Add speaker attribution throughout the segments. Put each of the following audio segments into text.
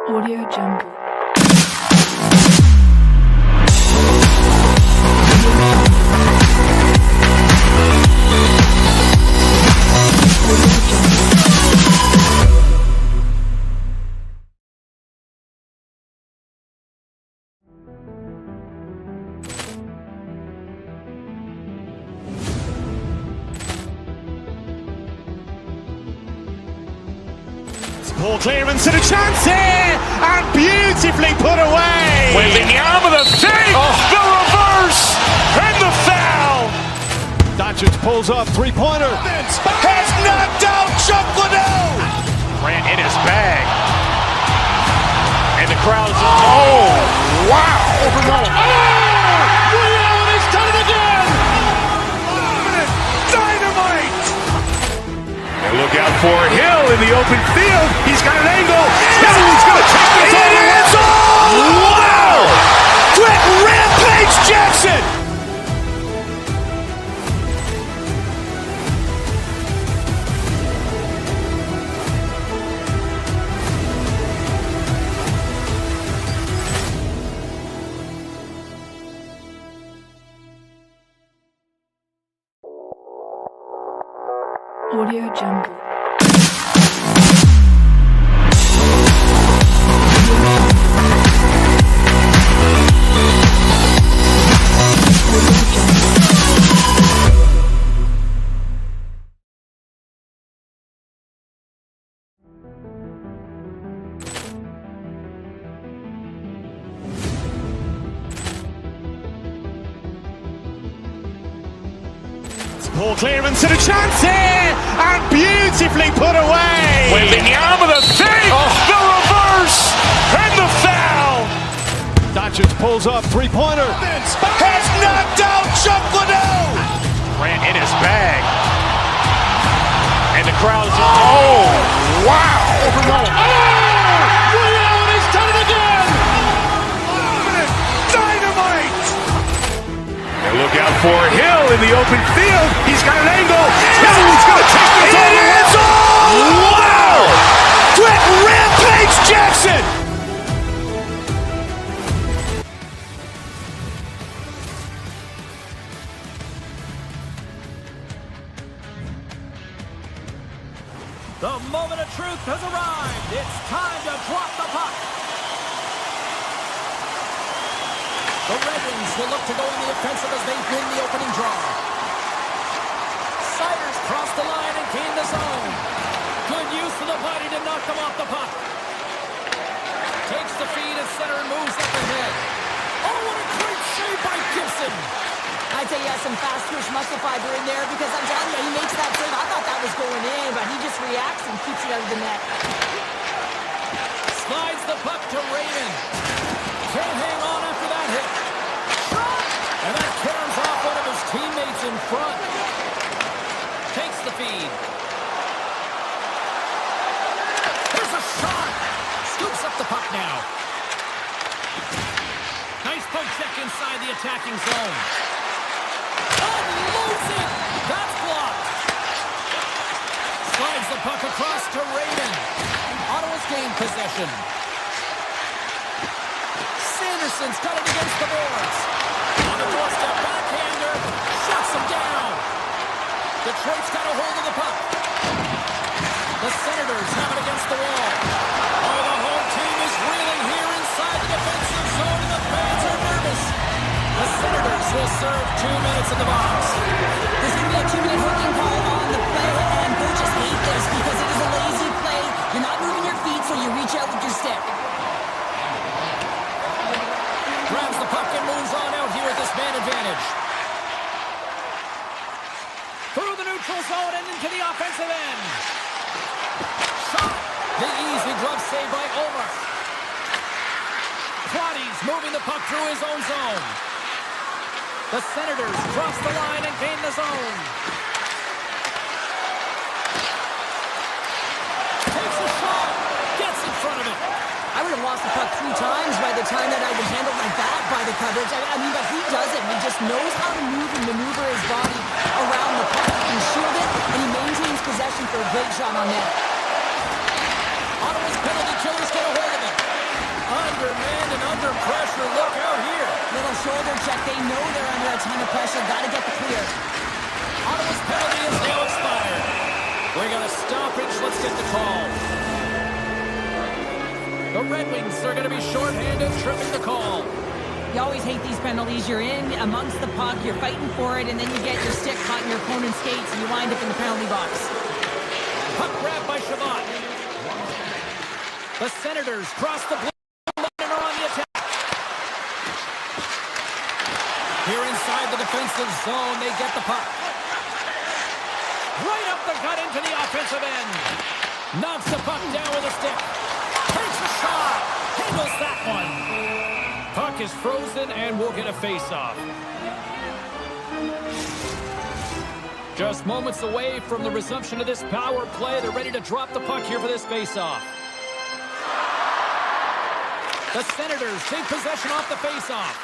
Speaker 1: Audio Jungle.
Speaker 2: Ball clearance and a chance here, and beautifully put away.
Speaker 3: Waving the arm of the fake, the reverse, and the foul.
Speaker 4: Doncic pulls up, three-pointer.
Speaker 2: Has knocked out Chuck Liddell.
Speaker 3: Grant in his bag. And the crowd is, oh, wow.
Speaker 2: Overall. Ray Allen has done it again. Dynamite.
Speaker 3: And look out for Hill in the open field. He's got an angle. He's going to take this all the way.
Speaker 2: Wow! Quick Rampage Jackson.
Speaker 1: Audio Jungle.
Speaker 2: Ball clearance and a chance here, and beautifully put away.
Speaker 3: Waving the arm of the fake, the reverse, and the foul.
Speaker 4: Doncic pulls up, three-pointer.
Speaker 2: Has knocked out Chuck Liddell.
Speaker 3: Grant in his bag. And the crowd is, oh, wow.
Speaker 2: Overall. Ray Allen has done it again. Dynamite.
Speaker 3: And look out for Hill in the open field. He's got an angle. He's going to take this all the way.
Speaker 2: Wow! Quick Rampage Jackson.
Speaker 5: The moment of truth has arrived. It's time to drop the puck. The Red Wings will look to go in the offensive as they win the opening draw. Siders cross the line and gain the zone. Good use of the body to knock them off the puck. Takes the feed at center and moves up ahead. Oh, what a great save by Gibson.
Speaker 6: I'd say he has some fast twitch muscle fiber in there because I'm telling you, he makes that save. I thought that was going in, but he just reacts and keeps it out of the net.
Speaker 5: Slides the puck to Raymond. Can't hang on after that hit. Shot! And that caroms off one of his teammates in front. Takes the feed. There's a shot! Scoops up the puck now. Nice poke check inside the attacking zone. Unloads it! That's blocked. Slides the puck across to Raymond. Ottawa's gained possession. Sanderson's got it against the boards. On the doorstep, backhander. Shuts him down. Detroit's got a hold of the puck. The Senators have it against the wall. Oh, the home team is reeling here inside the defensive zone, and the fans are nervous. The Senators will serve 2 minutes in the box.
Speaker 6: There's going to be a 2-minute hooking call on the play, and they'll just hate this because it is a lazy play. You're not moving your feet, so you reach out with your stick.
Speaker 5: Grabs the puck and moves on out here at this man advantage. Through the neutral zone and into the offensive end. Shot. The easy glove save by Omar. Crotty's moving the puck through his own zone. The Senators cross the line and gain the zone. Takes a shot. Gets in front of it.
Speaker 6: I would have lost the puck 3 times by the time that I would handle like that by the coverage. I mean, but he doesn't. He just knows how to move and maneuver his body around the puck. He can shield it, and he maintains possession for a great shot on net.
Speaker 5: Ottawa's penalty killers get a hold of it. Undermanned and under pressure. Look out here.
Speaker 6: Little shoulder check. They know they're under a ton of pressure. Got to get the clear.
Speaker 5: Ottawa's penalty is now expired. We got a stoppage. Let's get the call. The Red Wings are going to be shorthanded, tripping the call.
Speaker 6: You always hate these penalties. You're in amongst the puck, you're fighting for it, and then you get your stick caught in your opponent's skates, and you wind up in the penalty box.
Speaker 5: Puck grabbed by Shabbat. The Senators cross the blue line and are on the attack. Here inside the defensive zone, they get the puck. Right up the gut into the offensive end. Knocks the puck down with a stick. Takes a shot. Handles that one. Puck is frozen and we'll get a face-off. Just moments away from the resumption of this power play. They're ready to drop the puck here for this face-off. The Senators take possession off the face-off.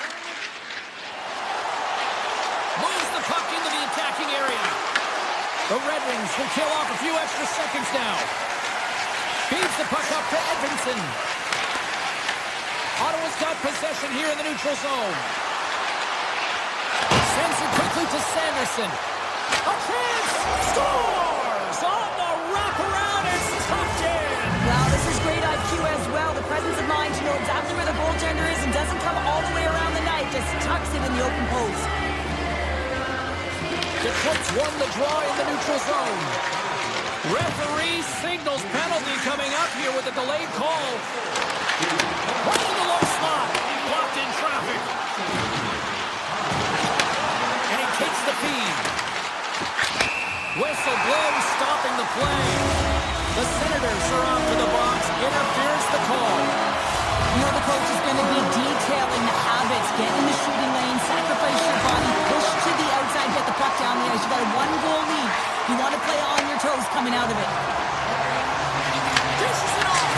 Speaker 5: Moves the puck into the attacking area. The Red Wings will kill off a few extra seconds now. Feeds the puck up to Edvinsson. Ottawa's got possession here in the neutral zone. Sends it quickly to Sanderson. A chance! Scores! On the wraparound, it's tucked in!
Speaker 6: Wow, this is great IQ as well. The presence of mind to know exactly where the goaltender is and doesn't come all the way around the net. Just tucks it in the open post.
Speaker 5: Detroit's won the draw in the neutral zone. Referee signals penalty coming up here with a delayed call. Right in the low slot. Blocked in traffic. And he takes the feed. Whistle blows, stopping the play. The Senators are off to the box. Interference the call.
Speaker 6: You know the coach is going to be detailing the habits. Get in the shooting lane, sacrifice your body, push to the outside, get the puck down the ice. You got a one-goal lead. You want to play on your toes coming out of it.
Speaker 5: Dishes it off.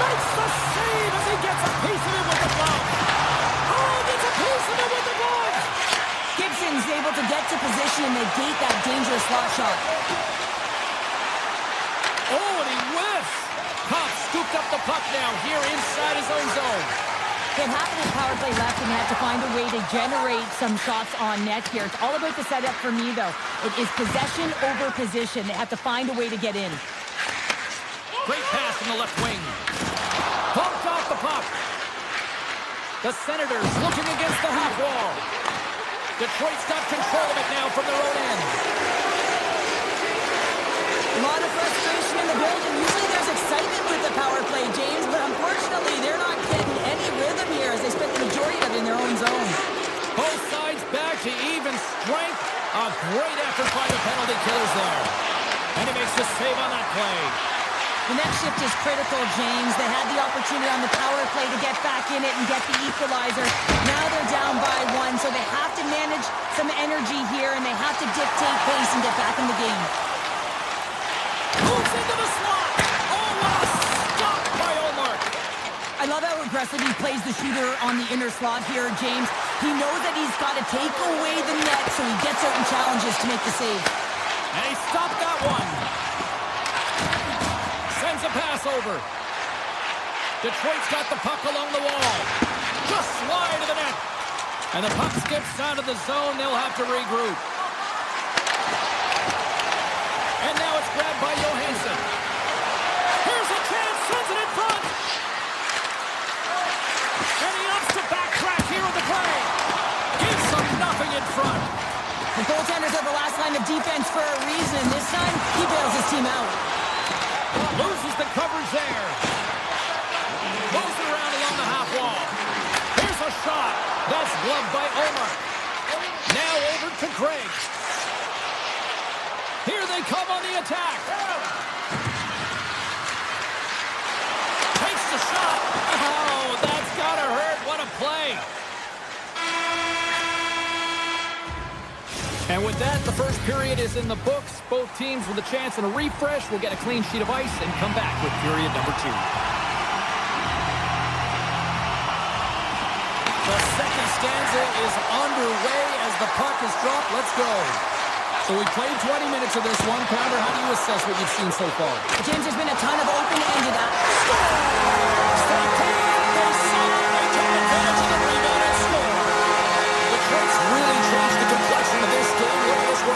Speaker 5: Makes the save as he gets a piece of it with the glove. Oh, gets a piece of it with the glove.
Speaker 6: Gibson's able to get to position and negate that dangerous slot shot.
Speaker 5: Oh, and he whiffs. Copp scooped up the puck now here inside his own zone.
Speaker 6: They have a power play left and they have to find a way to generate some shots on net here. It's all about the setup for me, though. It is possession over position. They have to find a way to get in.
Speaker 5: Great pass from the left wing. Bumped off the puck. The Senators looking against the half wall. Detroit's got control of it now from their own end.
Speaker 6: A lot of frustration in the building. Usually there's excitement with the power play, James, but unfortunately they're not getting any rhythm here as they spent the majority of it in their own zone.
Speaker 5: Both sides back to even strength. A great effort by the penalty killers there. And he makes the save on that play.
Speaker 6: The next shift is critical, James. They had the opportunity on the power play to get back in it and get the equalizer. Now they're down by one, so they have to manage some energy here, and they have to dictate pace and get back in the game.
Speaker 5: Moves into the slot. Oh, what a stop by Omar.
Speaker 6: I love how aggressive he plays the shooter on the inner slot here, James. He knows that he's got to take away the net, so he gets out in challenges to make the save.
Speaker 5: And he stopped that one. Sends a pass over. Detroit's got the puck along the wall. Just wide of the net. And the puck skips out of the zone. They'll have to regroup. And now it's grabbed by Johansson. Here's a chance. Sends it in front. And he opts to backtrack here with the play. Gives them nothing in front.
Speaker 6: The goaltenders are the last line of defense for a reason. This time, he bails his team out.
Speaker 5: Loses the coverage there. Moves it around along the half wall. Here's a shot. That's gloved by Omar. Now over to Craig. Here they come on the attack. Takes the shot. Oh, that's gotta hurt. What a play. And with that, the first period is in the books. Both teams with a chance and a refresh will get a clean sheet of ice and come back with period number 2. The second stanza is underway as the puck is dropped. Let's go. So we played 20 minutes of this one. Pounder, how do you assess what you've seen so far?
Speaker 6: James, there's been a ton of open-ended
Speaker 5: Scores! The team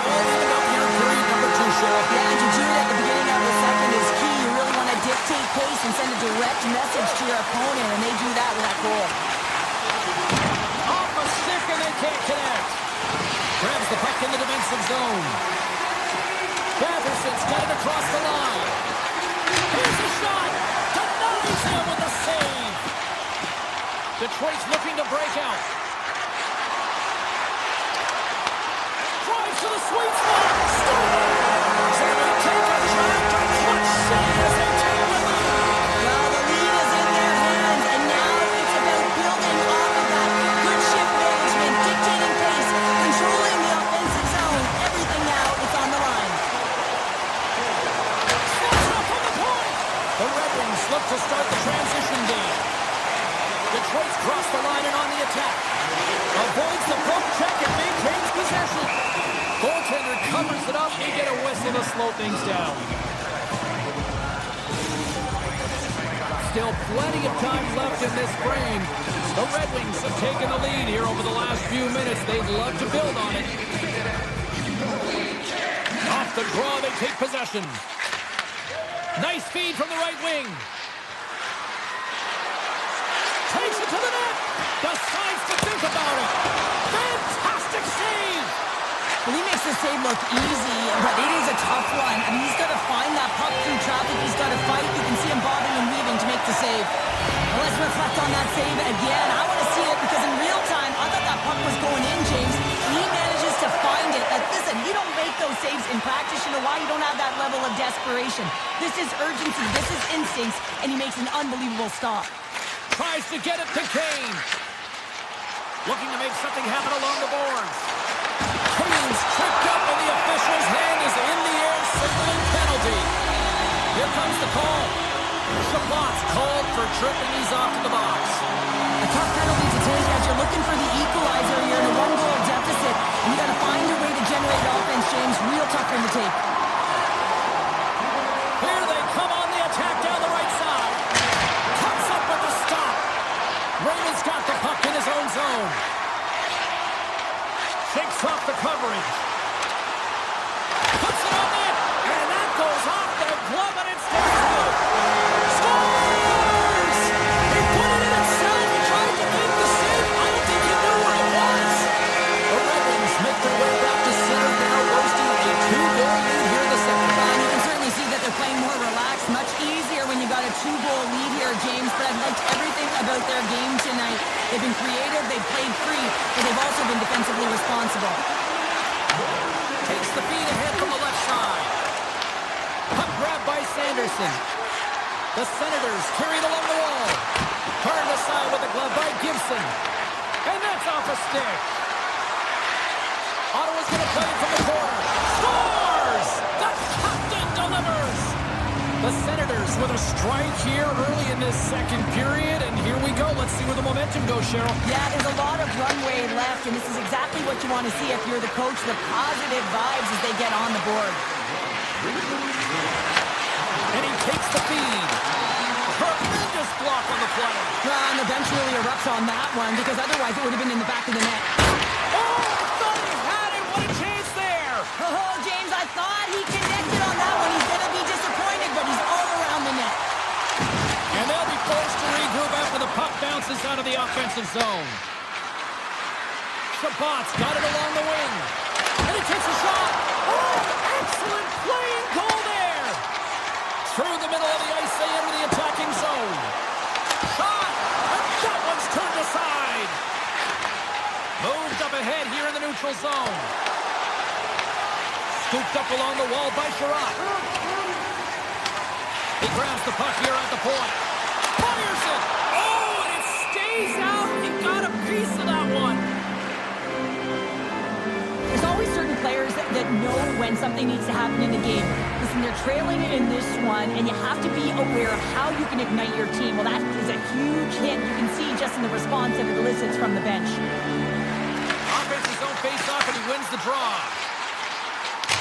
Speaker 5: all evened up here in period number 2, Cheryl.
Speaker 6: Yeah, and to do it at the beginning of the second is key. You really want to dictate pace and send a direct message to your opponent, and they do that with that goal.
Speaker 5: Off a stick, and they can't connect. Grabs the puck in the defensive zone. Batterson's got it across the line. Here's a shot. Denies him with a save. Detroit's looking to break out. Drives to the sweet spot. Scores! And they take a shot to clutch save as they take the lead.
Speaker 6: Well, the lead is in their hands, and now it's about building off of that good shift management, dictating pace, controlling the offensive zone. Everything now, it's on the line.
Speaker 5: Slots up from the point. The Red Wings look to start the transition game. Detroit's crossed the line and on the attack. Avoids the poke check and maintains possession. Goaltender covers it up. They get a whistle to slow things down. Still plenty of time left in this frame. The Red Wings have taken the lead here over the last few minutes. They'd love to build on it. Off the draw, they take possession. Nice feed from the right wing. Takes it to the net. Decides to think about it. Fantastic save.
Speaker 6: Well, he makes the save look easy, but it is a tough one. I mean, he's got to find that puck through traffic. He's got to fight. You can see him bobbing and weaving to make the save. Well, let's reflect on that save again. I want to see it because in real time, I thought that puck was going in, James. He manages to find it. Like, listen, you don't make those saves in practice. You know why? You don't have that level of desperation. This is urgency. This is instincts, and he makes an unbelievable stop.
Speaker 5: Tries to get it to Kane. Looking to make something happen along the boards. Kane's tripped up and the official's hand is in the air, signaling penalty. Here comes the call. Chabot's called for tripping. He's off to the box.
Speaker 6: A tough penalty to take as you're looking for the equalizer. You're in a one-goal deficit, and you got to find a way to generate offense, James. Real tough thing to take.
Speaker 5: Here they come on the attack down the right side. Comes up with the stop. Raymond's got the puck in his own zone. Shakes off the coverage. Puts it on net. And that goes off their glove and it stays out. Scores! He put it in himself. He tried to make the save. I don't think he knew what it was. The Red Wings make their way back to center. Now roasting a 2-goal lead here in the second.
Speaker 6: And you can certainly see that they're playing more relaxed. Much easier when you got a 2-goal lead here, James. But I've liked everything about their game tonight. They've been creative, they've played free, but they've also been defensively responsible.
Speaker 5: Takes the feed ahead from the left side. Puck grabbed by Sanderson. The Senators carried along the wall. Turned aside with a glove by Gibson. And that's off a stick. Ottawa's going to play it from the corner. Scores! The captain delivers! The Senators with a strike here early in this second period, and here we go. Let's see where the momentum goes, Cheryl.
Speaker 6: Yeah, there's a lot of runway left, and this is exactly what you want to see if you're the coach, the positive vibes as they get on the board.
Speaker 5: And he takes the feed. Tremendous block on the play.
Speaker 6: Well, and the bench really erupts on that one, because otherwise it would have been in the back of the net.
Speaker 5: Oh, I thought he had it. What a chance there.
Speaker 6: Oh, James, I thought he connected on that one. He's going to be disappointed, but he's all around the net.
Speaker 5: And they'll be forced to regroup after the puck bounces out of the offensive zone. Chabot's got it along the wing. And he takes a shot. Oh, excellent play and goal there. Through the middle of the ice, they enter the attacking zone. Shot. And that one's turned aside. Moved up ahead here in the neutral zone. Scooped up along the wall by Sherratt. He grabs the puck here at the point. Fires it! Oh, and it stays out! He got a piece of that one!
Speaker 6: There's always certain players that know when something needs to happen in the game. Listen, they're trailing in this one, and you have to be aware of how you can ignite your team. Well, that is a huge hit. You can see just in the response that it elicits from the bench.
Speaker 5: Offense's own face-off, and he wins the draw.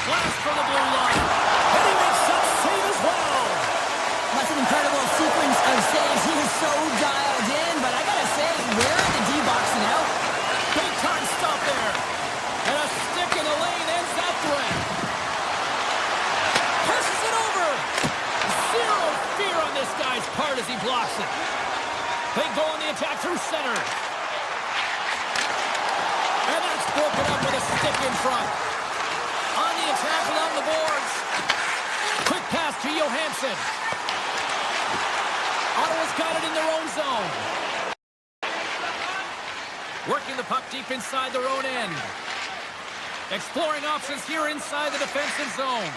Speaker 5: Blast for the blue line. And he makes that save as well!
Speaker 6: That's an incredible sequence of saves. He is so dialed in, but I gotta say, where are the D-boxing out?
Speaker 5: Big time stop there. And a stick in the lane ends that threat. blocks it. They go on the attack through center. And that's broken up with a stick in front. On the attack along the boards. Quick pass to Johansson. Ottawa's got it in their own zone. Working the puck deep inside their own end. Exploring options here inside the defensive zone.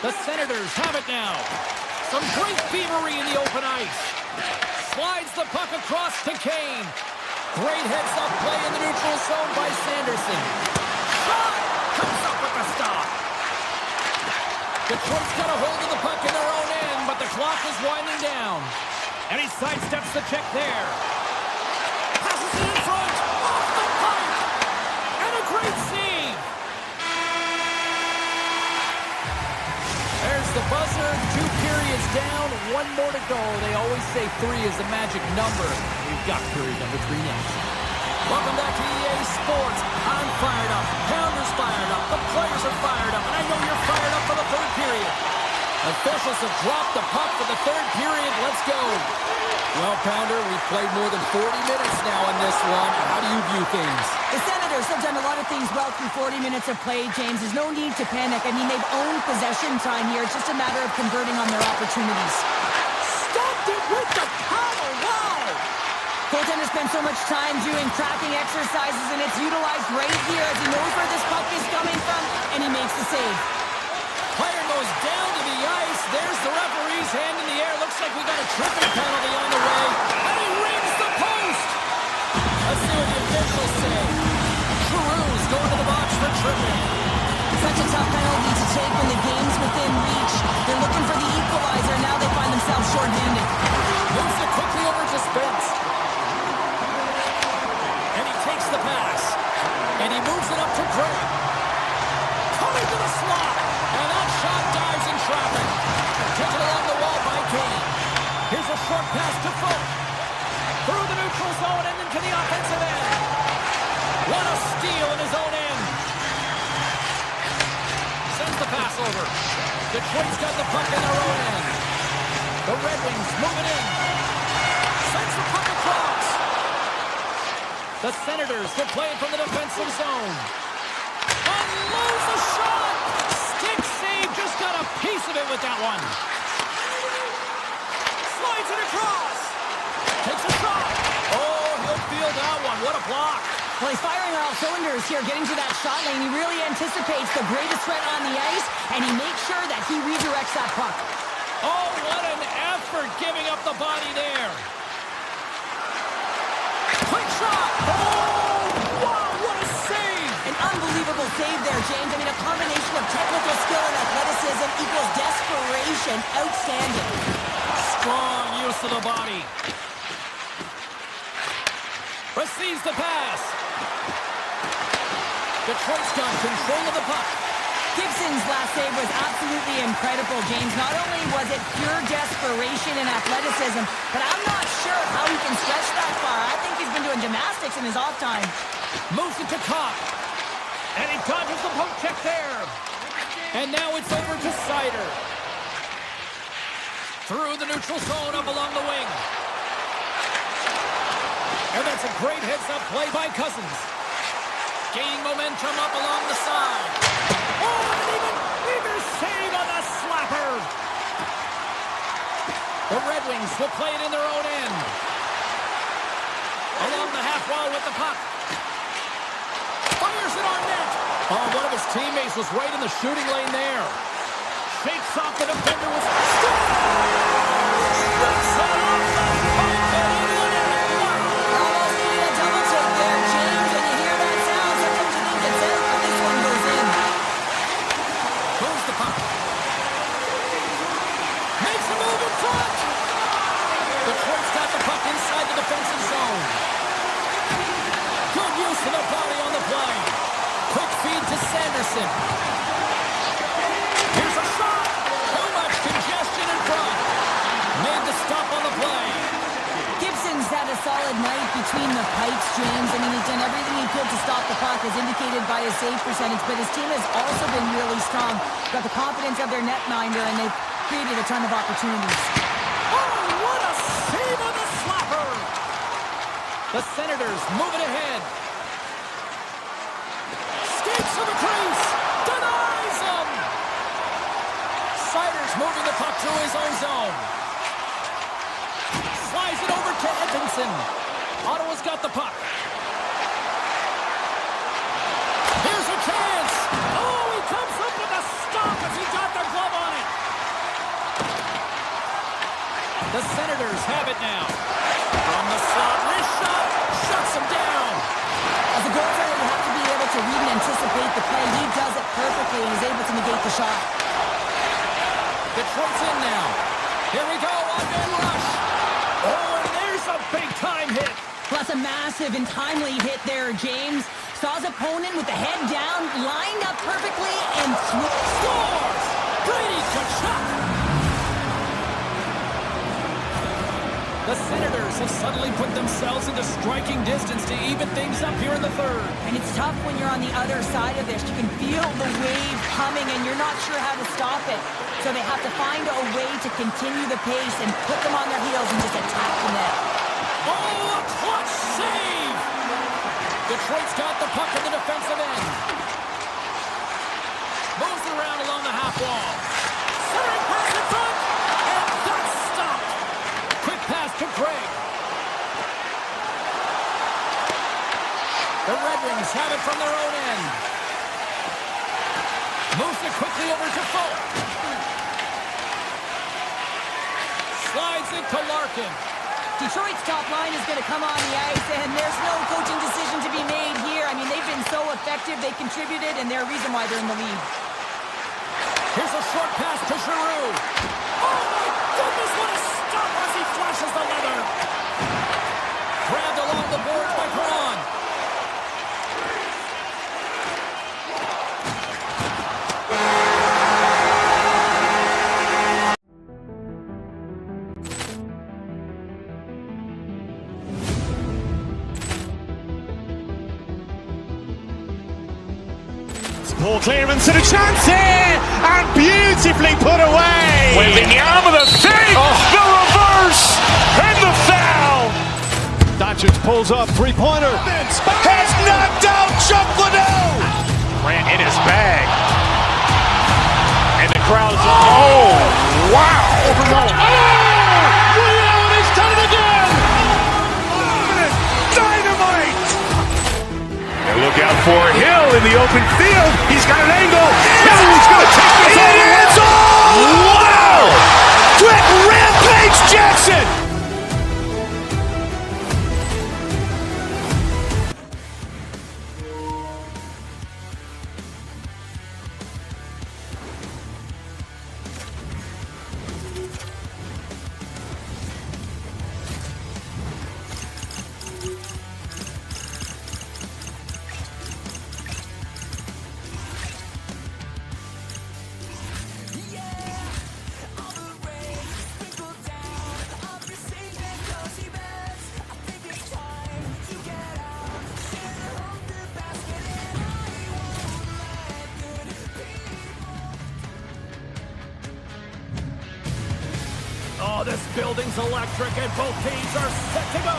Speaker 5: The Senators have it now. Some great thievery in the open ice. Slides the puck across to Kane. Great heads-up play in the neutral zone by Sanderson. Shot! Comes up with the stop. Detroit's got a hold of the puck in their own end, but the clock is winding down. And he sidesteps the check there. Passes it in front. Off the pipe. And a great save. There's the buzzer. 2 periods down. 1 more to go. They always say 3 is the magic number. We've got period number 3 next. Welcome back to EA Sports. I'm fired up. Pounder's fired up. The players are fired up. And I know you're fired up for the 3rd period. Officials have dropped the puck for the 3rd period. Let's go. Well, Pounder, we've played more than 40 minutes now in this one. How do you view things?
Speaker 6: The Senators have done a lot of things well through 40 minutes of play, James. There's no need to panic. I mean, they've owned possession time here. It's just a matter of converting on their opportunities.
Speaker 5: Stopped it with the power. Wow!
Speaker 6: Goaltender spent so much time doing tracking exercises, and it's utilized right here as he knows where this puck is coming from, and he makes the save.
Speaker 5: Player goes down to the ice. There's the referee's hand in the air. Looks like we got a tripping penalty on the way. And he rings the post. Let's see what the officials say. Giroux's going to the box for tripping.
Speaker 6: Such a tough penalty to take when the game's within reach. They're looking for the equalizer. Now they find themselves shorthanded.
Speaker 5: Moves it quickly over to Spence. And he takes the pass. And he moves it up to Gray. Coming to the slot. And that shot dives in traffic. Taken along the wall by Kane. Here's a short pass to Folk. Through the neutral zone and into the offensive end. What a steal in his own end. Sends the pass over. Detroit's got the puck in their own end. The Red Wings moving in. Sends the puck across. The Senators will play it from the defensive zone. Unloads the shot. Stick save. Just got a piece of it with that one. Slides it across. Takes a shot. Oh, he'll field that one. What a block.
Speaker 6: Well, he's firing on all cylinders here, getting to that shot lane. He really anticipates the greatest threat on the ice, and he makes sure that he redirects that puck.
Speaker 5: Oh, what an effort giving up the body there. Quick shot. Oh, wow, what a save.
Speaker 6: An unbelievable save there, James. I mean, a combination of technical skill and athleticism equals desperation. Outstanding.
Speaker 5: Strong use of the body. Receives the pass. Detroit's got control of the puck.
Speaker 6: Gibson's last save was absolutely incredible, James. Not only was it pure desperation and athleticism, but I'm not sure how he can stretch that far. I think he's been doing gymnastics in his off time.
Speaker 5: Moves it to Kopp. And he dodges the poke check there. And now it's over to Sider. Through the neutral zone up along the wing. And that's a great heads-up play by Cousins. Gaining momentum up along the side. Oh, and even save on the slapper. The Red Wings will play it in their own end. Along the half wall with the puck. Fires it on net. Oh, one of his teammates was right in the shooting lane there. Shakes off the defender with... defensive zone. Good use of the body on the play. Quick feed to Sanderson. Here's a shot. Too much congestion in front. Made the stop on the play.
Speaker 6: Gibson's had a solid night between the pipes, James. I mean, he's done everything he could to stop the puck, as indicated by his save percentage, but his team has also been really strong. Got the confidence of their netminder, and they've created a ton of opportunities.
Speaker 5: Oh, what a superb. The Senators moving ahead. Skates to the crease. Denies him. Siders moving the puck through his own zone. Slides it over to Edmondson. Ottawa's got the puck. Here's a chance. Oh, he comes up with a stop as he got the glove on it. The Senators have it now. From the slot, wrist shot, shuts him down.
Speaker 6: As a goaltender, you have to be able to read and anticipate the play. He does it perfectly and is able to negate the shot.
Speaker 5: Detroit's in now. Here we go, on-man rush. Oh, and there's a big-time hit.
Speaker 6: Plus a massive and timely hit there, James. Saw his opponent with the head down, lined up perfectly, and
Speaker 5: Scores! Brady Tkachuk! The Senators have suddenly put themselves into striking distance to even things up here in the third.
Speaker 6: And it's tough when you're on the other side of this. You can feel the wave coming, and you're not sure how to stop it. So they have to find a way to continue the pace and put them on their heels and just attack the net.
Speaker 5: Oh, a clutch save! Detroit's got the puck in the defensive end. Moves it around along the half wall. Centering pass in front, and that's stopped. Quick pass to Gregg. The Red Wings have it from their own end. Moves it quickly over to Folk. Slides it to Larkin.
Speaker 6: Detroit's top line is going to come on the ice, and there's no coaching decision to be made here. I mean, they've been so effective. They contributed, and they're a reason why they're in the lead.
Speaker 5: Here's a short pass to Giroux. Oh, my goodness, what a stop as he flashes the leather. Grabbed along the boards by Perron.
Speaker 2: Poor clearance and a chance here, and beautifully put away.
Speaker 3: With the arm of the save, the reverse, and the foul.
Speaker 4: Doncic pulls up, three-pointer.
Speaker 3: Has knocked out Chuck Liddell. Ran in his bag. And the crowd's, oh, wow. Reality's done it again. Dynamite. And look out for Hill in the open field. He's got an angle. He's going to take this all the way. Wow! Quick Rampage Jackson.
Speaker 5: Oh, this building's electric, and both teams are set to go.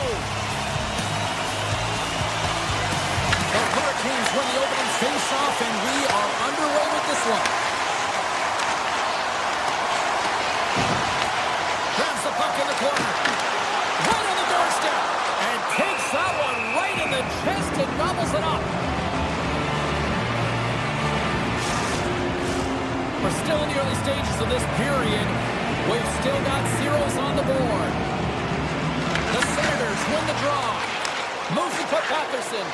Speaker 5: The Hurricanes win the opening face-off, and we are underway with this one. Grabs the puck in the corner. Right on the doorstep. And takes that one right in the chest and gobbles it up. We're still in the early stages of this period. We've still got zeros on the board. The Senators win the draw. Moves it to Patterson.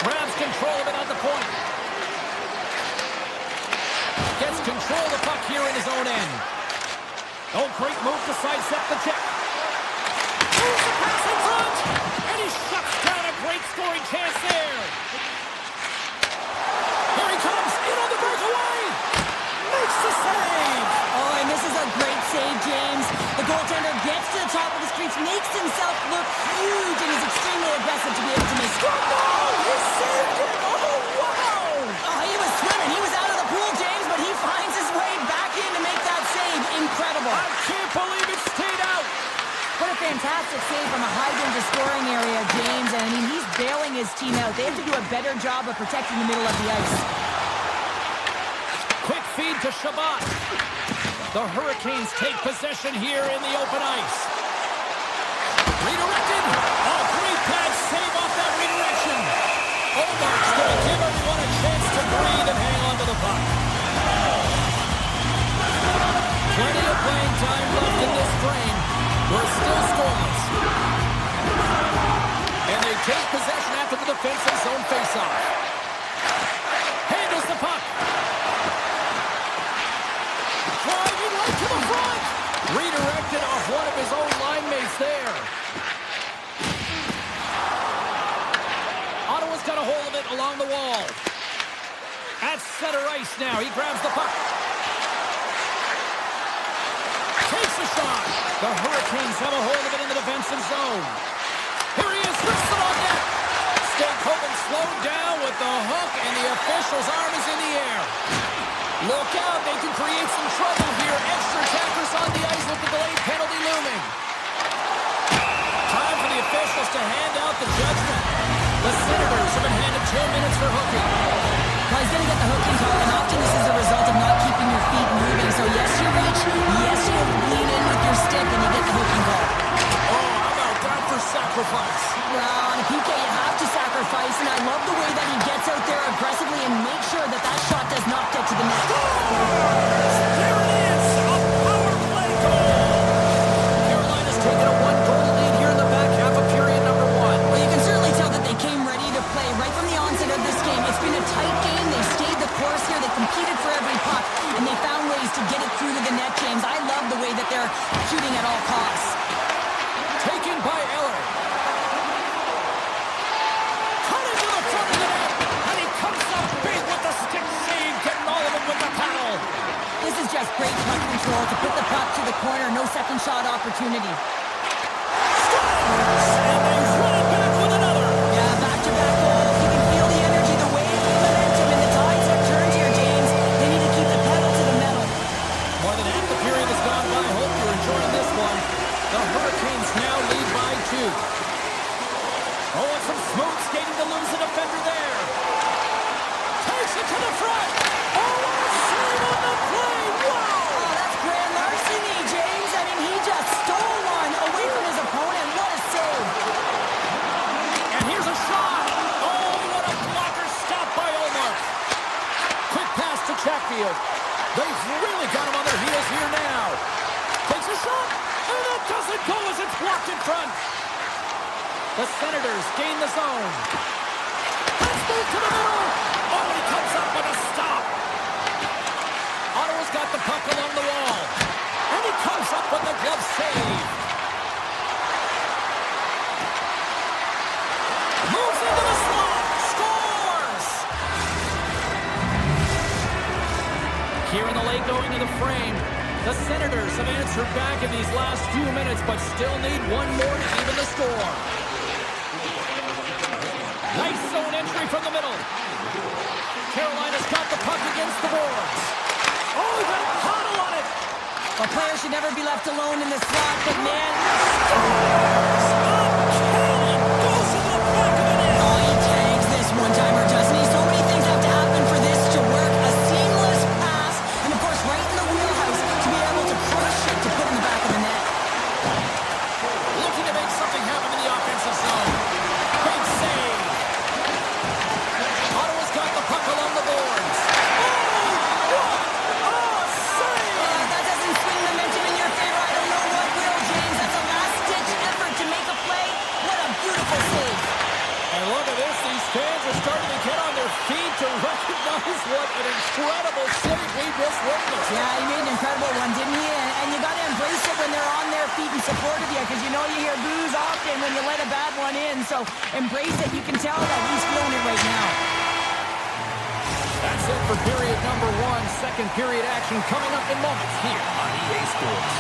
Speaker 5: Grabs control of it at the point. Gets control of the puck here in his own end. Oh, great move to sidestep the check. Moves the pass in front. And he shuts down a great scoring chance there. Here he comes. In on the breakaway. Makes the save.
Speaker 6: Oh, and this is a great save, James. The goaltender gets to the top of his crease, makes himself look huge, and is extremely aggressive to be able to make.
Speaker 5: He saved it. Oh, wow.
Speaker 6: Oh, he was swimming. He was out of the pool, James, but he finds his way back in to make that save. Incredible.
Speaker 5: I can't believe it stayed out.
Speaker 6: fantastic save from a high-danger scoring area, James. And I mean, he's bailing his team out. They have to do a better job of protecting the middle of the ice.
Speaker 5: Quick feed to Shabbat. The Hurricanes take possession here in the open ice. Redirected. Oh, great pad save off that redirection. Omar's going to give everyone a chance to breathe and hang on to the puck. Plenty of playing time left in this frame. We're still scoreless. And they take possession after the defensive zone faceoff. Handles the puck. Driving right to the front. Redirected off one of his own line mates there. Ottawa's got a hold of it along the wall. At center ice now. He grabs the puck. Takes a shot. The Hurricanes have a hold of it in the defensive zone. Here he is, wrists it on net. Stankoven slowed down with the hook, and the official's arm is in the air. Look out, they can create some trouble here. Extra attackers on the ice with the delayed penalty looming. Time for the officials to hand out the judgment. The Senators have been handed 2 minutes for hooking.
Speaker 6: Well, he's going to get the hooking call, and often this is a result of not keeping your feet moving. So yes, you reach, yes, you lean in with your stick, and you get the hooking call.
Speaker 5: Oh, how about that for sacrifice?
Speaker 6: Well, on a PK, you have to sacrifice, and I love the way that he gets out there aggressively and makes sure that that shot does not get to the net.
Speaker 5: There it is, a power play goal. Carolina's taken a 1-goal lead here in the back half of period number 1.
Speaker 6: Well, you can certainly tell that they came ready to play right from the onset of this game. It's been a tight game. They stayed the course here. They competed for every puck, and they found ways to get it through to the net, James. I love the way that they're shooting at all costs.
Speaker 5: Taken by Eller. Cut into the front of the net, and he comes up big with the stick save, getting all of it with the paddle.
Speaker 6: This is just great puck control to put the puck to the corner. No second shot opportunity.
Speaker 5: Scores! And they run it back with another.
Speaker 6: Yeah, back-to-back goals. You can feel the energy, the wave, the momentum, and the tides have turned here, James. They need to keep the pedal to the metal.
Speaker 5: More than half the period has gone by. Hope you're enjoying this one. The Hurricanes now lead by 2. Oh, and some smooth skating to lose the defender there. Takes it to the front. Oh, what a save on the play. Wow!
Speaker 6: Oh, that's grand larceny, James. I mean, he just stole one away from his opponent. What a save.
Speaker 5: And here's a shot. Oh, what a blocker stop by Omar. Quick pass to Chatfield. They've really got him on their heels here now. Takes a shot. And that doesn't go as it's blocked in front. The Senators gain the zone. Let's move to the middle. Oh, he comes up with a stop. Ottawa's got the puck along the wall. And he comes up with the glove save. Moves into the slot. Scores! Here in the late going to the frame. The Senators have answered back in these last few minutes, but still need one more to even the score. Nice zone entry from the middle. Carolina's got the puck against the boards. Oh, he got a paddle on it.
Speaker 6: A player should never be left alone in the slot, but man...
Speaker 5: Goes to the back of the net.
Speaker 6: Oh, he tags this one-timer, doesn't he? So many things have to happen for this to work. A seamless pass, and of course, right in the wheelhouse to be able to crush it to put in the back of the net.
Speaker 5: Looking to make something happen in the offensive zone. Great save. Ottawa's got the puck along the boards. Oh, what a save!
Speaker 6: That doesn't swing momentum in your favor. I don't know what will, James. That's a last-ditch effort to make a play. What a beautiful save.
Speaker 5: And look at this. These fans are starting to get on their feet to recognize what an incredible save we just witnessed.
Speaker 6: Yeah, he made an incredible one, didn't he? And you got to embrace it when they're on their feet in support of you, because you know you hear boos often when you let a bad one in. So embrace it. You can tell that he's feeling it right now.
Speaker 5: That's it for period number 1. Second period action coming up in moments here on EA Sports.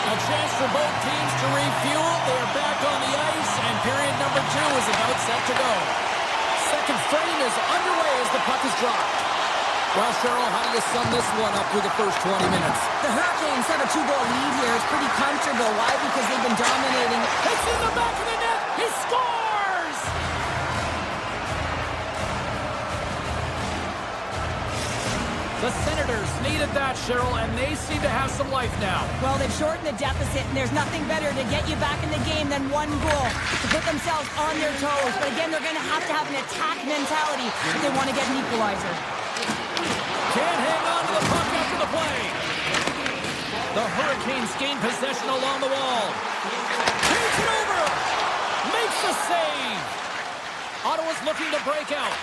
Speaker 5: A chance for both teams to refuel. They are back on the ice, and period number 2 is about set to go. Second frame is underway as the puck is dropped. Well, Cheryl, how do you sum this one up through the first 20 minutes?
Speaker 6: The Hurricanes have a 2-goal lead here. It's pretty comfortable. Why? Because they've been dominating.
Speaker 5: It's in the back of the net. He scores! The Senators needed that, Cheryl, and they seem to have some life now.
Speaker 6: Well, they've shortened the deficit, and there's nothing better to get you back in the game than one goal to put themselves on their toes. But again, they're going to have an attack mentality if they want to get an equalizer.
Speaker 5: Can't hang on to the puck after the play. The Hurricanes gain possession along the wall. Takes it over. Makes the save. Ottawa's looking to break out.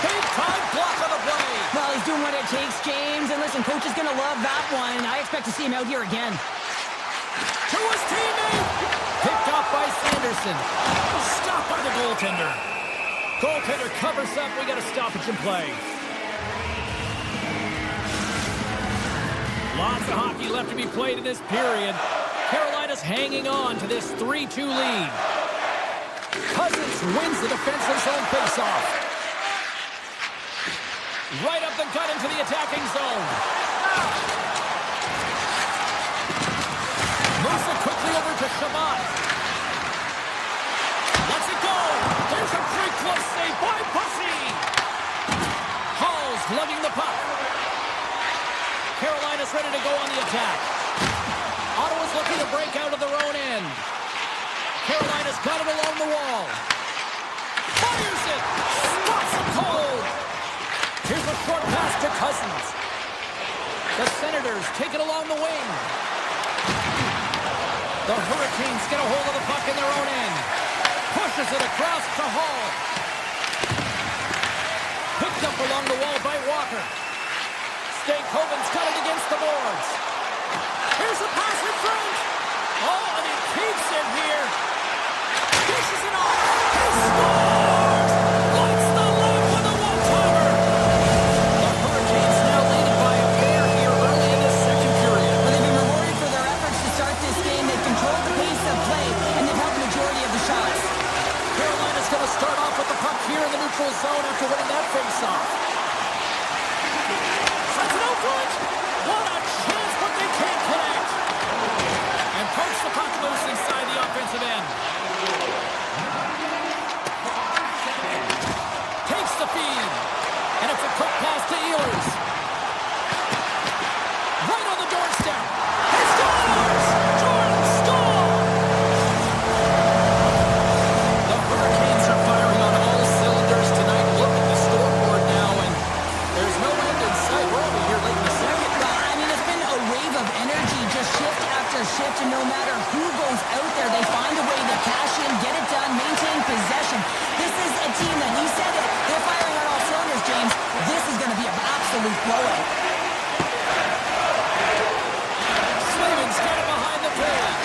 Speaker 5: Big time block on the play.
Speaker 6: Well, he's doing what it takes, James. And listen, coach is going to love that one. I expect to see him out here again.
Speaker 5: To his teammate. Picked off by Sanderson. Stopped by the goaltender. Goaltender covers up. We got a stoppage in play. Lots of hockey left to be played in this period. Carolina's hanging on to this 3-2 lead. Cousins wins the defensive zone faceoff. Right up the gut into the attacking zone. Moves it quickly over to Shabbat. Lets it go. There's a great close save by Bussy. Hall's lugging the puck. Carolina's ready to go on the attack. Ottawa's looking to break out of their own end. Carolina's got it along the wall. Fires it. Spots it cold. Here's a short pass to Cousins. The Senators take it along the wing. The Hurricanes get a hold of the puck in their own end. Pushes it across to Hall. Picked up along the wall by Walker. Stankoven's got it against the boards. Here's a pass in front. Oh, and he keeps it here. Pushes it off. He scores! Lights the lamp with a one-timer. The Hurricanes now leading by a pair here early in this second period.
Speaker 6: Well, they've been rewarded for their efforts to start this game. They've controlled the pace of play, and they've held the majority of the shots.
Speaker 5: Carolina's going to start off with the puck here in the neutral zone after winning that face-off. Sets it out front. What a chance, but they can't connect. And pokes the puck loose inside the offensive end. Takes the feed. And it's a quick pass to Ehlers. Right on the doorstep. He scores! Jordan scores! The Hurricanes are firing on all cylinders tonight. Look at the scoreboard now, and there's no end in sight. We're over here late in the second.
Speaker 6: Well, I mean, it's been a wave of energy, just shift after shift, and no matter who goes out there, they find a way to cash in, get it done, maintain possession. This is a team that, you said it, they're firing on all cylinders, James. This is going to be an absolute blowout.
Speaker 5: Slavin's got it behind the page.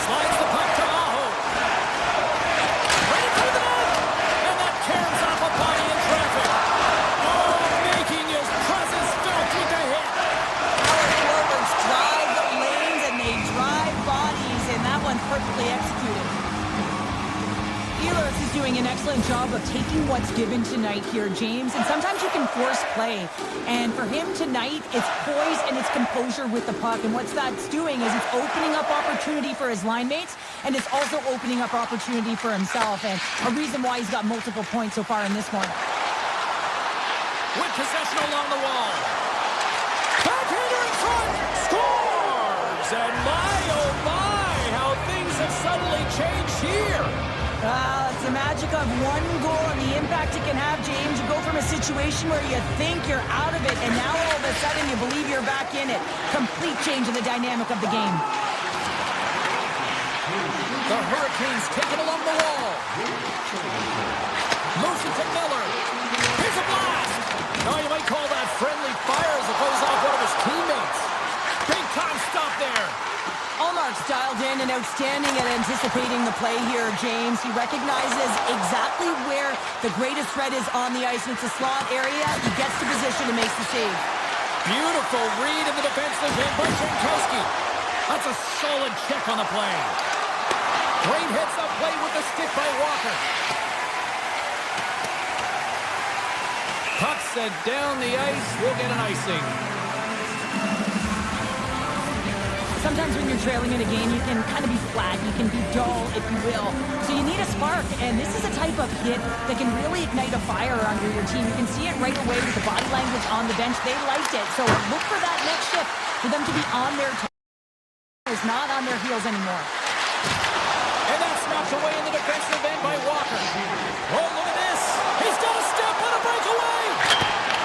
Speaker 5: Slides the puck to Aho. Ready for the net. And that caroms off a body in traffic. Oh, making his presence felt with the hit.
Speaker 6: Our forwards drive the lanes, and they drive bodies, and that one's perfectly executed. Ehlers is doing an excellent job of taking what's given tonight here, James, and sometimes you can force play. And for him tonight, it's poise and it's composure with the puck, and what that's doing is it's opening up opportunity for his line mates, and it's also opening up opportunity for himself, and a reason why he's got multiple points so far in this one.
Speaker 5: With possession along the wall. Backhander in front. Scores! And my, oh my, how things have suddenly changed here.
Speaker 6: It's the magic of one goal and the impact it can have, James. You go from a situation where you think you're out of it, and now all of a sudden you believe you're back in it. Complete change in the dynamic of the game.
Speaker 5: The Hurricanes take it along the wall. Moves it to Miller. Here's a blast. Oh, you might call that friendly fire as it goes off one of his teammates. Big time stop there.
Speaker 6: Allmark's dialed in and outstanding at anticipating the play here, James. He recognizes exactly where the greatest threat is on the ice, and it's a slot area. He gets to position and makes the save.
Speaker 5: Beautiful read in the defensive end by Jankowski. That's a solid check on the play. Great heads-up play with the stick by Walker. Puck sent down the ice. We'll get an icing.
Speaker 6: Sometimes when you're trailing in a game, you can kind of be flat. You can be dull, if you will. So you need a spark, and this is a type of hit that can really ignite a fire under your team. You can see it right away with the body language on the bench. They liked it. So look for that next shift for them to be on their toes, not on their heels anymore.
Speaker 5: And that's knocked away in the defensive end by Walker. Oh, look at this. He's got a step on a breakaway.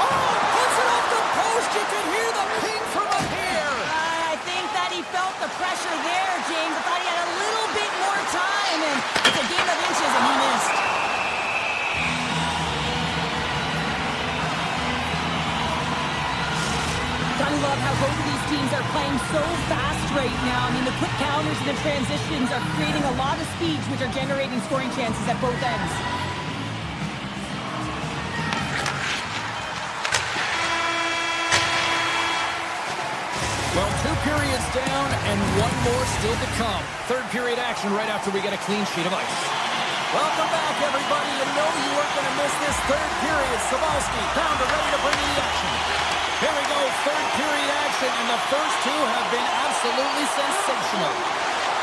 Speaker 5: Oh, puts it off the post. You can hear the ping from up here.
Speaker 6: I think that he felt the pressure there, James. I thought he had a little bit more time, and it's a game of inches, and he missed. I love how both of these teams are playing so fast right now. I mean, the quick counters and the transitions are creating a lot of speeds, which are generating scoring chances at both ends.
Speaker 5: Well, 2 periods down and 1 more still to come. Third period action right after we get a clean sheet of ice. Welcome back, everybody. You know you weren't going to miss this third period. Savalski found it, ready to bring in the action. Here we go, third period action, and the first 2 have been absolutely sensational.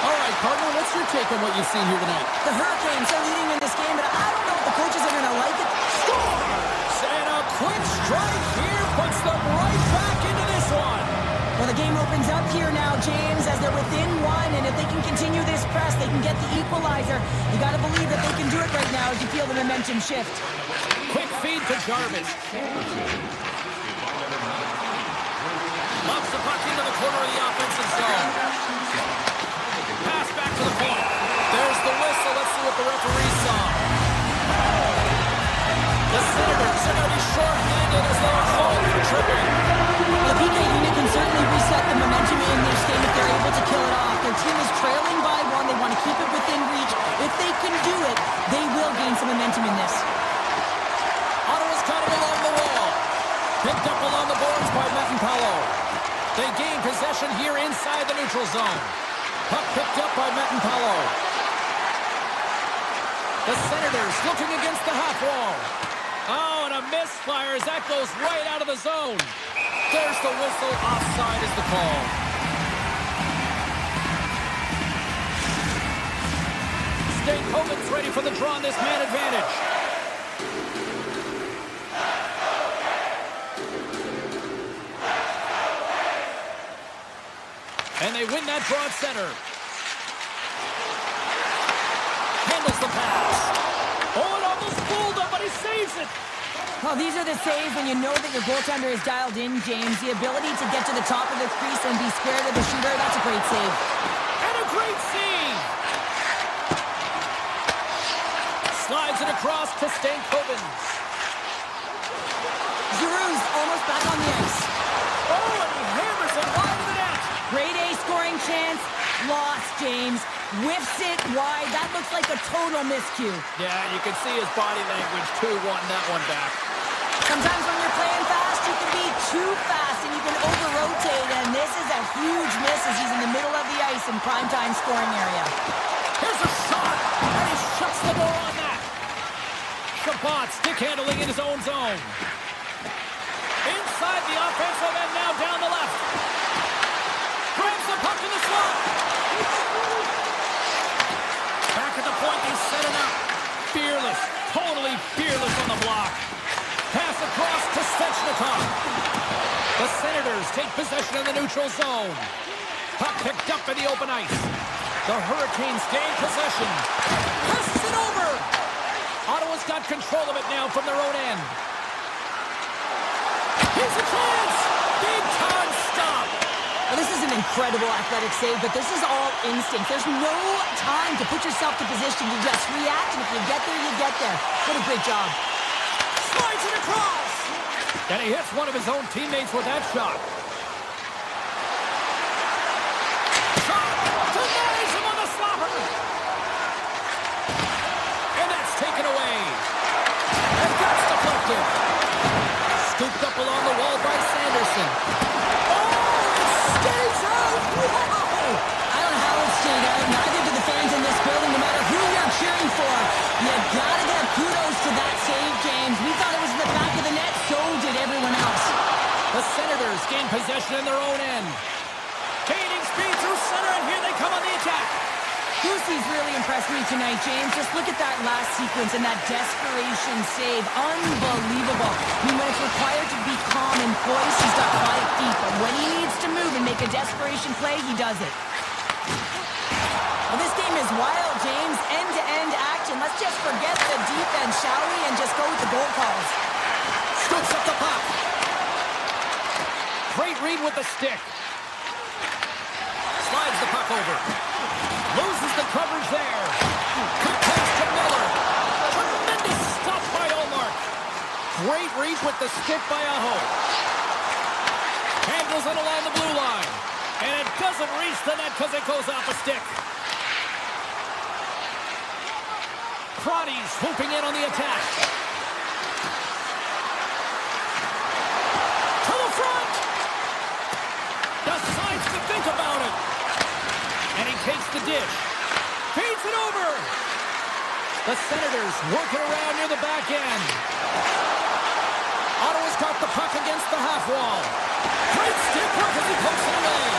Speaker 5: All right, partner, what's your take on what you've seen here tonight?
Speaker 6: The Hurricanes are leading in this game, but I don't know if the coaches are going to like it.
Speaker 5: Scores! And a quick strike here puts them right back into this one.
Speaker 6: Well, the game opens up here now, James, as they're within 1, and if they can continue this press, they can get the equalizer. You got to believe that they can do it right now as you feel the momentum shift.
Speaker 5: Quick feed to Jarvis. Lobs the puck into the corner of the offensive zone. Pass back to the point. There's the whistle. Let's see what the referee saw. The Senators are going to be short-handed as they are called for tripping.
Speaker 6: The PK unit can certainly reset the momentum in this game if they're able to kill it off. Their team is trailing by 1. They want to keep it within reach. If they can do it, they will gain some momentum in this.
Speaker 5: Ottawa's caught it along the wall. Picked up along the boards by Metanpalo. They gain possession here inside the neutral zone. Puck picked up by Metanpalo. The Senators looking against the half wall. Oh, and a misfire as that goes right out of the zone. There's the whistle. Offside is the call. Stankoven's ready for the draw on this man advantage. And they win that draw at center. Handles the pass. Oh, it almost fooled him, but he saves it.
Speaker 6: Well, these are the saves when you know that your goaltender is dialed in, James. The ability to get to the top of the crease and be scared of the shooter, that's a great save.
Speaker 5: And a great save. Slides it across to Stankoven.
Speaker 6: Giroux's almost back on the ice.
Speaker 5: Oh, and he hammers it wide of the net.
Speaker 6: Grade A scoring chance. Lost, James. Whiffs it wide. That looks like a total miscue.
Speaker 5: Yeah, you can see his body language, too, wanting that one back.
Speaker 6: Sometimes when you're playing fast, you can be too fast and you can over-rotate, and this is a huge miss as he's in the middle of the ice in primetime scoring area.
Speaker 5: Here's a shot, and he shuts the door on that. Shabbat stick handling in his own zone. Inside the offensive end, now down the left. Grabs the puck in the slot. Back at the point, he's setting up. Fearless, totally fearless on the block. Pass across to Svechnikov. The Senators take possession in the neutral zone. Puck picked up in the open ice. The Hurricanes gain possession. Passes it over. Ottawa's got control of it now from their own end. Here's a chance. Big time stop.
Speaker 6: Well, this is an incredible athletic save, but this is all instinct. There's no time to put yourself to position. You just react, and if you get there, you get there. What a great job.
Speaker 5: Slides it across. And he hits one of his own teammates with that shot. Shot denies him on the slapper. And that's taken away. And that's deflected. Scooped up along the wall by Sanderson.
Speaker 6: Stays out! Whoa! I don't know how it stayed out. Neither do the fans in this building.
Speaker 5: possession in their own end. Gaining speed through center, and here they come on the attack.
Speaker 6: Goosey's really impressed me tonight, James. Just look at that last sequence and that desperation save. Unbelievable. I mean, when it's required to be calm and poised, he's got quiet feet. But when he needs to move and make a desperation play, he does it. Well, this game is wild, James. End-to-end action. Let's just forget the defense, shall we? And just go with the goal calls.
Speaker 5: Scoops up the puck. Great read with the stick. Slides the puck over. Loses the coverage there. Cut pass to Miller. Tremendous stop by Omar. Great read with the stick by Aho. Handles it along the blue line. And it doesn't reach the net because it goes off a stick. Crotty swooping in on the attack. To the front. Decides to think about it. And he takes the dish. Feeds it over. The Senators working around near the back end. Ottawa's got the puck against the half wall. Great stick work as he pokes it away.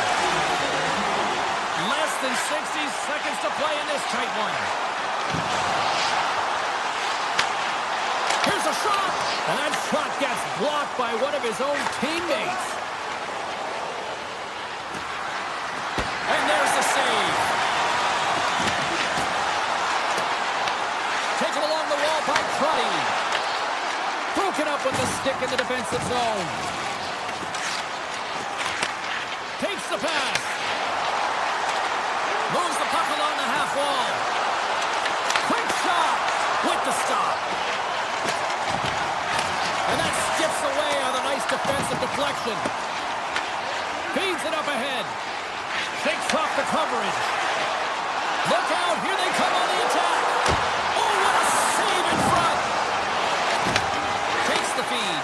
Speaker 5: Less than 60 seconds to play in this tight one. Here's a shot. And that shot gets blocked by one of his own teammates. And there's the save. Taken along the wall by Crotty. Broken up with the stick in the defensive zone. Takes the pass. Moves the puck along the half wall. Quick shot with the stop. And that skips away on a nice defensive deflection. Feeds it up ahead. Shakes off the coverage. Look out, here they come on the attack. Oh, what a save in front. Takes the feed.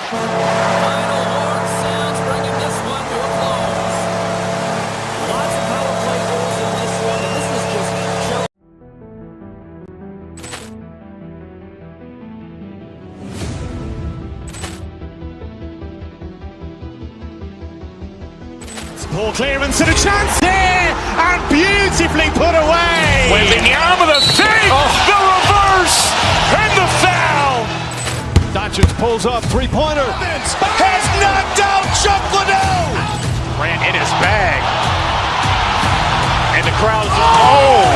Speaker 5: Final horn sounds, bringing this one to a close. Lots of power play goals in this one, and this is just jelly.
Speaker 2: Ball clearance and a chance here, and beautifully put away.
Speaker 3: Wembanyama the save, the reverse, and the foul.
Speaker 4: Doncic pulls up, three-pointer.
Speaker 3: Has knocked out Chuck Liddell. Ran in his bag. And the crowd's, oh,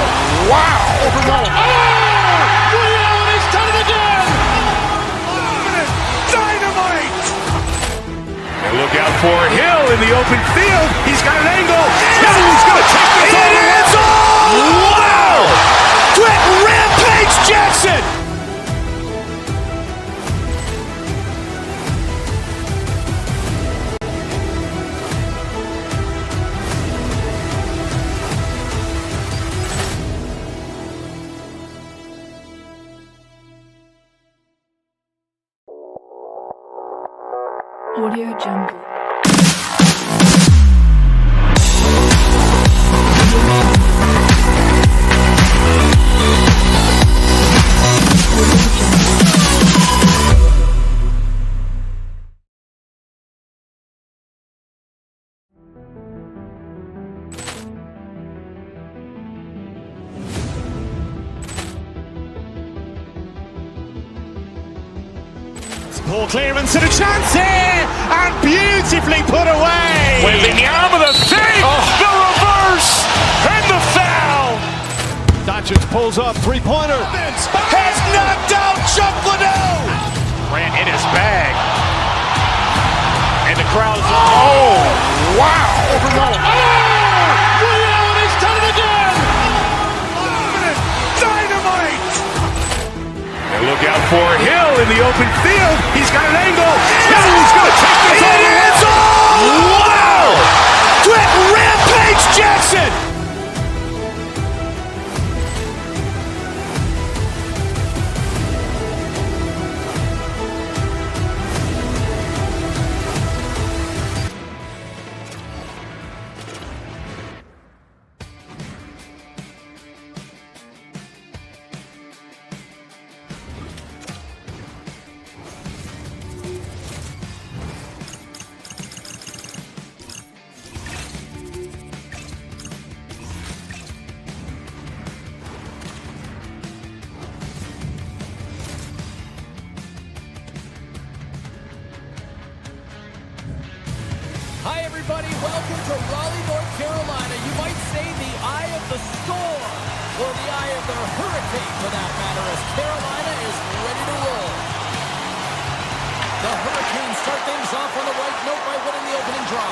Speaker 3: wow.
Speaker 4: He's done it again.
Speaker 3: Dynamite. And look out for Hill in the open field. He's got an angle. He's going to take this all the way. Wow! Quick Rampage Jackson.
Speaker 1: Audio Jungle.
Speaker 2: Ball clearance and a chance here, and beautifully put away.
Speaker 3: Wembanyama the save, the reverse, and the foul.
Speaker 4: Doncic pulls up, three-pointer.
Speaker 3: Has knocked out Chuck Liddell. Ran in his bag. And the crowd's, oh, wow.
Speaker 4: He's done it again.
Speaker 3: Dynamite. And look out for Hill in the open field. He's got an angle. He's going to take this all the way. Wow! Quick Rampage Jackson.
Speaker 5: welcome to Raleigh, North Carolina. You might say the eye of the storm, or the eye of the hurricane, for that matter, as Carolina is ready to roll. The Hurricanes start things off on the right note by winning the opening draw.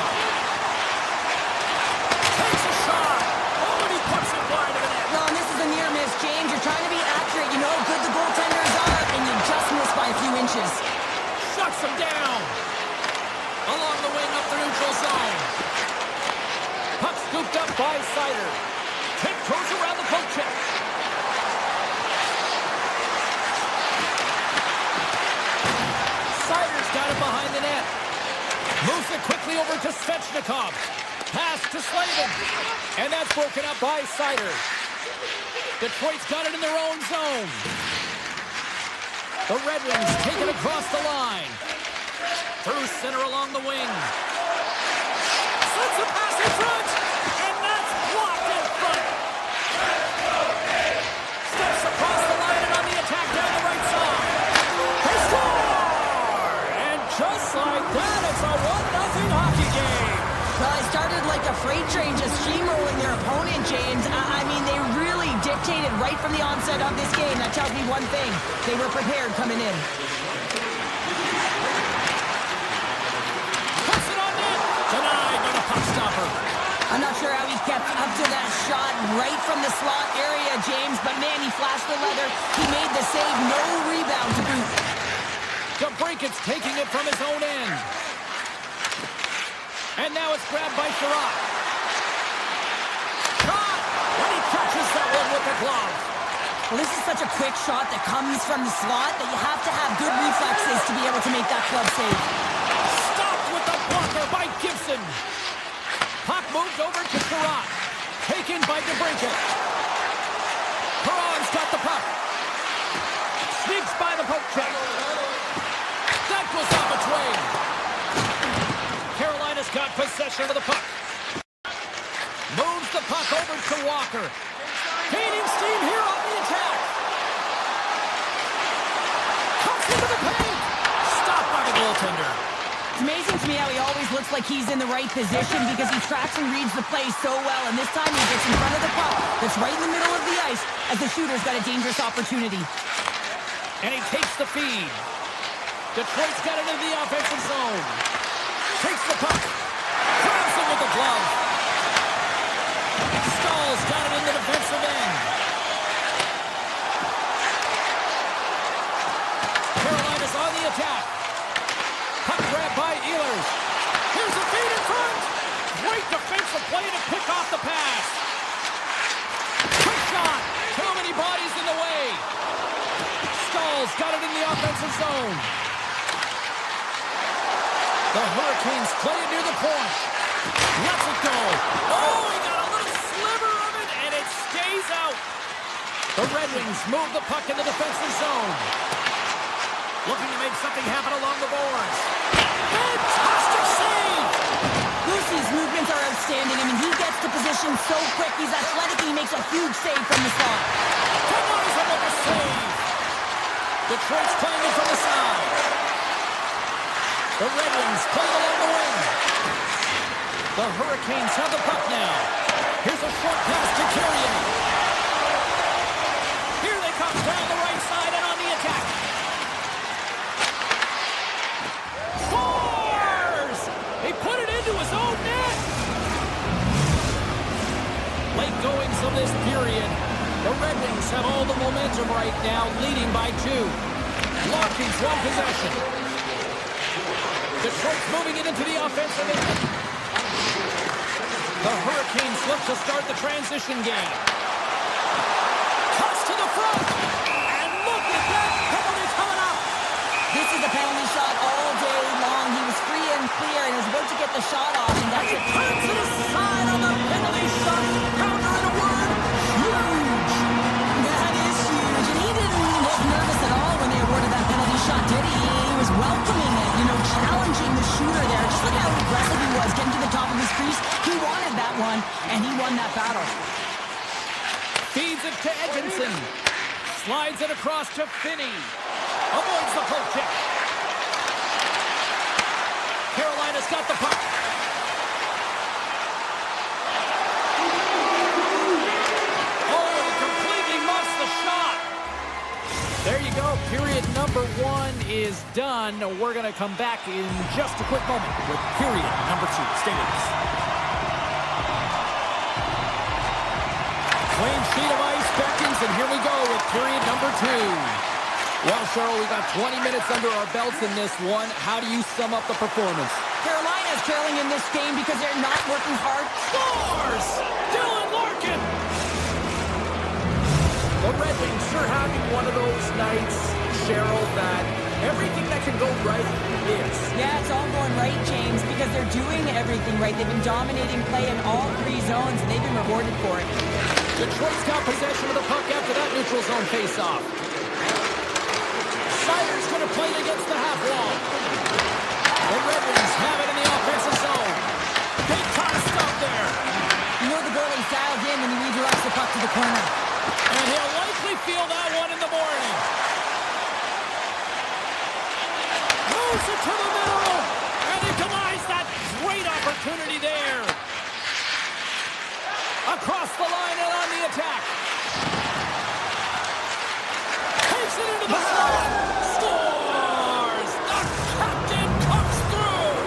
Speaker 5: Takes a shot. Oh, and he puts it wide of the net.
Speaker 6: No, and this is a near miss, James. You're trying to be accurate. You know how good the goaltenders are, and you just missed by a few inches.
Speaker 5: Shuts him down. Along the wing up the neutral zone. Puck scooped up by Sider. Tiptoes around the poke check. Sider's got it behind the net. Moves it quickly over to Svechnikov. Pass to Slavin. And that's broken up by Sider. Detroit's got it in their own zone. The Red Wings take it across the line. Through center along the wing. Sends a pass in front. And that's blocked in front. Steps across the line and on the attack down the right side. They score! And just like that, it's a 1-0 hockey game.
Speaker 6: Well, it started like a freight train just steamrolling their opponent, James. I mean, they really dictated right from the onset of this game. That tells me one thing. They were prepared coming in.
Speaker 5: Puts it on net. Denied by the puck stopper.
Speaker 6: I'm not sure how he kept up to that shot right from the slot area, James, but man, he flashed the leather. He made the save, no rebound to boot.
Speaker 5: DeBrincat's taking it from his own end. And now it's grabbed by Sherratt. Shot! And he catches that one with the glove.
Speaker 6: Well, this is such a quick shot that comes from the slot that you have to have good reflexes to be able to make that glove save.
Speaker 5: Stopped with the blocker by Gibson. Puck moved over to Sherratt. Taken by DeBrincat. Perron's got the puck. Sneaks by the poke check. That goes off its way. Carolina's got possession of the puck. Moves the puck over to Walker. Gaining steam here on the attack. Comes into the paint. Stopped by the goaltender.
Speaker 6: It's amazing to me how he always looks like he's in the right position because he tracks and reads the play so well, and this time he gets in front of the puck that's right in the middle of the ice as the shooter's got a dangerous opportunity.
Speaker 5: And he takes the feed. Detroit's got it into the offensive zone. Takes the puck. Grabs it with the glove. Stahl's got it in the defensive end. Carolina's on the attack. Puck grabbed by Ehlers. Here's a feed in front. Great defensive play to pick off the pass. Quick shot. Too many bodies in the way. Stahl's got it in the offensive zone. The Hurricanes play it near the point. Lets it go. Oh, he got a little sliver of it, and it stays out. The Red Wings move the puck in the defensive zone. Looking to make something happen along the boards. Fantastic save!
Speaker 6: Lucy's movements are outstanding. I mean, he gets to position so quick. He's athletic, and he makes a huge save from the slot.
Speaker 5: Denies him with a save. Detroit's playing it from the side. The Red Wings play it along the wing. The Hurricanes have the puck now. Here's a short pass to Carrier. Here they come down the right side and on the attack. Scores! He put it into his own net. Late goings of this period. The Red Wings have all the momentum right now, leading by 2. Larkin's won possession. Detroit's moving it into the offensive end. The Hurricanes look to start the transition game. Cuts to the front. And look at that penalty coming up.
Speaker 6: This is a penalty shot all day long. He was free and clear and was about to get the shot off, and that's it.
Speaker 5: Turns to the side on the penalty shot. Counter in a word. Huge.
Speaker 6: That is huge. And he didn't look nervous at all when they awarded that penalty shot, did he? He was welcoming it, challenging the shooter there. Just look how aggressive he was, getting to the top of his crease. He wanted that one, and he won that battle.
Speaker 5: Feeds it to Edmondson. Slides it across to Finney. Avoids the poke check. Carolina's got the puck. There you go. Period number 1 is done. We're going to come back in just a quick moment with period number 2. Stay with us. Clean sheet of ice beckons, and here we go with period number 2. Well, Cheryl, we got 20 minutes under our belts in this one. How do you sum up the performance?
Speaker 6: Carolina's trailing in this game because they're not working hard.
Speaker 5: Scores! Dylan Larkin! The Red Wings sure having one of those nights, Cheryl, that everything that can go right is.
Speaker 6: Yeah, it's all going right, James, because they're doing everything right. They've been dominating play in all 3 zones, and they've been rewarded for it.
Speaker 5: Detroit's got possession of the puck after that neutral zone faceoff. Sider's going to play it against the half wall. The Red Wings have it in the offensive zone. Big time stop there.
Speaker 6: You know the goalie's dialed in when he redirects the puck to the corner.
Speaker 5: And he'll likely feel that one in the morning. Moves it to the middle. And he denies that great opportunity there. Across the line and on the attack. Takes it into the slot. Scores! The captain comes through.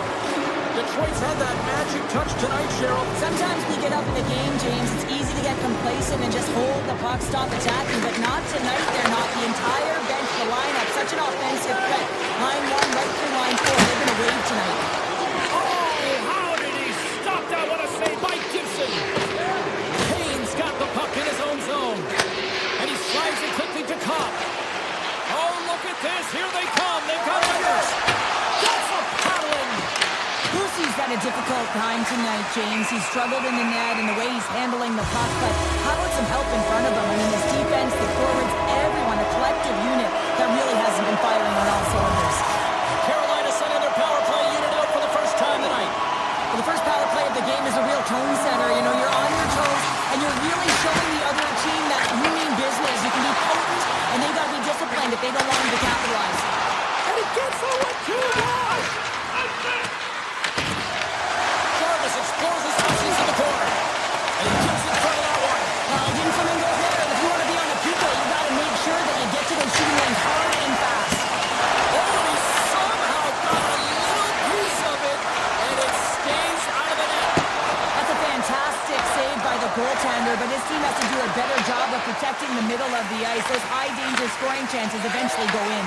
Speaker 5: Detroit's had that magic touch tonight, Cheryl.
Speaker 6: Sometimes we get up in the game, James. It's easy to get complacent and just hold the puck, stop attacking, but not tonight. They're not. The entire bench, the lineup, such an offensive threat. Line 1, right through line 4. They're going to wave tonight.
Speaker 5: Oh, how did he stop that? What a save by Gibson. Kane's got the puck in his own zone. And he slides it quickly to Cobb. Oh, look at this. Here they come. They've got runners. That's a paddling.
Speaker 6: Lucy's had a difficult time tonight, James. He's struggled in the net and the way he's handling the puck, but how about some help in front of him? I mean, his defense, the forwards, everyone, a collective unit that really hasn't been firing on all cylinders.
Speaker 5: Carolina sending their power play unit out for the first time tonight.
Speaker 6: Well, the first power play of the game is a real tone setter. You know, you're on your toes, and you're really showing the other team that you mean business. You can be potent, and they got to be disciplined if they don't want you to capitalize.
Speaker 5: And it gets over to wide. Jarvis explores his options in the corner. And he keeps in front of that one.
Speaker 6: Well, he didn't come and go there. If you want to be on a Pico, you got to make sure that you get to those shooting lanes hard and fast.
Speaker 5: Oh, he somehow got a little piece of it, and it stays out of the net.
Speaker 6: That's a fantastic save by the goaltender, but his team has to do a better job of protecting the middle of the ice. Those high-danger scoring chances eventually go in.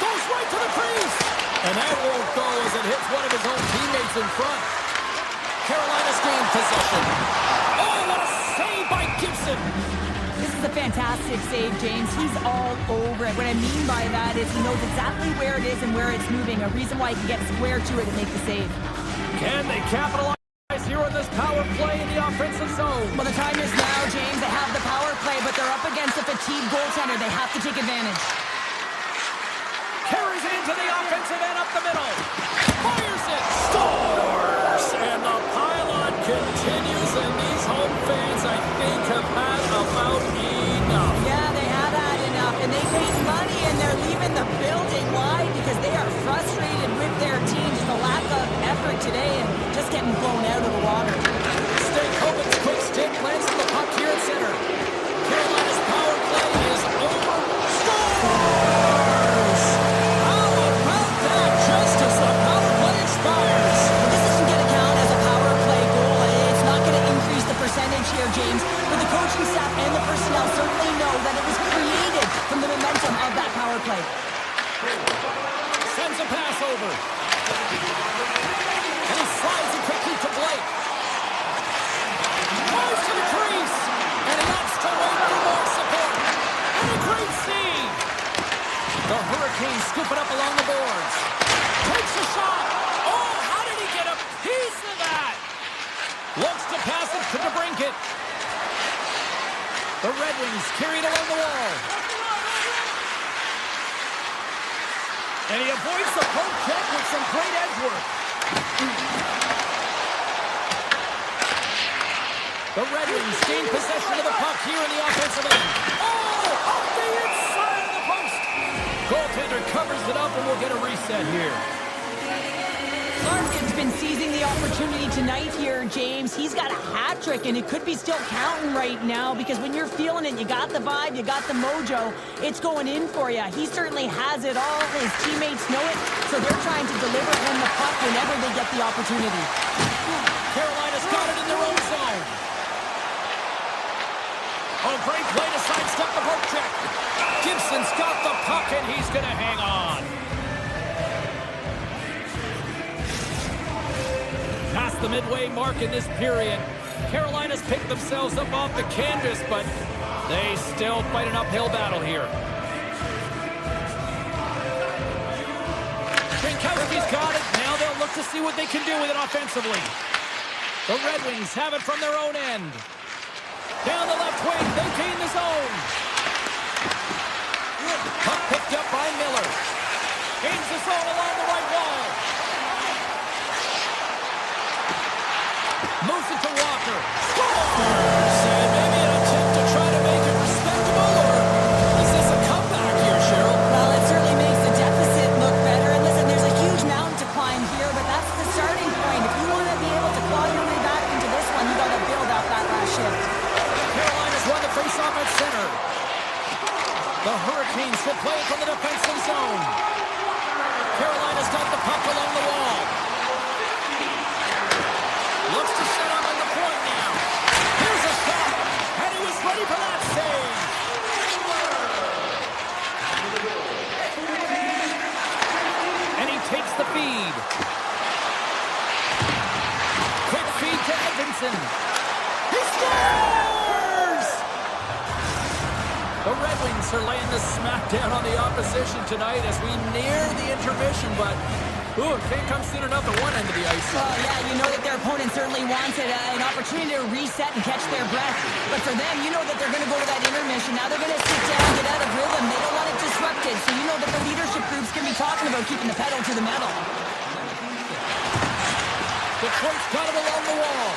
Speaker 5: Goes right to the crease. And that won't go as it hits one of his own teammates in front. Carolina's gained possession. Oh, what a save by Gibson.
Speaker 6: This is a fantastic save, James. He's all over it. What I mean by that is he knows exactly where it is and where it's moving, a reason why he can get square to it and make the save.
Speaker 5: Can they capitalize here on this power play in the offensive zone?
Speaker 6: Well, the time is now, James. They have the power play, but they're up against a fatigued goaltender. They have to take advantage.
Speaker 5: Carries it into the offensive end up the middle. Fires it. Scores! And the pylon continues, and these home fans, I think, have had about enough.
Speaker 6: Yeah, they have had enough, and they paid money, and they're leaving the building. Why? Because they are frustrated with their team. Just the lack of effort today and just getting blown out of the water.
Speaker 5: Stay Copen's quick stick lands on the puck here at center. Carolina's power play is over. Scores! How about that? Just as the power play expires.
Speaker 6: But this isn't going to count as a power play goal. It's not going to increase the percentage here, James. But the coaching staff and the personnel certainly know that it was created from the momentum of that power play.
Speaker 5: Sends a pass over. And he slides it quickly to Blake. Goes to the crease. And he opts to wait for more support. And a great save. The Hurricanes scooping up along the boards. Takes a shot. Oh, how did he get a piece of that? Looks to pass it to DeBrincat. The Red Wings carried along the wall. And he avoids the poke check with some great edge work. The Red Wings gain possession of the puck here in the offensive end. Oh, off the inside of the post. Goaltender covers it up, and we'll get a reset here.
Speaker 6: Larkin's been seizing the opportunity tonight here, James. He's got a hat trick, and it could be still counting right now because when you're feeling it, you got the vibe, you got the mojo, it's going in for you. He certainly has it all. His teammates know it, so they're trying to deliver him the puck whenever they get the opportunity.
Speaker 5: Carolina's got it in their own zone. Oh, great play to sidestep the poke check. Gibson's got the puck, and he's going to hang on. Past the midway mark in this period, Carolina's picked themselves up off the canvas, but they still fight an uphill battle here. Jankowski's got it. Now they'll look to see what they can do with it offensively. The Red Wings have it from their own end. Down the left wing, they gain the zone. Puck picked up by Miller. Gains the zone along the right wall. Moves it to Walker. Scores! And maybe an attempt to try to make it respectable, or is this a comeback here, Cheryl?
Speaker 6: Well, it certainly makes the deficit look better. And listen, there's a huge mountain to climb here, but that's the starting point. If you want to be able to claw your way back into this one, you got to build out that last shift.
Speaker 5: Carolina's won the faceoff at center. The Hurricanes will play it from the defensive zone. Carolina's got the puck along the wall. Looks to set up on the point now. Here's a shot, and he was ready for that save. And he takes the feed. Quick feed to Edmondson. He scores! The Red Wings are laying the smackdown on the opposition tonight as we near the intermission, but it can't come soon enough at one end of the ice.
Speaker 6: Well, yeah, you know that their opponent certainly wanted an opportunity to reset and catch their breath. But for them, you know that they're going to go to that intermission. Now they're going to sit down, get out of rhythm. They don't want it disrupted. So you know that the leadership groups can be talking about keeping the pedal to the metal.
Speaker 5: Detroit's got it along the wall.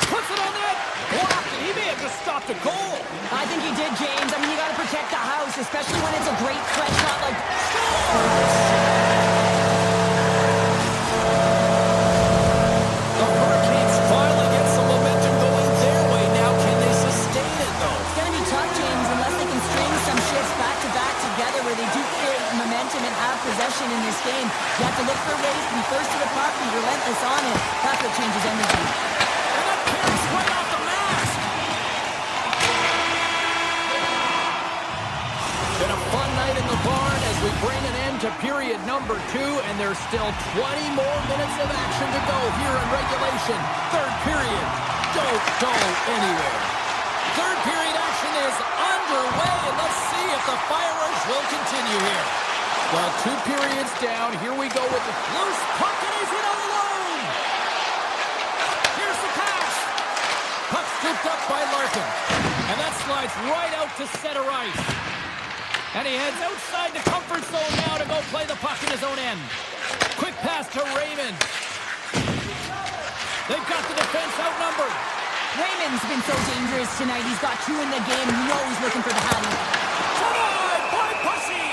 Speaker 5: Puts it on net. Blocked it. He may have just stopped a goal.
Speaker 6: I think he did, James. I mean, you got to protect the house, especially when it's a great threat shot like...
Speaker 5: The Hurricanes finally get some momentum going their way now. Can they sustain it, though?
Speaker 6: It's going to be tough, James, unless they can string some shifts back-to-back together where they do create momentum and have possession in this game. You have to look for ways to be first to the puck, be relentless on it. That's what changes everything.
Speaker 5: And that carries right off the mask. Been a fun night in the barn as we bring an end to period number 2, and there's still 20 more minutes of action to go here in regulation. Third period. Don't go anywhere. Third period action is underway, and let's see if the fireworks will continue here. Well, 2 periods down. Here we go with the loose puck, and he's in all alone. Here's the pass. Puck scooped up by Larkin, and that slides right out to center ice. And he heads outside the comfort zone now to go play the puck in his own end. Quick pass to Raymond. They've got the defense outnumbered.
Speaker 6: Raymond's been so dangerous tonight. He's got 2 in the game, and you know he's looking for the hat.
Speaker 5: Try by Pussy.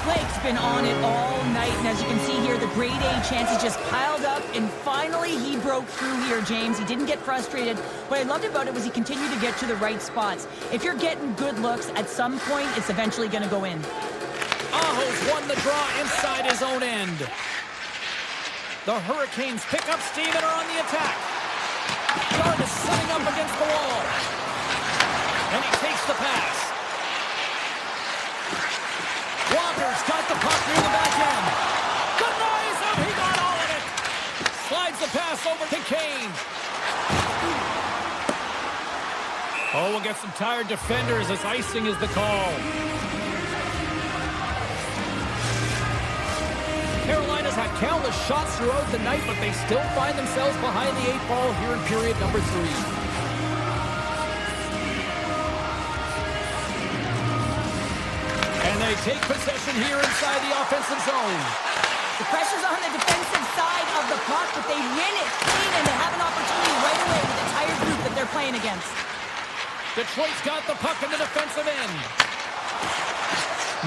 Speaker 6: Blake's been on it all night, and as you can see here, the grade A chances just piled up, and finally he broke through here, James. He didn't get frustrated. What I loved about it was he continued to get to the right spots. If you're getting good looks, at some point, it's eventually going to go in.
Speaker 5: Aho's won the draw inside his own end. The Hurricanes pick up steam and are on the attack. Guard is setting up against the wall. And he takes the pass. Walker's got the puck near the back end. Denies him. He got all of it. Slides the pass over to Kane. Oh, we'll get some tired defenders as icing is the call. Carolina's had countless shots throughout the night, but they still find themselves behind the 8 ball here in period number 3. And they take possession here inside the offensive zone.
Speaker 6: The pressure's on the defensive side of the puck, but they win it clean, and they have an opportunity right away with the tired group that they're playing against.
Speaker 5: Detroit's got the puck in the defensive end.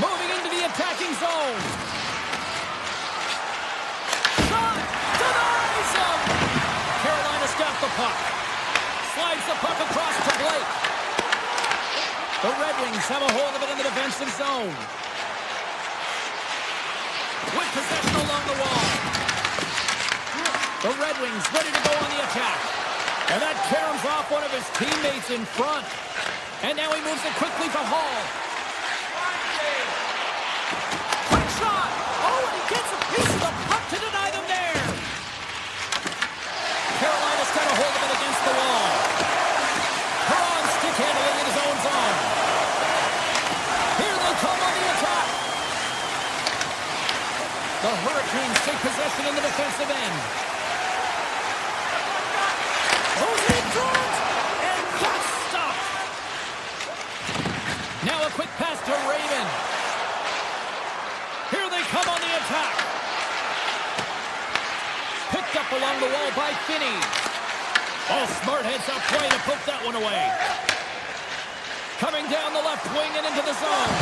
Speaker 5: Moving into the attacking zone. Shot! Denies him! Carolina's got the puck. Slides the puck across to Blake. The Red Wings have a hold of it in the defensive zone. With possession along the wall. The Red Wings ready to go on the attack. And that caroms off one of his teammates in front. And now he moves it quickly to Hall. Quick shot! Oh, and he gets a piece of the puck to deny them there. Carolina's got a hold of it against the wall. Perron stick handling in his own zone. Here they come on the attack. The Hurricanes take possession in the defensive end. Goes in front, and that's stopped. Now a quick pass to Raven. Here they come on the attack. Picked up along the wall by Finney. Oh, smart heads up play to poke that one away. Coming down the left wing and into the zone.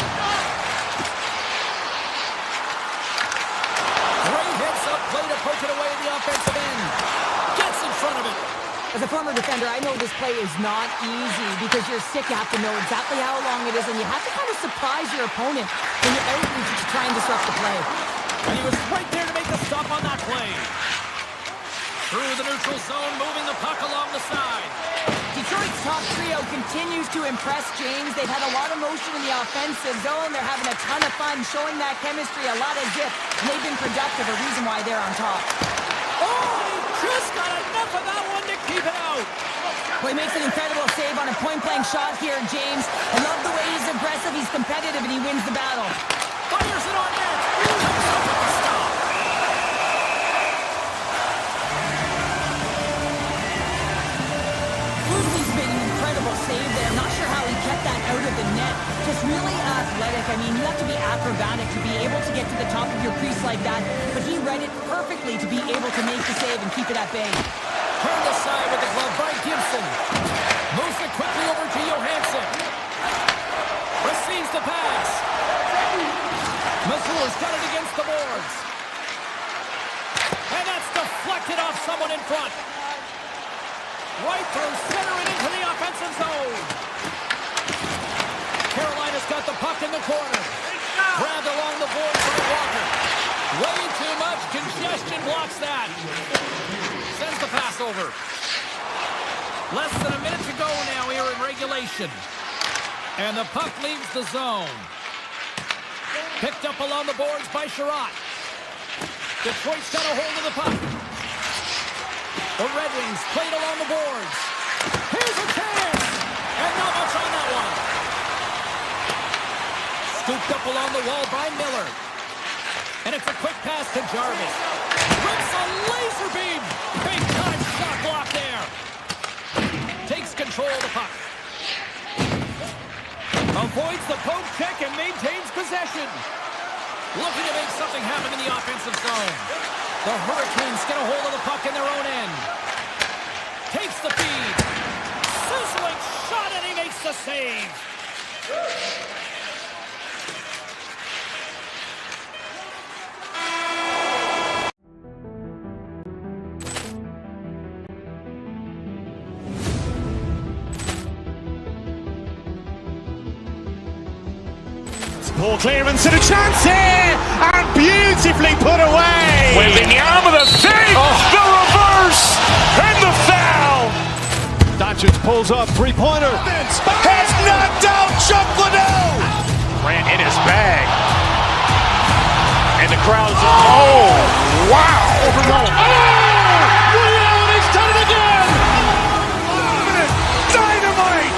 Speaker 5: Great heads up play to poke it away at the offensive end. Gets in front of it.
Speaker 6: As a former defender, I know this play is not easy because you're sick. You have to know exactly how long it is, and you have to kind of surprise your opponent when you're outreaching to try and disrupt the play.
Speaker 5: And he was right there to make the stop on that play. Through the neutral zone, moving the puck along the side.
Speaker 6: Detroit's top trio continues to impress, James. They've had a lot of motion in the offensive zone. They're having a ton of fun, showing that chemistry, a lot of zip. And they've been productive, a reason why they're on top.
Speaker 5: Oh, he just got enough of that one to keep it out.
Speaker 6: Well, he makes an incredible save on a point-blank shot here, James. I love the way he's aggressive, he's competitive, and he wins the battle.
Speaker 5: Fires it on net. Comes up with the stop.
Speaker 6: He's made an incredible save there. I'm not sure how he kept that out of the net. Just really athletic. I mean, you have to be acrobatic to be able to get to the top of your crease like that. But he read it perfectly to be able to make the save and keep it at bay.
Speaker 5: Turned aside with the glove by Gibson. Moves it quickly over to Johansson. Receives the pass. Mazur's got it against the boards. And that's deflected off someone in front. Right through center and into the offensive zone. Carolina's got the puck in the corner. Grabbed along the boards by Walker. Way too much congestion blocks that. Sends the pass over. Less than a minute to go now here in regulation. And the puck leaves the zone. Picked up along the boards by Sherratt. Detroit's got a hold of the puck. The Red Wings played along the boards. Here's a chance! And not much on that one. Scooped up along the wall by Miller. And it's a quick pass to Jarvis. Rips a laser beam! Big time shot block there. Takes control of the puck. Avoids the poke check and maintains possession. Looking to make something happen in the offensive zone. The Hurricanes get a hold of the puck in their own end. Takes the feed. Sizzling shot and he makes the save.
Speaker 2: Poor clearance and a chance here, and beautifully put away.
Speaker 3: Wembanyama the save, the reverse, and the foul.
Speaker 4: Doncic pulls up, three-pointer.
Speaker 3: Has knocked out Chuck Liddell. Ran in his bag. And the crowd's, oh, wow. Oh,
Speaker 4: He's done it again!
Speaker 3: dynamite.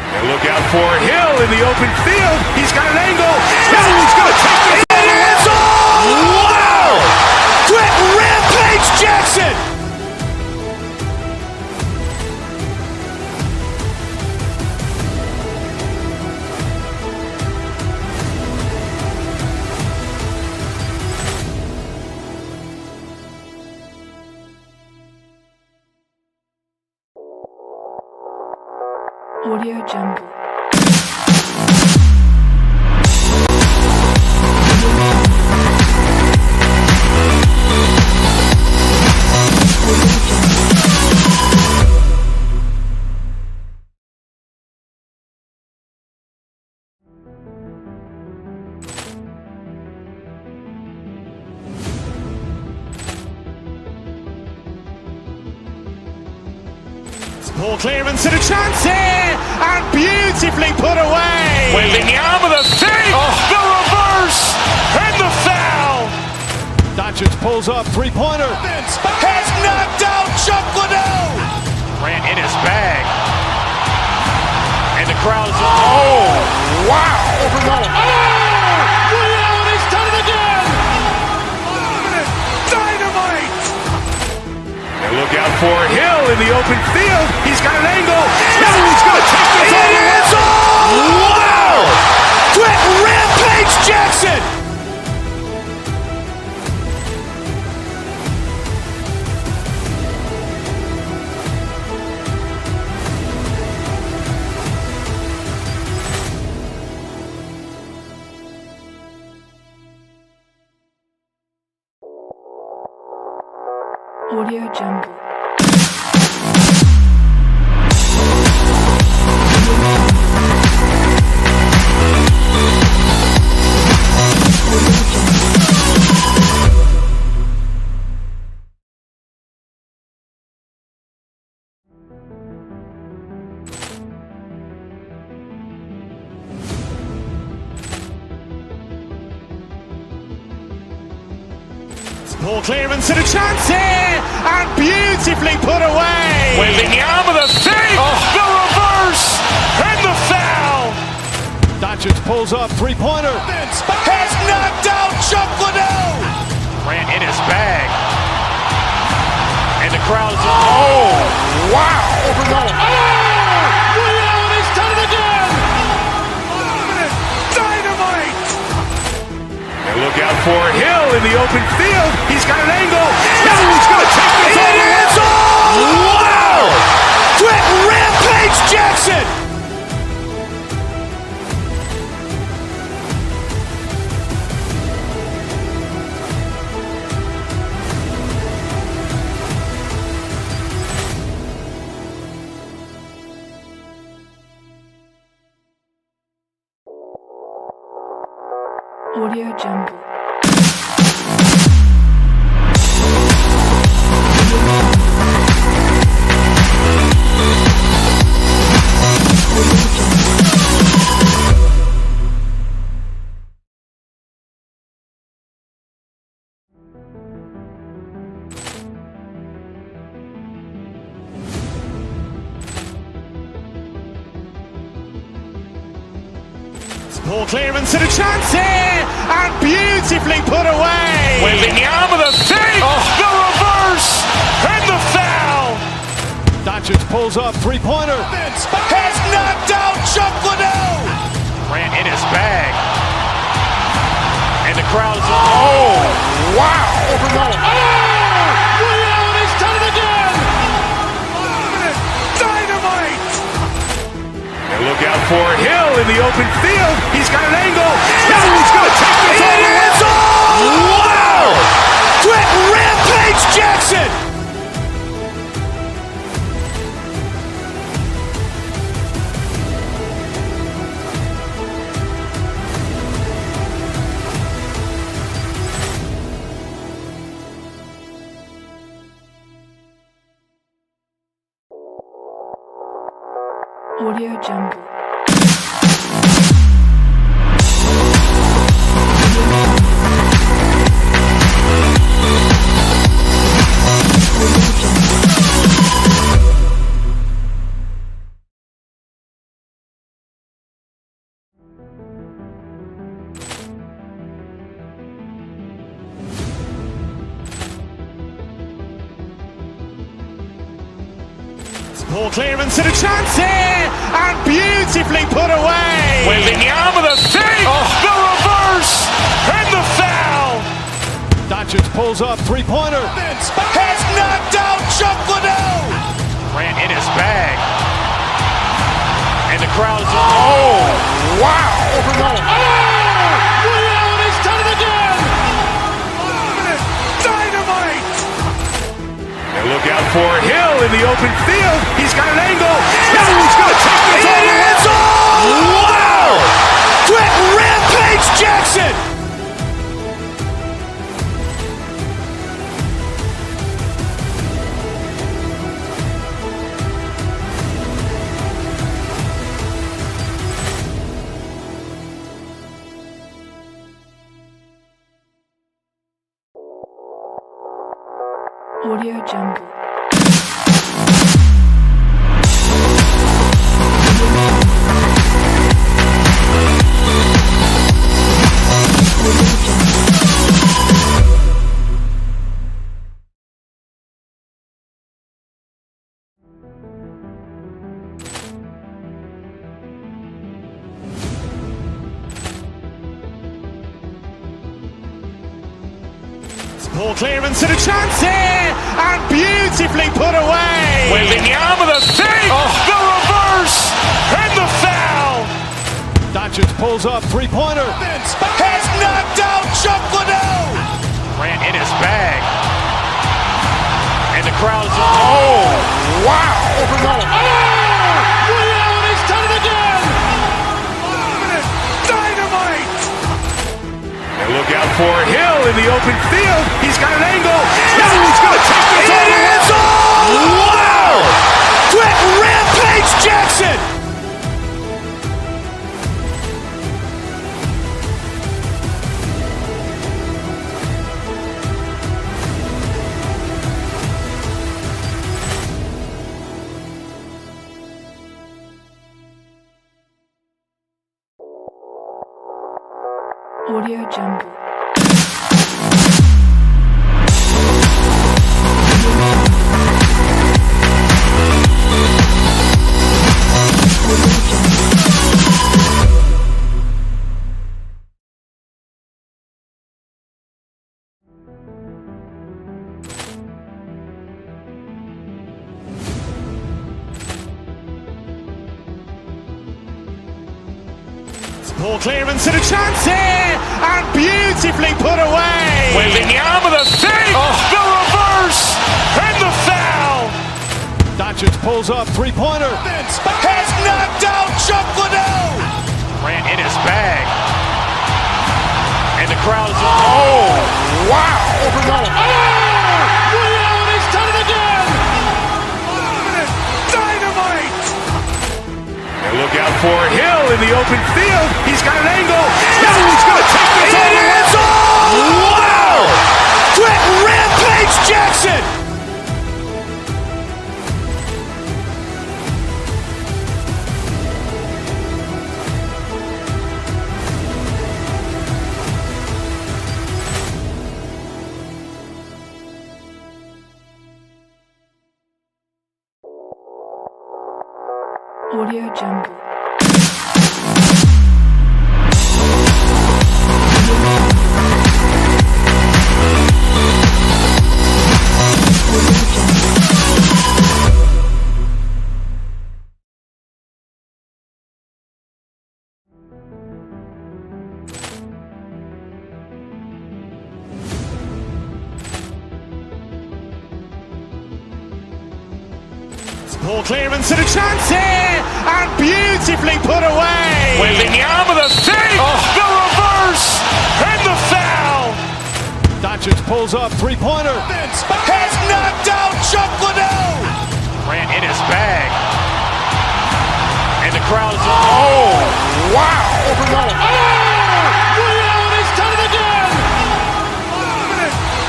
Speaker 3: And look out for Hill in the open field. He's got an angle. He's going to take this. It is all! Wow! Quick Rampage Jackson!
Speaker 1: Audio Jungle.
Speaker 2: Ball clearance and a chance here, and beautifully put away.
Speaker 3: Waving the arm of the save, the reverse, and the foul.
Speaker 4: Doncic pulls up, three-pointer.
Speaker 3: Has knocked out Chuck Liddell. Grant in his bag. And the crowd is, wow.
Speaker 4: Ray Allen has done it again.
Speaker 3: Dynamite. And look out for Hill in the open field. He's got an angle. Now he's going to take this all the way. Wow. Quick Rampage Jackson.
Speaker 1: Audio Jungle.
Speaker 2: Ball clearance and a chance here, and beautifully put away.
Speaker 3: Waving the arm of the save, the reverse, and the foul.
Speaker 4: Doncic pulls up, three-pointer.
Speaker 3: Has knocked out Chuck Liddell. Grant in his bag. And the crowd is, wow.
Speaker 4: Ray Allen has done it again.
Speaker 3: Dynamite. And look out for Hill in the open field. He's got an angle. Now he's going to take this all the way. Wow. Quick Rampage Jackson.
Speaker 1: Audio Jungle.
Speaker 2: Ball clearance and a chance here, and beautifully put away.
Speaker 3: Waving the arm of the save, the reverse, and the foul.
Speaker 4: Doncic pulls up, three-pointer.
Speaker 3: Has knocked out Chuck Liddell. Grant in his bag. And the crowd is, wow.
Speaker 4: Ray Allen has done it again.
Speaker 3: Dynamite. And look out for Hill in the open field. He's got an angle. Now he's going to take this all the way. Wow. Quick Rampage Jackson.
Speaker 1: Audio Jungle.
Speaker 2: Ball clearance and a chance here, and beautifully put away.
Speaker 3: Waving the arm of the save, the reverse, and the foul.
Speaker 4: Doncic pulls up, three-pointer.
Speaker 3: Has knocked out Chuck Liddell. Grant in his bag. And the crowd is, wow.
Speaker 4: Ray Allen has done it again.
Speaker 3: Dynamite. And look out for Hill in the open field. He's got an angle. Now he's going to take this all the way. Wow. Quick Rampage Jackson.
Speaker 1: Audio Jungle.
Speaker 2: Ball clearance and a chance here, and beautifully put away.
Speaker 3: Wembanyama the save, the reverse, and the foul.
Speaker 4: Doncic pulls up, three-pointer.
Speaker 3: Has knocked out Chuck Liddell. Grant in his bag. And the crowd is, oh, wow.
Speaker 4: He's done it again.
Speaker 3: Dynamite. And look out for Hill in the open field. He's got an angle. He's going to take this all the way. Wow. Quick Rampage Jackson.
Speaker 1: Audio Jungle.
Speaker 2: Ball clearance and a chance here, and beautifully put away.
Speaker 3: Wembanyama the save, the reverse, and the foul.
Speaker 4: Doncic pulls up, three-pointer.
Speaker 3: Has knocked out Chuck Liddell. Grant in his bag. And the crowd is, oh, wow.
Speaker 4: He's done it again.
Speaker 3: Dynamite. And look out for Hill in the open field. He's got an angle. He's going to take this all the way. Wow. Quick Rampage Jackson.
Speaker 1: Audio Jungle.
Speaker 2: Ball clearance and a chance here, and beautifully put away.
Speaker 3: Wembanyama the save, the reverse, and the foul.
Speaker 4: Doncic pulls up, three-pointer.
Speaker 3: Has knocked out Chuck Liddell. Grant in his bag. And the crowd is, oh, wow.
Speaker 4: He's done it again.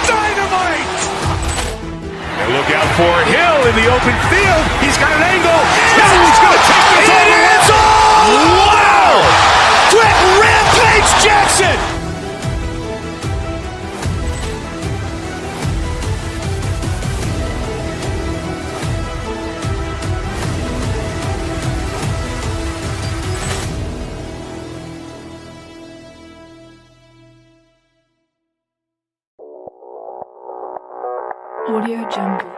Speaker 3: Dynamite. And look out for Hill in the open field. He's got an angle. He's going to take this all the way. Wow. Quick Rampage Jackson.
Speaker 1: Audio Jungle.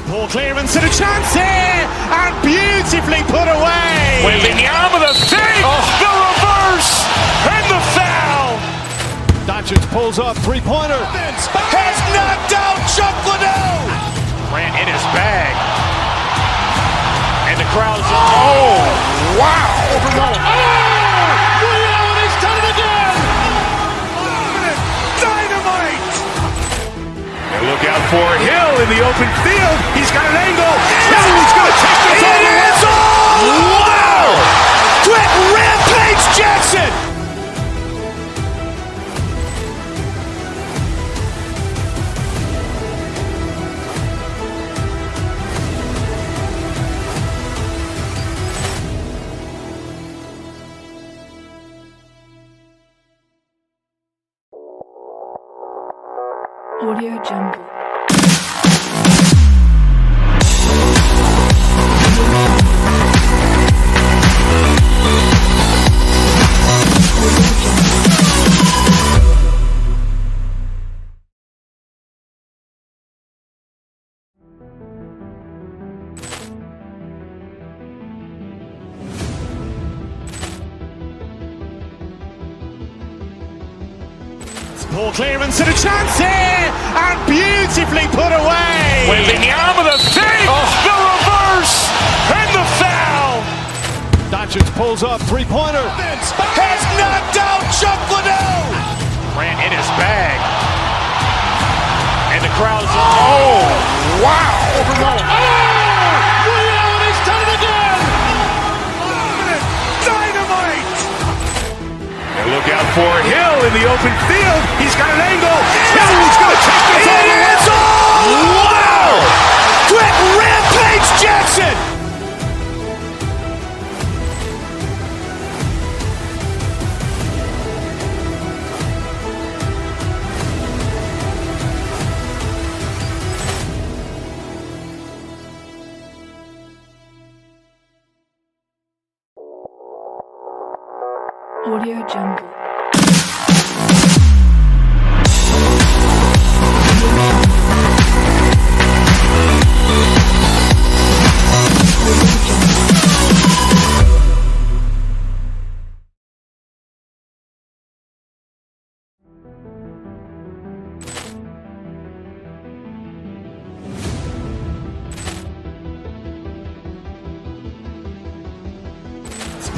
Speaker 2: Ball clearance and a chance here, and beautifully put away.
Speaker 3: Wembanyama the save, the reverse, and the foul.
Speaker 4: Doncic pulls up, three-pointer.
Speaker 3: Has knocked out Chuck Liddell. Grant in his bag. And And the crowd's, oh, wow!
Speaker 4: He's done it again!
Speaker 3: Dynamite! And look out for Hill in the open field. He's got an angle. He's going to take this all the way. Wow! Quick Rampage Jackson!
Speaker 1: Audio Jungle.
Speaker 2: Ball clearance and a chance here, and beautifully put away.
Speaker 3: Wembanyama the fake, the reverse, and the foul.
Speaker 4: Doncic pulls up, three-pointer.
Speaker 3: Has knocked out Chuck Liddell. Grant in his bag. And the crowd's, oh, wow.
Speaker 4: He's done it again!
Speaker 3: Dynamite! And look out for Hill in the open field. He's got an angle. He's going to take this all the way. Wow! Quick Rampage Jackson!
Speaker 1: Audio Jungle.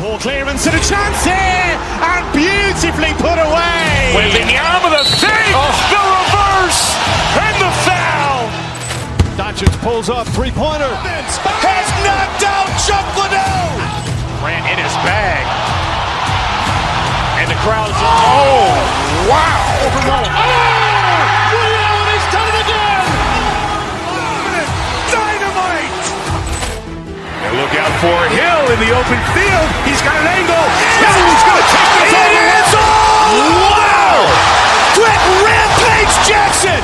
Speaker 2: Ball clearance and a chance here, and beautifully put away.
Speaker 3: Wembanyama the fake, the reverse, and the foul.
Speaker 4: Doncic pulls up, three-pointer.
Speaker 3: Has knocked out Chuck Liddell. Grant in his bag. And the crowd's, oh, wow.
Speaker 4: He's done it again!
Speaker 3: Dynamite! And look out for Hill in the open field. He's got an angle. He's going to take this all the way. Wow! Quick Rampage Jackson!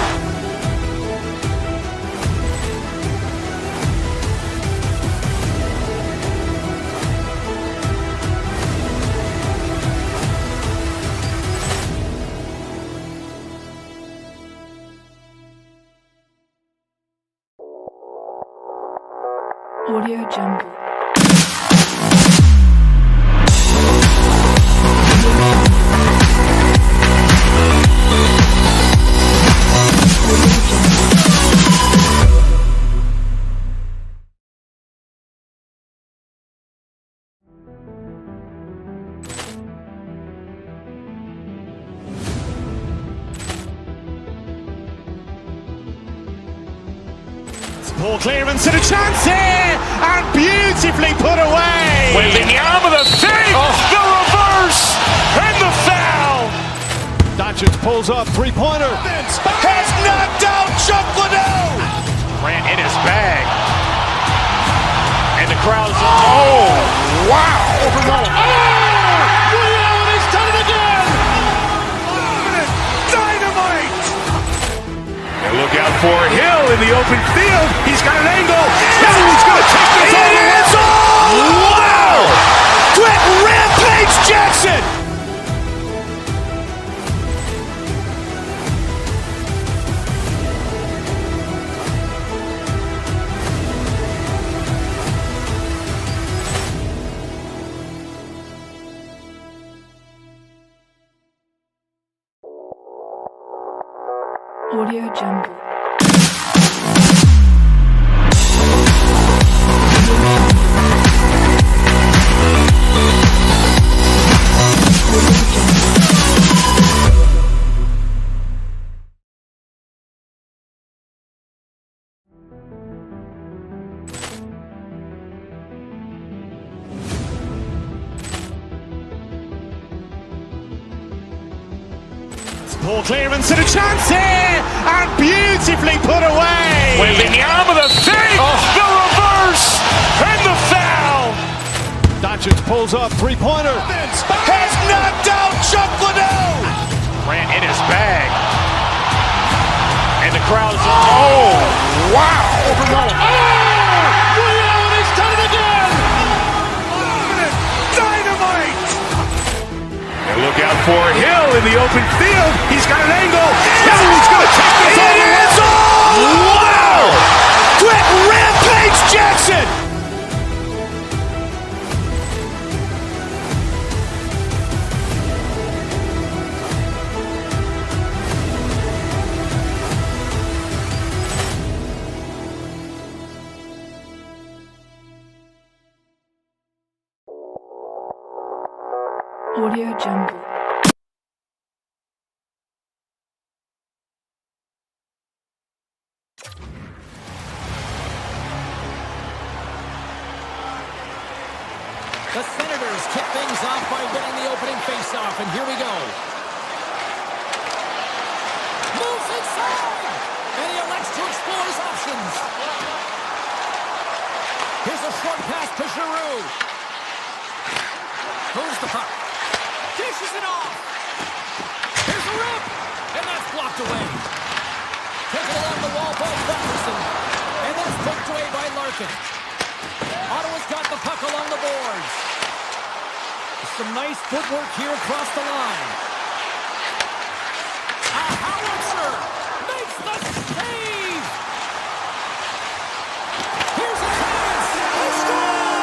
Speaker 1: Audio Jungle.
Speaker 2: Ball clearance and a chance here, and beautifully put away.
Speaker 3: Wembanyama the fake, the reverse, and the foul.
Speaker 4: Doncic pulls up, three-pointer.
Speaker 3: Has knocked out Chuck Liddell. Grant in his bag. And the crowd's, oh, wow.
Speaker 4: He's done it again!
Speaker 3: Dynamite! And look out for Hill in the open field. He's got an angle. He's going to take this all the way. Wow! Quick Rampage Jackson!
Speaker 1: Audio Jungle.
Speaker 2: Ball clearance and a chance here, and beautifully put away.
Speaker 3: Wembanyama the save, the reverse, and the foul.
Speaker 4: Doncic pulls up, three-pointer.
Speaker 3: Has knocked out Chuck Liddell. Grant in his bag. And the crowd is, oh, wow.
Speaker 4: He's done it again!
Speaker 3: Dynamite. And look out for Hill in the open field. He's got an angle. Hill is going to take this all the way. Wow. Quick rampage Jackson.
Speaker 1: Audio Jungle.
Speaker 5: The Senators kick things off by winning the opening faceoff, and here we go. Moves inside, and he elects to explore his options. Here's a short pass to Giroux. Moves the puck. Dishes it off. Here's a rip, and that's blocked away. Taken along the wall by Patterson, and that's poked away by Larkin. Ottawa's got the puck along the boards. Some nice footwork here across the line. A howitzer makes the save. Here's a chance. He scores!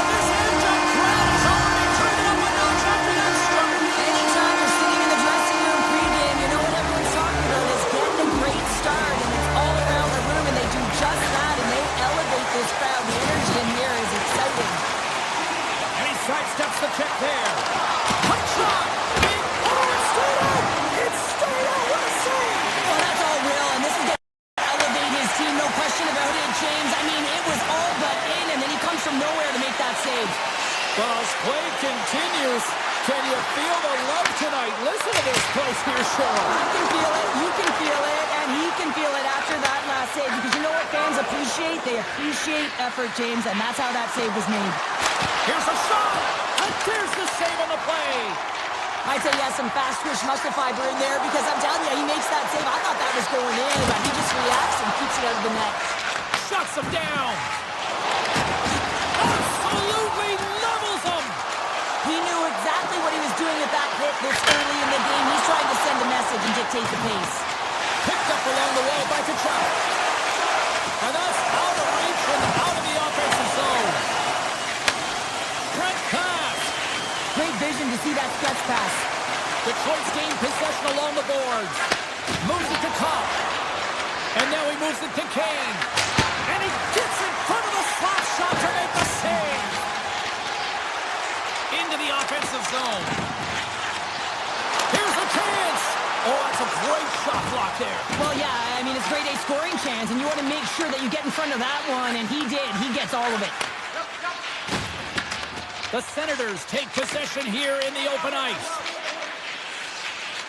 Speaker 5: This engine crowd is already turning up a notch after that start.
Speaker 6: Anytime you're sitting in the dressing room pregame, you know what everyone's talking about is getting a great start, and it's all around the room, and they do just that, and they elevate this crowd. The energy in here is exciting.
Speaker 5: And he sidesteps the check there. Hot shot. Oh, it's straight out. It's straight out. What a save.
Speaker 6: Well, that's all real, and this is going to elevate his team, no question about it, James. I mean, it was all but in, and then he comes from nowhere to make that save.
Speaker 5: Well, as play continues, can you feel the love tonight? Listen to this place here, Cheryl.
Speaker 6: I can feel it, you can feel it, and he can feel it after that last save, because you know what fans appreciate? They appreciate effort, James, and that's how that save was made.
Speaker 5: Here's a shot, and there's the save on the play.
Speaker 6: I'd say he has some fast twitch muscle fiber in there, because I'm telling you, he makes that save. I thought that was going in, but he just reacts and keeps it out of the net.
Speaker 5: Shuts him down. Absolutely levels him.
Speaker 6: He knew exactly what he was doing with that hit this early in the game. He's trying to send a message and dictate the pace.
Speaker 5: Picked up along the wall by Kachuk. And that's out of reach and out of the offensive zone. Trent pass.
Speaker 6: Great vision to see that stretch pass.
Speaker 5: Detroit's gained possession along the boards. Moves it to Kopp. And now he moves it to Kane. And he gets in front of the slap shot to make the save. Into the offensive zone. Here's a chance. Oh, that's a great shot block there.
Speaker 6: Well, yeah, I mean, it's a grade A scoring chance, and you want to make sure that you get in front of that one, and he did. He gets all of it.
Speaker 5: The Senators take possession here in the open ice.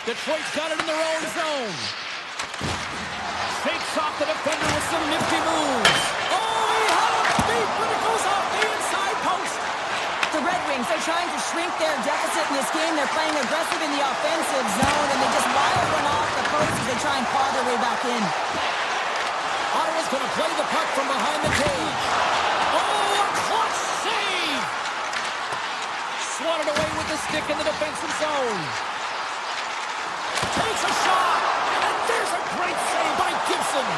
Speaker 5: Detroit's got it in their own zone. Shakes off the defender with some nifty moves. Oh, he had a beat, but it goes off the inside post.
Speaker 6: The Red Wings, they're trying to shrink their deficit in this game. They're playing aggressive in the offensive zone, and they just wire one off the post as they try and claw their way back in.
Speaker 5: Ottawa's going to play the puck from behind the cage. Oh, a clutch save! Swatted away with the stick in the defensive zone. Takes a shot, and there's a great save by Gibson.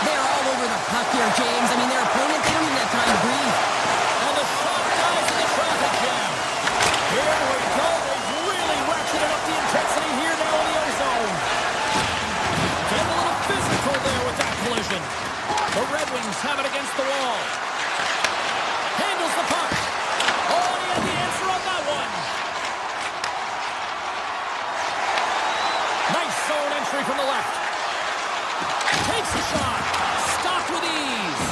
Speaker 6: They're all over the puck here, James. I mean, their opponent, they don't even have time to breathe.
Speaker 5: And the shot dies in the traffic jam. Here we go. They've really ratcheted up the intensity here now in the ozone. Getting a little physical there with that collision. The Red Wings have it against the wall. Handles the puck. Oh, he had the answer on that one. Nice zone entry from the left. Takes a shot. Stopped with ease.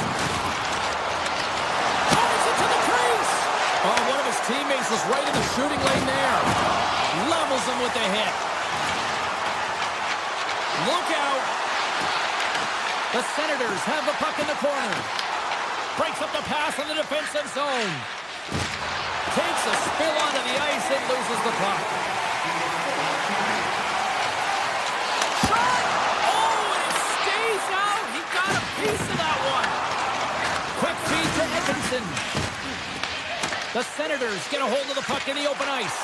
Speaker 5: Carries it to the crease. Oh, one of his teammates was right in the shooting lane there. Levels him with the hit. Look out. The Senators have the puck in the corner. Breaks up the pass in the defensive zone. Takes a spill onto the ice and loses the puck. Shot! Oh, and it stays out. He got a piece of that one. Quick feed to Edmondson. The Senators get a hold of the puck in the open ice.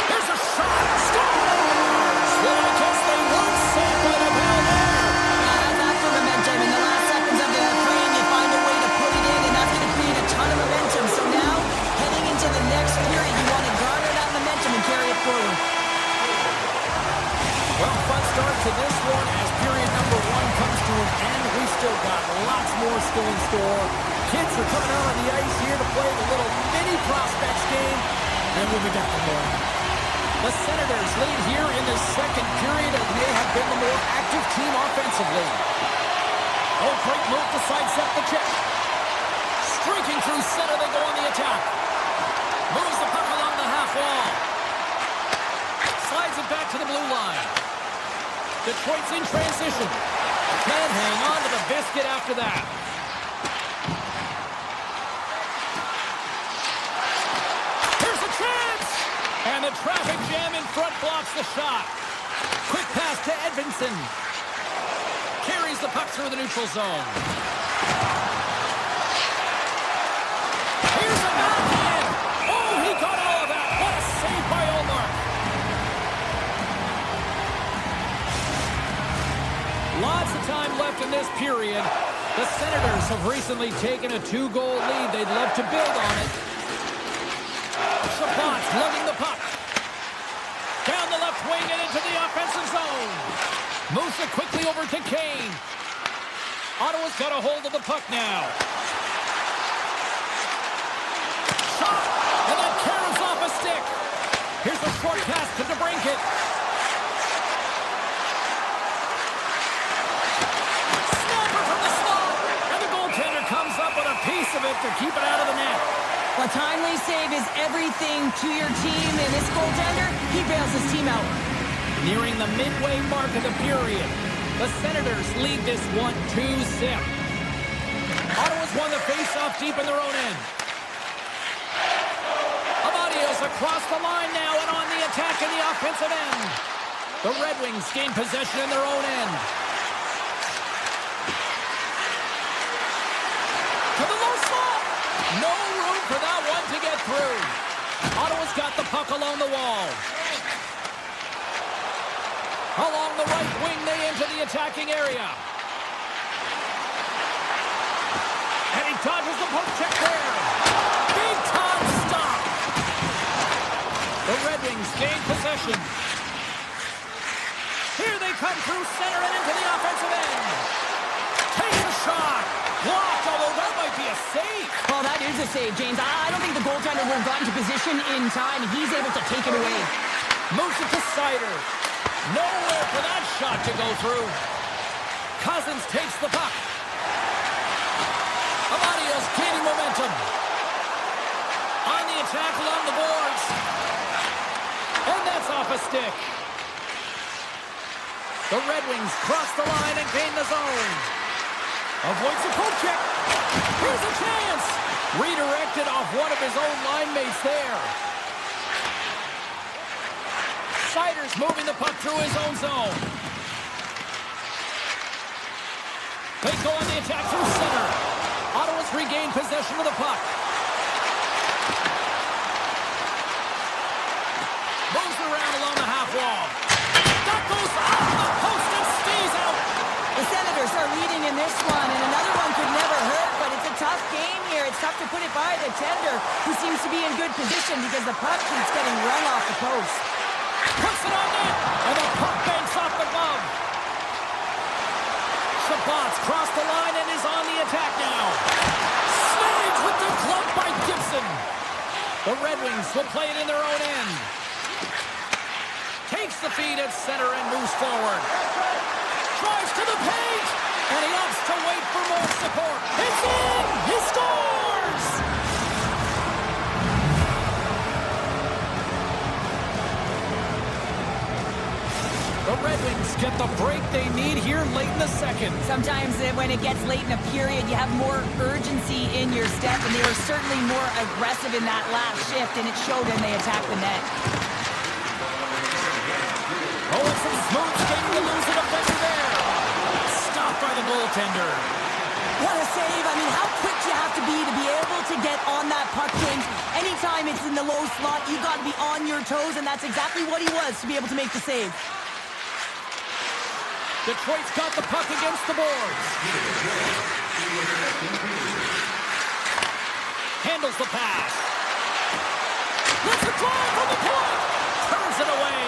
Speaker 5: There's a shot. Scores! Well, I guess they weren't saved by the bell there.
Speaker 6: That's for momentum. In the last seconds of the frame, you find a way to put it in, and that's going to create a ton of momentum. So now, heading into the next period, you want to garner that momentum and carry it forward.
Speaker 5: Well, fun start to this one as period number 1 comes to an end. We've still got lots more still in store. Kids are coming out on the ice here to play the little mini prospects game, and we'll be back for more. The Senators lead here in the second period and may have been the more active team offensively. Oh, great move to sidestep the check. Streaking through center, they go on the attack. Moves the puck along the half wall. Slides it back to the blue line. Detroit's in transition. Can't hang on to the biscuit after that. Here's a chance! And the traffic jam in front blocks the shot. Quick pass to Edmondson. Carries the puck through the neutral zone. Here's a backhand. Oh, he got all of that. What a save by Omar. Lots of time left in this period. The Senators have recently taken a 2-goal lead. They'd love to build on it. Chabot's lugging the puck. Down the left wing and into the offensive zone. Moves it quickly over to Kane. Ottawa's got a hold of the puck now. Shot! And that carries off a stick. Here's a short pass to DeBrincat. Snapper from the slot. And the goaltender comes up with a piece of it to keep it out of the net.
Speaker 6: A timely save is everything to your team, and this goaltender, he bails his team out.
Speaker 5: Nearing the midway mark of the period, the Senators lead this one 2-0. Ottawa's won the face-off deep in their own end. Amadio's across the line now and on the attack in the offensive end. The Red Wings gain possession in their own end. To the low slot. No room for that one to get through. Ottawa's got the puck along the wall. Along the right wing, they enter the attacking area. And he dodges the poke check there. Big time stop. The Red Wings gain possession. Here they come through center and into the offensive end. Takes a shot. Blocked, although that might be a save.
Speaker 6: Well, that is a save, James. I don't think the goaltender would have gotten to position in time. He's able to take it away.
Speaker 5: Moves it to Sider. Nowhere for that shot to go through. Cousins takes the puck. Amadio's gaining momentum. On the attack along the boards. And that's off a stick. The Red Wings cross the line and gain the zone. Avoids a poke check. Here's a chance. Redirected off one of his own line mates there. Sider's moving the puck through his own zone. They go on the attack through center. Ottawa's regained possession of the puck. Moves around along the half wall. That goes off the post and stays out.
Speaker 6: The Senators are leading in this one, and another one could never hurt, but it's a tough game here. It's tough to put it by the tender, who seems to be in good position because the puck keeps getting run off the post.
Speaker 5: Puts it on net, and the puck banks off the glove. Chabot's crossed the line and is on the attack now. Snagged with the glove by Gibson. The Red Wings will play it in their own end. Takes the feed at center and moves forward. Drives to the paint, and he opts to wait for more support. It's in! He scores! The The Red Wings get the break they need here late in the second.
Speaker 6: Sometimes when it gets late in a period, you have more urgency in your step, and they were certainly more aggressive in that last shift, and it showed when they attacked the net.
Speaker 5: Oh, it's some smooth skating to lose the defender there. Stopped by the goaltender.
Speaker 6: What a save. I mean, how quick you have to be able to get on that puck, James. Anytime it's in the low slot, you got to be on your toes, and that's exactly what he was to be able to make the save.
Speaker 5: Detroit's got the puck against the boards. Handles the pass. Let's a drive from the point. Turns it away.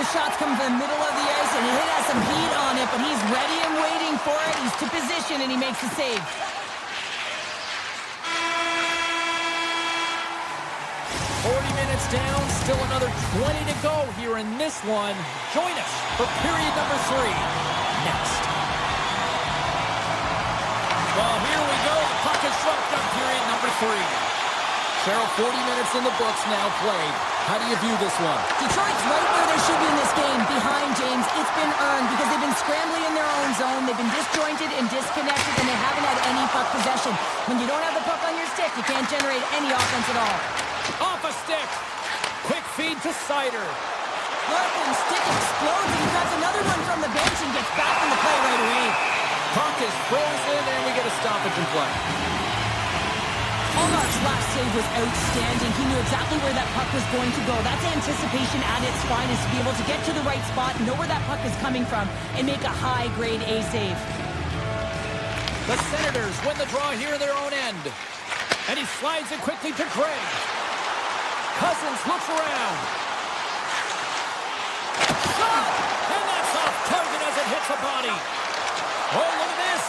Speaker 6: The shot's come from the middle of the ice, and it has some heat on it, but he's ready and waiting for it. He's to position, and he makes the save.
Speaker 5: Down, still another 20 to go here in this one. Join us for period number 3 next. Well, here we go. The puck is swept up period number 3. Cheryl, 40 minutes in the books now played. How do you view this one?
Speaker 6: Detroit's right where they should be in this game. Behind James, it's been earned because they've been scrambling in their own zone. They've been disjointed and disconnected, and they haven't had any puck possession. When you don't have the puck on your stick, you can't generate any offense at all.
Speaker 5: Off a stick. Quick feed to Sider.
Speaker 6: Look, and stick explodes, and he cuts another one from the bench and gets back in the play right away.
Speaker 5: Puck is frozen, and we get a stoppage in play.
Speaker 6: Allmark's last save was outstanding. He knew exactly where that puck was going to go. That's anticipation at its finest, to be able to get to the right spot, know where that puck is coming from, and make a high-grade A save.
Speaker 5: The Senators win the draw here in their own end. And he slides it quickly to Gregg. Cousins looks around. Shot! And that's off target as it hits a body. Oh, look at this.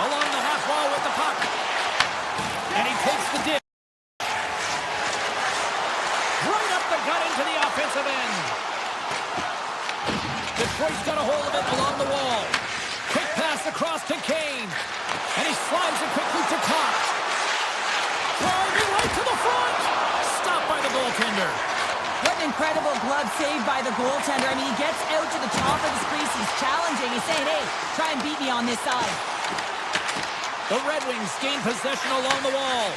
Speaker 5: Along the half wall with the puck. And he takes the dip. Right up the gut into the offensive end. Detroit's got a hold of it along the wall. Quick pass across to Kane. And he slides it quickly to Cox. Driving right to the front. Stopped by the goaltender.
Speaker 6: What an incredible glove save by the goaltender. I mean, he gets out to the top of his crease. He's challenging. He's saying, hey, try and beat me on this side.
Speaker 5: The Red Wings gain possession along the wall.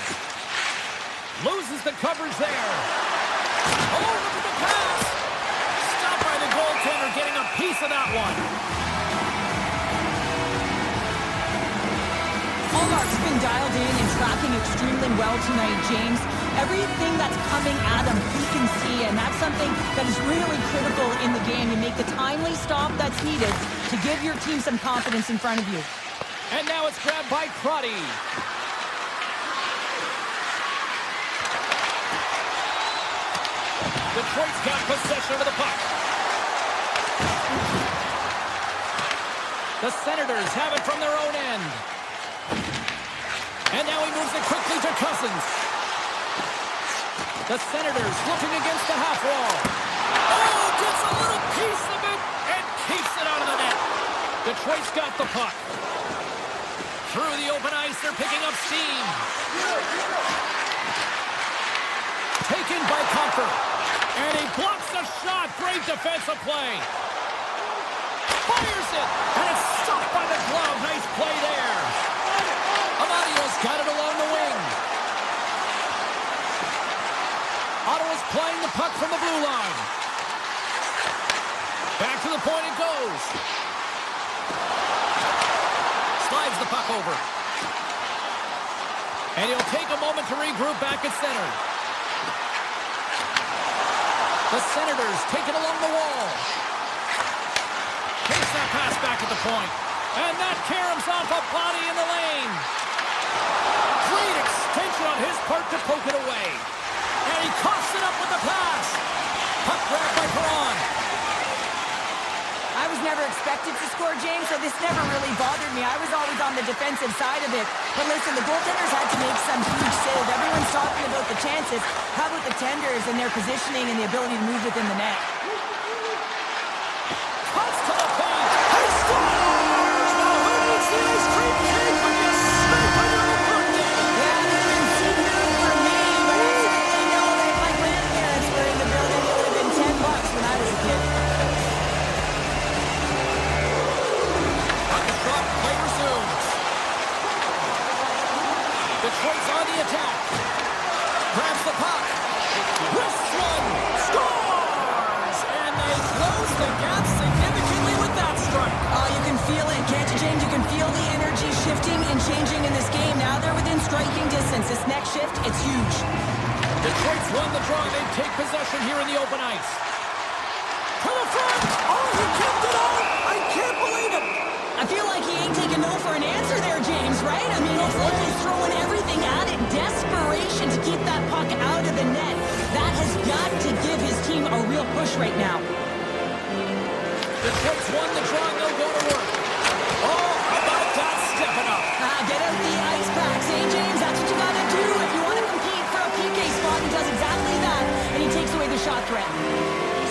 Speaker 5: Loses the coverage there. Oh, look at the pass. Stopped by the goaltender, getting a piece of that one.
Speaker 6: Allmark's been dialed in and tracking extremely well tonight, James. Everything that's coming at him, he can see, and that's something that is really critical in the game. You make the timely stop that's needed to give your team some confidence in front of you.
Speaker 5: And now it's grabbed by Crotty. Detroit's got possession of the puck. The Senators have it from their own end. And now he moves it quickly to Cousins. The Senators looking against the half wall. Oh, gets a little piece of it and keeps it out of the net. Detroit's got the puck. Through the open ice, they're picking up steam. Taken by Comfort. And he blocks the shot. Great defensive play. Fires it. And it's stopped by the glove. Nice play there. Amadio's got it along the wing. Ottawa's playing the puck from the blue line. Back to the point it goes. Slides the puck over. And he'll take a moment to regroup back at center. The Senators take it along the wall. Takes that pass back at the point. And that caroms off a body in the lane. Great extension on his part to poke it away. And he coughs it up with the pass. Puck grabbed by Perron.
Speaker 6: I was never expected to score, James, so this never really bothered me. I was always on the defensive side of it. But listen, the goaltenders had to make some huge save. Everyone's talking about the chances. How about the tenders and their positioning and the ability to move within the net?
Speaker 5: Cuts to the paint. He scores! Oh, it's the ice cream cake when you smack on your own birthday.
Speaker 6: Yeah, it would have been too good for me, but I certainly know that if my grandparents were in the building, it would have been $10 when I was a shifting and changing in this game. Now they're within striking distance. This next shift, it's huge.
Speaker 5: Detroit's won the draw. They take possession here in the open ice. To the front! Oh, he kept it out! I can't believe it!
Speaker 6: I feel like he ain't taking no for an answer there, James, right? I mean, it's like he's throwing everything at it. Desperation to keep that puck out of the net. That has got to give his team a real push right now.
Speaker 5: Detroit's won the draw and they'll go to work. Oh, how about that stepping up?
Speaker 6: Get out the ice packs, eh, James? That's what you got to do if you want to compete for a PK spot. He does exactly that, and he takes away the shot threat.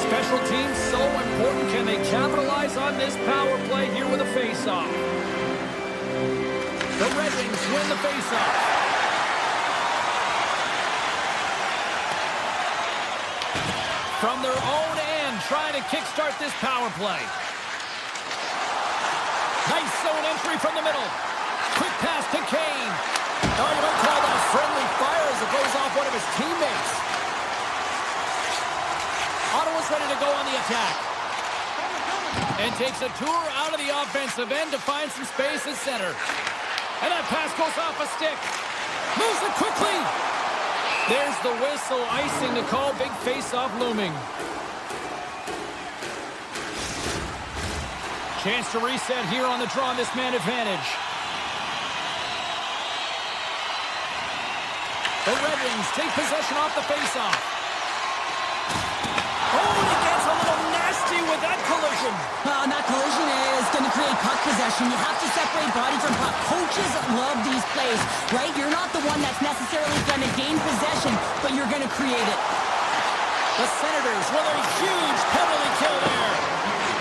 Speaker 5: Special teams so important. Can they capitalize on this power play here with a face-off? The Red Wings win the face-off. From their own end, trying to kickstart this power play. Nice zone entry from the middle. Quick pass to Kane. Oh, you might call that a friendly fire as it goes off one of his teammates. Ottawa's ready to go on the attack. And takes a tour out of the offensive end to find some space at center. And that pass goes off a stick. Moves it quickly. There's the whistle, icing to call. Big face-off looming. Chance to reset here on the draw on this man advantage. The Red Wings take possession off the face-off. Oh, and he gets a little nasty with that collision.
Speaker 6: And that collision is going to create puck possession. You have to separate body from puck. Coaches love these plays, right? You're not the one that's necessarily going to gain possession, but you're going to create it.
Speaker 5: The Senators with a huge penalty kill there.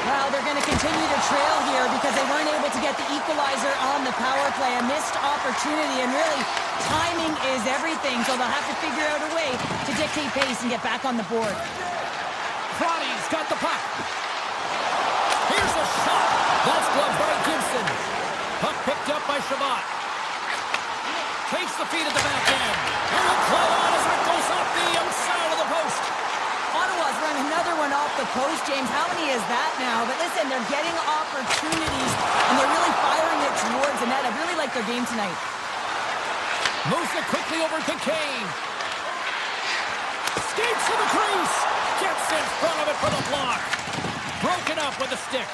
Speaker 6: Well, they're going to continue to trail here because they weren't able to get the equalizer on the power play. A missed opportunity, and really, timing is everything, so they'll have to figure out a way to dictate pace and get back on the board.
Speaker 5: Crotty's got the puck. Here's a shot. That's gloved by Gibson. Puck picked up by Shabbat. Takes the feed at the back end. And a play on as it goes off the outside of the post.
Speaker 6: Ottawa's run another one off the post, James. How many is that now? But listen, they're getting opportunities, and they're really firing it towards the net. I really like their game tonight.
Speaker 5: Moves it quickly over to Kane. Skates to the crease. Gets in front of it for the block. Broken up with a stick.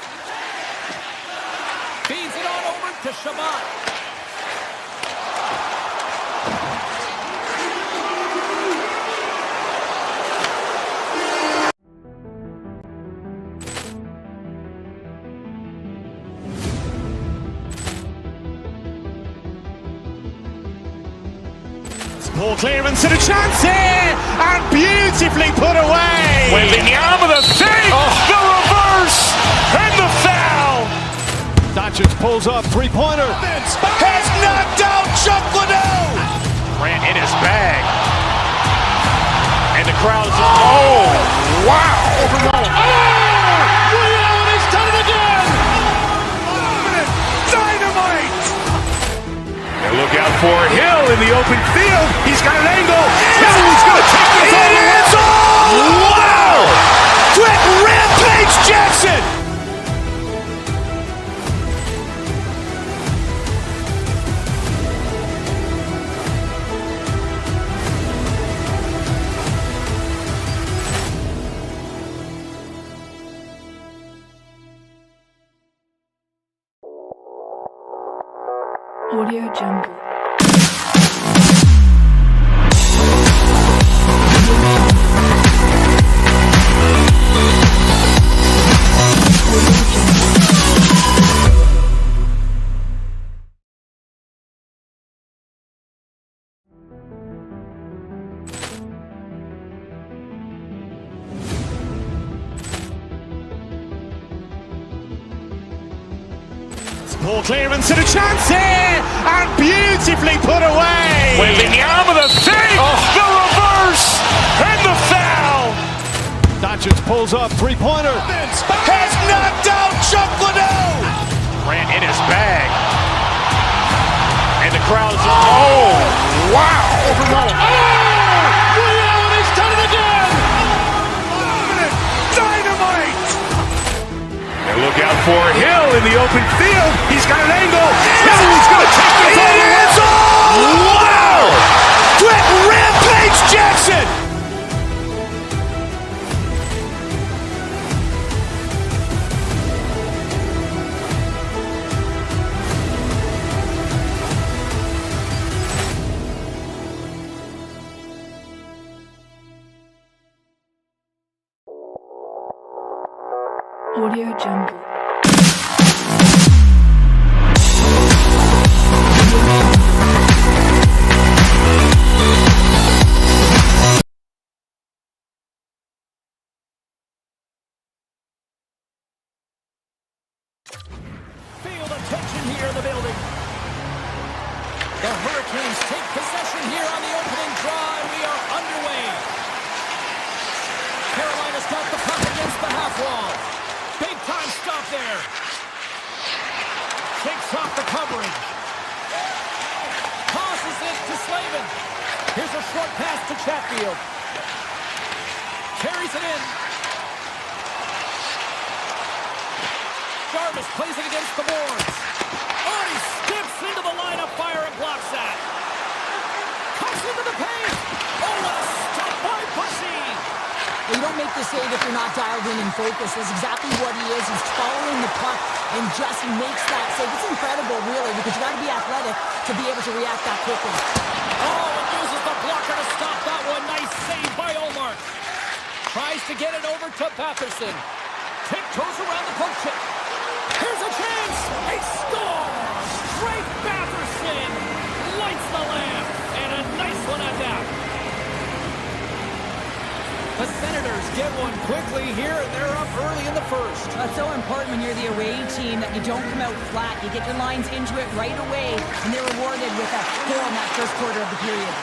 Speaker 5: Feeds it on over to Shabbat.
Speaker 2: Ball clearance and a chance here, and beautifully put away.
Speaker 3: With the arm of the save, the reverse, and the foul.
Speaker 4: Doncic pulls up, three-pointer.
Speaker 3: Has knocked out Chuck Liddell. Ran in his bag. And the crowd is, oh, wow. Overrun.
Speaker 4: Allen has done it again.
Speaker 3: Dynamite. And look out for Hill in the open field. He's got an angle. He's going to take this all the way. Wow. Quick rampage Jackson.
Speaker 1: Audio Jungle.
Speaker 2: Ball clearance and a chance here, and beautifully put away.
Speaker 3: With the arm of the save, the reverse, and the foul.
Speaker 4: Doncic pulls up, three-pointer.
Speaker 3: Has knocked out Chuck Liddell. Ran in his bag. And the crowd is, oh, wow. Overrun.
Speaker 4: Allen has done it again.
Speaker 3: Dynamite. And look out for Hill in the open field. He's got an angle. He's going to take this all the way. Wow! Quick Rampage Jackson!
Speaker 1: Audio Jungle.
Speaker 5: Feel the tension here in the building. The Hurricanes take possession here on the opening draw, and we are underway. Carolina's got the puck against the half wall. Big time stop there. Takes off the coverage. Tosses it to Slavin. Here's a short pass to Chatfield. Carries it in. Jarvis plays it against the boards. Oh, he skips into the line of fire and blocks that. Cuts into the paint. Oh, what a stop by Pussy.
Speaker 6: You don't make the save if you're not dialed in and focused. That's exactly what he is. He's following the puck and just makes that save. It's incredible, really, because you got to be athletic to be able to react that quickly.
Speaker 5: Oh, and uses the blocker to stop that one. Nice save by Omar. Tries to get it over to Patterson. Tiptoes around the poke check. Here's a chance. He scores. Drake Batherson lights the lamp. And a nice one at that. The Senators get one quickly here, and they're up early in the first.
Speaker 6: That's so important when you're the away team that you don't come out flat. You get your lines into it right away, and they're rewarded with a goal in that first quarter of the period.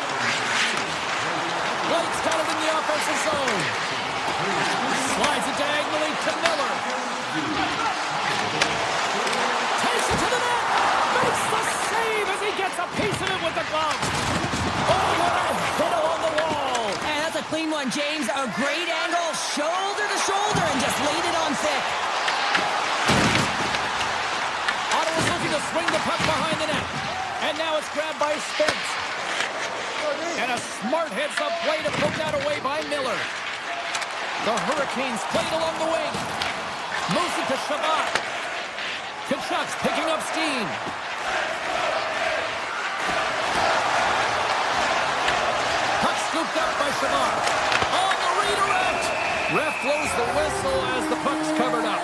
Speaker 5: White's got it in the offensive zone. Slides it diagonally to Miller. Takes it to the net. Makes the save as he gets a piece of it with the glove. Oh, what a hit along the wall.
Speaker 6: And that's a clean one, James. A great angle, shoulder to shoulder, and just laid it on thick.
Speaker 5: Ottawa's looking to swing the puck behind the net. And now it's grabbed by Spence. And a smart heads-up play to poke that away by Miller. The Hurricanes played along the wing. Moves it to Shabbat. Kachuk's picking up steam. Puck scooped up by Shabbat. On the redirect. Ref blows the whistle as the puck's covered up.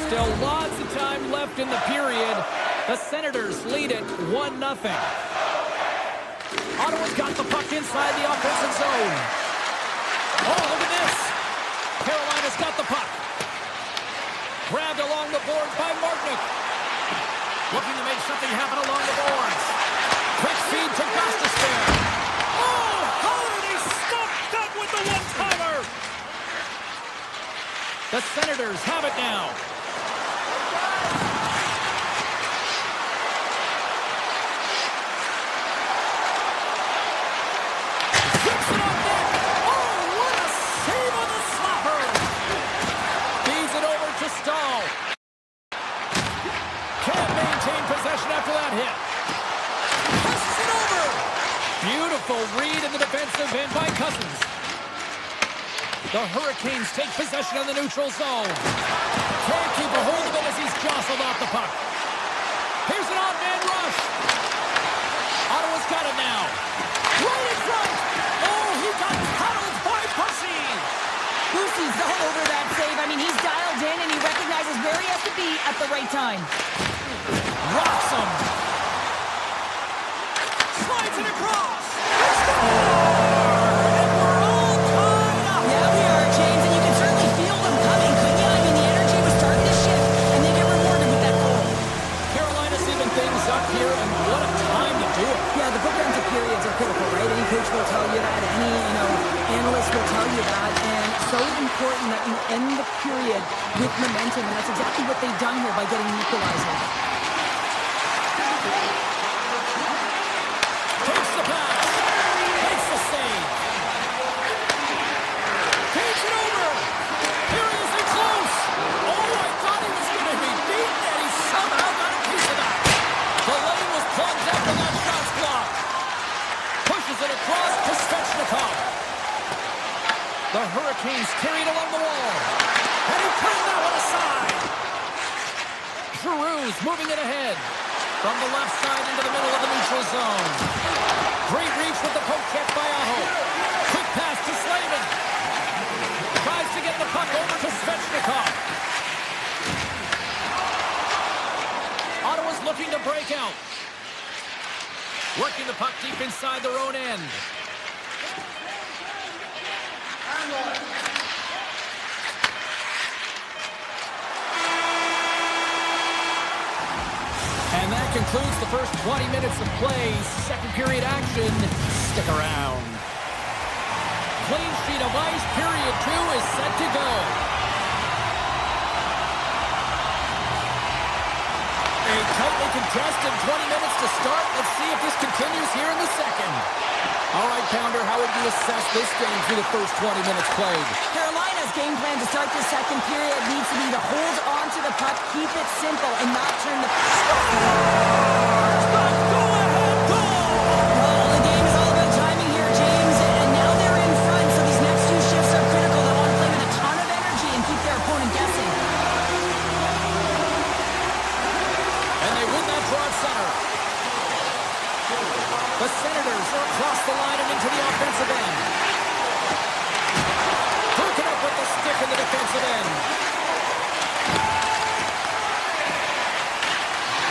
Speaker 5: Still lots of time left in the period. The Senators lead it 1-0. Ottawa's got the puck inside the offensive zone. Oh, look at this. Carolina's got the puck. Grabbed along the boards by Martinick. Looking to make something happen along the boards. Quick feed to Gostisbehere. Oh, how did they stop that with the one-timer? The Senators have it now. Stahl. Can't maintain possession after that hit. Passes it over. Beautiful read in the defensive end by Cousins. The Hurricanes take possession of the neutral zone. Can't keep a hold of it as he's jostled off the puck. Here's an odd-man rush. Ottawa's got it now. Right in front. Oh, he got paddled by Pussy.
Speaker 6: Pussy's all over that save. I mean, he's dialed in and he recognizes where he has to be at the right time.
Speaker 5: Rocks him. Slides it across. And we're all tied up.
Speaker 6: Yeah, we are, James, and you can certainly feel them coming, couldn't you? I mean, the energy was starting to shift, and they get rewarded with that goal.
Speaker 5: Carolina's even things up here, and what a time to do it.
Speaker 6: Yeah, the bookends of periods are critical, right? Any coach will tell you that. Any, analyst will tell you that. And so important that you end the period with momentum, and that's exactly what they've done here by getting the equalizer.
Speaker 5: Takes the pass. Makes the save. Takes it over. Here he is in Cross to Svechnikov. The Hurricanes carried along the wall. And he turned that one aside. Giroux's moving it ahead. From the left side into the middle of the neutral zone. Great reach with the poke check by Aho. Quick pass to Slavin. Tries to get the puck over to Svechnikov. Ottawa's looking to break out. Working the puck deep inside their own end. And that concludes the first 20 minutes of play. Second period action. Stick around. Clean sheet of ice. Period 2 is set to go. A tightly contested 20 minutes to start. Let's see if this continues here in the second. All right, Pounder, how would you assess this game through the first 20 minutes played?
Speaker 6: Carolina's game plan to start the second period needs to be to hold on to the puck, keep it simple, and not turn the...
Speaker 5: Go-ahead goal!
Speaker 6: Well, the game is all about timing here, James, and now they're in front, so these next two shifts are critical. They want to play with a ton of energy and keep their opponent guessing.
Speaker 5: And they win that draw at center. The Senators are across the line and into the offensive end. Broken up with the stick in the defensive end.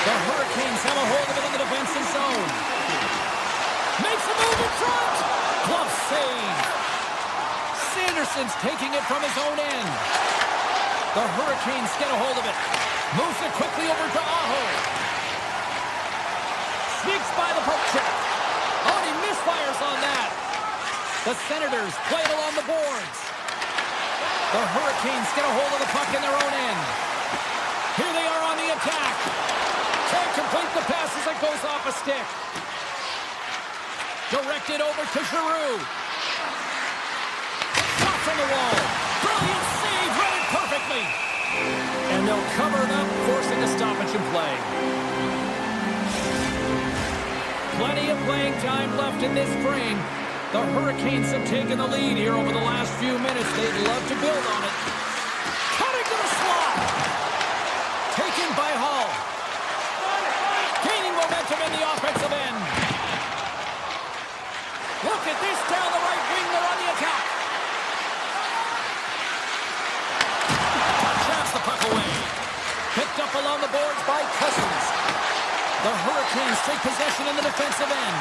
Speaker 5: The Hurricanes have a hold of it in the defensive zone. Makes a move in front. Glove save. Sanderson's taking it from his own end. The Hurricanes get a hold of it. Moves it quickly over to Aho. Sneaks by the poke check. Oh, and he misfires on that. The Senators play it along the boards. The Hurricanes get a hold of the puck in their own end. Here they are on the attack. Can't complete the pass as it goes off a stick. Directed over to Giroux. Shot from the wall. Brilliant save, read it perfectly. And they'll cover it up, forcing a stoppage in play. Plenty of playing time left in this frame. The Hurricanes have taken the lead here over the last few minutes. They'd love to build on it. Cutting to the slot. Taken by Hall. Gaining momentum in the offensive end. Look at this down the right wing. They're on the attack. Traps the puck away. Picked up along the boards by Cousins. The Hurricanes take possession in the defensive end.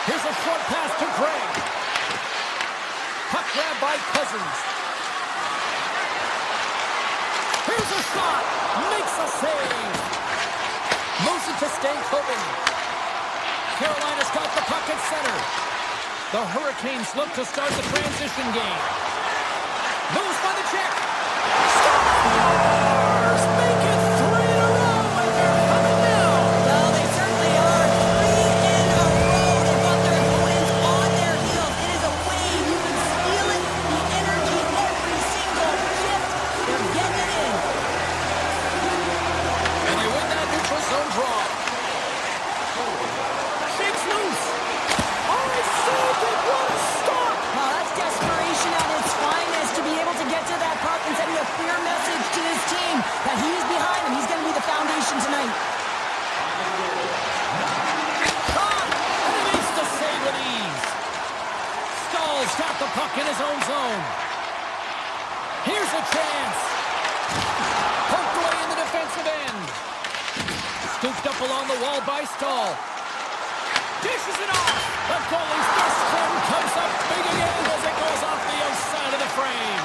Speaker 5: Here's a short pass to Gray. Puck grab by Cousins. Here's a shot. Makes a save. Moves it to Stankoven. Carolina's got the puck at center. The Hurricanes look to start the transition game. Moves by the check. Scores! Make it 3 in a row, and they're coming now.
Speaker 6: Well, they certainly are. 3 in a row. They've got their opponents on their heels. It is a wave. You can feel it. The energy every single shift. They're getting it in.
Speaker 5: And they win that neutral zone draw. Shakes loose. Oh, he saved it. What a stop.
Speaker 6: Well, that's desperation at its finest to be able to get to that puck and sending a clear message to this team that he's behind him. He's going to be the foundation tonight.
Speaker 5: Caught. And he makes the save with ease. Stahl's got the puck in his own zone. Here's a chance. Poked away in the defensive end. Scooped up along the wall by Stahl. Dishes it off. The goalie's best friend comes up big again as it goes off the outside of the frame.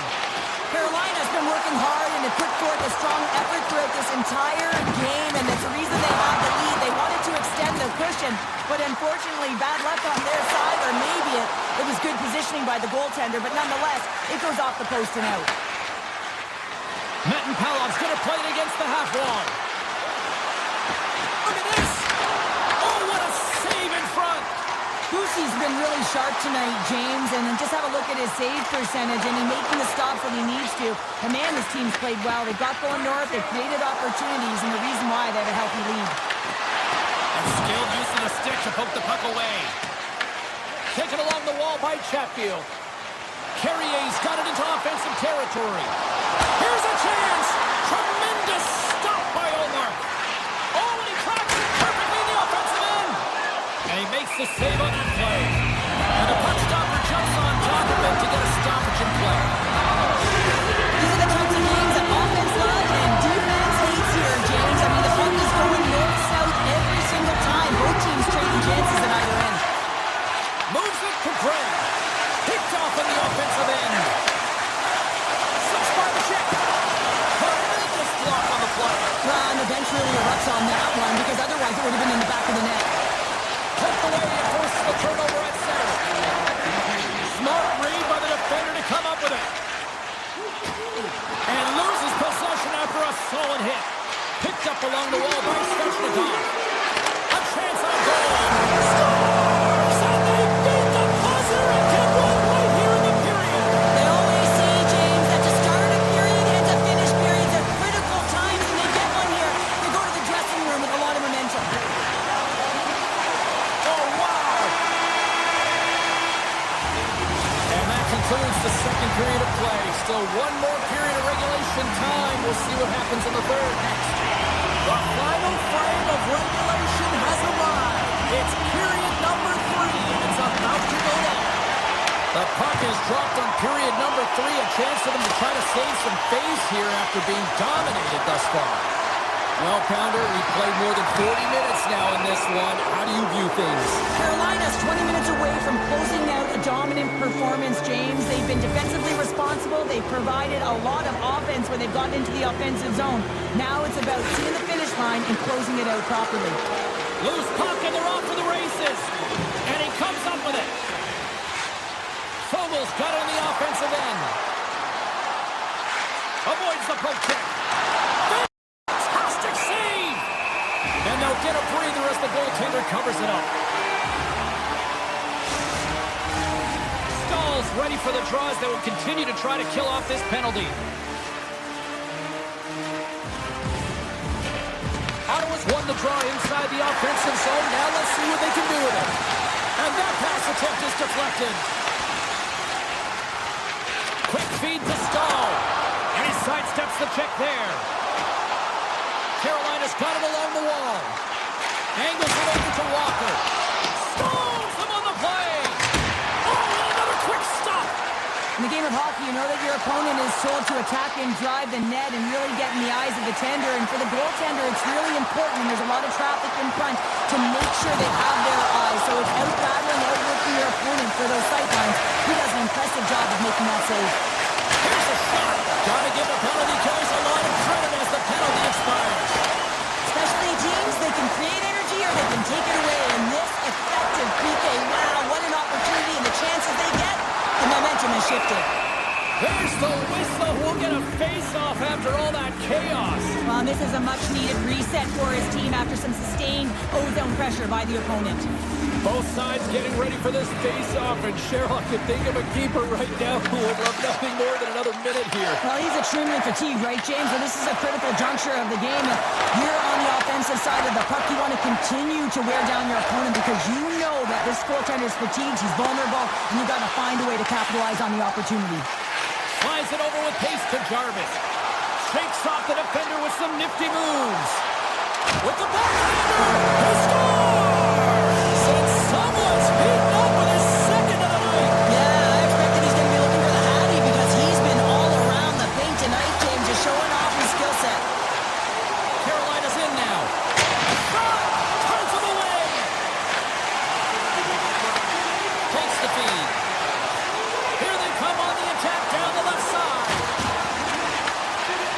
Speaker 6: Carolina's been working hard and they put forth a strong effort throughout this entire game, and that's the reason they have the lead. They wanted to extend the cushion, but unfortunately bad luck on their side, or maybe it was good positioning by the goaltender, but nonetheless, it goes off the post and out.
Speaker 5: Metin Palov's going to play it against the half wall. Look at this. Oh, what a save in front.
Speaker 6: Boosie's been really sharp tonight, James, and just have a look at his save percentage, and he's making the stops when he needs to. And man, this team's played well. They've got going north, they've created opportunities, and the reason why they have a healthy lead.
Speaker 5: And skilled use of the stick to poke the puck away. Taken along the wall by Chatfield. Carrier's got it into offensive territory. Here's a chance. Tremendous stop by Omar. Oh, and he cracks it perfectly in the offensive end. And he makes the save on that play. And the puck stopper jumps on top of it to get a stoppage in play.
Speaker 6: These are the types of games that offense loves and defense hates here, James. I mean, the puck is going north-south every single time. Both teams trading chances at either end.
Speaker 5: Moves it to Gray. Picked off on the offensive end. Six by the check. Tremendous block on the play.
Speaker 6: Well, and the bench really erupts on that one because otherwise it would have been in the back of the net.
Speaker 5: Poked away and forces the turnover at center. Smart read by the defender to come up with it. And loses possession after a solid hit. Picked up along the wall by Svechnikov. A chance on goal. Scores! And they beat the buzzer and get one right here in the period.
Speaker 6: They always say, James, that to start a period and to finish periods are critical times, and they get one here. They go to the dressing room with a lot of momentum.
Speaker 5: Oh, wow! And that concludes the second period of play. Still one more period of regulation time. We'll see what happens in the third next. The final frame of regulation has arrived. It's period number 3, and it's about to go down. The puck is dropped on period number 3. A chance for them to try to save some face here after being dominated thus far. Well, Pounder, we've played more than 40 minutes now in this one. How do you view things?
Speaker 6: Carolina's 20 minutes away from closing out a dominant performance, James. They've been defensively responsible. They've provided a lot of offense when they've gotten into the offensive zone. Now it's about seeing the finish line and closing it out properly.
Speaker 5: Loose puck, and they're off for the races. And he comes up with it. Fogel's got it on the offensive end. Avoids the poke check. Fantastic save! And they'll get a breather as the goaltender covers it up. Stahl's ready for the draws that will continue to try to kill off this penalty. Ottawa's won the draw inside the offensive zone. Now let's see what they can do with it. And that pass attempt is deflected. Quick feed to Stahl. And he sidesteps the check there. Carolina's got it along the wall. Angles it over to Walker. Stalls him on the play. Oh, and another quick stop.
Speaker 6: In the game of hockey, you know that your opponent is told to attack and drive the net and really get in the eyes of the tender. And for the goaltender, it's really important when there's a lot of traffic in front to make sure they have their eyes. So it's out-battling, outworking your opponent for those sightlines. He does an impressive job of making that save.
Speaker 5: Here's a shot. Gotta give the penalty killers a lot of credit as the penalty expires.
Speaker 6: Especially teams, they can create energy or they can take it away. And this effective PK, wow, what an opportunity, and the chances they get, the momentum has shifted.
Speaker 5: There's the whistle. We'll get a face-off after all that chaos.
Speaker 6: Well, this is a much-needed reset for his team after some sustained ozone pressure by the opponent.
Speaker 5: Both sides getting ready for this face-off, and Cheryl, I can think of a keeper right now who would love nothing more than another minute here.
Speaker 6: Well, he's extremely fatigued, right, James? So this is a critical juncture of the game. You're on the offensive side of the puck. You want to continue to wear down your opponent because you know that this goaltender is fatigued, he's vulnerable, and you got to find a way to capitalize on the opportunity.
Speaker 5: Flies it over with pace to Jarvis. Shakes off the defender with some nifty moves. With the backhander, he scores! And someone's beaten up with his second of the night.
Speaker 6: Yeah, I expected he's going to be looking for the Hattie because he's been all around the paint tonight, James, just showing off his skill set.
Speaker 5: Carolina's in now. Shot! Turns him away. Takes the feed. Here they come on the attack down the left side.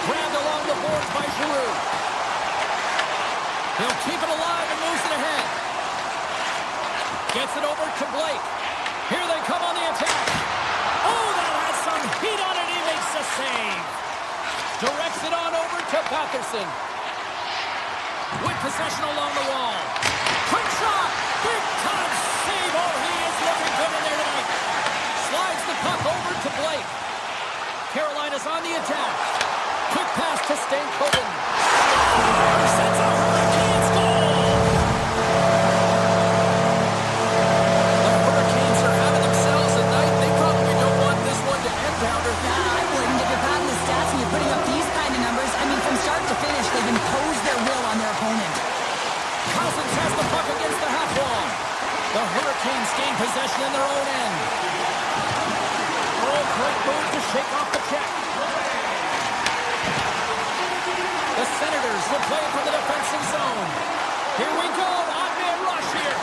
Speaker 5: Grabbed along the boards by Giroux. He'll keep it alive and moves it ahead. Gets it over to Blake. Here they come on the attack. Oh, that has some heat on it. He makes a save. Directs it on over to Patterson. With possession along the wall. Quick shot. Big time save. Oh, he is looking good in there tonight. Slides the puck over to Blake. Carolina's on the attack. Quick pass to Stankoven. Sends a Hurricanes goal. The Hurricanes are Hurricanes gain possession in their own end. Oh, great move to shake off the check. The Senators will play it from the defensive zone. Here we go. Odd-man rush here.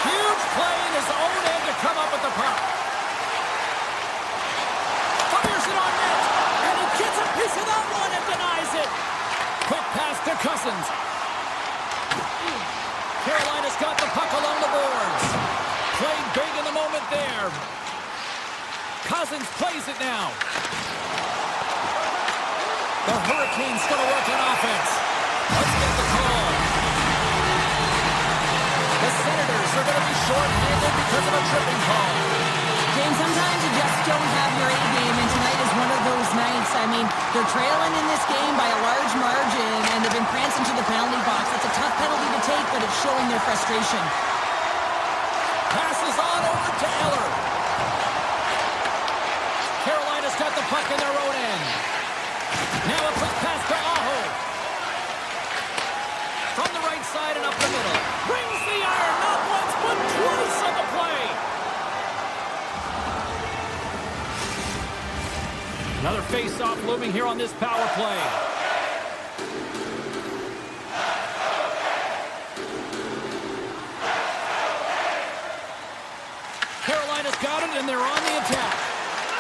Speaker 5: Huge play in his own end to come up with the puck. Fires it on net. And he gets a piece of that one and denies it. Quick pass to Cousins. Carolina's got the puck along the boards. Played big in the moment there. Cousins plays it now. The Hurricanes going to work on offense. Let's get the call. The Senators are going to be short-handed because of a tripping call.
Speaker 6: James, sometimes you just don't have your A game, and tonight is one of those nights. I mean, they're trailing in this game by a large margin, and they've been prancing to the penalty box. That's a tough penalty to take, but it's showing their frustration.
Speaker 5: Passes on over to Eller. Carolina's got the puck in their own end. Now a quick pass to Aho. From the right side and up the middle. Brings the iron, not once, but twice on the play. Another face-off looming here on this power play. Carolina's got it, and they're on the attack.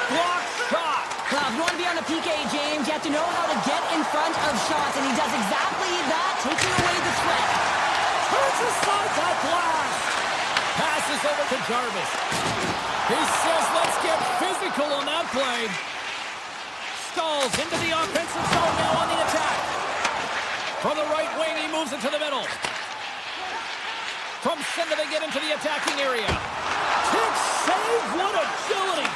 Speaker 5: Block shot.
Speaker 6: Well, if you want to be on a PK, James, you have to know how to get in front of shots, and he does exactly that, taking away the threat.
Speaker 5: Turns aside that blast. Passes over to Jarvis. He says, let's get physical on that play. Stalls into the offensive zone now on the attack. From the right wing, he moves it to the middle. From center, they get into the attacking area. Tick save, what agility.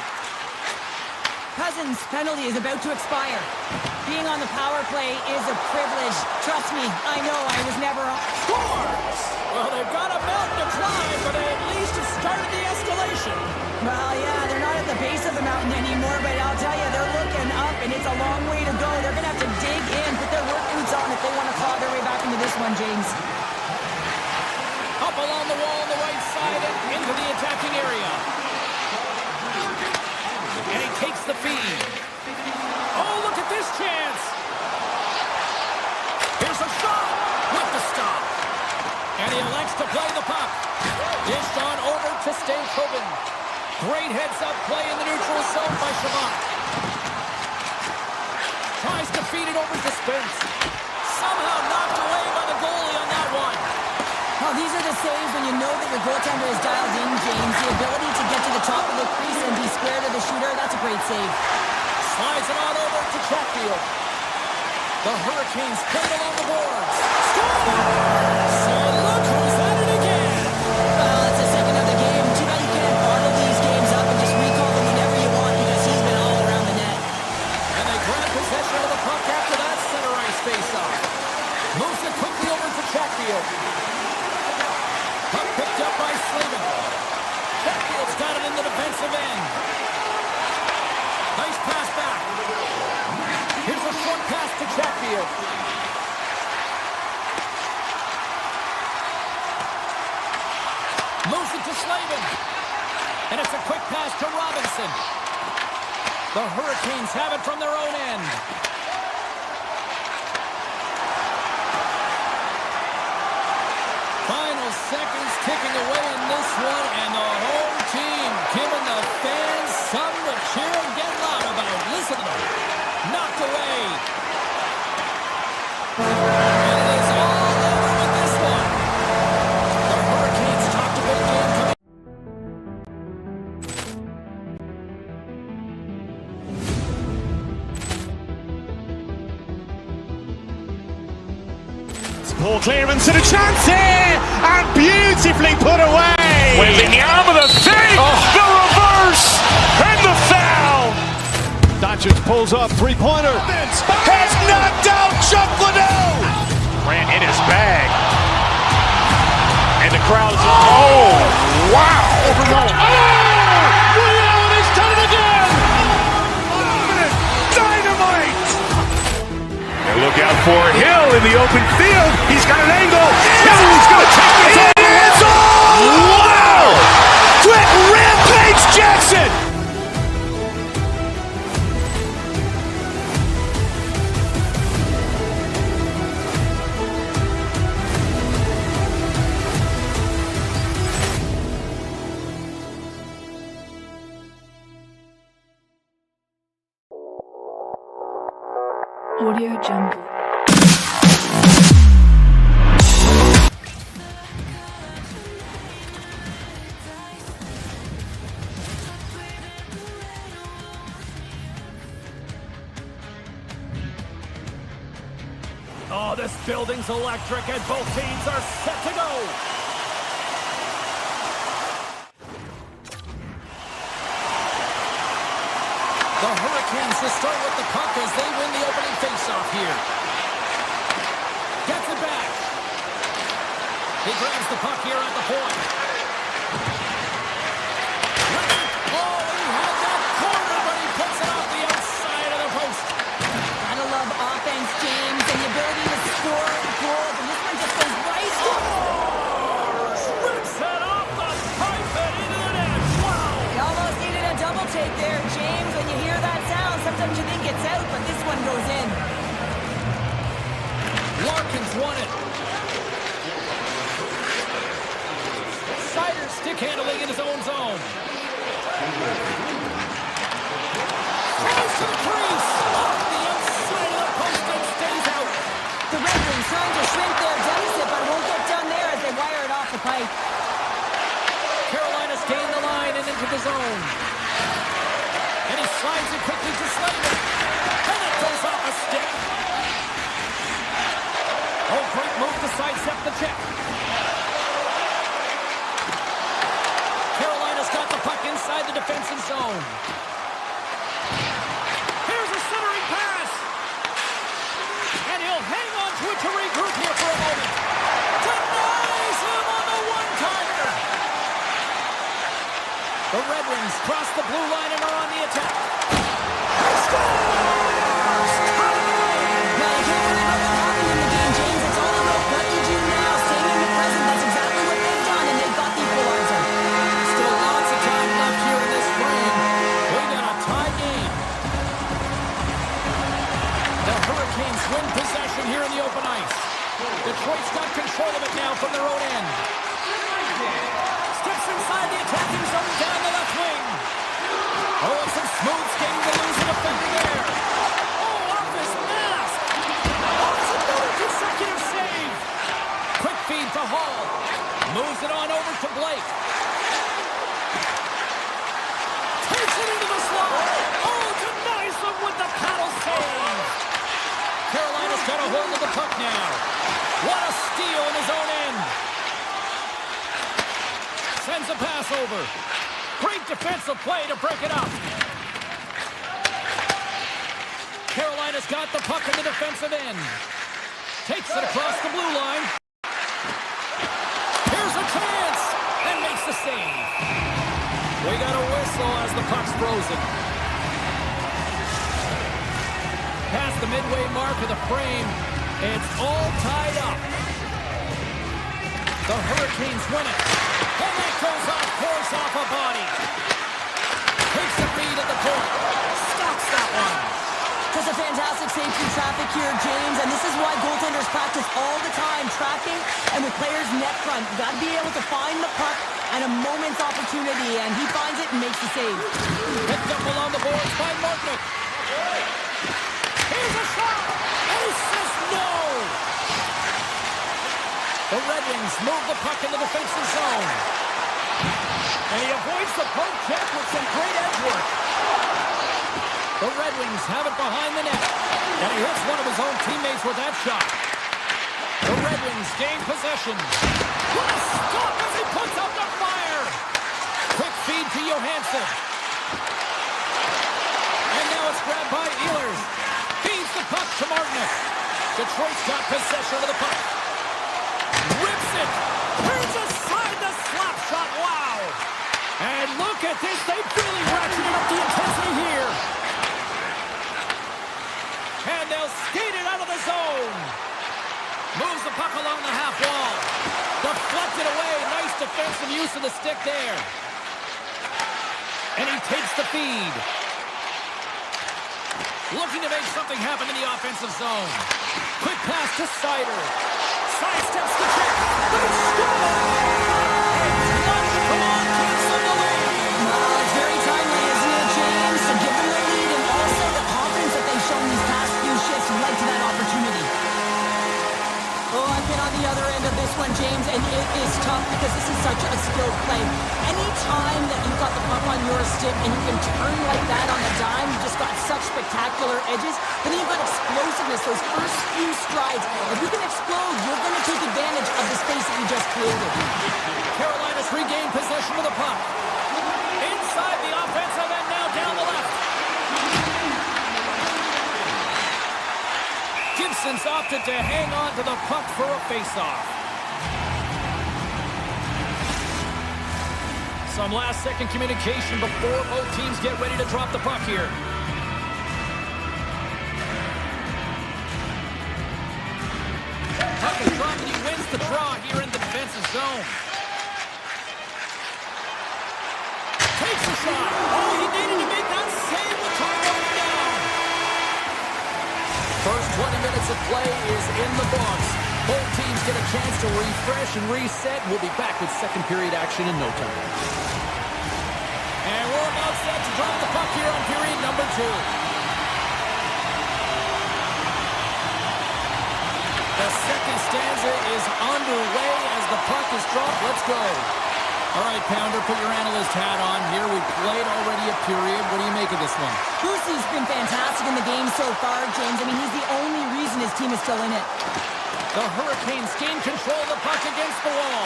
Speaker 6: Cousins' penalty is about to expire. Being on the power play is a privilege. Trust me, I know I was never on.
Speaker 5: Scores! Well, they've got a mountain to climb, but at least it started the escalation.
Speaker 6: Well, yeah, they're not at the base of the mountain anymore, but I'll tell you, they're looking up, and it's a long way to go. They're going to have to dig in, put their work boots on if they want to claw their way back into this one, James.
Speaker 5: Up along the wall on the right side and into the attacking area. And he takes the feed. Oh, look at this chance. Here's a shot with the stop. And he elects to play the puck. Dished on over to Stankoven. Great heads-up play in the neutral zone by Shabbat. Tries to feed it over to Spence. Somehow knocked away by the goalie on that one.
Speaker 6: Well, these are the saves when you know that your goaltender is dialed in, James. The ability to get to the top of the crease and be square to the shooter, that's a great save.
Speaker 5: Slides it on over to Chatfield. The Hurricanes play it along the boards. Scores! So look who's at it again.
Speaker 6: Well, it's the second of the game. Too bad you can't bottle these games up and just recall them whenever you want because he's been all around the net.
Speaker 5: And they grab possession of the puck after that center ice face-off. Moves it quickly over to Chatfield. Puck picked up by Slavin. Chatfield's got it in the defensive end. Nice pass back. Here's a short pass to Chatfield. Moves it to Slavin. And it's a quick pass to Robinson. The Hurricanes have it from their own end. Final seconds ticking away in this one, and the home team giving the fans something to cheer and get loud about. Listen to them. Knocked away. And it is all over with this one. The Hurricanes talked a big game coming.
Speaker 2: Ball clearance and a chance here, and beautifully put away.
Speaker 3: Wembanyama the save, the reverse, and the foul.
Speaker 4: Doncic pulls up, three-pointer.
Speaker 3: Has knocked out Chuck Liddell. Ran in his bag. And the crowd is, oh, wow.
Speaker 4: Oh! Ray Allen has done it again!
Speaker 3: Dynamite. And look out for Hill in the open field. He's got an angle. He's going to take it. It is all. Wow.
Speaker 1: Audio Jungle.
Speaker 5: Oh, this building's electric and both teams are set to go. The Hurricanes to start with the puck as they win the opening faceoff here. Gets it back. He grabs the puck here at the point. Oh, he had that corner, but he puts it off the outside of the post.
Speaker 6: Gotta love offense, James, and the ability to score goals, and this one just goes right
Speaker 5: Rips it off the pipe and into the net. Wow.
Speaker 6: You almost needed a double take there, James. When you hear that sound, sometimes you think it's out, but this one goes in.
Speaker 5: Larkin's won it. Sider stick handling in his own zone. Tries to the crease. Off the outside of the post and stays out.
Speaker 6: The Red Wings trying to shrink their deficit, but won't get down there as they wire it off the pipe.
Speaker 5: Carolina's gained the line and into the zone. And he slides it quickly to Slater. And it goes off a stick. Oh, great move to sidestep the check. Carolina's got the puck inside the defensive zone. Here's a centering pass. And he'll hang on to it to regroup here for a moment. Denies him on the one-timer. The Red Wings cross the blue line and are on the attack. He scores! Tie game!
Speaker 6: Now, you can't worry about what happened in the game, James. It's all about what you do now, staying in the present. That's exactly what they've done, and they've got the equalizer.
Speaker 5: Still lots of time left here in this frame. We got a tie game. The Hurricanes win possession here in the open ice. Detroit's got control of it now from their own end. Steps inside the attacking zone down the left wing. Oh, some smooth skating to lose a defender there. Oh, off his mask. Oh, it's another consecutive save. Quick feed to Hall. Moves it on over to Blake. Takes it into the slot. Oh, denies them with the paddle save. Carolina's got a hold of the puck now. What a steal in his own end. Sends a pass over. Great defensive play to break it up. Carolina's got the puck in the defensive end. Takes it across the blue line. Here's a chance. And makes the save. We got a whistle as the puck's frozen. Past the midway mark of the frame. It's all tied up. The Hurricanes win it. And that goes off course off a body. Takes the feed at the point. Stops that one.
Speaker 6: Just a fantastic save through traffic here, James, and this is why goaltenders practice all the time, tracking and with players net front. You've got to be able to find the puck at a moment's opportunity, and he finds it and makes the save.
Speaker 5: Picked up along the boards by Martnick. Here's a shot. And he says no. The Red Wings move the puck in the defensive zone. And he avoids the poke check with some great edge work. The Red Wings have it behind the net. And he hits one of his own teammates with that shot. The Red Wings gain possession. What a stop as he puts out the fire. Quick feed to Johansson. And now it's grabbed by Ehlers. Feeds the puck to Martinic. Detroit's got possession of the puck. Rips it. Turns aside the slap shot. Wow. And look at this. They've really ratcheted up the intensity here. And they'll skate it out of the zone. Moves the puck along the half wall. Deflected away. Nice defensive use of the stick there. And he takes the feed. Looking to make something happen in the offensive zone. Quick pass to Sider. Sidesteps the check. They score! And clutch come on, takes them the lead.
Speaker 6: It's very timely, isn't it, James? To give them the lead and also the confidence that they've shown these past few shifts. We'd like to stick and you can turn like that on the dime. You just got such spectacular edges. But then you've got explosiveness, those first few strides. If you can explode, you're going to take advantage of the space that you just created.
Speaker 5: Carolina's regained possession of the puck. Inside the offensive end now down the left. Gibson's opted to hang on to the puck for a face-off. Some last-second communication before both teams get ready to drop the puck here. Puck is dropped and he wins the draw here in the defensive zone. Takes a shot. Oh, he needed to make that save with time running down. First 20 minutes of play is in the books. Both teams get a chance to refresh and reset. We'll be back with second period action in no time. And we're about set to drop the puck here on period number 2. The second stanza is underway as the puck is dropped. Let's go. All right, Pounder, put your analyst hat on here. We've played already a period. What do you make of this one?
Speaker 6: Boosie's been fantastic in the game so far, James. I mean, he's the only reason his team is still in it.
Speaker 5: The Hurricanes gain control of the puck against the wall.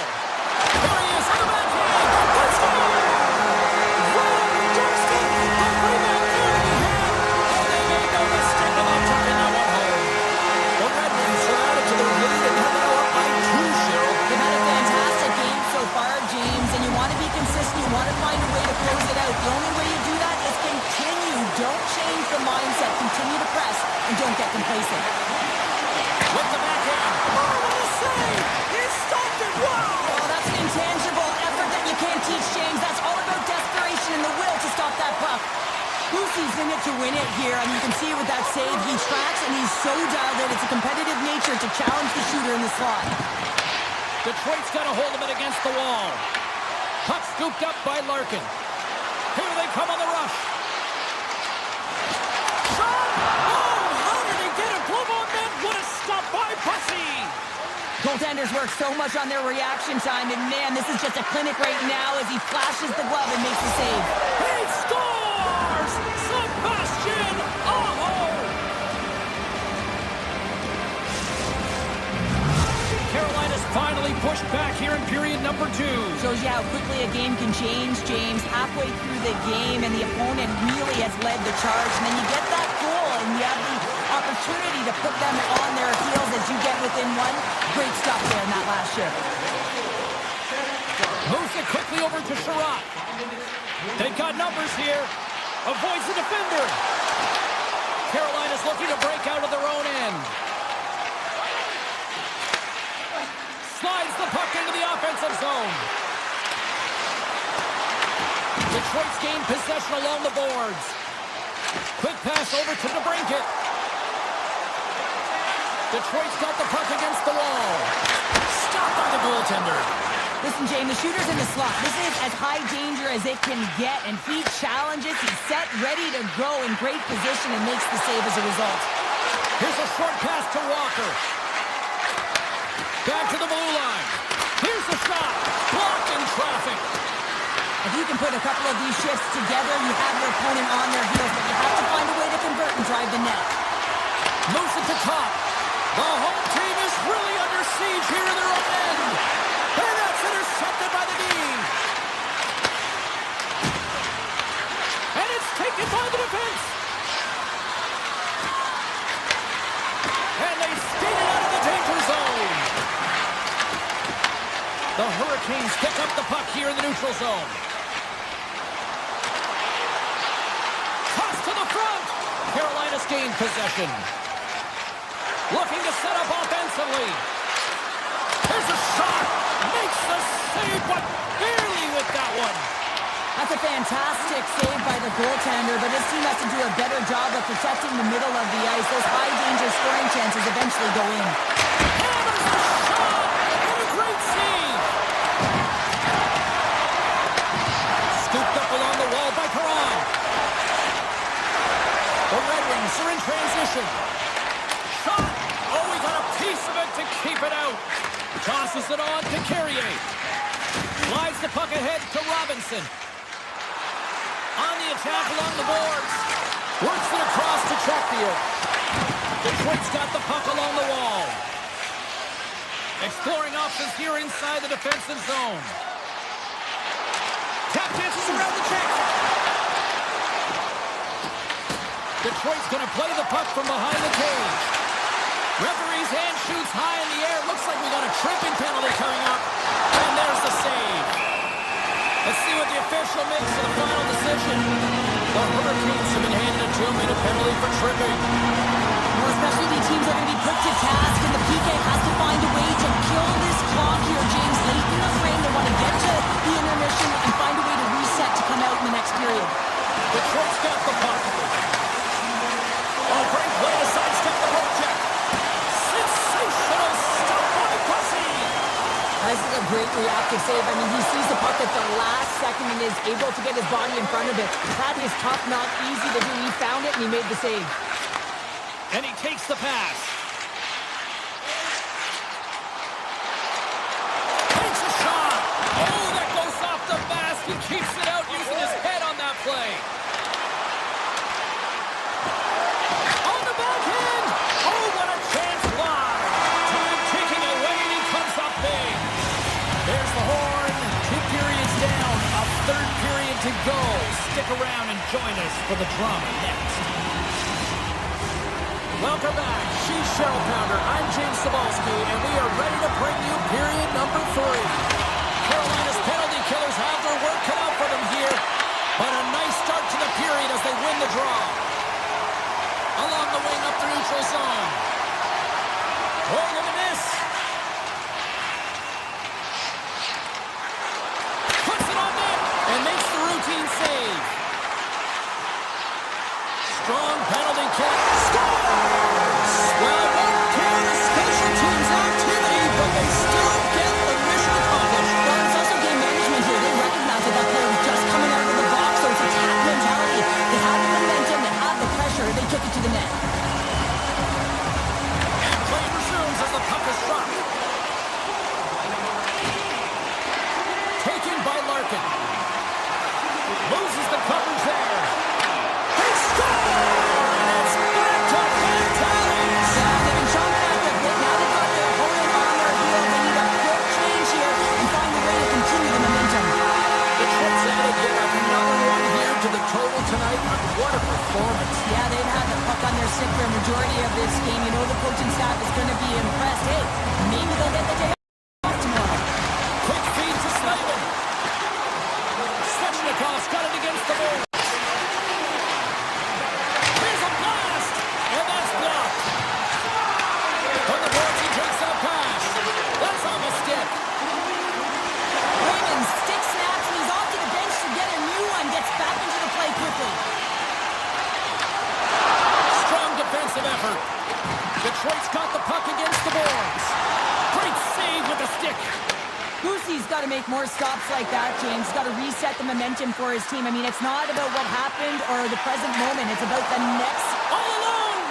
Speaker 5: There he is on the backhand. Let's go! Right on the doorstep. A rebound there to be had. Oh, they made no mistake about tucking that one home. The Red Wings are added to their lead and have now up by 2, Cheryl.
Speaker 6: They've had a fantastic game so far, James, and you want to be consistent. You want to find a way to close it out. The only way you do that is continue. Don't change the mindset. Continue to press and don't get complacent.
Speaker 5: With the backhand. Oh, what a save! He stopped it! Wow!
Speaker 6: Oh, that's an intangible effort that you can't teach, James. That's all about desperation and the will to stop that puck. Boosie's in it to win it here. I mean, you can see with that save, he tracks and he's so dialed in. It's a competitive nature to challenge the shooter in the slot.
Speaker 5: Detroit's got a hold of it against the wall. Puck scooped up by Larkin. Here they come on the rush. Shot! Oh, how did he get it? Glove on net. What a stop by Bussy.
Speaker 6: Goaltenders work so much on their reaction time, and man, this is just a clinic right now as he flashes the glove and makes the save.
Speaker 5: He scores! Sebastian Aho! Carolina's finally pushed back here in period number 2.
Speaker 6: Shows you how quickly a game can change, James. Halfway through the game, and the opponent really has led the charge. And then you get that goal, and you have the opportunity to put them on their heels as you get within one. Great stuff there in that last shift.
Speaker 5: Moves it quickly over to Sherratt. They've got numbers here. Avoids the defender. Carolina's looking to break out of their own end. Slides the puck into the offensive zone. Detroit's gained possession along the boards. Quick pass over to DeBrincat. Detroit's got the puck against the wall. Stopped by the goaltender.
Speaker 6: Listen, Jane, the shooter's in the slot. This is as high danger as it can get, and he challenges. He's set, ready to go in great position, and makes the save as a result.
Speaker 5: Here's a short pass to Walker. Back to the blue line. Here's the shot. Blocked in traffic.
Speaker 6: If you can put a couple of these shifts together, you have your opponent on their heels, but you have to find a way to convert and drive the net.
Speaker 5: Moves it to top. The home team is really under siege here in their own end. And that's intercepted by the D. And it's taken by the defense. And they skated out of the danger zone. The Hurricanes pick up the puck here in the neutral zone. Toss to the front. Carolina's gained possession. Looking to set up offensively. Here's a shot. Makes the save, but barely with that one.
Speaker 6: That's a fantastic save by the goaltender, but this team has to do a better job of protecting the middle of the ice. Those high-danger scoring chances eventually go in.
Speaker 5: Hammers the shot. And a great save. Scooped up along the wall by Perron. The Red Wings are in transition. Shot. Oh, he got a piece of it to keep it out. Tosses it on to Carrier. Slides the puck ahead to Robinson. On attack along the boards. Works it across to Chatfield. Detroit's got the puck along the wall. Exploring options here inside the defensive zone. Tap dances around the check. Detroit's going to play the puck from behind the cage. Referee's hand shoots high in the air. Looks like we got a tripping penalty coming up. And there's the save. Let's see what the official makes of the final decision. The Hurricanes have been handed a 2-minute penalty for tripping.
Speaker 6: Well, specialty teams are going to be put to task, and the PK has to find a way to kill this clock here, James. Late in the frame, they want to get to the intermission and find a way to reset to come out in the next period.
Speaker 5: Detroit's got the puck. Oh, great play to sidestep the poke check. Sensational stop by Pussy.
Speaker 6: This is a great reactive save. I mean, he sees the puck at the last second and is able to get his body in front of it. That is tough, not easy to do. He found it and he made the save.
Speaker 5: And he takes the pass. Takes a shot. Oh, that goes off the mask. He keeps it out using his head on that play. On the backhand. Oh, what a chance live. Time ticking away and he comes up big. There's the horn. 2 periods down. A third period to go. Stick around and join us for the drama next. Welcome back. She's Cheryl Pounder. I'm James Cebulski, and we are ready to bring you period number 3. Carolina's penalty killers have their work cut out for them here, but a nice start to the period as they win the draw. Along the wing up the neutral zone. Oh, look at this. Puts it on net and makes the routine save. Strong penalty kill. Scores! Well, one kill the special teams activity, but they still get the mission accomplished.
Speaker 6: Well, it's also game management here. They recognize that player was just coming out of the box, so it's attack mentality. They had the momentum, they had the pressure, they took it to the net.
Speaker 5: And play resumes as the puck is dropped. Taken by Larkin. Loses the coverage there. They score! And it's back to Mentality!
Speaker 6: They've been shown back a bit. Now they've got their opponent on their heels. They need a quick change here and find a way to continue the momentum.
Speaker 5: Detroit's added yet another one here to the total tonight. What a performance.
Speaker 6: Yeah, they've had the puck on their stick for a majority of this game. You know the coaching staff is going to be impressed. Hey, maybe they'll get the day off tomorrow.
Speaker 5: Quick feed to Slavin. Svechnikov's got it against the board. Here's a blast, and that's blocked. On the boards, he takes that pass. That's on the stick.
Speaker 6: Raymond stick snaps, and he's off to the bench to get a new one. Gets back into the play quickly.
Speaker 5: Strong defensive effort. Detroit's got the puck against the boards. Great save with the stick.
Speaker 6: Goosey's got to make more stops like that, James. He's got to reset the momentum for his team. I mean, it's not about what happened or the present moment. It's about the next.
Speaker 5: All alone.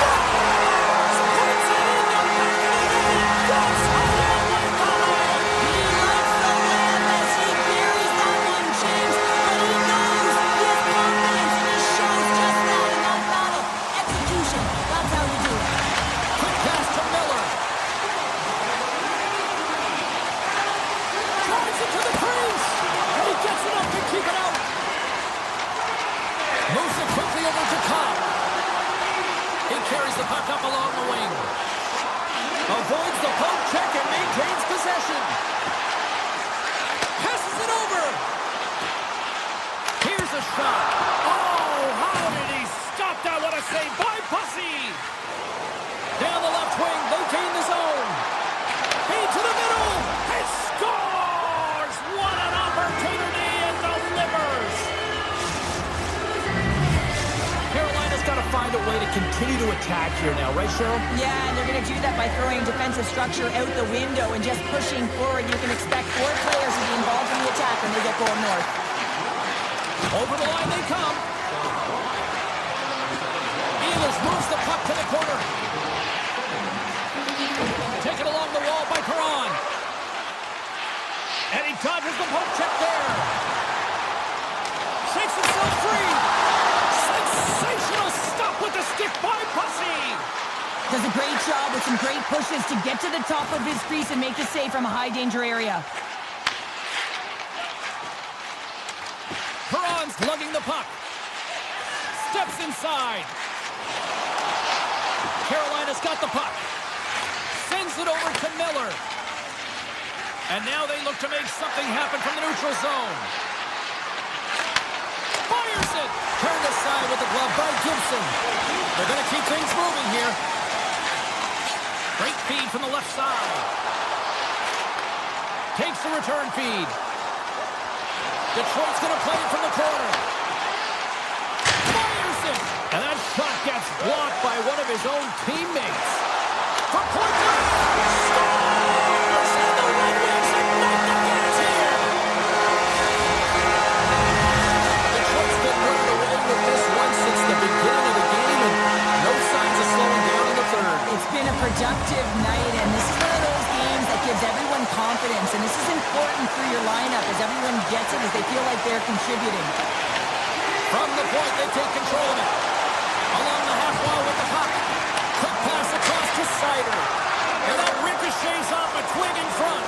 Speaker 5: Scores! Puts it in the back of the net. Goes home with the leg.
Speaker 6: He likes the land as he buries that one, James. But he knows he has confidence. He shows just that in that battle. Execution. That's how you do it.
Speaker 5: Quick pass to Miller. Drives it to the crease. And he gets enough to keep it out. Moves it quickly over to Cobb. He carries the puck up along the wing. Avoids the poke check and maintains possession. Passes it over. Here's a shot. Oh, how did he stop that? What a save by Pussy. Down the left wing, they gain the zone. Feed to the middle. He scores. What an opportunity and delivers. Carolina's got to find a way to continue to attack here now, right, Cheryl?
Speaker 6: Yeah, and they're going to do that by throwing defensive structure out the window and just pushing forward. You can expect 4 players to be involved in the attack when they get going north.
Speaker 5: Over the line they come. Ehlers moves the puck to the corner. Taken along the wall by Perron. And he dodges the poke check there.
Speaker 6: pushes to get to the top of his crease and make the save from a high-danger area.
Speaker 5: Perron's lugging the puck. Steps inside. Carolina's got the puck. Sends it over to Miller. And now they look to make something happen from the neutral zone. Fires it. Turned aside with the glove by Gibson. They're going to keep things moving here. Great feed from the left side. Takes the return feed. Detroit's going to play it from the corner. Fires it. And that shot gets blocked by one of his own teammates. From point blank. Scores! And the Red Wings ignite the gas here. Detroit's been running away with this one since the beginning of the game, and no signs of slowing down in the third.
Speaker 6: It's been a productive night, and this is one of those games that gives everyone confidence, and this is important for your lineup as everyone gets it, as they feel like they're contributing.
Speaker 5: From the point, they take control of it. Along the half wall with the puck. Quick pass across to Sider. And that ricochets off a twig in front.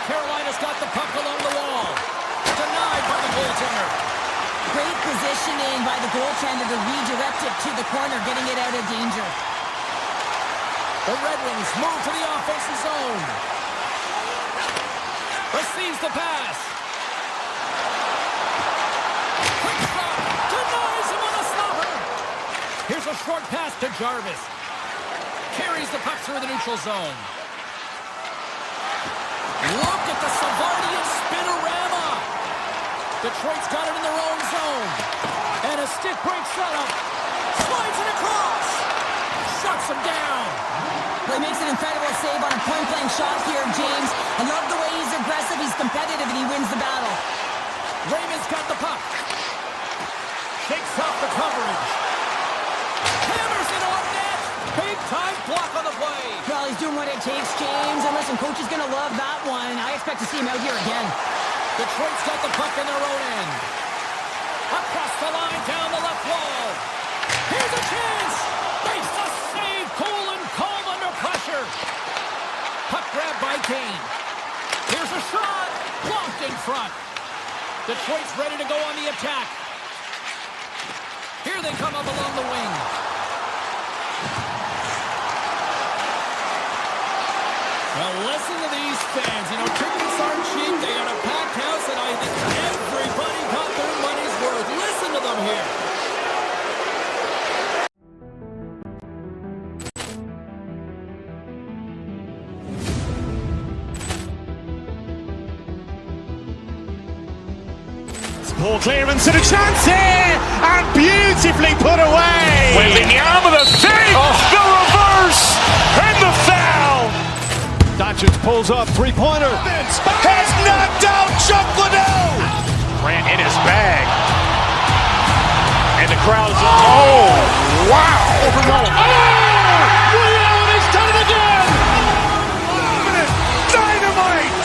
Speaker 5: Carolina's got the puck along the wall. Denied by the goaltender.
Speaker 6: Great positioning by the goaltender to redirect it to the corner, getting it out of danger.
Speaker 5: The Red Wings move to the offensive zone. Receives the pass. Quick shot. Denies him on a slobber. Here's a short pass to Jarvis. Carries the puck through the neutral zone. Look at the Savardian spinorama. Detroit's got it in their own zone. And a stick break setup. Slides it across. Shuts him down.
Speaker 6: Well, he makes an incredible save on a point-blank shot here, James. I love the way he's aggressive, he's competitive, and he wins the battle.
Speaker 5: Raymond's got the puck. Shakes off the coverage. Hammers it on net. Big-time block on the play.
Speaker 6: Well, he's doing what it takes, James. And listen, coach is going to love that one. I expect to see him out here again.
Speaker 5: Detroit's got the puck in their own end. Across the line, down the left wall. Here's a chance. Makes the save. Cool and calm under pressure. Puck grab by Kane. Here's a shot. Blocked in front. Detroit's ready to go on the attack. Here they come up along the wing. Now listen to these fans. You know, tickets aren't cheap. They got a packed house, and I think everybody got their money's worth. Listen to them here.
Speaker 2: Ball clearance and a chance here, and beautifully put away.
Speaker 3: Wembanyama the save, the reverse, and the foul.
Speaker 4: Doncic pulls up, three-pointer.
Speaker 3: Has knocked out Chuck Liddell. Grant in his bag. And the crowd is, oh, wow.
Speaker 4: William has done it again.
Speaker 3: Dynamite.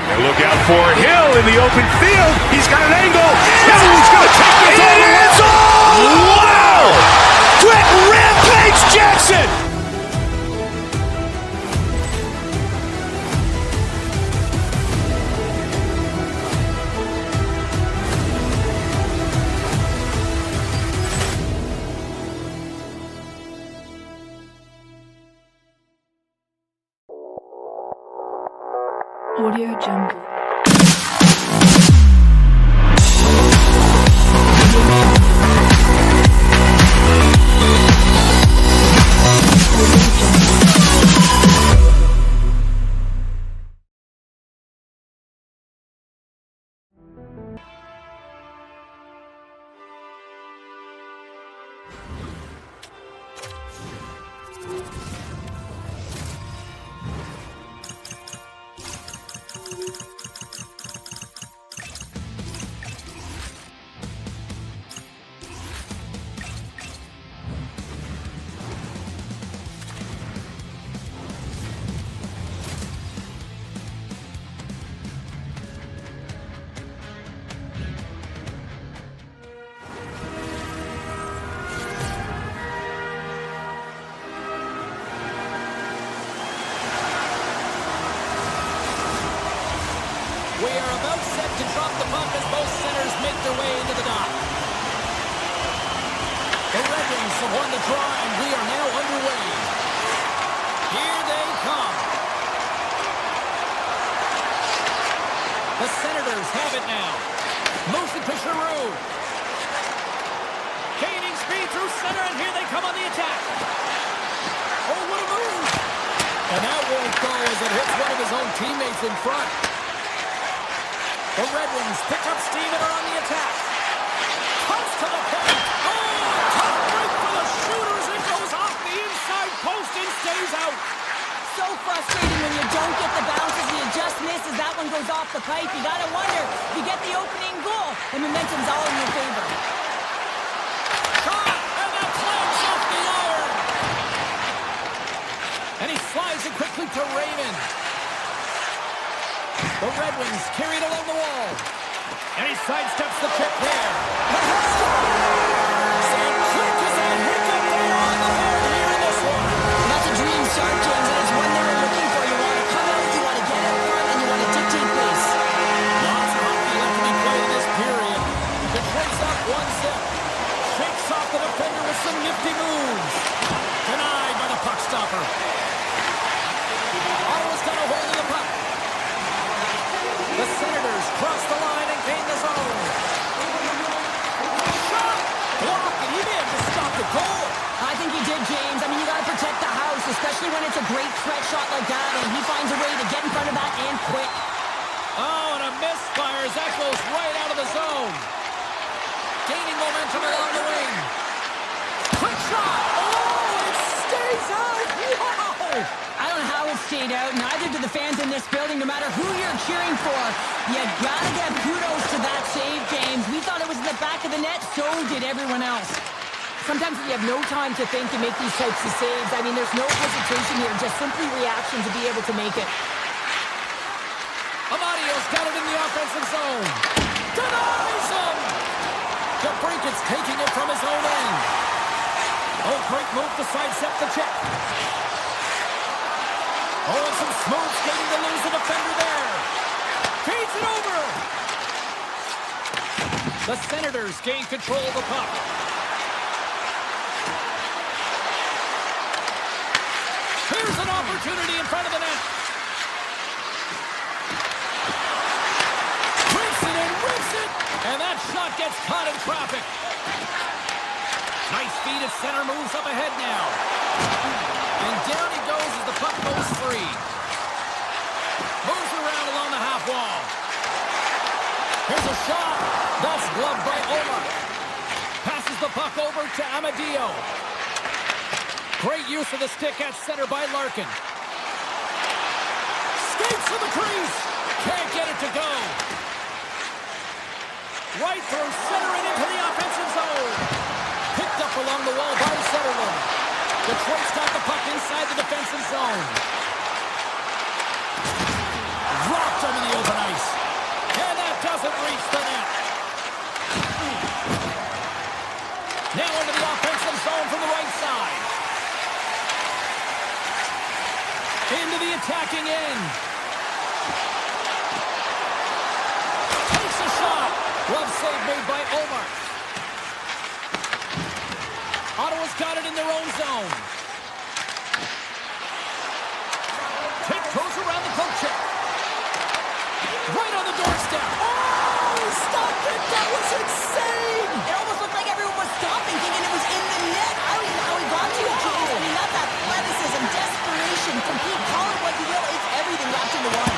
Speaker 3: And look out for Hill in the open field. He's got an angle. Yes, he's going to take this all the way. Wow. Quick rampage Jackson.
Speaker 1: Audio Jungle.
Speaker 5: We are about set to drop the puck as both centers make their way into the dock. The Red Wings have won the draw, and we are now underway. Here they come. The Senators have it now. Moves it to Giroux. Gaining speed through center, and here they come on the attack. Oh, what a move. And that won't go as it hits one of his own teammates in front. The Red Wings pick up steam and are on the attack. Comes to the point. Oh, tough break for the shooters. It goes off the inside post and stays out.
Speaker 6: So frustrating when you don't get the bounces and you just miss as that one goes off the pipe. You gotta wonder if you get the opening goal, the momentum's all in your favor.
Speaker 5: Shot, and that clamps off the iron. And he slides it quickly to Raymond. The Red Wings carried along the wall. And he sidesteps the kick there. Some quick as a hiccup there on the board here in this one.
Speaker 6: That's a dream start, James, and it's one they were looking for. You want to come out, you want to get up front, and you want to dictate pace.
Speaker 5: Lots of hockey left to be played in this period. Detroit's up 1-0. Shakes off the defender with some nifty moves. Denied by the puck stopper. Ottawa's got a hold of the puck. The Senators cross the line and gain the zone. Shot! Block, and he may have just stopped the goal.
Speaker 6: I think he did, James. I mean, you got to protect the house, especially when it's a great threat shot like that, and he finds a way to get in front of that and quick.
Speaker 5: Oh, and a misfire as that goes right out of the zone. Gaining momentum along the wing. Quick shot! Oh, it stays out! Wow!
Speaker 6: I don't know how it stayed out, neither do the fans in this building, no matter who you're cheering for. You gotta give kudos to that save, James. We thought it was in the back of the net, so did everyone else. Sometimes when you have no time to think, you make these types of saves. I mean, there's no hesitation here, just simply reaction to be able to make it.
Speaker 5: Amadio's got it in the offensive zone. Denies him! DeBrinket's taking it from his own end. Oh, great move to sidestep the check. Oh, and some smooth skating to lose the defender there. Feeds it over. The Senators gain control of the puck. Here's an opportunity in front of the net. Rips it and rips it. And that shot gets caught in traffic. Nice feed at center, moves up ahead now. And down he goes as the puck goes free. Moves around along the half wall. Here's a shot. That's gloved by Omar. Passes the puck over to Amadio. Great use of the stick at center by Larkin. Skates to the crease. Can't get it to go. Right through center and into the offensive zone. Picked up along the wall by Sutherland. Detroit's got the puck inside the defensive zone. Dropped him in the open ice. And that doesn't reach the net. Now into the offensive zone from the right side. Into the attacking end. Takes a shot. Glove save made by Omar. Ottawa's got it in their own zone. Tiptoes around the poke check. Right on the doorstep.
Speaker 6: Oh, he stopped it. That was insane. It almost looked like everyone was stopping, thinking it was in the net. I don't even know how he got to it, James. I mean, that's athleticism, desperation, compete, call it what you will. It's everything wrapped into one.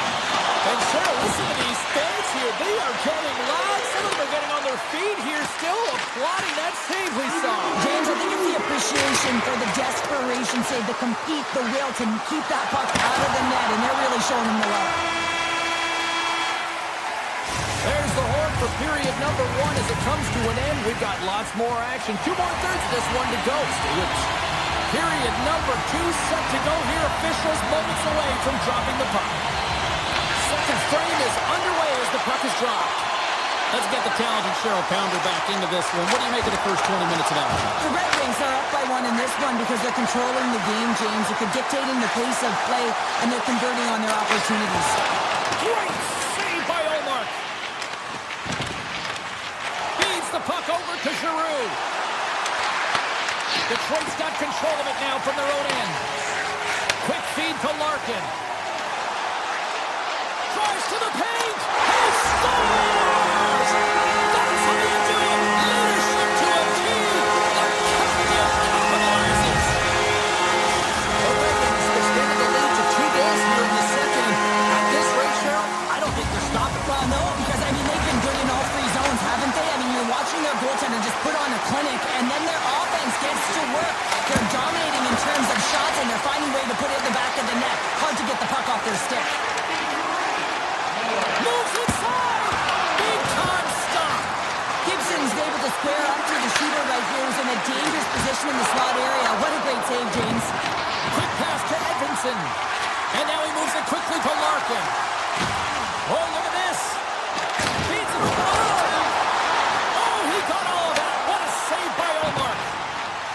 Speaker 5: And Cheryl, listen to these fans here. They are getting loud. Some of them are getting on their feet here, still applauding that save we saw.
Speaker 6: James, I think it's the appreciation for the desperation save, the compete, the will to keep that puck out of the net, and they're really showing him the love.
Speaker 5: There's the horn for period number 1 as it comes to an end. We've got lots more action. 2 more thirds of this one to go. Stay with us. Period number 2 set to go here. Officials moments away from dropping the puck. Second frame is underway as the puck is dropped. Let's get the talented Cheryl Pounder back into this one. What do you make of the first 20 minutes of action?
Speaker 6: The Red Wings are up by 1 in this one because they're controlling the game, James. They're dictating the pace of play, and they're converting on their opportunities.
Speaker 5: Great save by puck over to Giroux. Detroit's got control of it now from their own end. Quick feed to Larkin. Drives to the paint. He scores! That's how you do it. Leadership to a team. The captain capitalizes. The Red Wings extended the lead to 2 goals here in the second. At this rate, Cheryl, I don't think they're stopping.
Speaker 6: Well, no, because, I mean, they've been good in all 3 zones, haven't they? I mean, you're watching their goaltender just put on a clinic, and then their offense gets to work. They're dominating in terms of shots, and they're finding a way to put it in the back of the net. Hard to get the puck off their stick.
Speaker 5: Moves inside. Big time stop.
Speaker 6: Gibson's able to square up to the shooter right here, who's in a dangerous position in the slot area. What a great save, James.
Speaker 5: Quick pass to Edvinsson. And now he moves it quickly to Larkin. Oh, look at this. Feeds it. Oh, he got all of that. What a save by Omar.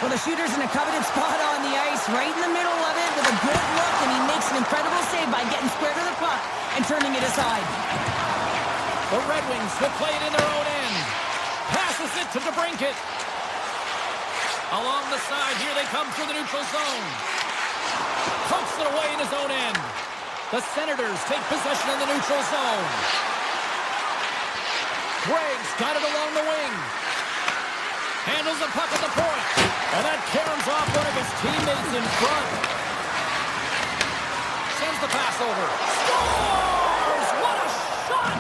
Speaker 6: Well, the shooter's in a coveted spot on the ice, right in the middle of it with a good look, and he makes an incredible save by getting square to the puck and turning it aside.
Speaker 5: The Red Wings will play it in their own end. Passes it to DeBrincat. Along the side, here they come through the neutral zone. Pokes it away in his own end. The Senators take possession in the neutral zone. Gregg's got it along the wing. Handles the puck at the point. And that caroms off one of his teammates in front. Sends the pass over. Scores! What a shot!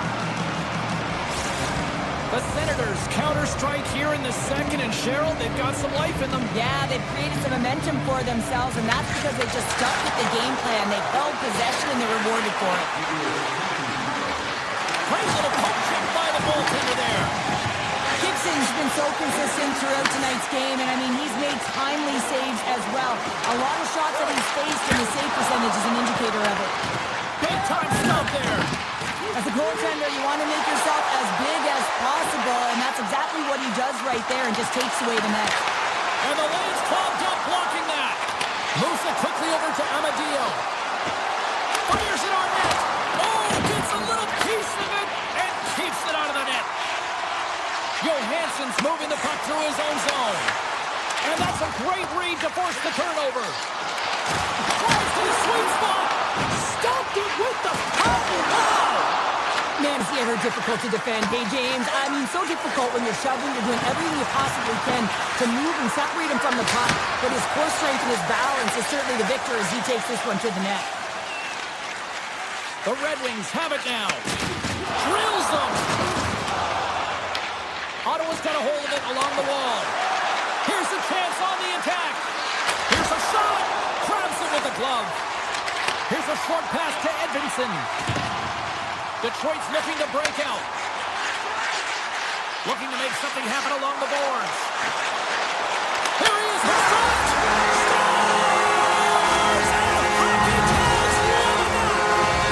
Speaker 5: The Senators counter-strike here in the second, and Cheryl, they've got some life in them.
Speaker 6: Yeah, they've created some momentum for themselves, and that's because they just stuck with the game plan. They held possession, and they're rewarded for it.
Speaker 5: Great little poke check by the goaltender there.
Speaker 6: Gibson's been so consistent throughout tonight's game, and I mean, he's made timely saves as well. A lot of shots that he's faced, and the save percentage is an indicator of it.
Speaker 5: Big time stop there.
Speaker 6: As a goaltender, you want to make yourself as big as possible, and that's exactly what he does right there and just takes away the net.
Speaker 5: And the lane's clogged up blocking that. Moves it quickly over to Amadio. Fires it on net. Oh, gets a little piece of it and keeps it out of the net. Johansson's moving the puck through his own zone. And that's a great read to force the turnover. Drives to the sweet spot. Stopped it with the power. Wow!
Speaker 6: Man, is he ever difficult to defend. Hey, James, I mean, so difficult when you're shoving, you're doing everything you possibly can to move and separate him from the puck. But his core strength and his balance is certainly the victor as he takes this one to the net.
Speaker 5: The Red Wings have it now. Drills them. Ottawa's got a hold of it along the wall. Here's a chance on the attack. Here's a shot. Grabs it with a glove. Here's a short pass to Edvinsson. Detroit's looking to break out. Looking to make something happen along the boards. Here he is. His shot. Scores! And hockey ties one.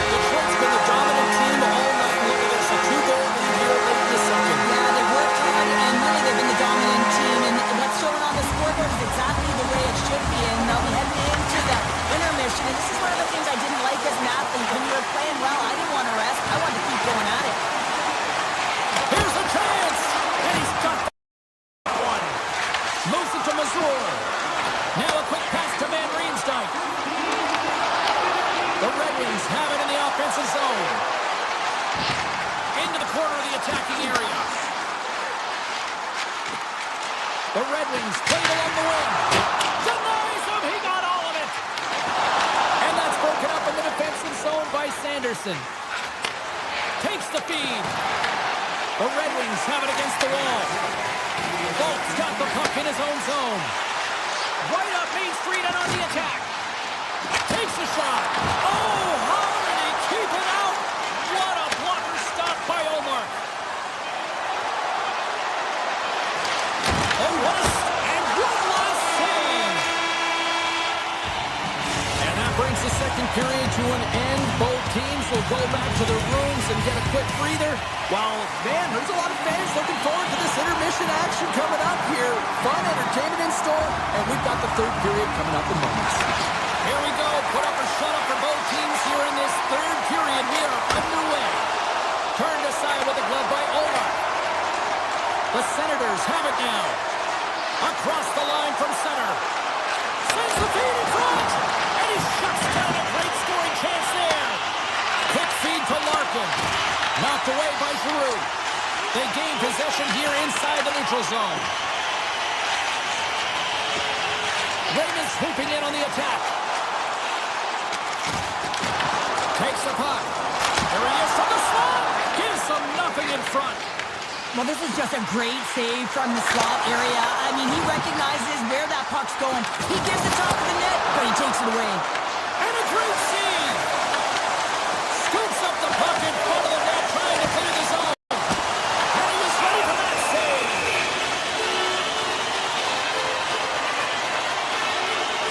Speaker 5: Detroit's been the dominant team all night. Look at this. A 2-goal lead here late in the second.
Speaker 6: Yeah, they've worked hard, and really they've been the dominant team. And what's shown on the scoreboard is exactly the way it should be. And they'll be heading into the intermission. And this is one of the things I didn't like as an athlete. When you were playing well, I didn't want to rest. I wanted to keep going at it.
Speaker 5: Here's a chance. And he's got one. Moves it to Mazur. Now a quick pass to Van Riemsdyk. The Red Wings have it in the offensive zone. Into the corner of the attacking area. The Red Wings played along the wing. Denies him. He got all of it. And that's broken up in the defensive zone by Sanderson. Takes the feed. The Red Wings have it against the wall. Bolt's got the puck in his own zone. Right up Main Street and on the attack. Takes a shot. Oh, how did he keep it out? What a blocker stop by Omar. Oh, what a save. And that brings the second period to an end. Both teams will go back to their rooms and get a quick breather. While, man, there's a lot of fans looking forward to this intermission action coming up here. Fun entertainment in store, and we've got the third period coming up in moments. Here we go. Put up or shut up for both teams here in this third period. We are underway. Turned aside with a glove by Omar. The Senators have it now. Across the line from center. Sends the feed in front. And he shuts down a great scoring chance there. Quick feed to Larkin. Knocked away by Giroux. They gain possession here inside the neutral zone. Raymond's swooping in on the attack. Takes the puck. There he is from the slot. Gives them nothing in front.
Speaker 6: Well, this is just a great save from the slot area. I mean, he recognizes where that puck's going. He gives the top of the net, but he takes it away.
Speaker 5: And a great save. Scoops up the puck in front of the net, trying to clear the zone. And he was ready for that save.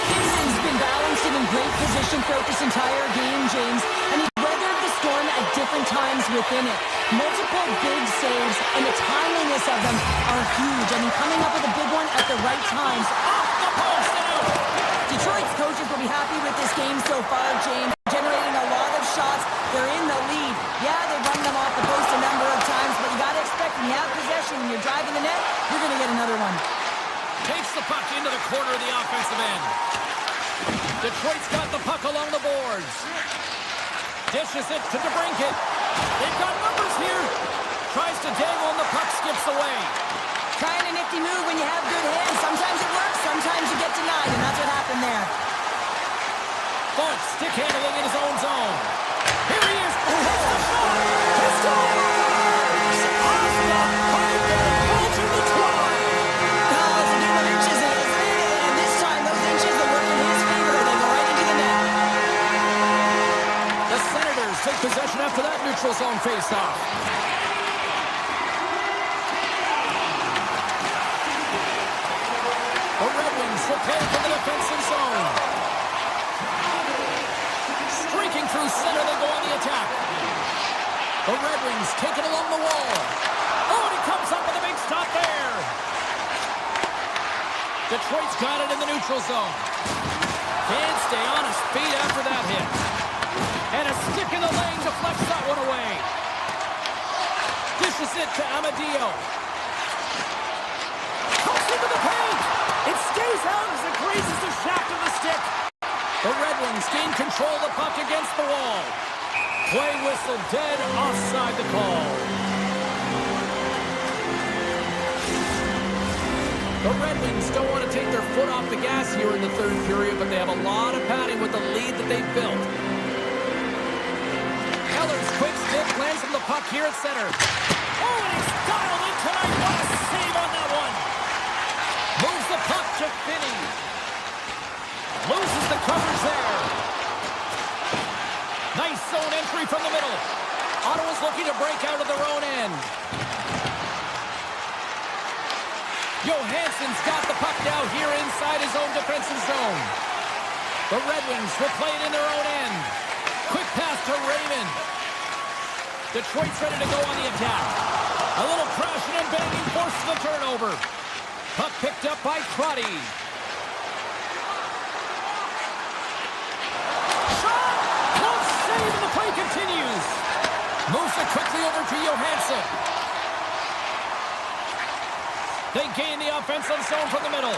Speaker 6: Gibson's been balanced and in great position throughout this entire game, James. And he weathered the storm at different times within it. Multiple big saves, and the timeliness of them are huge. I mean, coming up with a big one at the right times.
Speaker 5: Off the post and out.
Speaker 6: Detroit's coaches will be happy with this game so far, James. Generating a lot of shots. They're in the lead. Yeah, they've run them off the post a number of times, but you got to expect when you have possession and you're driving the net, you're going to get another one.
Speaker 5: Takes the puck into the corner of the offensive end. Detroit's got the puck along the boards. Dishes it to DeBrincat. They've got numbers here. Tries to dangle and the puck skips away.
Speaker 6: Trying a nifty move when you have good hands. Sometimes it works, sometimes you get denied, and that's what happened there.
Speaker 5: Font stick handling in his own zone. Here he is. He scores! Off the pipe and pulls in the 12.
Speaker 6: Oh, it's a game of inches, and this time those inches are working in his favor. They go right into the net.
Speaker 5: The Senators take possession after that neutral zone faceoff. The Red Wings prepare for the defensive zone. Streaking through center, they go on the attack. The Red Wings take it along the wall. Oh, and he comes up with a big stop there. Detroit's got it in the neutral zone. Can't stay on his feet after that hit. And a stick in the lane deflects that one away. Dishes it to Amadio. Comes into the paint. It stays out as it grazes the shaft of the stick. The Red Wings gain control of the puck against the wall. Play whistle dead, offside the call. The Red Wings don't want to take their foot off the gas here in the third period, but they have a lot of padding with the lead that they've built. Eller's quick stick lands from the puck here at center. Oh, and he's dialed in tonight. What a save on that one. Moves the puck to Finney. Loses the coverage there. Nice zone entry from the middle. Ottawa's looking to break out of their own end. Johansson's got the puck now here inside his own defensive zone. The Red Wings will play it in their own end. Quick pass to Raymond. Detroit's ready to go on the attack. A little crashing and banging forces the turnover. Puck picked up by Crotty. Shot! Close save and the play continues. Moves it quickly over to Johansson. They gain the offensive zone from the middle.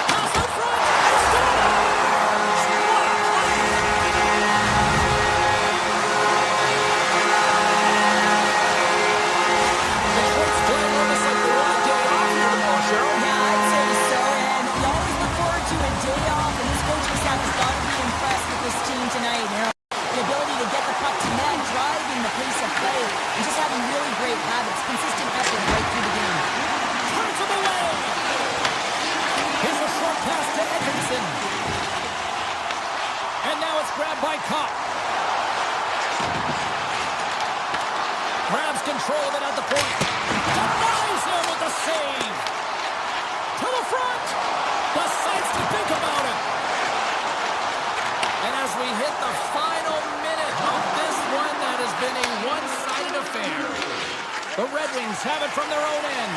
Speaker 5: Pass in front. And scores! Detroit's playing almost like they want a day off here tomorrow, Cheryl.
Speaker 6: Yeah, I'd say so. And we always look forward to a day off, and this coaching staff has got to be impressed with this team tonight. You know, the ability to get the puck to net, driving the pace of play, and just having really great habits, consistent effort right through the game.
Speaker 5: Turns him away. Here's a short pass to Edmondson. And now it's grabbed by Kopp. Grabs control of it at the point. Denies him with the save. To the front. Decides to think about it. And as we hit the final minute of this one, that has been a one-sided affair. The Red Wings have it from their own end.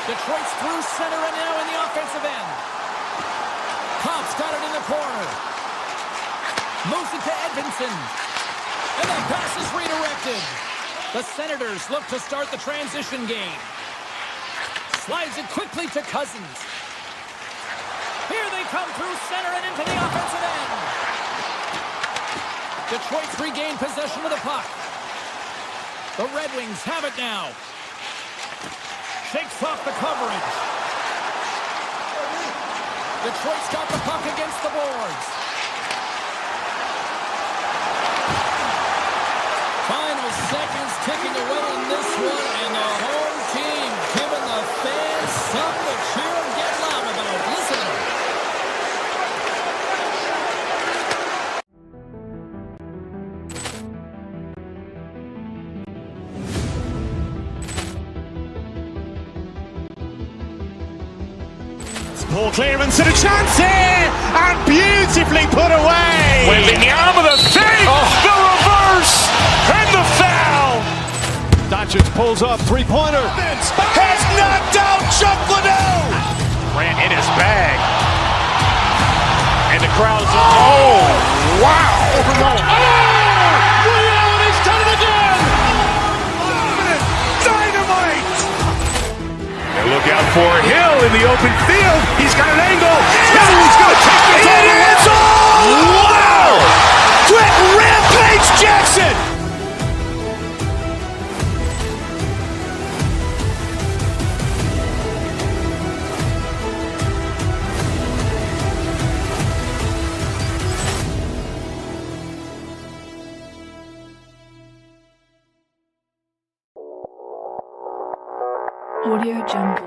Speaker 5: Detroit's through center and now in the offensive end. Kopp's got it in the corner. Moves it to Edmondson. And that pass is redirected. The Senators look to start the transition game. Slides it quickly to Cousins. Here they come through center and into the offensive end. Detroit's regained possession of the puck. The Red Wings have it now. Shakes off the coverage. Detroit's got the puck against the boards. Final seconds ticking away in this one, and the home team giving the fans something to cheer and get loud about. Listen.
Speaker 2: Ball clearance and a chance here, and beautifully put away.
Speaker 3: Waving the arm of the save, the reverse, and the foul.
Speaker 4: Doncic pulls up, three-pointer.
Speaker 3: Has knocked out Chuck Liddell. Grant in his bag. And the crowd's, oh, wow.
Speaker 4: He's done it again.
Speaker 3: Dynamite. And look out for Hill in the open field. He's got an angle. He's going to take this all the way. Wow. Quick Rampage Jackson.
Speaker 1: Audio Jungle.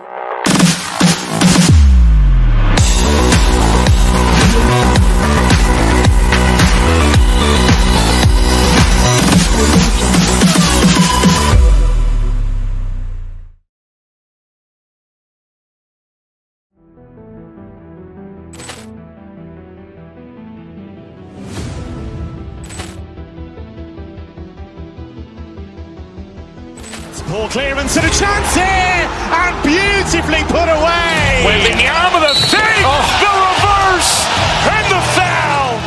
Speaker 2: Ball clearance and a chance here, and beautifully put away.
Speaker 3: Waving the arm of the save, the reverse, and the foul.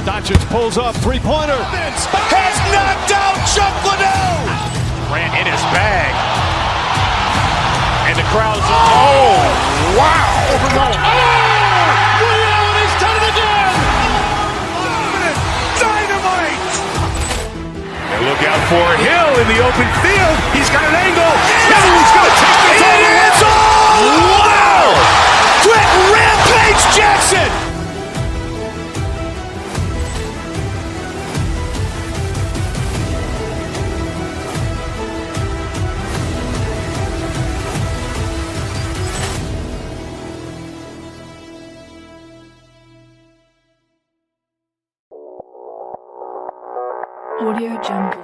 Speaker 4: Doncic pulls up, three-pointer.
Speaker 3: Has knocked out Chuck Liddell. Grant in his bag. And the crowd's, oh, wow.
Speaker 4: He's done it again.
Speaker 3: Dynamite. And look out for Hill in the open field. He's got an angle. He's going to take this all the way. Wow. Quick Rampage Jackson.
Speaker 1: Audio Jungle.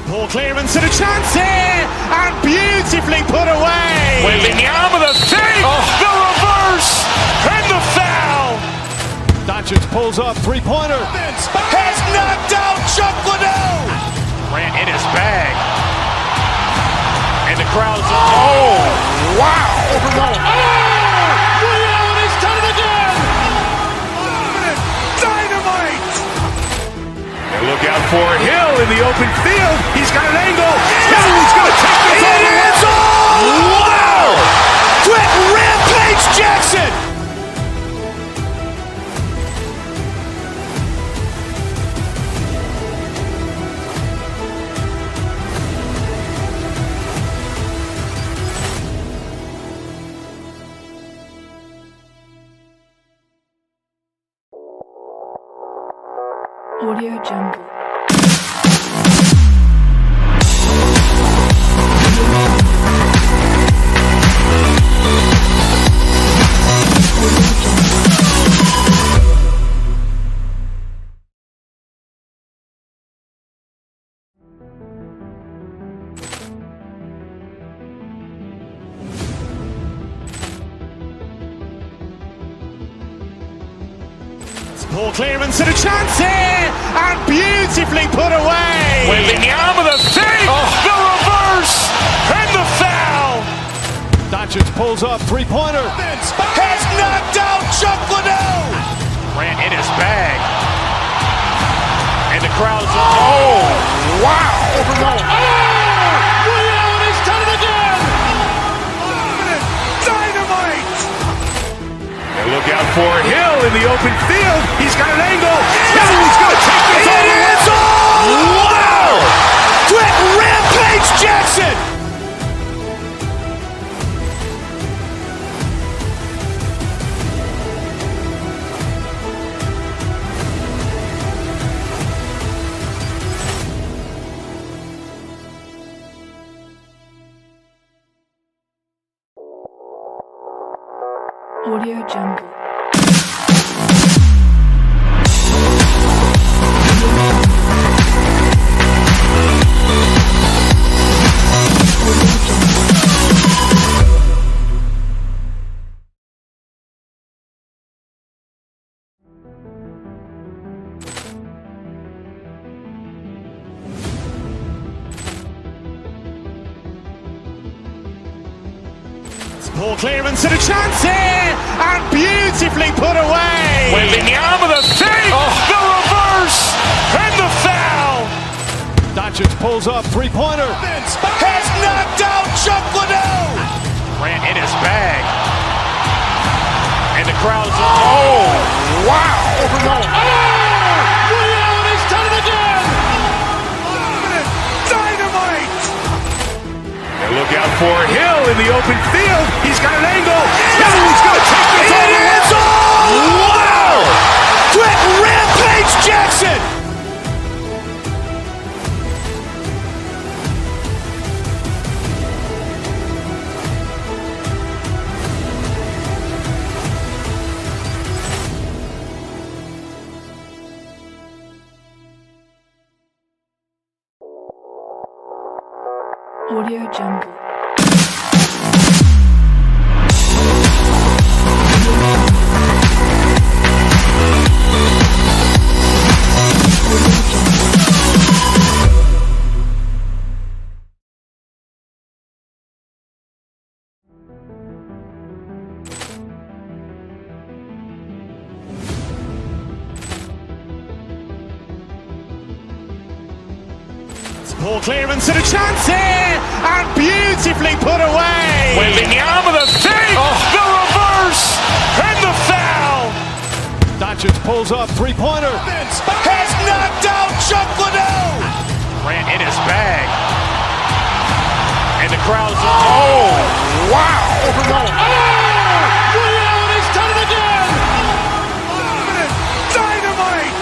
Speaker 2: Ball clearance and a chance here, and beautifully put away.
Speaker 3: Waving the arm of the save, the reverse, and the foul.
Speaker 4: Doncic pulls up, three-pointer.
Speaker 3: Has knocked out Chuck Liddell. Grant in his bag. And the crowd's, oh, wow.
Speaker 4: He's done it again.
Speaker 3: Dynamite. And look out for Hill in the open field. He's got an angle. He's going to take this all the way. Wow. Quick Rampage Jackson.
Speaker 1: Audio Jungle.
Speaker 2: Ball clearance and a chance here, and beautifully put away.
Speaker 3: Wembanyama with a save, the reverse, and the foul.
Speaker 4: Doncic pulls up, three-pointer.
Speaker 3: Has knocked out Chuck Liddell. Grant in his bag. And the crowd's, wow.
Speaker 4: Ray Allen has done it again.
Speaker 3: Dynamite. And look out for Hill in the open field. He's got an angle. He's going to take this all the way. Wow. Quick Rampage Jackson.
Speaker 1: Audio Jungle.
Speaker 2: Ball clearance and a chance here, and beautifully put away.
Speaker 3: Wembanyama with a save, the reverse, and the foul.
Speaker 4: Doncic pulls up, three-pointer.
Speaker 3: Has knocked out Chuck Liddell. Grant in his bag. And the crowd's, wow.
Speaker 4: Ray Allen has done it again.
Speaker 3: Dynamite. And look out for Hill in the open field. He's got an angle. He's going to take this all the way. Wow. Quick Rampage Jackson.
Speaker 1: Audio Jungle.
Speaker 2: Ball clearance and a chance here, and beautifully put away.
Speaker 3: Wembanyama with a save, the reverse, and the foul.
Speaker 4: Doncic pulls up, three-pointer.
Speaker 3: Has knocked out Chuck Liddell. Grant in his bag. And the crowd's, wow.
Speaker 4: Ray Allen has done it again.
Speaker 3: Dynamite.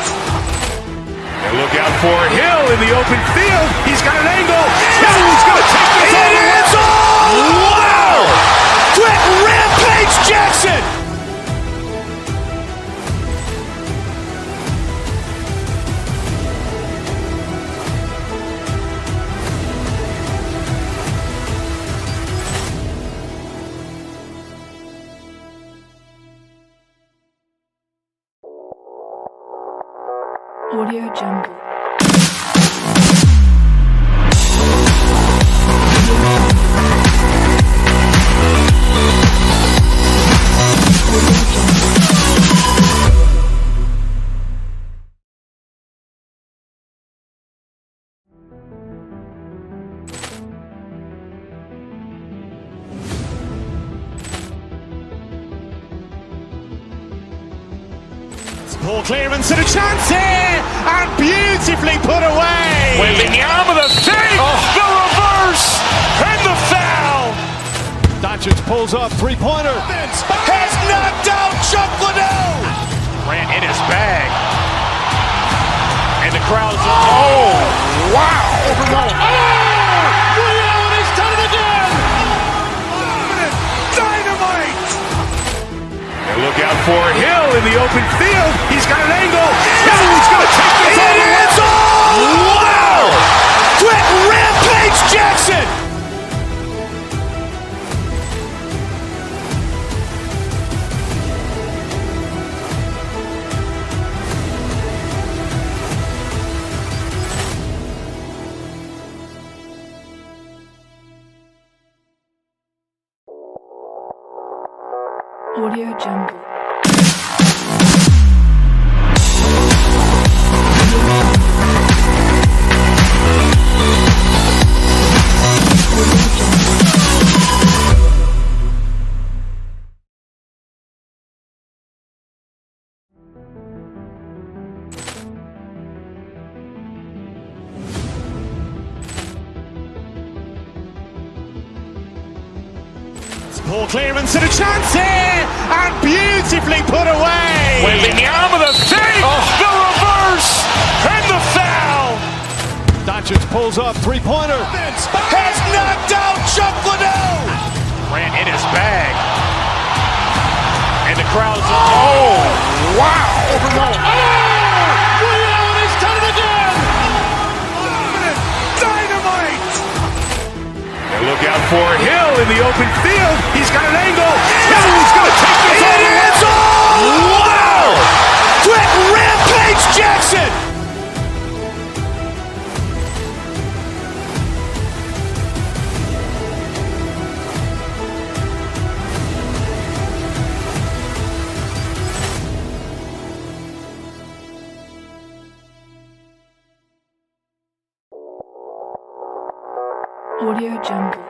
Speaker 3: And look out for Hill in the open field. He's got an angle. He's going to take this all the way. Wow. Quick Rampage Jackson.
Speaker 1: Audio Jungle.
Speaker 2: Ball clearance and a chance here, and beautifully put away.
Speaker 3: Wembanyama with a save, the reverse, and the foul.
Speaker 4: Doncic pulls up, three-pointer.
Speaker 3: Has knocked out Chuck Liddell. Grant in his bag. And the crowd's, wow.
Speaker 4: Ray Allen has done it again.
Speaker 3: Dynamite. And look out for Hill in the open field. He's got an angle. He's going to take this all the way. Wow. Quick Rampage Jackson.
Speaker 1: Audio Jungle.
Speaker 2: Poor clearance and a chance here, and beautifully put away.
Speaker 3: Wembanyama the save, the reverse, and the foul.
Speaker 4: Doncic pulls up, three-pointer.
Speaker 3: Has knocked out Chuck Liddell. Grant in his bag. And the crowd's, oh, wow.
Speaker 4: Ray Allen has done it again.
Speaker 3: Dynamite. And look out for Hill in the open field. He's got an angle. He's going to take this all the way. Wow. Quick Rampage Jackson.
Speaker 1: Audio Jungle.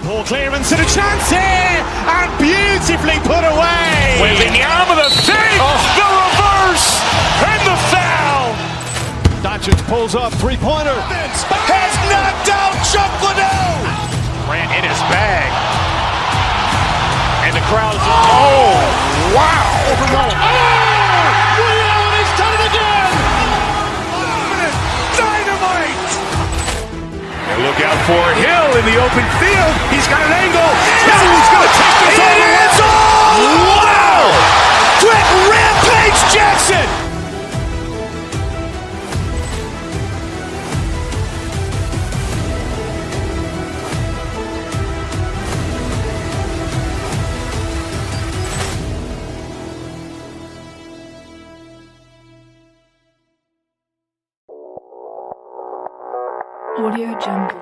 Speaker 2: Poor clearance and a chance here, and beautifully put away.
Speaker 3: Wembanyama the save, the reverse, and the foul.
Speaker 4: Doncic pulls up, three-pointer.
Speaker 3: Has knocked out Chuck Liddell. Grant in his bag. And the crowd's, oh, wow.
Speaker 4: Ray Allen has done it again.
Speaker 3: Dynamite. And look out for Hill in the open field. He's got an angle. He's going to take this all the way. Wow. Quick Rampage Jackson.
Speaker 1: Audio Jungle.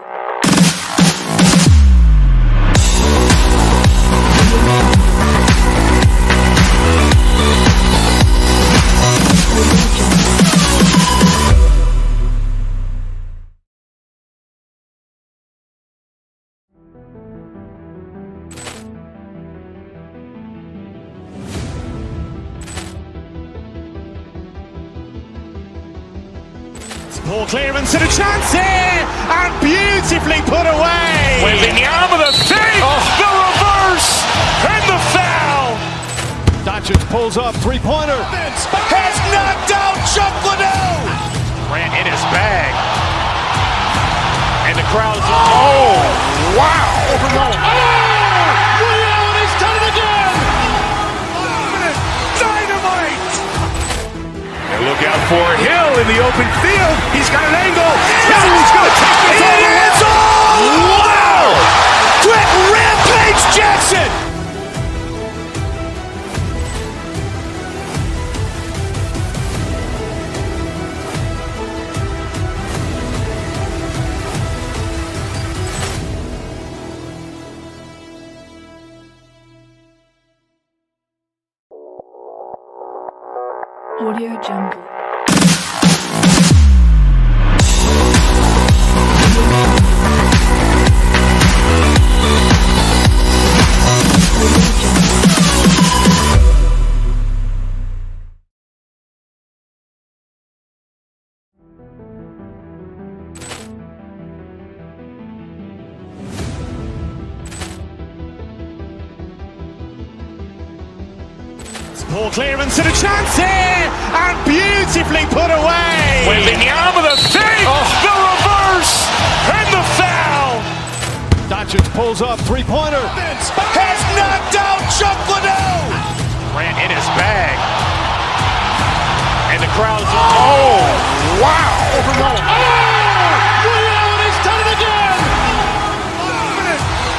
Speaker 2: Poor clearance and a chance here, and beautifully put away.
Speaker 3: Wembanyama the save, the reverse, and the foul.
Speaker 4: Doncic pulls up, three-pointer.
Speaker 3: Has knocked out Chuck Liddell. Grant in his bag. And the crowd's, oh, wow.
Speaker 4: Ray Allen has done it again.
Speaker 3: Dynamite. And look out for Hill in the open field. He's got an angle. He's going to take this all the way. Wow. Quick Rampage Jackson.
Speaker 1: Audio Jungle.
Speaker 2: Poor clearance and a chance here, and beautifully put away.
Speaker 3: Wembanyama the save, the reverse, and the foul.
Speaker 4: Doncic pulls up, three-pointer.
Speaker 3: Has knocked out Chuck Liddell. Grant in his bag. And the crowd's, oh, wow!
Speaker 4: Rio, and he's done it again!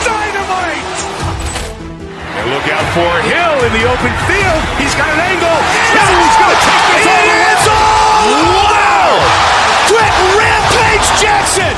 Speaker 3: Dynamite! And look out for Hill in the open field. He's got an angle. Oh, he's going to take this all the way. Wow! Quick Rampage Jackson!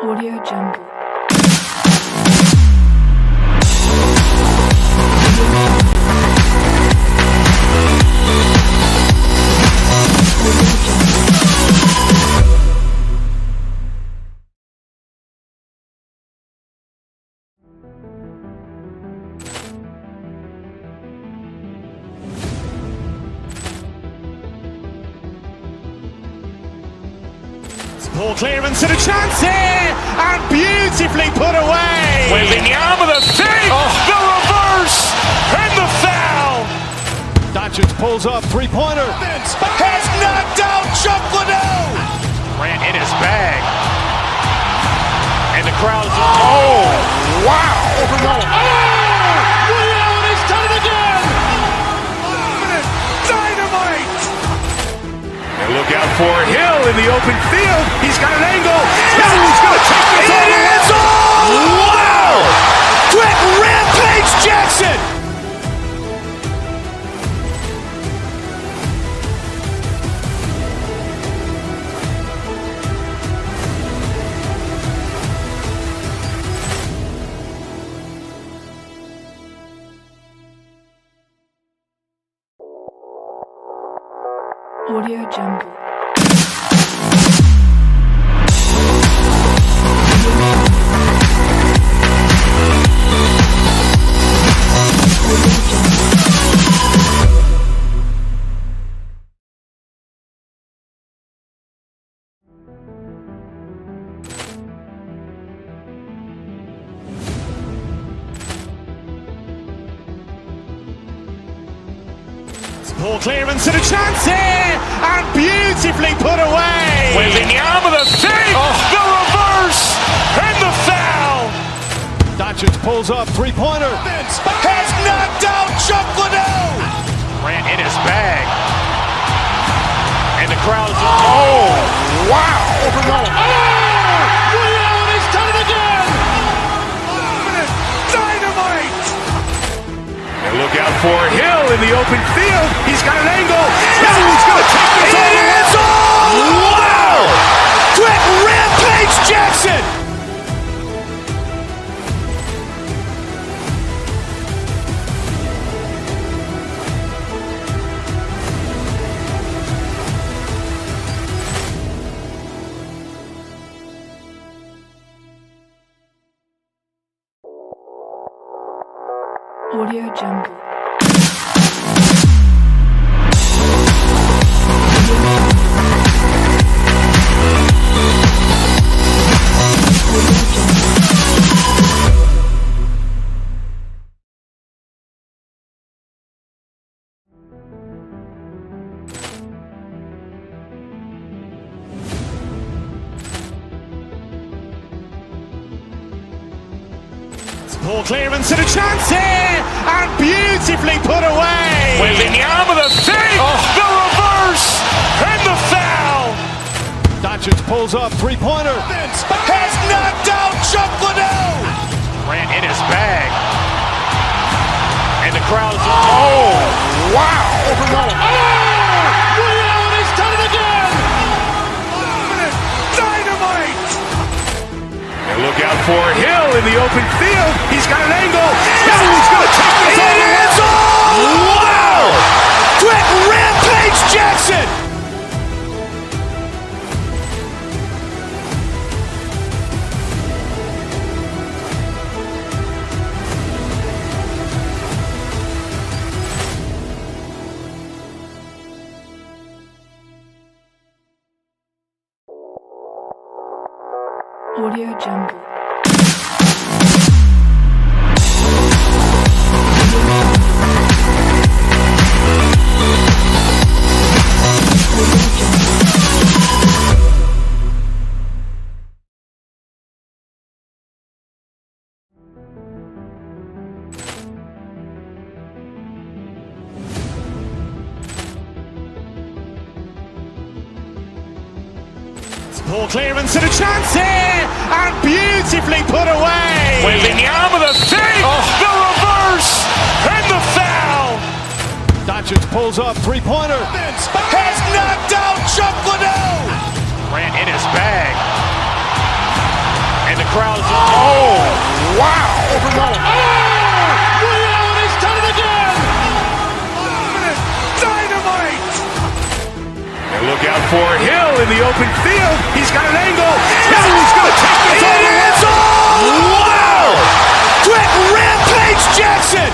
Speaker 1: Audio Jungle.
Speaker 2: Ball clearance and a chance here, and beautifully put away.
Speaker 3: Wembanyama the save, the reverse, and the foul.
Speaker 4: Doncic pulls up, three-pointer.
Speaker 3: Has knocked out Chuck Liddell. Grant in his bag. And the crowd's, oh, wow.
Speaker 4: Rio, and he's done it again!
Speaker 3: Dynamite. And look out for Hill in the open field. He's got an angle. Oh, he's going to take this all the way. Wow! Quick Rampage Jackson!
Speaker 1: Audio Jungle.
Speaker 2: Ball clearance and a chance here, and beautifully put away.
Speaker 3: Wembanyama the save, the reverse, and the foul.
Speaker 4: Doncic pulls up, three-pointer.
Speaker 3: Has knocked out Chuck Liddell. Grant in his bag. And the crowd's, oh, wow.
Speaker 4: Rio, and he's done it again!
Speaker 3: Dynamite. And look out for Hill in the open field. He's got an angle. Oh, he's going to take this all the way. Wow! Quick Rampage Jackson!
Speaker 1: Audio Jungle.
Speaker 2: Ball clearance and a chance here, and beautifully put away.
Speaker 3: Wembanyama the save, the reverse, and the foul.
Speaker 4: Doncic pulls up, three-pointer.
Speaker 3: Has knocked out Chuck Liddell. Grant in his bag. And the crowd's, oh, wow.
Speaker 4: Rio, and he's done it again!
Speaker 3: Dynamite. And look out for Hill in the open field. He's got an angle. Oh, he's going to take this all the way. Wow! Quick Rampage Jackson!
Speaker 1: Audio Jungle.
Speaker 2: Ball clearance and a chance here, and beautifully put away.
Speaker 3: Wembanyama the fake, the reverse, and the foul.
Speaker 4: Doncic pulls up, three-pointer.
Speaker 3: Has knocked out Chuck Liddell. Ran in his bag. And the crowd is, oh, wow.
Speaker 4: Ray Allen has done it again.
Speaker 3: Dynamite. And look out for Hill in the open field. He's got an angle. Hill is going to take this all the way. Wow. Quick Rampage Jackson.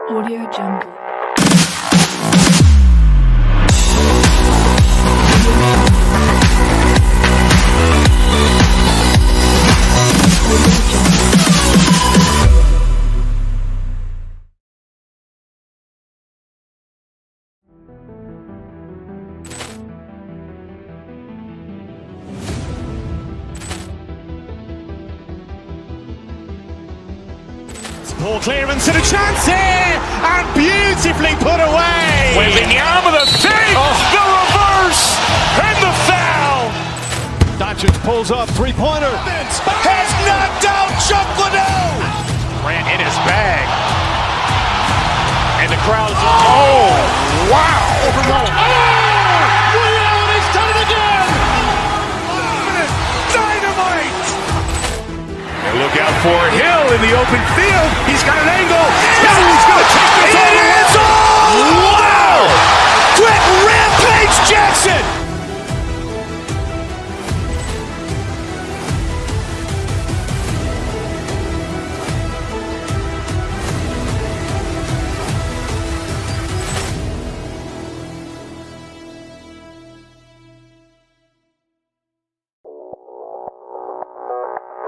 Speaker 1: Audio Jungle.
Speaker 2: Ball clearance and a chance here, and beautifully put away.
Speaker 3: Wembanyama the fake, the reverse, and the foul.
Speaker 4: Doncic pulls up, three-pointer.
Speaker 3: Has knocked out Chuck Liddell. Ran in his bag. And the crowd is, oh, wow.
Speaker 4: Ray Allen has done it again.
Speaker 3: Dynamite. And look out for Hill in the open field. He's got an angle. Hill is going to take this all the way. Wow. Quick Rampage Jackson.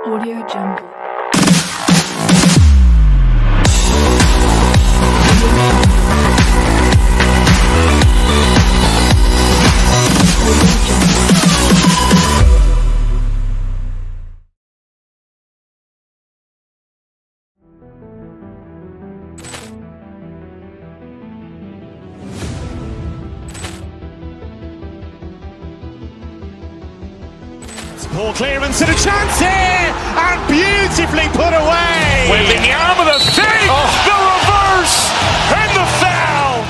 Speaker 1: Audio Jungle.
Speaker 2: Ball clearance and a chance here, and beautifully put away.
Speaker 3: Wembanyama the fake, the reverse, and the foul.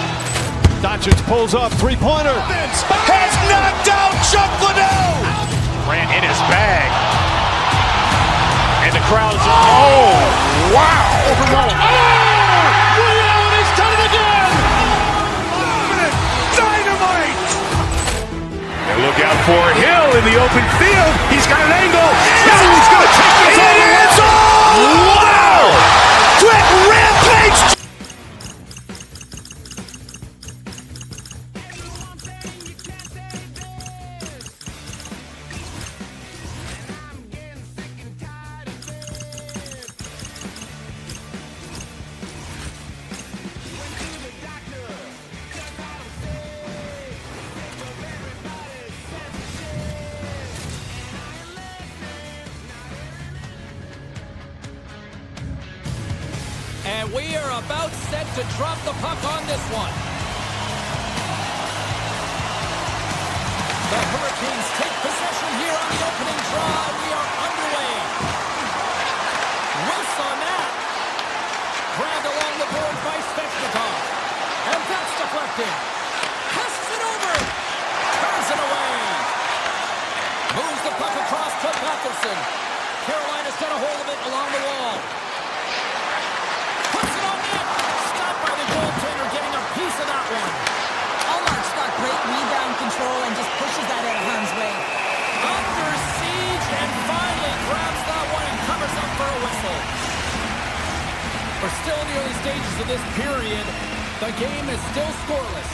Speaker 4: Doncic pulls up, three-pointer.
Speaker 3: Has knocked out Chuck Liddell. Ran in his bag. And the crowd is, oh, wow.
Speaker 4: Ray Allen has done it again.
Speaker 3: Dynamite. And look out for Hill in the open field. He's got an angle. Hill is going to take this all the way. Wow. Quick Rampage.
Speaker 5: And we are about set to drop the puck on this one. The Hurricanes take possession here on the opening draw. We are underway. Whiffs on that. Grabbed along the board by Svechnikov. And that's deflected. Casts it over. Turns it away. Moves the puck across to Matheson. Carolina's got a hold of it along the wall. Puts it on net. Stopped by the goaltender, getting a piece of that one.
Speaker 6: Allmark's got great rebound control and just pushes that out of harm's way.
Speaker 5: Under siege, and finally grabs that one and covers up for a whistle. We're still in the early stages of this period. The game is still scoreless.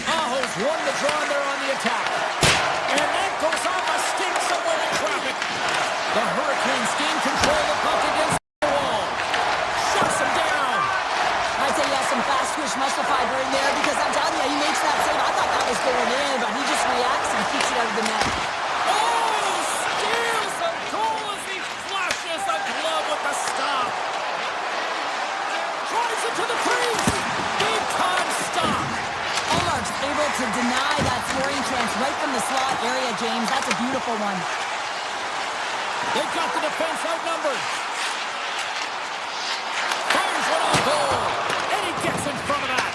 Speaker 5: Aho's won the draw and they're on the attack. And that goes off a stick somewhere in traffic. The Hurricanes gain control of the puck against the wall. Shuts him down.
Speaker 6: I'd say he has some fast twitch muscle fiber in there because I'm telling you, he makes that save. I thought that was going in, but he just reacts and keeps it out of the net.
Speaker 5: Oh, steals the goal as he flashes the glove with the stop. Drives it to the crease. Big time stop.
Speaker 6: Allards able to deny that scoring chance right from the slot area, James. That's a beautiful one.
Speaker 5: They've got the defense outnumbered. Fires one on goal. And he gets in front of that.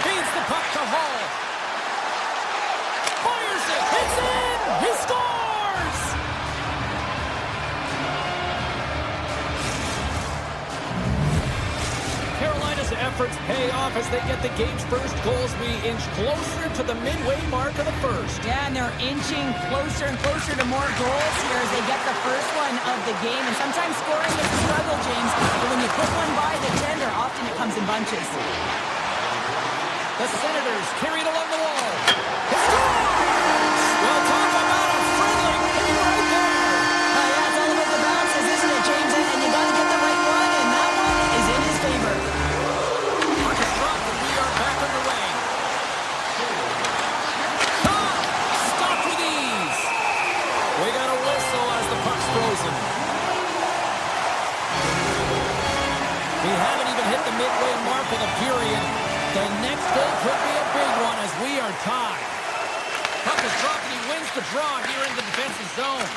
Speaker 5: Feeds the puck to Hall. Fires it. It's in. He scores. Carolina's efforts pay off as they get the game's first goals. We inch closer to the midway mark of the first.
Speaker 6: Yeah, and they're inching closer and closer to more goals here as they get the first one of the game. And sometimes scoring is a struggle, James. But when you put one by the tender, often it comes in bunches.
Speaker 5: The Senators carry it along the wall. He scores! Well, talk about a friendly play right there.
Speaker 6: Yeah, it's all about the bounces, isn't it, James? And you got to get the right one, and that one is in his favor.
Speaker 5: Puck is dropped, and we are back underway. Shot! Stopped with ease. We got a whistle as the puck's frozen. We haven't even hit the midway mark of the period. The next goal could be a big one as we are tied. Puck is dropped and he wins the draw here in the defensive zone.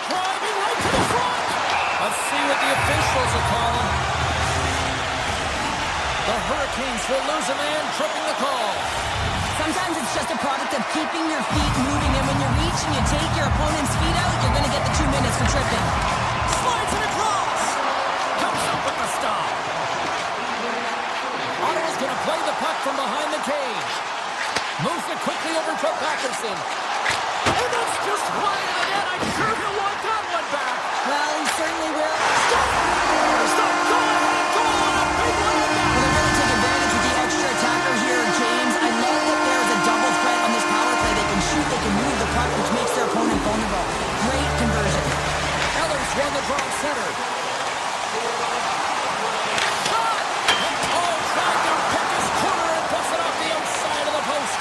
Speaker 5: Driving right to the front. Let's see what the officials are calling. The Hurricanes will lose a man, tripping the call.
Speaker 6: Sometimes it's just a product of keeping your feet moving, and when you reach and you take your opponent's feet out, you're going to get the 2 minutes for tripping.
Speaker 5: Slides it across. Comes up with the stop. Ottawa's going to play the puck from behind the cage. Moves it quickly over to Patterson. And that's just wide of the net. I sure he'll want that one back.
Speaker 6: Well, he certainly will.
Speaker 5: Stop! Stop! Go ahead! Go on! A big one on that!
Speaker 6: Well, they're going to take advantage with the extra attacker here, James. I love that there's a double threat on this power play. They can shoot, they can move the puck, which makes their opponent vulnerable. Great conversion.
Speaker 5: Ellers won the draw center. Shot! Oh, tried to pick his corner and puts it off the outside of the post.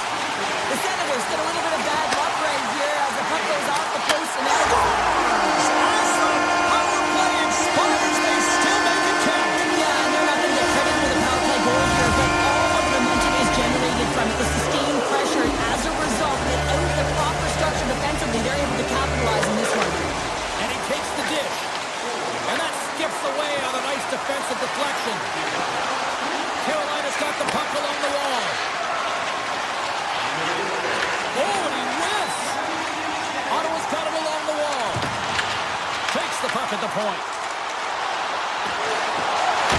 Speaker 6: The Senators get a little bit of bad luck right here as the puck goes off the post and out.
Speaker 5: As the power play expires, they still make it count.
Speaker 6: Yeah, and they're not going to get credit for the power play goal here, but all of the momentum is generated from it. The sustained pressure, and as a result, without the proper structure defensively, they're able to capitalize on this one.
Speaker 5: And he takes the dish. And that skips away on a nice defensive deflection. Carolina's got the puck along the wall. Oh, and he whiffs. Ottawa's got it along the wall. Takes the puck at the point.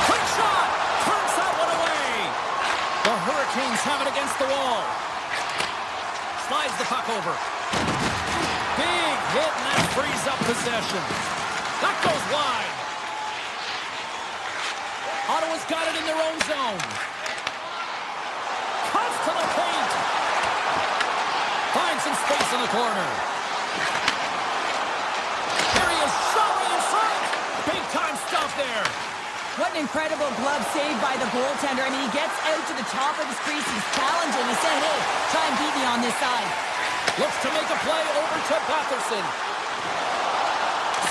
Speaker 5: Quick shot. Turns that one away. The Hurricanes have it against the wall. Slides the puck over. Big hit, and that frees up possession. That goes wide. Ottawa's got it in their own zone. Cuts to the paint. Finds some space in the corner. There he is, showing in front. Big time stop there.
Speaker 6: What an incredible glove save by the goaltender. I mean, he gets out to the top of his crease. He's challenging. He's saying, hey, try and beat me on this side.
Speaker 5: Looks to make a play over to Patterson.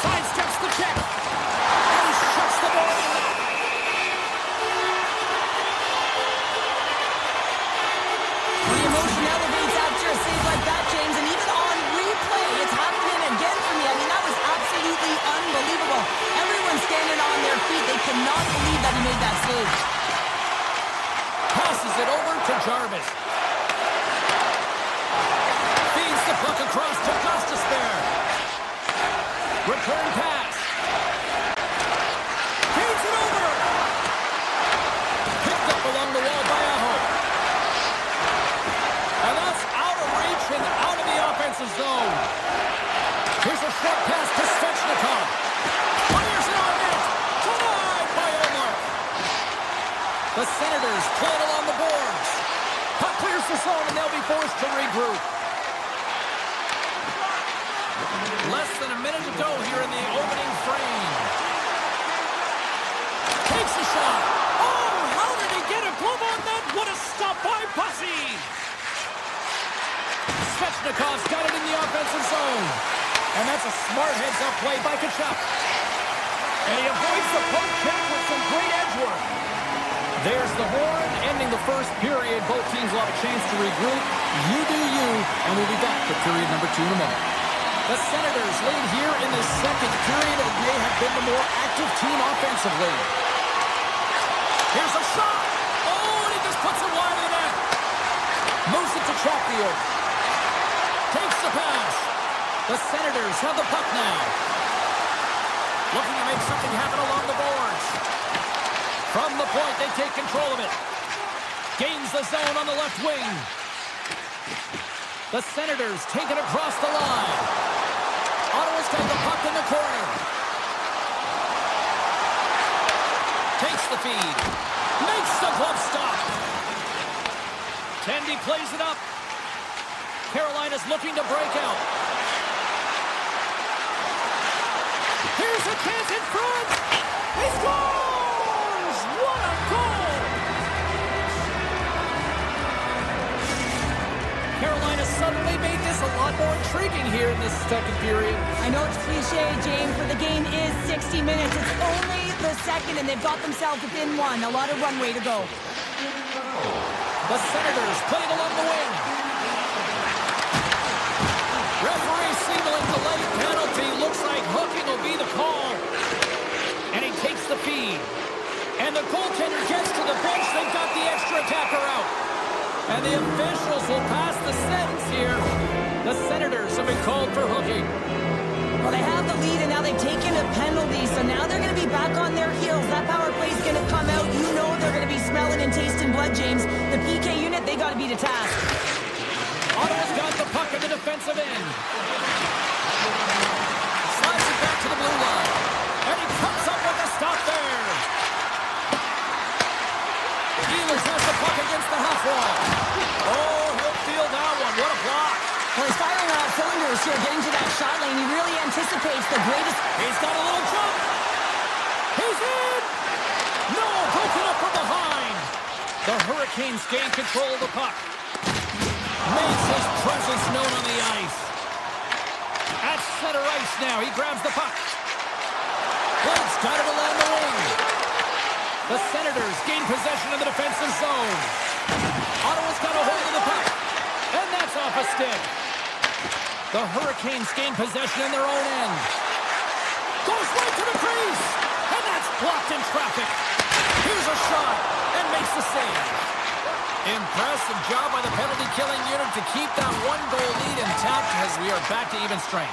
Speaker 5: Sidesteps the check. And he shuts the ball in net.
Speaker 6: The emotion elevates after a save like that, James, and even on replay, it's happening again for me. I mean, that was absolutely unbelievable. Everyone's standing on their feet. They cannot believe that he made that save.
Speaker 5: Passes it over to Jarvis. Feeds the puck across to Gostisbehere. Return pass. Feeds it over. Picked up along the wall by Aho. And that's out of reach and out of the offensive zone. Here's a short pass to The Senators play it along the boards. Puck clears the zone, and they'll be forced to regroup. Less than a minute to go here in the opening frame. Takes a shot. Oh, how did he get a glove on that? What a stop by Bussy. Svechnikov's got it in the offensive zone. And that's a smart heads-up play by Tkachuk. And he avoids the poke check with some great edge work. There's the horn, ending the first period. Both teams will have a chance to regroup. You do you, and we'll be back for period number 2 in a moment. The Senators lead here in the second period, and they have been the more active team offensively. Here's a shot. Oh, and he just puts it wide of the net. Moves it to Chatfield. Takes the pass. The Senators have the puck now. Looking to make something happen along the boards. From the point, they take control of it. Gains the zone on the left wing. The Senators take it across the line. Ottawa's got the puck in the corner. Takes the feed. Makes the glove stop. Tendy plays it up. Carolina's looking to break out. Here's a chance in front. He scores! What a goal! Carolina suddenly made this a lot more intriguing here in this second period.
Speaker 6: I know it's cliche, James, but the game is 60 minutes. It's only the second, and they've got themselves within one. A lot of runway to go.
Speaker 5: The Senators playing along the wing. Referee signaling the late penalty. Looks like hooking will be the call. And he takes the feed. And the goaltender gets to the bench. They've got the extra attacker out. And the officials will pass the sentence here. The Senators have been called for hooking.
Speaker 6: Well, they have the lead, and now they've taken a penalty, so now they're going to be back on their heels. That power play's going to come out. You know they're going to be smelling and tasting blood, James. The PK unit, they got to be to task.
Speaker 5: Ottawa's got the puck at the defensive end. Slides it back to the blue line. And he comes up with a stop there. Ehlers has the puck against the half wall. Oh, he'll feel that one. What a block.
Speaker 6: Well, he's firing on all cylinders here, getting to that shot lane. He really anticipates the greatest...
Speaker 5: He's got a little jump. He's in. No, broken up from behind. The Hurricanes gain control of the puck. Makes his presence known on the ice. At center ice now, he grabs the puck. Blake's got it along the wing. The Senators gain possession of the defensive zone. Ottawa's got a hold of the puck. And that's off a stick. The Hurricanes gain possession in their own end. Goes right to the crease. And that's blocked in traffic. Here's a shot. And makes the save. Impressive job by the penalty-killing unit to keep that one-goal lead intact as we are back to even strength.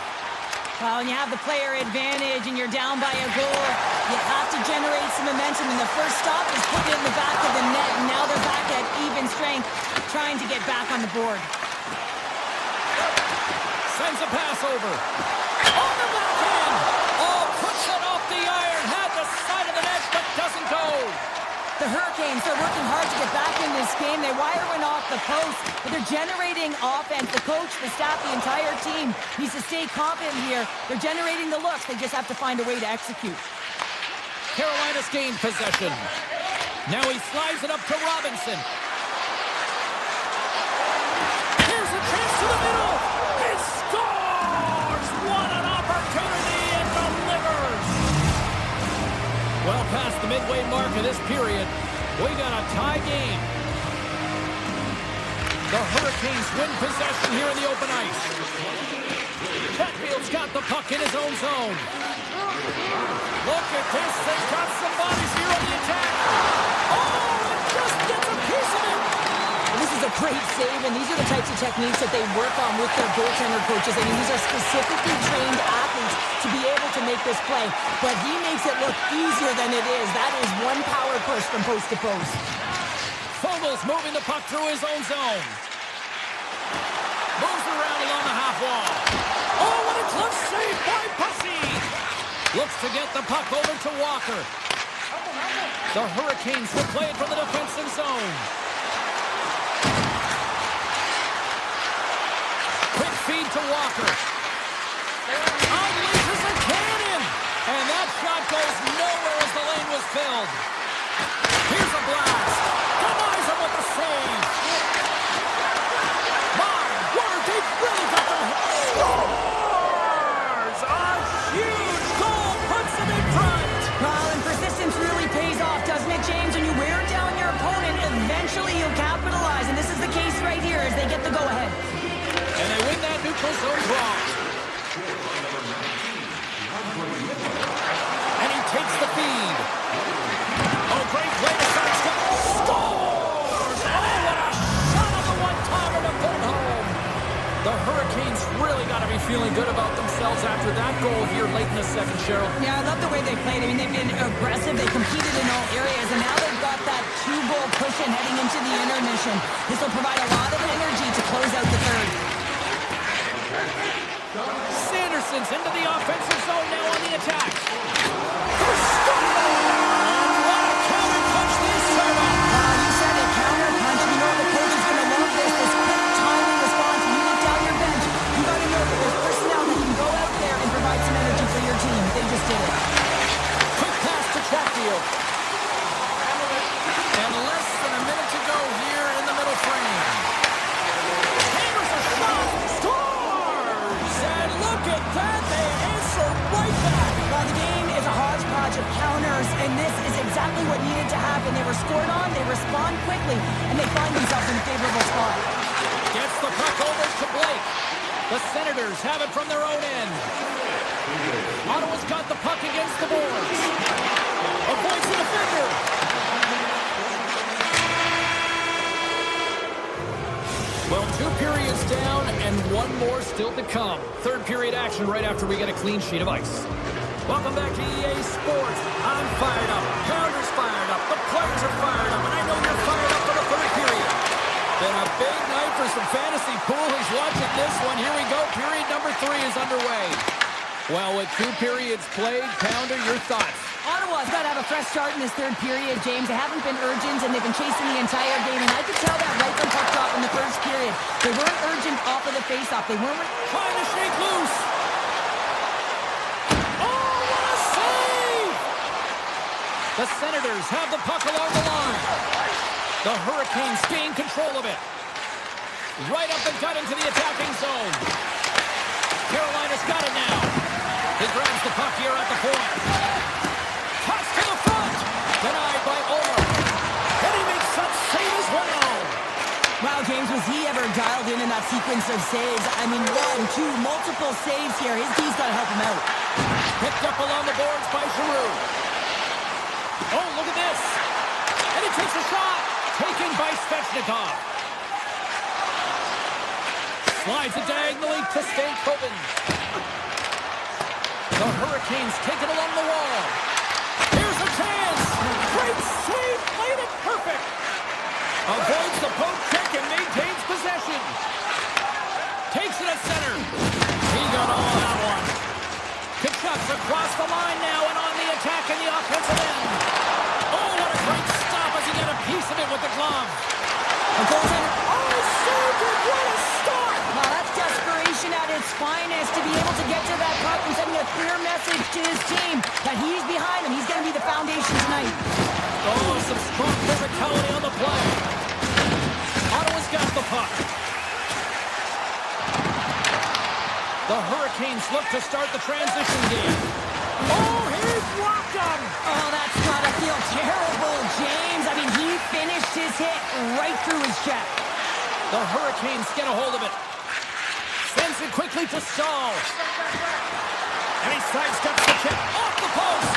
Speaker 6: Well, when you have the player advantage and you're down by a goal, you have to generate some momentum. And the first stop is putting it in the back of the net. And now they're back at even strength, trying to get back on the board.
Speaker 5: Sends a pass over. On the backhand. Oh, puts it off the iron. Had the side of the net, but doesn't go.
Speaker 6: The Hurricanes are working hard to get back in this game. They wire one off the post, but they're generating offense. The coach, the staff, the entire team needs to stay confident here. They're generating the looks. They just have to find a way to execute.
Speaker 5: Carolina's gained possession. Now he slides it up to Robinson. Here's a chance to the middle. He scores! What an opportunity and delivers! Well past the midway mark of this period, we got a tie game. The Hurricanes win possession here in the open ice. Chatfield's got the puck in his own zone. Look at this. They've got some bodies here on the attack. Oh, it just gets a piece of it.
Speaker 6: This is a great save, and these are the types of techniques that they work on with their goaltender coaches. I mean, these are specifically trained athletes to be able to make this play. But he makes it look easier than it is. That is one power push from post to post.
Speaker 5: Fogel's moving the puck through his own zone. Moves around along the half wall. Oh, what a close save by Bussy. Looks to get the puck over to Walker. The Hurricanes will play it from the defensive zone. Quick feed to Walker. Unleashes a cannon. And that shot goes nowhere as the lane was filled. Here's a blast. Denies him with the save. My word, they've really got the scores! A huge goal puts them in front.
Speaker 6: Well, and persistence really pays off, doesn't it, James? When you wear down your opponent, eventually you'll capitalize. And this is the case right here as they get the go-ahead.
Speaker 5: And they win that neutral zone draw. And he takes the feed. Oh, great play to sidestep. Scores! Oh, what a shot on the one-timer to put it home. The Hurricanes really got to be feeling good about themselves after that goal here late in the second, Cheryl.
Speaker 6: Yeah, I love the way they played. I mean, they've been aggressive. They competed in all areas, and now they've got that two-goal cushion heading into the intermission. This will provide a lot of energy to close out the third.
Speaker 5: Sanderson's into the offensive zone now on the attack. And what a counter punch this time.
Speaker 6: You said it, counter punch. You know the coach is going to love this quick timely response. When you look down your bench, you got to know that there's personnel who can go out there and provide some energy for your team. They just did it.
Speaker 5: Quick pass to Chatfield. And less than a minute to go here in the middle frame. Hammers a shot. Scores! And look at that. They answer right back.
Speaker 6: Well, the game is a hodgepodge of counters, and this is exactly what needed to happen. They were scored on, they respond quickly, and they find themselves in a favorable spot.
Speaker 5: Gets the puck over to Blake. The Senators have it from their own end. Ottawa's got the puck against the boards. Avoids the defender. Well, 2 periods down and 1 more still to come. Third period action right after we get a clean sheet of ice. Welcome back to EA Sports. I'm fired up. Pounders fired up. The players are fired up. And I know you're fired up for the third period. Been a big night for some fantasy poolers watching this one. Here we go. Period number 3 is underway. Well, with 2 periods played, Pounder, your thoughts?
Speaker 6: Ottawa's got to have a fresh start in this third period, James. They haven't been urgent, and they've been chasing the entire game. And I could tell that right from puck drop in the first period. They weren't urgent off of the faceoff. They weren't
Speaker 5: Trying to shake loose. Oh, what a save! The Senators have the puck along the line. The Hurricanes gain control of it. Right up the gut into the attacking zone. Carolina's got it now. He grabs the puck here at the point. Toss to the front. Denied by Ulmer. And he makes that save as well.
Speaker 6: Wow, James, was he ever dialed in that sequence of saves? I mean, 1, 2, multiple saves here. His D's got to help him out.
Speaker 5: Picked up along the boards by Giroux. Oh, look at this. And he takes a shot. Taken by Svechnikov. Slides it diagonally to Stankoven. The Hurricanes take it along the wall. Here's a chance. Great save. Played it perfect. Avoids the poke check and maintains possession. Takes it at center. He got all of that one. Kachuk's across the line now and on the attack in the offensive end. Oh, what a great stop as he got a piece of it with the glove.
Speaker 6: A goaltender.
Speaker 5: Oh, saved it. What a stop.
Speaker 6: Wow, that's desperation at its finest to be able to get to that puck and sending a clear message to his team that he's behind him. He's going to be the foundation tonight.
Speaker 5: Oh, some strong physicality on the play. Ottawa's got the puck. The Hurricanes look to start the transition game. Oh, he's rocked him.
Speaker 6: Oh, that's got to feel terrible, James. I mean, he finished his hit right through his chest.
Speaker 5: The Hurricanes get a hold of it. Sends it quickly to Stahl. And he sidesteps the check off the post.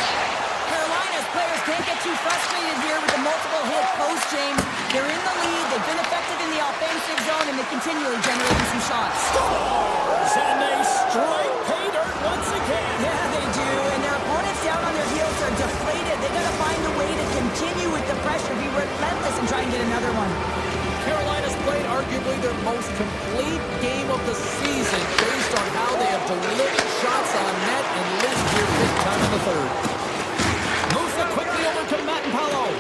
Speaker 6: Carolina's players can't get too frustrated here with the multiple hit post, James. They're in the lead. They've been effective in the offensive zone, and they're continually generating some shots.
Speaker 5: Scores! And they strike pay dirt once again.
Speaker 6: Yeah, they do. And their opponents down on their heels are deflated. They got to find a way to continue with the pressure, be relentless, and try and get another one.
Speaker 5: Carolina's played arguably their most complete game of the season based on how they have delivered shots on net and lived here big time in the third. Moves it quickly over to Matt and Paolo.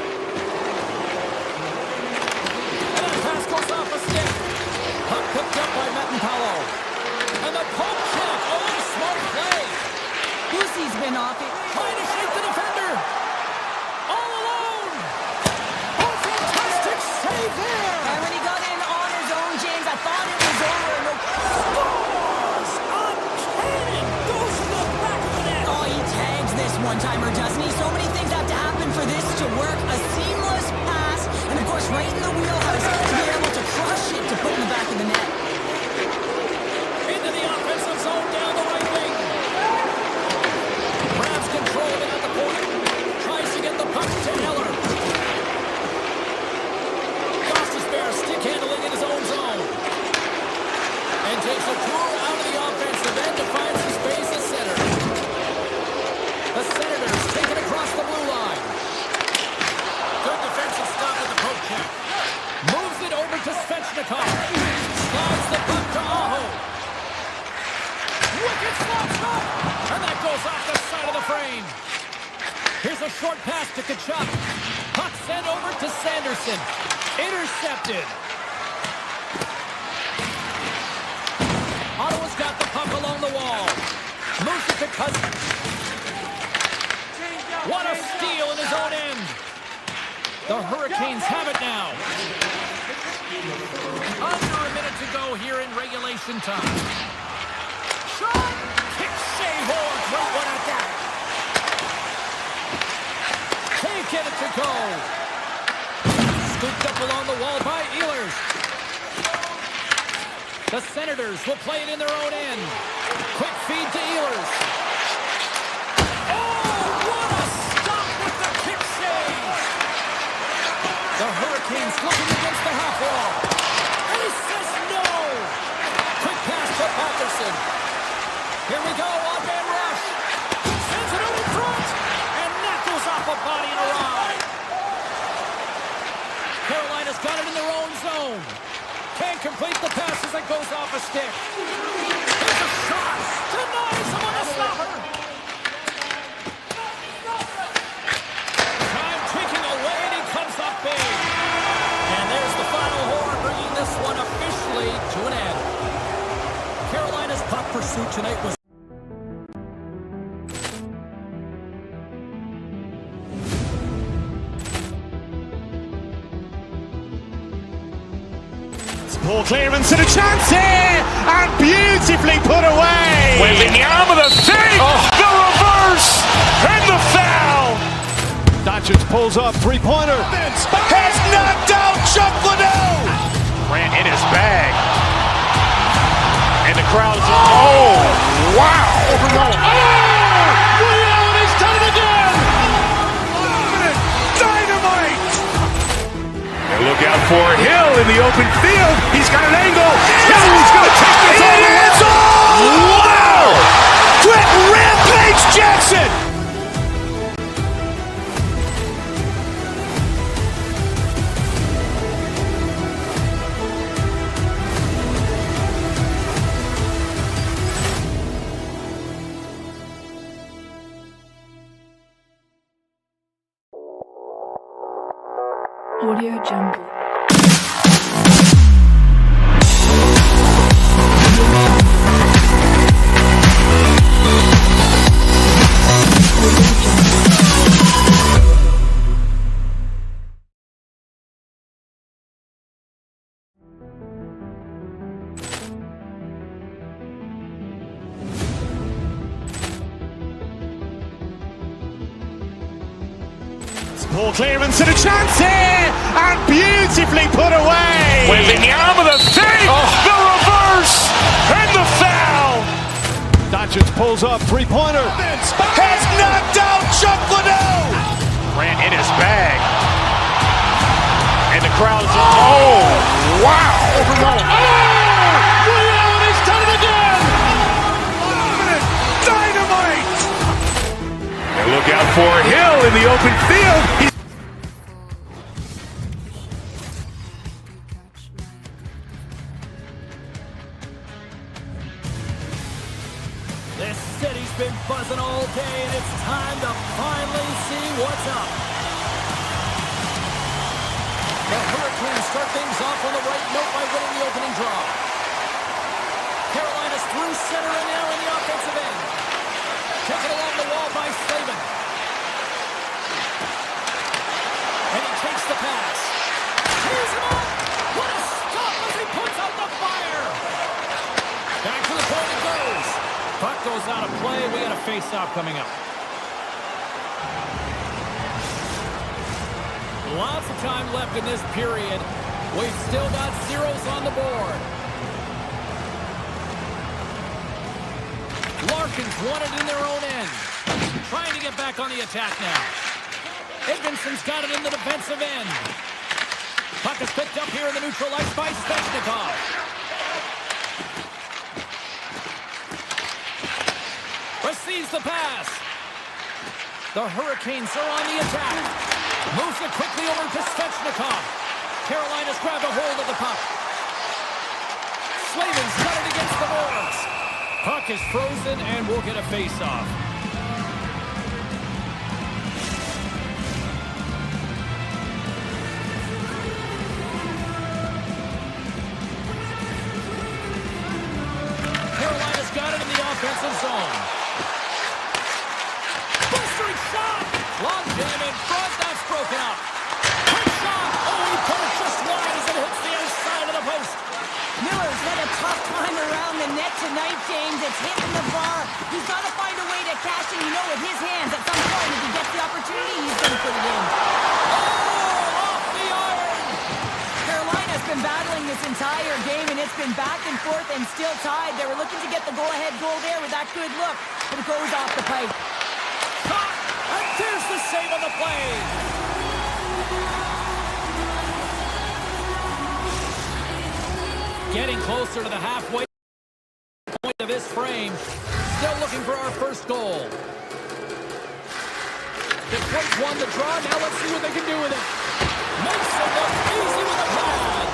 Speaker 4: there.
Speaker 6: And when he got in on his own, James, I thought it was over. No.
Speaker 5: Scores! A cannon goes to the back of the net.
Speaker 6: Oh, he tags this one-timer, doesn't he? So many things have to happen for this to work. A seamless pass, and of course, right in the wheelhouse to be able to crush it to put in the back of the net.
Speaker 5: Into the offensive zone down the right wing. Grabs control of it at the point. Tries to get the puck to Heller. Gostisbehere stick handling in his own zone. And takes a tour out of the offensive end to find some space at center. The Senators take it across the blue line. Good defensive stop at the poke check. Moves it over to Svechnikov. Slides the puck to Aho. Wicked slap shot! And that goes off the side of the frame. Here's a short pass to Kachuk. Puck sent over to Sanderson. Intercepted. Ottawa's got the puck along the wall. Moves it to Cousins. What a steal in his own end. The Hurricanes have it now. Under a minute to go here in regulation time. Shot! Kick save. Oh, great one at that. Taking it to go. Scooped up along the wall by Ehlers. The Senators will play it in their own end. Quick feed to Ehlers. Oh, what a stop with the kick save. The Hurricanes looking against the half wall. And he says no. Quick pass to Patterson. Here we go, on-man rush. Sends it out in front. And that goes off a body and a ride. Carolina's got it in their own zone. Can't complete the pass as it goes off a stick. There's a shot. Denies him on the stopper. Time ticking away, and he comes up big. And there's the final horn, bringing this one officially to an end. Carolina's puck pursuit tonight was...
Speaker 2: Poor clearance and a chance here, and beautifully put away.
Speaker 3: Wembanyama the save, the reverse, and the foul.
Speaker 4: Doncic pulls up, three-pointer.
Speaker 3: Has knocked out Chuck Liddell. Ran in his bag. And the crowd is, oh, wow.
Speaker 4: Allen has done it again.
Speaker 3: Dynamite. And look out for Hill in the open field. He's got an angle. He's going to take this all the way. Wow. Quick Rampage Jackson.
Speaker 1: Audio Jungle.
Speaker 2: Poor clearance and a chance here, and beautifully put away.
Speaker 3: Wembanyama the save, the reverse, and the foul.
Speaker 4: Doncic pulls up, three-pointer.
Speaker 3: Has knocked out Chuck Liddell. Ran in his bag. And the crowd is, oh, wow.
Speaker 4: Allen has done it again.
Speaker 3: Dynamite. And look out for Hill in the open field.
Speaker 5: This city's been buzzing all day, and it's time to finally see what's up. The Hurricanes start things off on the right note by winning the opening draw. Carolina's through center and now in the offensive end. Taken along the wall by Slavin. And he takes the pass. Here's him on face-off coming up. Lots of time left in this period. We've still got zeros on the board. Larkins won it in their own end. Trying to get back on the attack now. Edmondson's got it in the defensive end. Puck is picked up here in the neutral ice by Svechnikov. Receives the pass. The Hurricanes are on the attack. Moves it quickly over to Svechnikov. Carolina's grabbed a hold of the puck. Slavin's got it against the boards. Puck is frozen and we'll get a face-off. Carolina's got it in the offensive zone. Bustering shot! Long jam in front, that's broken up. Quick shot! Oh, he put it just wide as it hits the outside of the post.
Speaker 6: Miller's had a tough time around the net tonight, James. It's hitting the bar. He's got to find a way to cash in, with his hands. At some point, if he gets the opportunity, he's going to put it in.
Speaker 5: Oh, off the iron!
Speaker 6: Carolina's been battling this entire game, and it's been back and forth and still tied. They were looking to get the go-ahead goal there with that good look, but it goes off the pipe.
Speaker 5: Caught! And there's the save on the play! Getting closer to the halfway point of this frame. Still looking for our first goal. Detroit won the draw. Now let's see what they can do with it. Makes it look easy with a pad.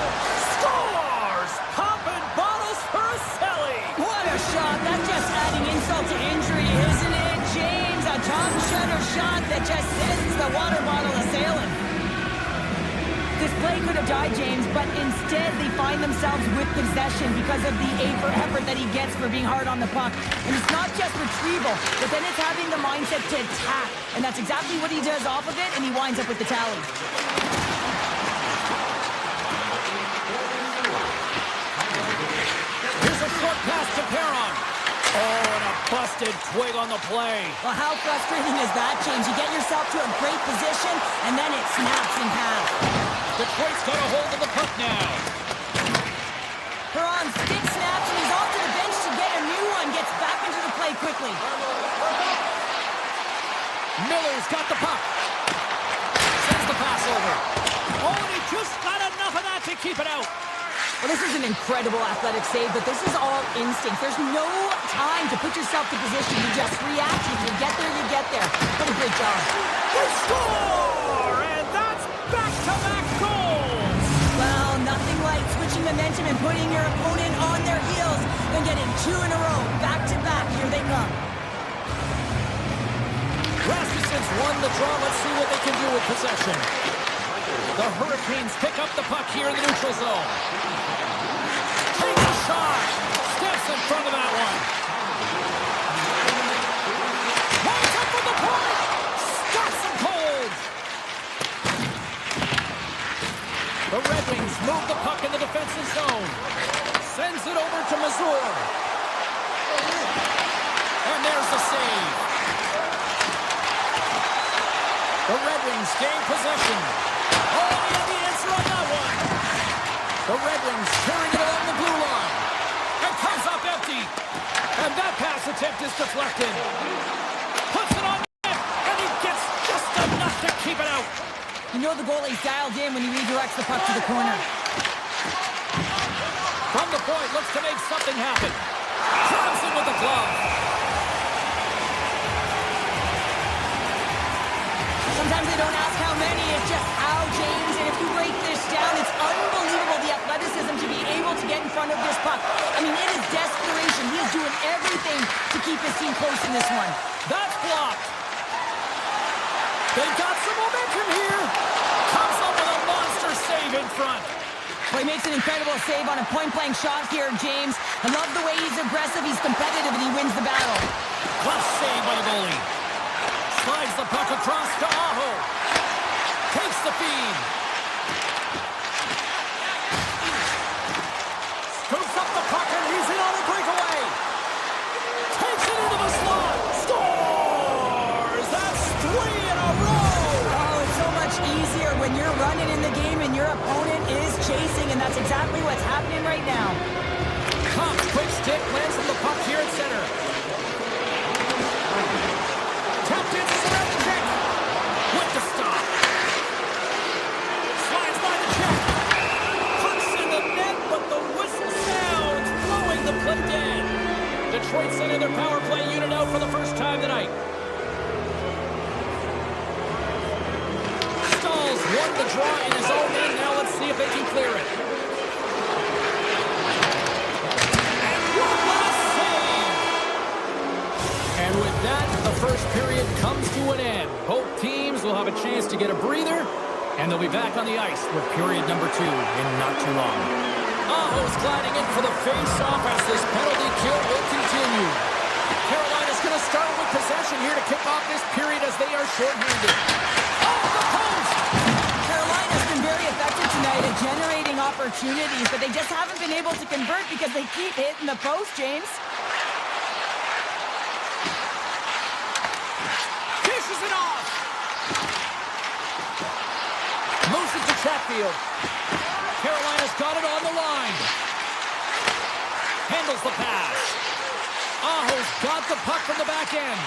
Speaker 5: Scores! Popping bottles for a Selly.
Speaker 6: What a shot. That's just adding insult to injury, isn't it, James? A top shutter shot that just sends the water bottle a-sailing. This play could have died, James, but instead they find themselves with possession because of the effort that he gets for being hard on the puck. And it's not just retrieval, but then it's having the mindset to attack. And that's exactly what he does off of it, and he winds up with the tally.
Speaker 5: Here's a short pass to Perron. Oh, and a busted twig on the play.
Speaker 6: Well, how frustrating is that, James? You get yourself to a great position, and then it snaps in half.
Speaker 5: Detroit's got a hold of the puck now.
Speaker 6: Perron stick snaps, and he's off to the bench to get a new one. Gets back into the play quickly.
Speaker 5: Miller's got the puck. Sends the pass over. Oh, and he just got enough of that to keep it out.
Speaker 6: Well, this is an incredible athletic save, but this is all instinct. There's no time to put yourself to position. You just react. If you get there, you get there. What a great job.
Speaker 5: They score! And that's back-to-back goals!
Speaker 6: Well, nothing like switching momentum and putting your opponent on their heels and getting two in a row. Back-to-back. Here they come.
Speaker 5: Rasmussen's won the draw. Let's see what they can do with possession. The Hurricanes pick up the puck here in the neutral zone. Takes a shot. Steps in front of that one. Walks up from the point. Stops him cold. The Red Wings move the puck in the defensive zone. Sends it over to Mazur. And there's the save. The Red Wings gain possession. Oh, he had the answer on that one. The Red Wings carrying it along the blue line. And comes up empty. And that pass attempt is deflected. Puts it on net. And he gets just enough to keep it out.
Speaker 6: You know the goalie's dialed in when he redirects the puck to the corner.
Speaker 5: From the point, looks to make something happen. Grabs it with the glove.
Speaker 6: Sometimes they don't ask how many, it's just how, James. And if you break this down, it's unbelievable the athleticism to be able to get in front of this puck. I mean, it is desperation. He is doing everything to keep his team close in this one.
Speaker 5: That's blocked. They've got some momentum here. Comes up with a monster save in front.
Speaker 6: Well, he makes an incredible save on a point-blank shot here, James. I love the way he's aggressive, he's competitive, and he wins the battle.
Speaker 5: Tough save by the goalie. Slides the puck across to Aho. Takes the feed. Scoops up the puck and he's in on a breakaway. Takes it into the slot. Score!
Speaker 6: when you're running in the game and your opponent is chasing, and that's exactly what's happening right now.
Speaker 5: Cops, quick stick, lands on the puck here at center. Tapped in, surround check. With the stop. Slides by the check. Pucks in the net, but the whistle sounds, blowing the play dead. Detroit sending their power play unit out for the first time tonight. Stalls won the draw in his own end. Now let's see if they can clear it. And with that, the first period comes to an end. Both teams will have a chance to get a breather, and they'll be back on the ice for period number 2 in not too long. Aho's gliding in for the face-off as this penalty kill will continue. Carolina's going to start with possession here to kick off this period as they are shorthanded. Oh, the post!
Speaker 6: Carolina's been very effective tonight at generating opportunities, but they just haven't been able to convert because they keep hitting the post, James.
Speaker 5: Dishes it off! Moves it to Chatfield. Carolina's got it on the line. Handles the pass. Aho's got the puck from the back end.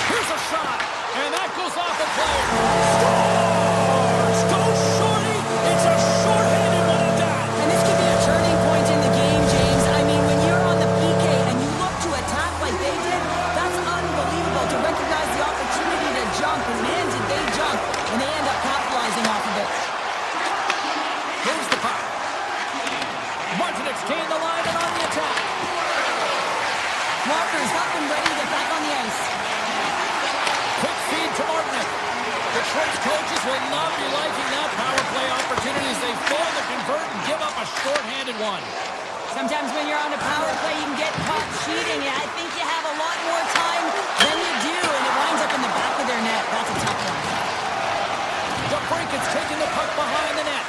Speaker 5: Here's a shot, and that goes off the player. Scores! Goes Shorty! It's a short-handed one at that.
Speaker 6: And this could be a turning point in the game, James. I mean, when you're on the PK and you look to attack like they did, that's unbelievable to recognize the opportunity to jump. And man, did they jump. And they end up capitalizing off of it.
Speaker 5: Here's the puck. Martinez gained the line and on the attack.
Speaker 6: Walker's up and ready to get back on the ice.
Speaker 5: Quick feed to Martinez. Detroit's coaches will not be liking that power play opportunity as they fail to convert and give up a short-handed one.
Speaker 6: Sometimes when you're on a power play, you can get caught cheating. And I think you have a lot more time than you do, and it winds up in the back of their net. That's a tough one.
Speaker 5: DeBrincat's taking the puck behind the net.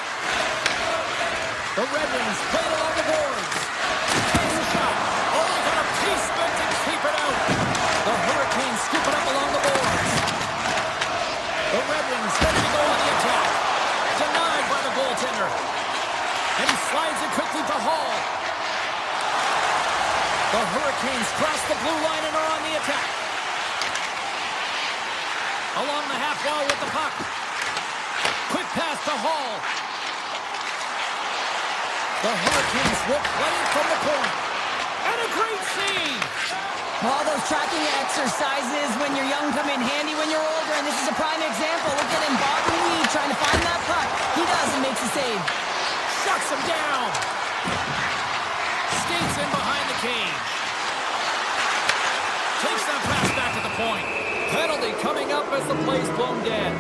Speaker 5: The Red Wings play it along the boards. Takes a shot. Oh, they got a piece of it to keep it out. The Hurricanes scoop it up along the boards. The Red Wings ready to go on the attack. Denied by the goaltender. And he slides it quickly to Hall. The Hurricanes cross the blue line and are on the attack. Along the half wall with the puck. Quick pass to Hall. The Hurricanes will play it from the point. And a great save.
Speaker 6: All those tracking exercises when you're young come in handy when you're older, and this is a prime example. Look at him, Bob and Weed, trying to find that puck. He does and makes a save.
Speaker 5: Shuts him down. Skates in behind the cage. Takes that pass back to the point. Penalty coming up as the play's blown dead.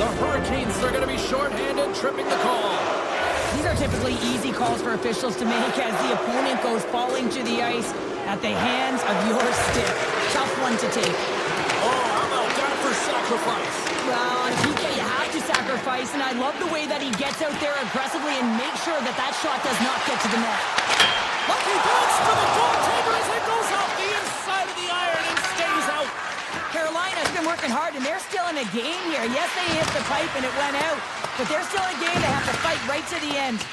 Speaker 5: The Hurricanes are going to be shorthanded, tripping the call.
Speaker 6: These are typically easy calls for officials to make as the opponent goes falling to the ice at the hands of your stick. Tough one to take.
Speaker 5: Oh, how about that for sacrifice?
Speaker 6: Well, on a PK, you have to sacrifice, and I love the way that he gets out there aggressively and makes sure that that shot does not get to the net.
Speaker 5: Lucky bounce for the goaltender as it goes off the inside of the iron and stays out.
Speaker 6: Carolina's been working hard, and they're still in a game here. Yes, they hit the pipe and it went out, but they're still in a game. They have to fight right to the end.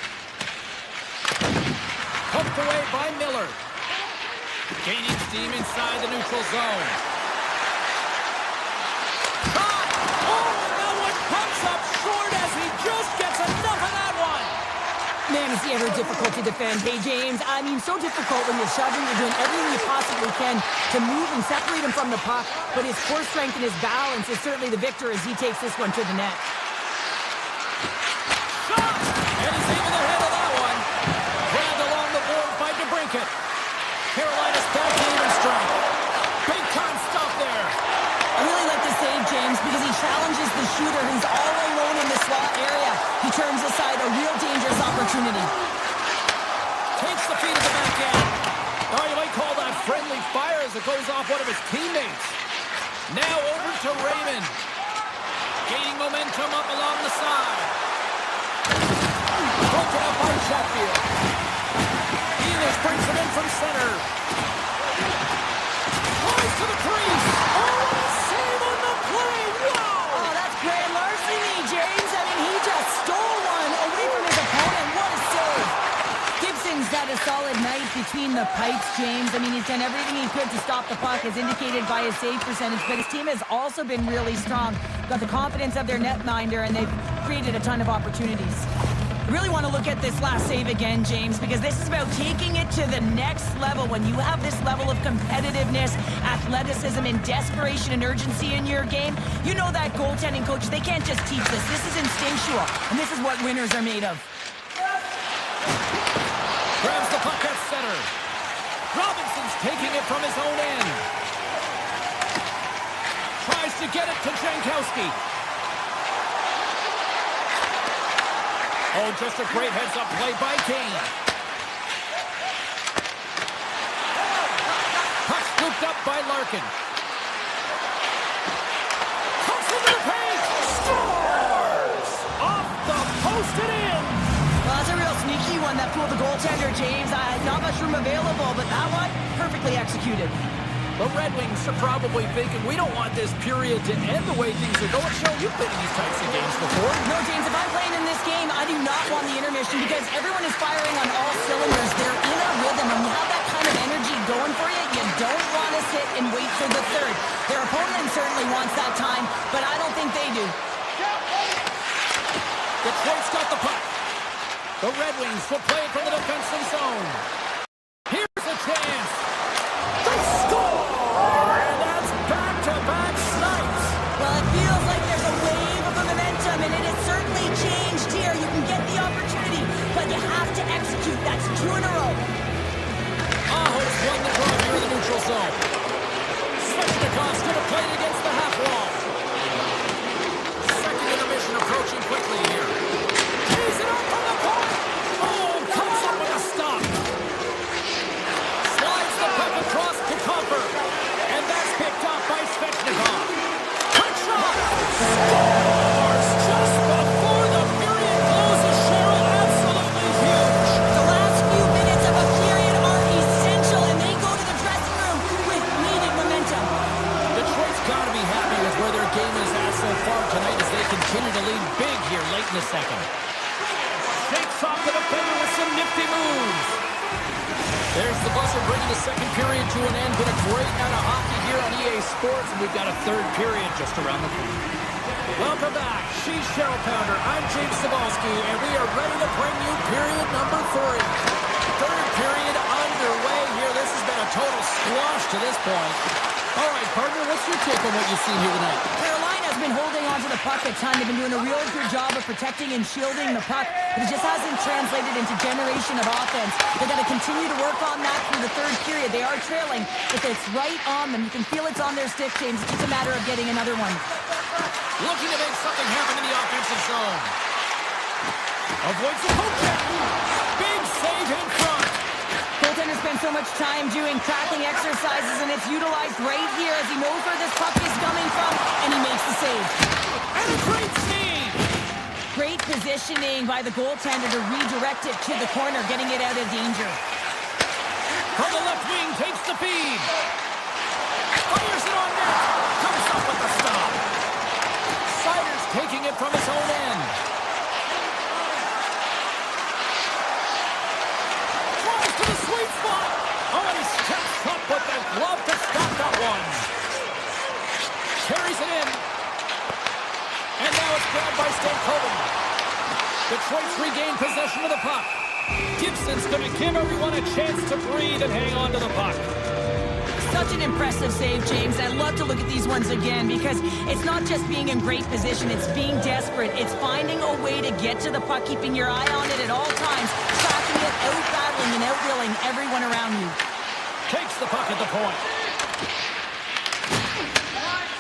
Speaker 5: Poked away by Miller. Gaining steam inside the neutral zone. Shot! Oh, that one comes up short as he just gets enough of that one.
Speaker 6: Man, is he ever difficult to defend. Hey, James, I mean, so difficult when you're shoving, you're doing everything you possibly can to move and separate him from the puck, but his core strength and his balance is certainly the victor as he takes this one to the net.
Speaker 5: Shot! And he's able to handle that one. Grabbed along the board by DeBrincat. Carolina's back to even strength. Big time stop there.
Speaker 6: I really like this save, James, because he challenges the shooter who's all alone in the slot area. He turns aside a real dangerous opportunity.
Speaker 5: Takes the feed at the back end. Oh, you might call that friendly fire as it goes off one of his teammates. Now over to Raymond. Gaining momentum up along the side. Broken up by Chatfield. Ehlers brings him in from center. Flies to the crease. Oh, what a save on the play. Wow!
Speaker 6: Oh, that's between the pipes, James. I mean, he's done everything he could to stop the puck, as indicated by his save percentage, but his team has also been really strong. Got the confidence of their netminder, and they've created a ton of opportunities. I really want to look at this last save again, James, because this is about taking it to the next level. When you have this level of competitiveness, athleticism, and desperation and urgency in your game, you know that goaltending coach, they can't just teach this. This is instinctual, and this is what winners are made of.
Speaker 5: Grabs the puck at center. Robinson's taking it from his own end. Tries to get it to Jankowski. Oh, just a great heads-up play by Kane. Puck scooped up by Larkin. Comes into the paint. Scores! Off the post and in.
Speaker 6: Well, that's a real sneaky one that fooled the goaltender, James. Not much room available, but that one, perfectly executed.
Speaker 5: The Red Wings are probably thinking, we don't want this period to end the way things are going. Cheryl, you've been in these types of games before.
Speaker 6: No, James, if I'm playing in this game, I do not want the intermission because everyone is firing on all cylinders. They're in a rhythm. When you have that kind of energy going for you, you don't want to sit and wait for the third. Their opponent certainly wants that time, but I don't think they do.
Speaker 5: Detroit's got the puck. The Red Wings will play it from the defensive zone. Here's a chance. They score! And that's back-to-back snipes.
Speaker 6: Well, it feels like there's a wave of momentum, and it has certainly changed here. You can get the opportunity, but you have to execute. That's 2 in a row.
Speaker 5: Aho's won the draw here in the neutral zone. Svechnikov's going to play it against the half wall. Second intermission approaching quickly here. Tees it up from the point. Oh, comes up with a stop. Slides the puck across to Copper. And that's picked up by Svechnikov. Quick shot. Scores just before the period closes. Cheryl, absolutely huge.
Speaker 6: The last few minutes of a period are essential, and they go to the dressing room with needed momentum.
Speaker 5: Detroit's got to be happy with where their game is at so far tonight as they continue to lead big here late in the second. Shakes off the defender with some nifty moves. There's the buzzer bringing the second period to an end. Been a great night of hockey here on EA Sports, and we've got a third period just around the corner. Welcome back. She's Cheryl Pounder. I'm James Cebulski, and we are ready to bring you period number 3. Third period underway here. This has been a total squash to this point. All right, partner, what's your take on what you've seen here tonight?
Speaker 6: Carolina's been holding on to the puck a ton. They've been doing a real good job of protecting and shielding the puck, but it just hasn't translated into generation of offense. They've got to continue to work on that through the third period. They are trailing, but it's right on them. You can feel it's on their stick, James. It's just a matter of getting another one.
Speaker 5: Looking to make something happen in the offensive zone. Avoids the poke check. Big save in front.
Speaker 6: Goaltender spends so much time doing tracking exercises, and it's utilized right here as he knows where this puck is coming from, and he makes the save.
Speaker 5: And a great save.
Speaker 6: Great positioning by the goaltender to redirect it to the corner, getting it out of danger.
Speaker 5: From the left wing, takes the feed. Fires it on net. Comes up with the stop. Siders taking it from his own end. Tries to the sweet spot. Oh, and he steps up with the glove to stop that one. Carries it in. And now it's grabbed by Stankoven. Detroit's regained possession of the puck. Gibson's going to give everyone a chance to breathe and hang on to the puck.
Speaker 6: Such an impressive save, James. I love to look at these ones again because it's not just being in great position, it's being desperate. It's finding a way to get to the puck, keeping your eye on it at all times, tracking it, out-battling and out-willing everyone around you.
Speaker 5: Takes the puck at the point.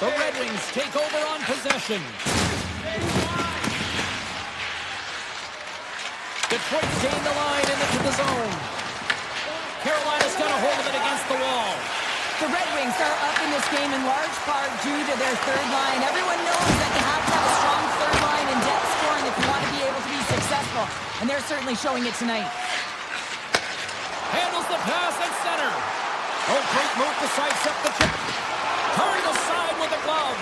Speaker 5: The Red Wings take over on possession. Detroit's gained the line into the zone. Carolina's got a hold of it against the wall.
Speaker 6: The Red Wings are up in this game in large part due to their third line. Everyone knows that you have to have a strong third line and depth scoring if you want to be able to be successful, and they're certainly showing it tonight.
Speaker 5: Handles the pass at center. Oh, great move to sidestep the chip. Turned aside with the glove.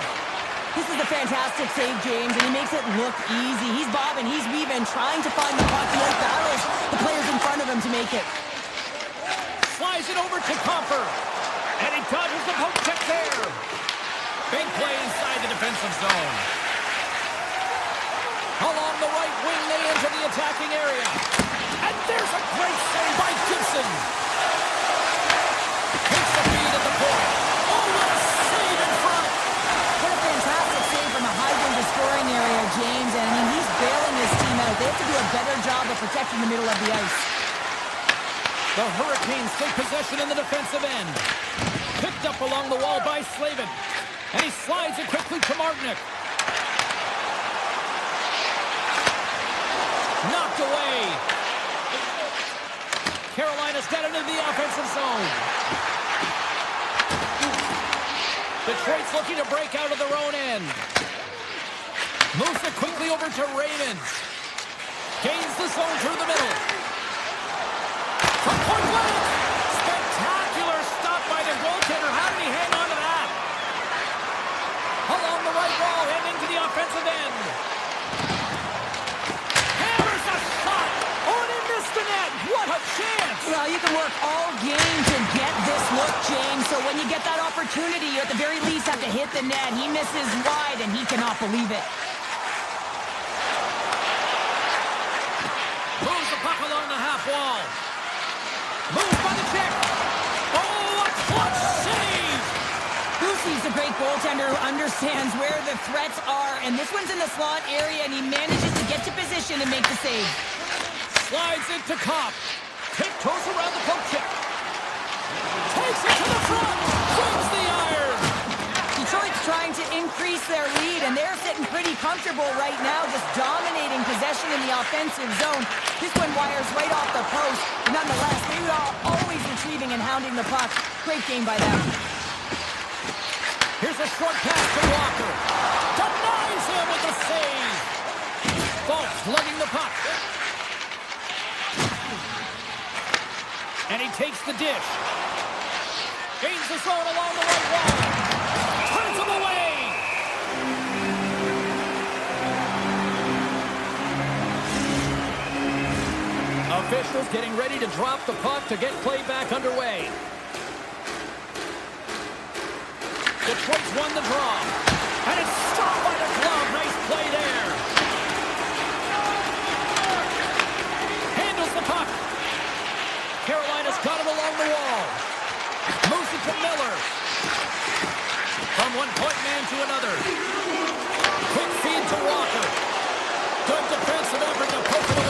Speaker 6: This is a fantastic save, James, and he makes it look easy. He's bobbing, he's weaving, trying to find the puck. He battles the players in front of him to make it.
Speaker 5: flies it over to Comfer. And he dodges the poke check there. Big play inside the defensive zone. Along the right wing, they enter the attacking area. And there's a great save by Gibson. Takes the feed at the point. Oh, what a save in front.
Speaker 6: What a fantastic save from a high-danger scoring area, James. And I mean, he's bailing his team out. They have to do a better job of protecting the middle of the ice.
Speaker 5: The Hurricanes take possession in the defensive end. Picked up along the wall by Slavin. And he slides it quickly to Martinick. Knocked away. Carolina's got into the offensive zone. Detroit's looking to break out of their own end. Moves it quickly over to Raymond. Gains the zone through the middle. From point blank. Spectacular stop by the goaltender. How did he hang on to that? Along the right wall, heading to the offensive end. Hammers a shot. Oh, and he missed the net. What a chance.
Speaker 6: Well, you can work all game to get this look, James. So when you get that opportunity, you at the very least have to hit the net. He misses wide, and he cannot believe it.
Speaker 5: Moves the puck along the half wall. Moves by the check. Oh, a clutch save.
Speaker 6: Lucy's a great goaltender who understands where the threats are, and this one's in the slot area, and he manages to get to position and make the save.
Speaker 5: Slides into Kopp. Tiptoes around the poke check. Takes it to the front. Swings the iron.
Speaker 6: Detroit's trying to increase their lead, and they're sitting pretty comfortable right now, just dominating possession in the offensive zone. This one wires right off the post. Nonetheless, they are always retrieving and hounding the puck. Great game by them.
Speaker 5: Here's a short pass to Walker. Denies him with the save. Falk lugging the puck. And he takes the dish. Gains the zone along the right wall. Turns him away. Officials getting ready to drop the puck to get play back underway. Detroit's won the draw. And it's stopped by the glove. Nice play there. Handles the puck. Carolina's got him along the wall. Moves it to Miller. From one point man to another. Quick feed to Walker. Good defensive effort to poke it away.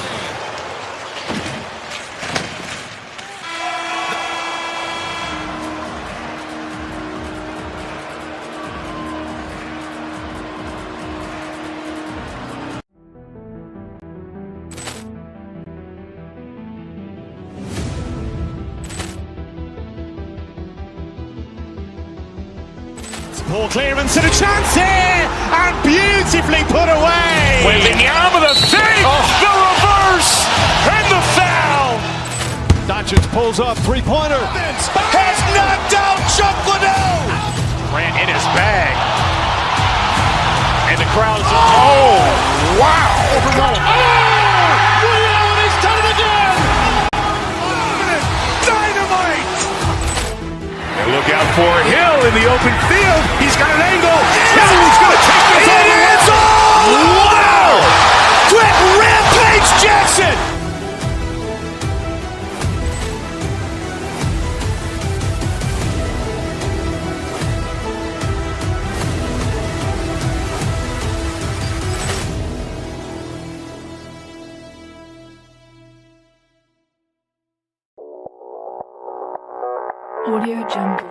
Speaker 2: Poor clearance and a chance here, and beautifully put away.
Speaker 3: Wembanyama the save, the reverse, and the foul.
Speaker 4: Doncic pulls up, three-pointer.
Speaker 3: Has knocked out Chuck Liddell. Ran in his bag. And the crowd's, oh, wow.
Speaker 4: William, he's done it again.
Speaker 3: Dynamite. And look out for Hill in the open field. He's got an angle. Now he's going to take this all the way. It's all. Wow. Quick Rampage Jackson.
Speaker 1: Audio Jungle.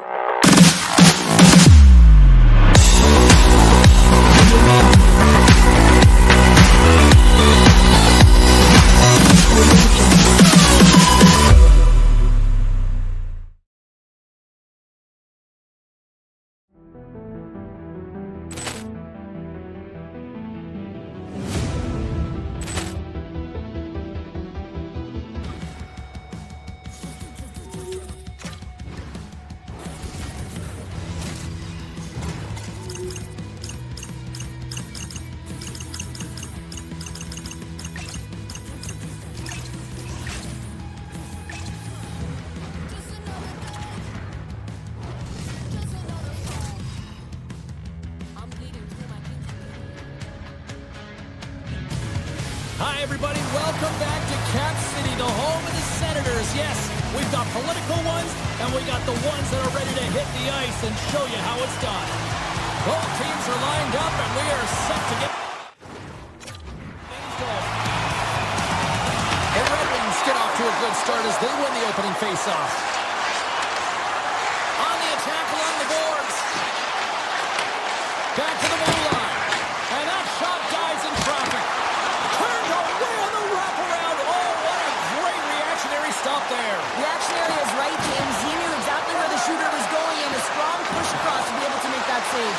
Speaker 5: Hi, everybody. Welcome back to Cap City, the home of the Senators. Yes, we've got political ones, and we got the ones that are ready to hit the ice and show you how it's done. Both teams are lined up, and we are set to get things going. The Red Wings get off to a good start as they win the opening faceoff. On the attack along the boards. Back to the blue line. And that shot dies in traffic. Turned away on the wraparound. Oh, what a great reactionary stop there.
Speaker 6: Reactionary is right, James. He knew exactly where the shooter was going, and a strong push across to be able to make that save.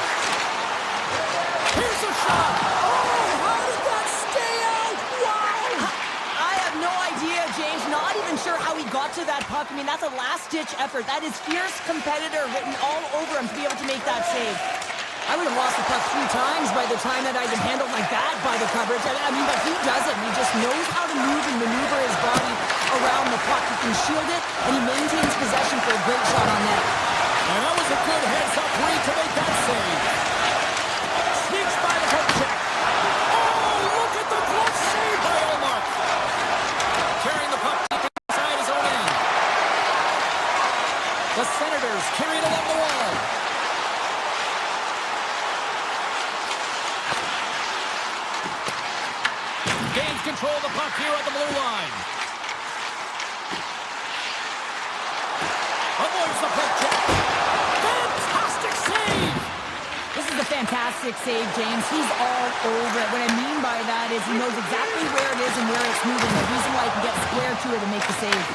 Speaker 5: Here's a shot. Oh, how did that stay out? Wow.
Speaker 6: I have no idea, James. Not even sure how he got to that puck. I mean, that's a last-ditch effort. That is fierce competitor written all over him to be able to make that save. I would have lost the puck 3 times by the time that I'd have handled my bat by the coverage. I mean, but he doesn't. He just knows how to move and maneuver his body around the puck. He can shield it, and he maintains possession for a great shot on net.
Speaker 5: And that was a good heads-up read to make that save. Sneaks by the poke check. Oh, look at the glove save by Olmark. Carrying the puck deep inside his own end. The Senators carry it along the wall. Gains control of the puck here at the blue line. Avoids the poke check. Fantastic save!
Speaker 6: This is a fantastic save, James. He's all over it. What I mean by that is he knows exactly where it is and where it's moving. The reason why he can get square to it and make the save.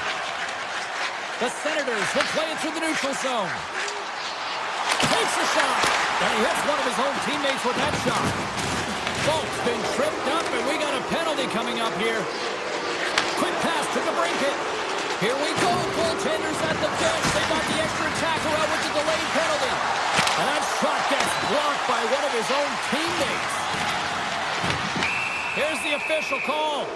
Speaker 5: The Senators will play it through the neutral zone. Takes a shot. And he hits one of his own teammates with that shot. Bolt's been tripped up, and we got a penalty coming up here. Quick pass to the brinket. Here we go. Goaltenders at the bench. They got the extra tackle out with the delayed penalty. And that shot gets blocked by one of his own teammates. Here's the official call.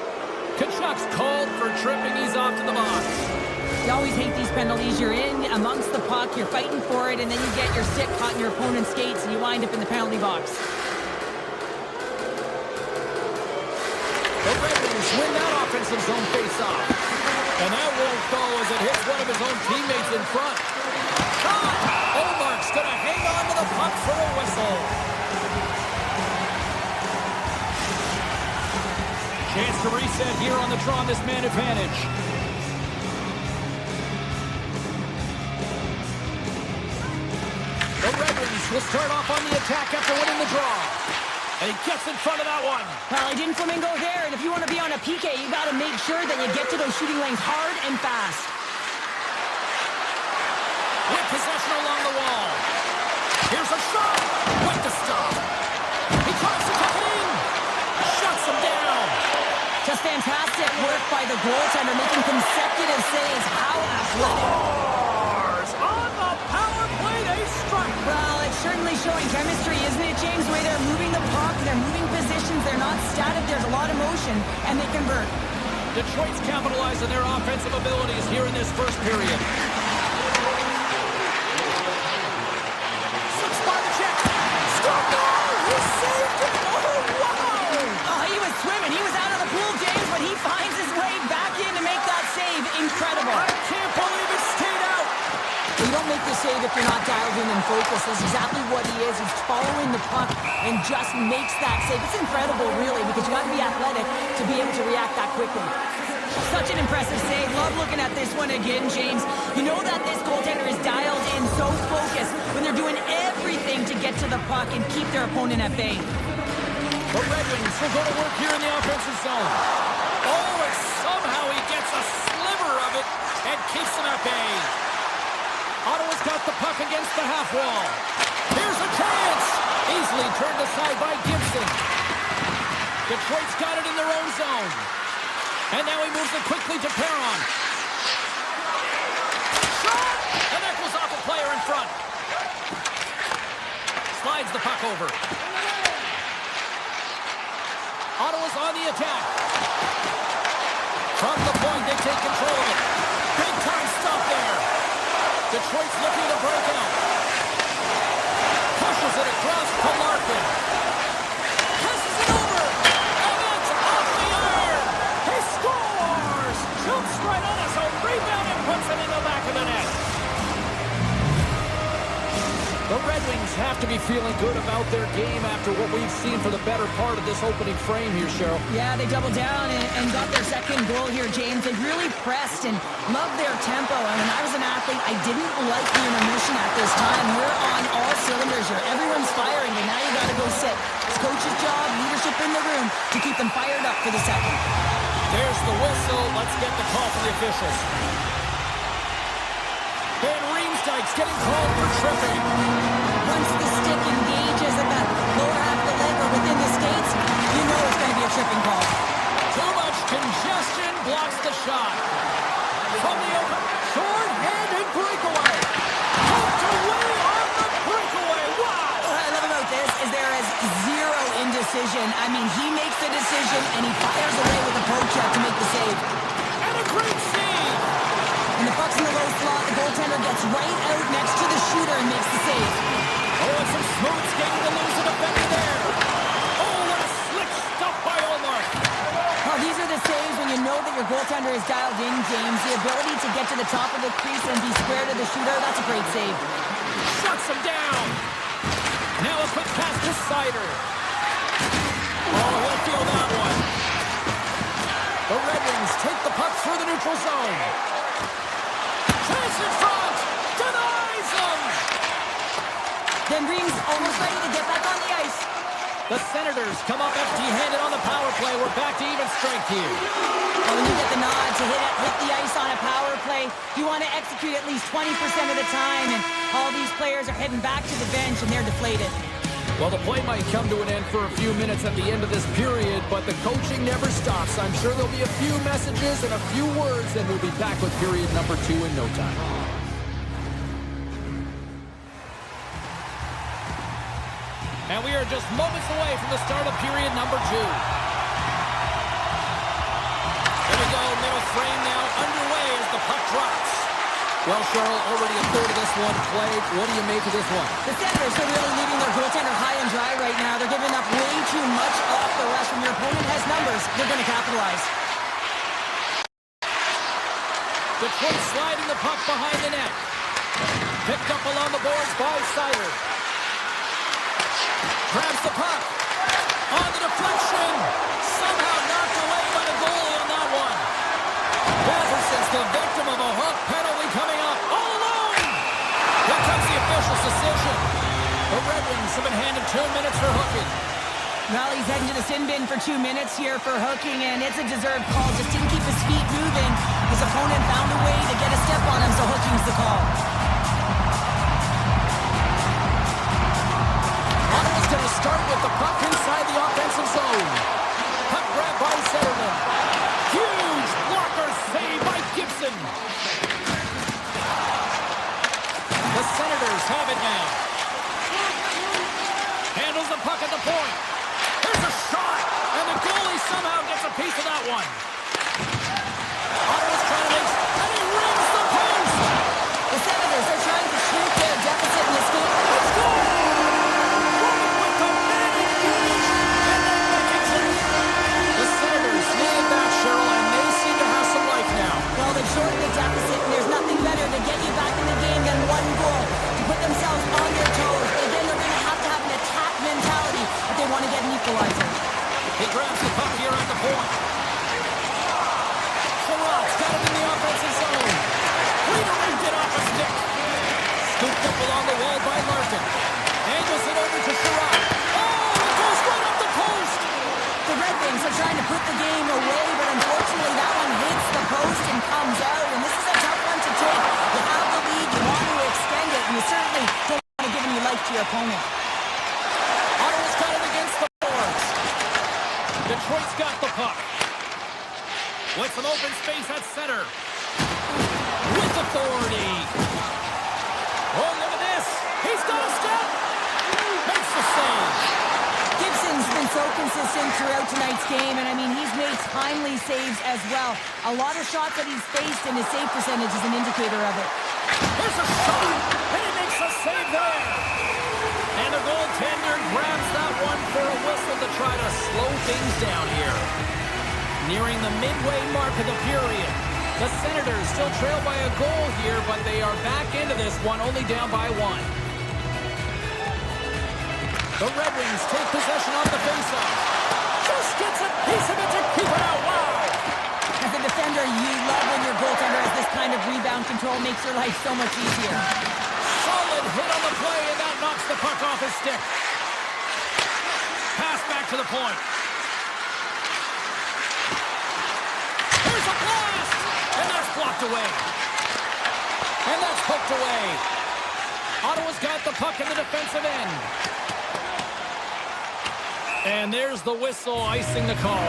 Speaker 5: Kachuk's called for tripping. He's off to the box.
Speaker 6: You always hate these penalties. You're in amongst the puck, you're fighting for it, and then you get your stick caught in your opponent's skates, and you wind up in the penalty box.
Speaker 5: The Red Wings win that offensive zone faceoff. And that won't go as it hits one of his own teammates in front. Shot! Olmark's going to hang on to the puck for a whistle. Chance to reset here on the draw, this man advantage. The Red Wings will start off on the attack after winning the draw. And he gets in front of that one.
Speaker 6: Well, he didn't flamingo there, and if you want to be on a PK, you got to make sure that you get to those shooting lanes hard and fast.
Speaker 5: With possession along the wall. Here's a shot. With the stop. He tries to tuck it in. Shuts him down.
Speaker 6: Just fantastic work by the goaltender, making consecutive saves. How athletic.
Speaker 5: On the power play, they strike.
Speaker 6: Well, it's certainly showing chemistry, isn't it, James? The way they're moving the puck, they're moving positions, they're not static, there's a lot of motion, and they convert.
Speaker 5: Detroit's capitalized on their offensive abilities here in this first period. Slips by the check. Stop! No! He saved it! Oh, wow!
Speaker 6: Oh, he was swimming. He was out of the pool, James, but he finds his way back in to make that save. Incredible.
Speaker 5: I can't believe it stayed out.
Speaker 6: You don't make the save if you're not dialed in and focused. That's exactly what he is. He's following the puck and just makes that save. It's incredible, really, because you got to be athletic to be able to react that quickly. Such an impressive save. Love looking at this one again, James. You know that this goaltender is dialed in, so focused, when they're doing everything to get to the puck and keep their opponent at bay.
Speaker 5: The Red Wings will go to work here in the offensive zone. Oh, and somehow he gets a sliver of it and keeps them at bay. Ottawa's got the puck against the half wall. Here's a chance. Easily turned aside by Gibson. Detroit's got it in their own zone. And now he moves it quickly to Perron. Shot! And that goes off a player in front. Slides the puck over. Ottawa's on the attack. From the point, they take control of it. Big time stop there. Detroit's looking to break out. Pushes it across to Larkin. Passes it over. And that's off the iron. feeling good about their game after what we've seen for the better part of this opening frame here, Cheryl.
Speaker 6: Yeah, they doubled down and got their second goal here, James. They really pressed and loved their tempo. And when I was an athlete, I didn't like the intermission at this time. We're on all cylinders here. Everyone's firing, and now you got to go sit. It's coach's job, leadership in the room to keep them fired up for the second.
Speaker 5: There's the whistle. Let's get the call from the officials. Van Riemsdyk's getting called for tripping.
Speaker 6: Once the stick engages at the lower half of the leg or within the skates, you know it's going to be a tripping call.
Speaker 5: Too much congestion blocks the shot. From the open, short-handed breakaway. Poked away on the breakaway. Wow!
Speaker 6: What I love about this is there is zero indecision. I mean, he makes the decision, and he fires away with a poke check to make the save.
Speaker 5: And a great save.
Speaker 6: And the puck's in the low slot. The goaltender gets right out next to the shooter and makes the save.
Speaker 5: Oh, and some smooth skating to lose a defender there. Oh, what a slick stuff by Omar.
Speaker 6: Well, these are the saves when you know that your goaltender is dialed in, James. The ability to get to the top of the crease and be square to the shooter, that's a great save.
Speaker 5: Shuts him down. Now a quick pass to Sider. Oh, he'll feel that one. The Red Wings take the puck through the neutral zone. Chase in front. Denies him.
Speaker 6: Then Reams almost ready to get back on the ice.
Speaker 5: The Senators come up empty-handed on the power play. We're back to even strength here.
Speaker 6: Well, when you get the nod to hit the ice on a power play, you want to execute at least 20% of the time, and all these players are heading back to the bench, and they're deflated.
Speaker 5: Well, the play might come to an end for a few minutes at the end of this period, but the coaching never stops. I'm sure there'll be a few messages and a few words, and we'll be back with period number 2 in no time. And we are just moments away from the start of period number 2. There we go, middle frame now underway as the puck drops. Well, Cheryl, already a third of this one played. What do you make of this one?
Speaker 6: The Senators are really leaving their goaltender high and dry right now. They're giving up way too much off the rush. When your opponent has numbers, they're going to capitalize.
Speaker 5: Detroit sliding the puck behind the net. Picked up along the boards by Sider. Grabs the puck. On the deflection. Somehow knocked away by the goalie on that one. Batterson's the victim of a hook penalty coming up. All alone. Here comes the official's decision. The Red Wings have been handed 2 minutes for hooking.
Speaker 6: Well, he's heading to the sin bin for 2 minutes here for hooking, and it's a deserved call. Just didn't keep his feet moving. His opponent found a way to get a step on him, so hooking's the call.
Speaker 5: Ottawa's going to start with the puck inside the offensive zone. Puck grab by Zetterman. Huge blocker save by Gibson. The Senators have it now. Handles the puck at the point. There's a shot, and the goalie somehow gets a piece of that one. Ottawa's trying to make, and he rings the post.
Speaker 6: The Senators are trying to shrink their deficit in this game.
Speaker 5: Let's go! With the managed finish, and then Dickinson. The Senators nailed that, Cheryl, and they seem to have some life now.
Speaker 6: Well, they've shortened the deficit, and there's nothing better to get you back in the game than one goal to put themselves on their toes. But again, they're going to have an attack mentality if they want to get an equalizer.
Speaker 5: He grabs the puck here at the point. Sherrod's got it in the offensive zone. Friedrich did off a stick. Scooped up along the wall by Larkin. Angles it over to Sherrod. Oh, it goes right up the post.
Speaker 6: The Red Wings are trying to put the game away, but unfortunately that one hits the post and comes out, and this is a tough one to take. You have the lead, you want to extend it, and you certainly don't want to give any life to your opponent.
Speaker 5: Ottawa's got it against the boards. Detroit's got the puck. With some open space at center. With authority. Oh, look at this. He's got a step. Makes the save.
Speaker 6: Gibson's been so consistent throughout tonight's game, and I mean, he's made timely saves as well. A lot of shots that he's faced, and his save percentage is an indicator of it.
Speaker 5: Here's a shot, and he makes a save there. And the goaltender grabs that one for a whistle to try to slow things down here. Nearing the midway mark of the period. The Senators still trail by a goal here, but they are back into this one, only down by 1. The Red Wings take possession on the faceoff. Just gets a piece of it to keep it out. Wow!
Speaker 6: As a defender, you love when your goaltender has this kind of rebound control. Makes your life so much easier.
Speaker 5: Solid hit on the play, and that knocks the puck off his stick. Pass back to the point. Here's a blast! And that's blocked away. And that's poked away. Ottawa's got the puck in the defensive end. And there's the whistle icing the call.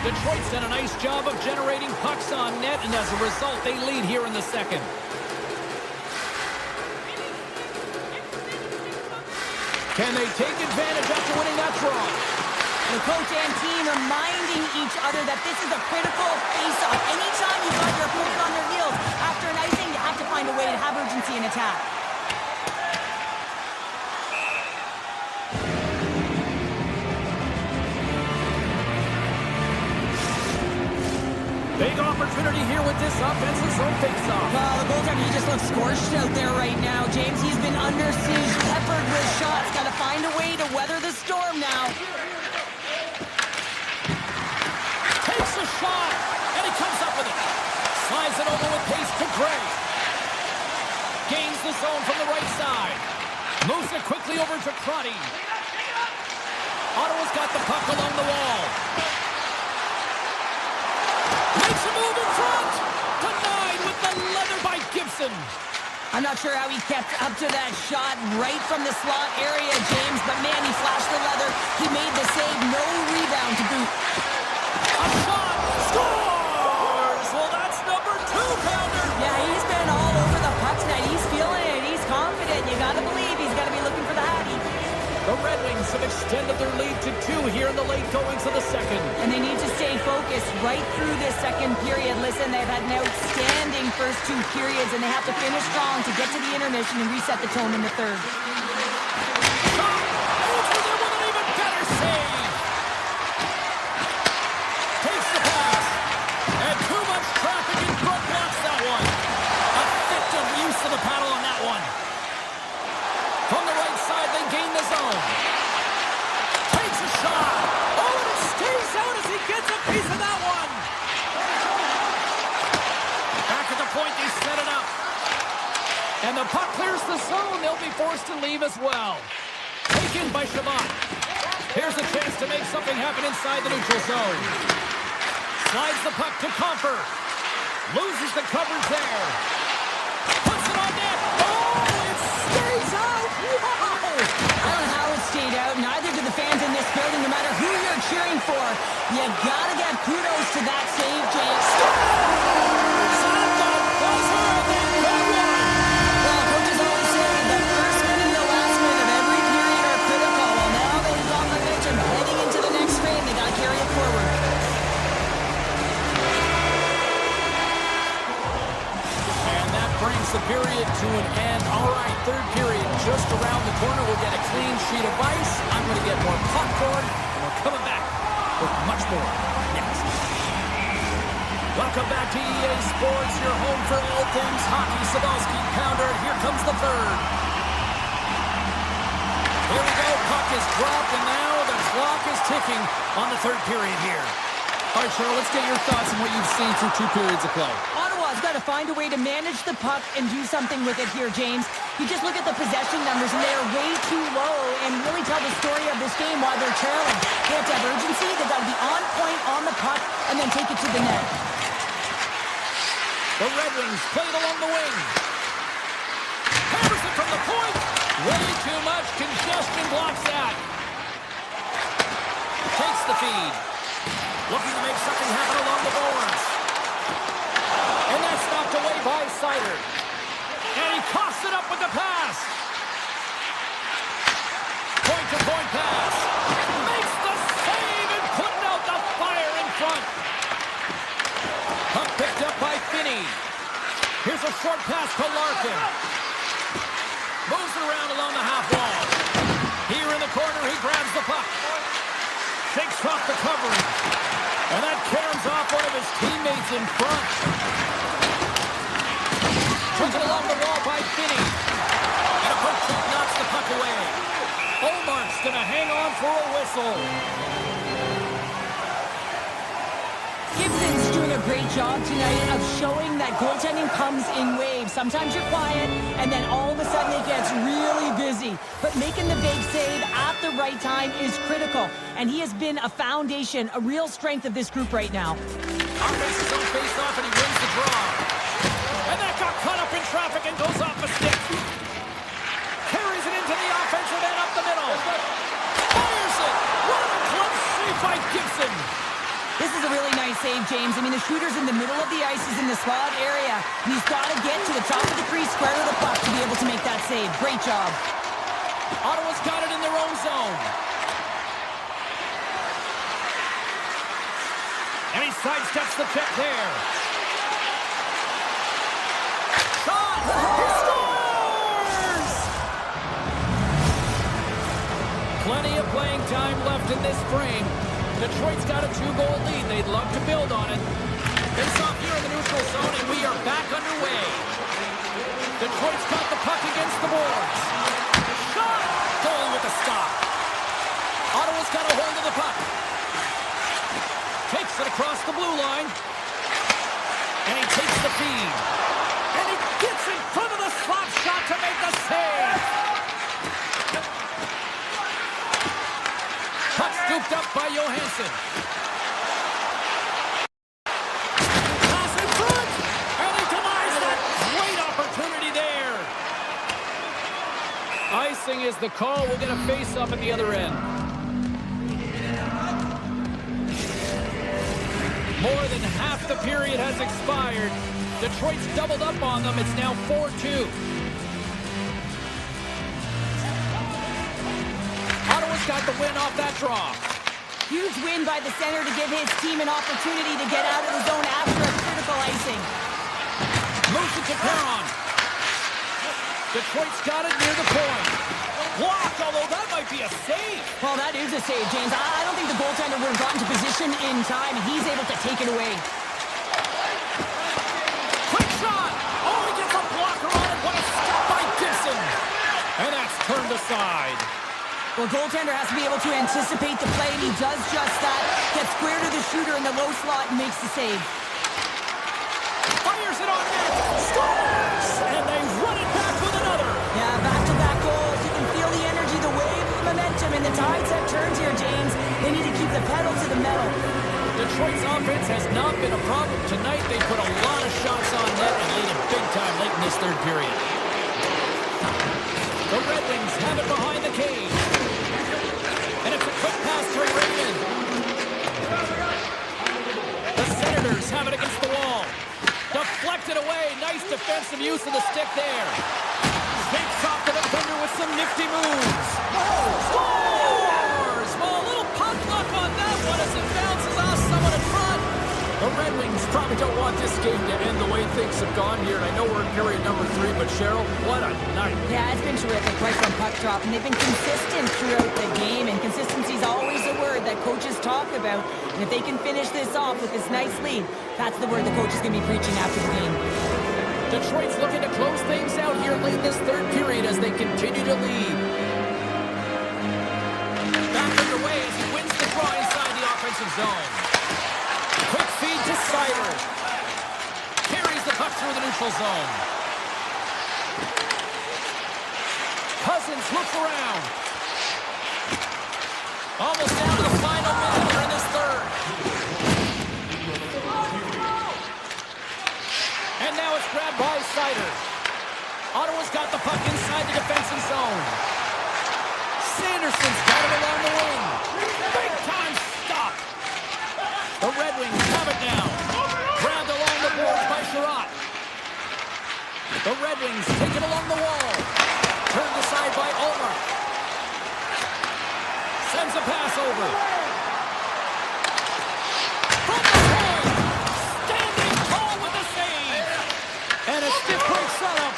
Speaker 5: Detroit's done a nice job of generating pucks on net, and as a result, they lead here in the second. Can they take advantage after winning that draw?
Speaker 6: The coach and team reminding each other that this is a critical face-off. Anytime you've got your opponent on their heels after an icing, you have to find a way to have urgency in attack.
Speaker 5: Big opportunity here with this offensive zone face-off.
Speaker 6: The goaltender, he just looks scorched out there right now, James. He's been under siege, peppered with shots. Got to find a way to weather the storm now.
Speaker 5: Takes a shot, and he comes up with it. Slides it over with pace to Gray. Gains the zone from the right side. Moves it quickly over to Crotty. Ottawa's got the puck along the wall. Makes a move in front. Denied with the leather by Gibson.
Speaker 6: I'm not sure how he kept up to that shot right from the slot area, James, but man, he flashed the leather. He made the save, no rebound to boot.
Speaker 5: A shot. Scores! Well, that's number 2, Pounder.
Speaker 6: Yeah, he's been all over the puck tonight. He's feeling it. He's confident. You got to believe he's got to be looking for the Hattie.
Speaker 5: The Red Wings have extended their lead to 2 here in the late goings of the second.
Speaker 6: And they need to stay focused right through this second period. Listen, they've had an outstanding first 2 periods, and they have to finish strong to get to the intermission and reset the tone in the third.
Speaker 5: Shot over there with an even better save. Takes the pass. And too much traffic in front blocks that one. Effective use of the paddle on that one. From the right side, they gain the zone. Takes a shot. Oh, and it stays out as he gets a piece of that one. Back at the point, they set it up. And the puck clears the zone. They'll be forced to leave as well. Taken by Shabbat. Here's a chance to make something happen inside the neutral zone. Slides the puck to Comfort. Loses the coverage there. Puts it on net. Oh, it stays out. Wow!
Speaker 6: I don't know how it stayed out. Neither do the fans in this building, no matter who you're cheering for. You gotta get kudos to that save, James. Well, coaches always say the first minute and the last minute of every period are critical. Well, now they've got momentum heading into the next frame. They gotta carry it forward.
Speaker 5: And that brings the period to an end. All right, third period just around the corner. We'll get a clean sheet of ice. I'm going to get more popcorn, and we're coming back with much more next. Welcome back to EA Sports, your home for all things hockey. Sabalski, Pounder. Here comes the third. Here we go. Puck is dropped, and now the clock is ticking on the third period here. All right, Cheryl, let's get your thoughts on what you've seen through 2 periods of play.
Speaker 6: Ottawa's got to find a way to manage the puck and do something with it here, James. You just look at the possession numbers, and they're way too low and really tell the story of this game while they're trailing. They have to have urgency. They've got to be on point on the puck and then take it to the net.
Speaker 5: The Red Wings played along the wing. Hammers it from the point. Way too much congestion blocks that. Takes the feed. Looking to make something happen along the boards. And that's knocked away by Sider. And he coughs it up with the pass. Point-to-point pass. Makes the save and putting out the fire in front. Puck picked up by Finney. Here's a short pass to Larkin. Moves it around along the half wall. Here in the corner, he grabs the puck. Shakes off the covering. And that caroms off one of his teammates in front. Taken along the wall by Finney. And a poke check knocks the puck away. Olmark's going to hang on for a whistle.
Speaker 6: Gibson's doing a great job tonight of showing that goaltending comes in waves. Sometimes you're quiet, and then all of a sudden it gets really busy. But making the big save at the right time is critical, and he has been a foundation, a real strength of this group right now.
Speaker 5: Arface his own face-off, and he wins the draw. And that got caught up in traffic and goes off the stick. Carries it into the offensive end up the middle. Fires it! What a clutch save by Gibson!
Speaker 6: This is a really nice save, James. I mean, the shooter's in the middle of the ice. He's in the slot area. And he's got to get to the top of the crease, square to the puck to be able to make that save. Great job.
Speaker 5: Ottawa's got it in their own zone. And he sidesteps the check there. Shot! He scores! Plenty of playing time left in this frame. Detroit's got a 2-goal lead. They'd love to build on it. Face off here in the neutral zone, and we are back underway. Detroit's got the puck against the boards. Shot! Goalie with the stop. Ottawa's got a hold of the puck. Takes it across the blue line. And he takes the feed. And he gets in front of the slap shot to make the save. Puck scooped up by Johansson. Pass in front. And he denies that great opportunity there. Icing is the call. We'll get a face-off at the other end. More than half the period has expired. Detroit's doubled up on them. It's now 4-2. Ottawa's got the win off that draw.
Speaker 6: Huge win by the center to give his team an opportunity to get out of the zone after a critical icing.
Speaker 5: Moves it to Perron. Detroit's got it near the point. Blocked, although that might be a save.
Speaker 6: Well, that is a save, James. I don't think the goaltender would have gotten to position in time, and he's able to take it away.
Speaker 5: Quick shot! Oh, he gets a blocker on it. What a stop by Gibson. And that's turned aside.
Speaker 6: Well, goaltender has to be able to anticipate the play, and he does just that. Gets square to the shooter in the low slot and makes the save.
Speaker 5: Fires it on net. Scores! And they run it back with another.
Speaker 6: Yeah, back-to-back goals. You can feel the energy, the wave, the momentum, and the tides have turned here, James. They need to keep the pedal to the metal.
Speaker 5: Detroit's offense has not been a problem tonight. They put a lot of shots on net and laid it big time late in this third period. The Red Wings have it behind the cage. And it's a quick pass to Raymond. The Senators have it against the wall. Deflected away. Nice defensive use of the stick there. Takes off the defender with some nifty moves. Scores! Well, a little puck luck on that one as it bounces off someone in front. The Red Wings probably don't want this game to end the way things have gone here. And I know we're in period number 3, but Cheryl, what a night.
Speaker 6: Yeah, it's been terrific right from puck drop, and they've been consistent throughout the game, and consistency is always a word that coaches talk about. And if they can finish this off with this nice lead, that's the word the coach is going to be preaching after the game.
Speaker 5: Detroit's looking to close things out here late in this third period as they continue to lead. Back underway as he wins the draw inside the offensive zone. Quick feed to Sider. Carries the puck through the neutral zone. Cousins looks around. Almost down to the final minute here in this third. And now it's grabbed by Sider. Ottawa's got the puck inside the defensive zone. Sanderson's got it along the wing. Big time stop. The Red Wings have it now. Grabbed along the boards by Sherratt. The Red Wings take it along the wall. Turned aside by Olmark. Sends a pass over. From the point. Standing tall with the save. And a stiff break setup.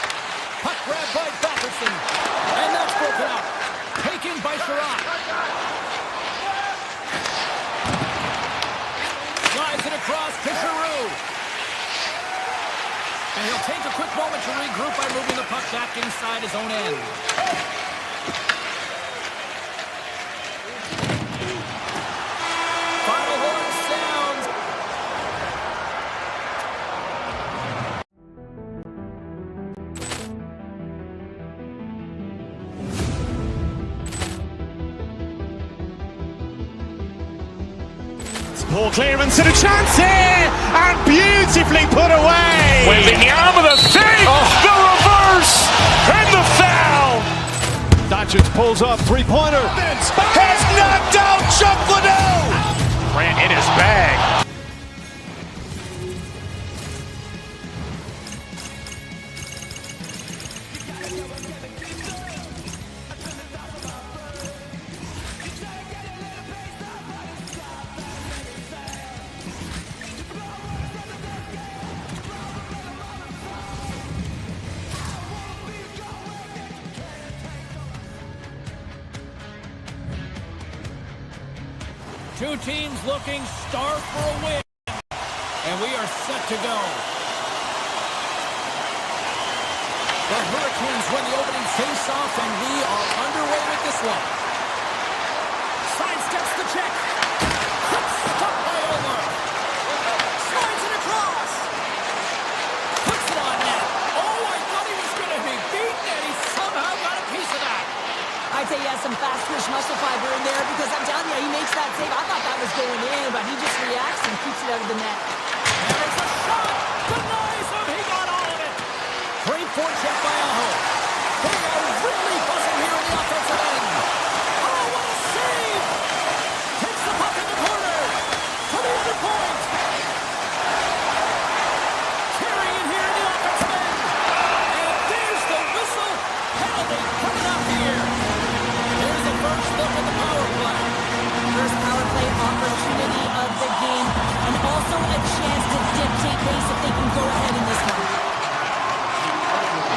Speaker 5: Puck grabbed by Batherson. And that's broken up. Taken by Sherratt. Slides it across to Giroux. And he'll take a quick moment to regroup by moving the puck back inside his own end. Final horn sounds.
Speaker 2: Ball clearance and a chance here, and beautifully put away.
Speaker 3: With the arm of the fake, the reverse, and the foul.
Speaker 4: Doncic pulls up, three-pointer.
Speaker 3: Has knocked out Chuck Liddell. Grant in his bag.
Speaker 5: Two teams looking starved for a win. And we are set to go. The Hurricanes win the opening face-off, and we are underway with this one. Sidesteps the check. Stuck by Omar. Slides it across. Puts it on net. Oh, I thought he was going to be beaten, and he somehow got a piece of that.
Speaker 6: I'd say he has some fast twitch muscle fiber in there because I'm telling you, he makes that save. I thought that was going in, but he just reacts and keeps it out of the net.
Speaker 5: There's a shot. Denies him. He got all of it. Great forecheck by Aho. They are really buzzing here in the offensive end. Oh, what a save. Takes the puck in the corner. To the other point. Carrying it here in the offensive end. And there's the whistle. Penalty coming up here. Here's the first look at the power play.
Speaker 6: First power play opportunity of the game, and also a chance to dictate pace if they can go ahead in this one.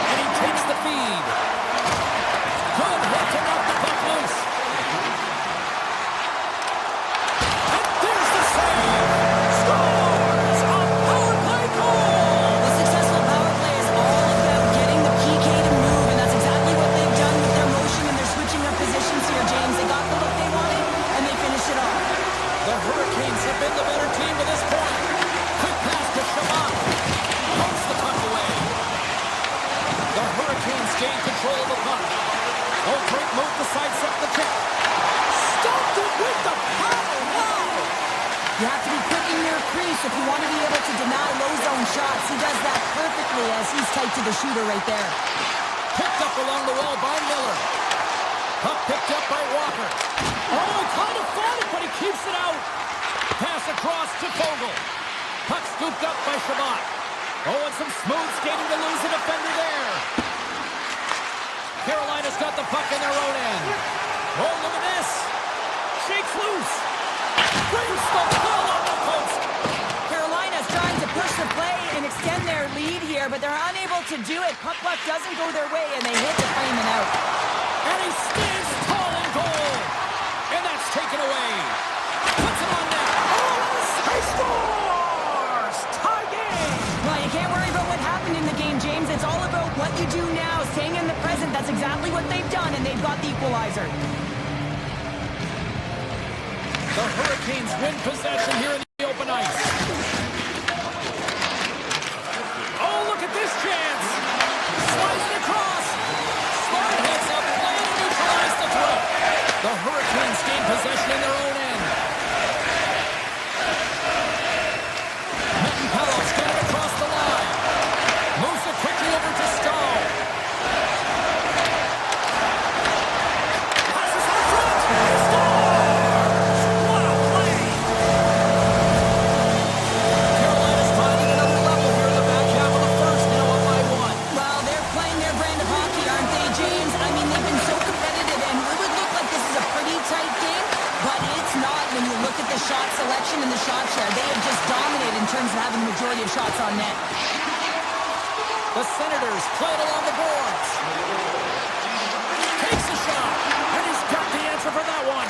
Speaker 5: And he takes the feed. Good hit to knock the puck loose. And there's the save. Scores! A power play goal!
Speaker 6: The successful power play is all about getting the PK to move, and that's exactly what they've done with their motion and their switching of positions here, James. They got the look they wanted, and they finished it off.
Speaker 5: The Hurricanes have been the better team to this point. Quick pass to Shabbat. Pumps the puck away. The Hurricanes gain control of the puck. Oh, great move to sidestep the kick. Stopped it with the power. Wow!
Speaker 6: You have to be quick in your crease if you want to be able to deny low zone shots. He does that perfectly as he's tight to the shooter right there.
Speaker 5: Picked up along the wall by Miller. Puck picked up by Walker. Oh, kind of fought it, but he keeps it out. Pass across to Vogel. Puck scooped up by Shabbat. Oh, and some smooth skating to lose a defender there. Carolina's got the puck in their own end. Oh, look at this. Shakes loose. Brings the ball on the post.
Speaker 6: Carolina's trying to push the play and extend their lead here, but they're unable to do it. Puck luck doesn't go their way, and they hit the frame and out.
Speaker 5: And he stands tall in goal. And that's taken away. Puts it on net. Oh, he scores! Tie game.
Speaker 6: Well, you can't worry about what happened in the game, James. It's all about what you do now, staying in the present. That's exactly what they've done, and they've got the equalizer.
Speaker 5: The Hurricanes win possession here in the open ice. Oh, look at this chance. Slides it across. Slide heads up, play to neutralize the throw. The Hurricanes gain possession in their own end. Pellos get it across the line. Moves it quickly over to Stahl. Passes out front. Scores! What a play! Carolina's finding another level here in the back half of the first, now up by one.
Speaker 6: Well, they're playing their brand of hockey, aren't they, James? I mean, they've been so competitive, and it would look like this is a pretty tight game, but it's not when you look at the shot selection and the shot share. They have just dominated in terms of having the majority of shots on net.
Speaker 5: The Senators play it along the boards. Takes a shot, and he's got the answer for that one.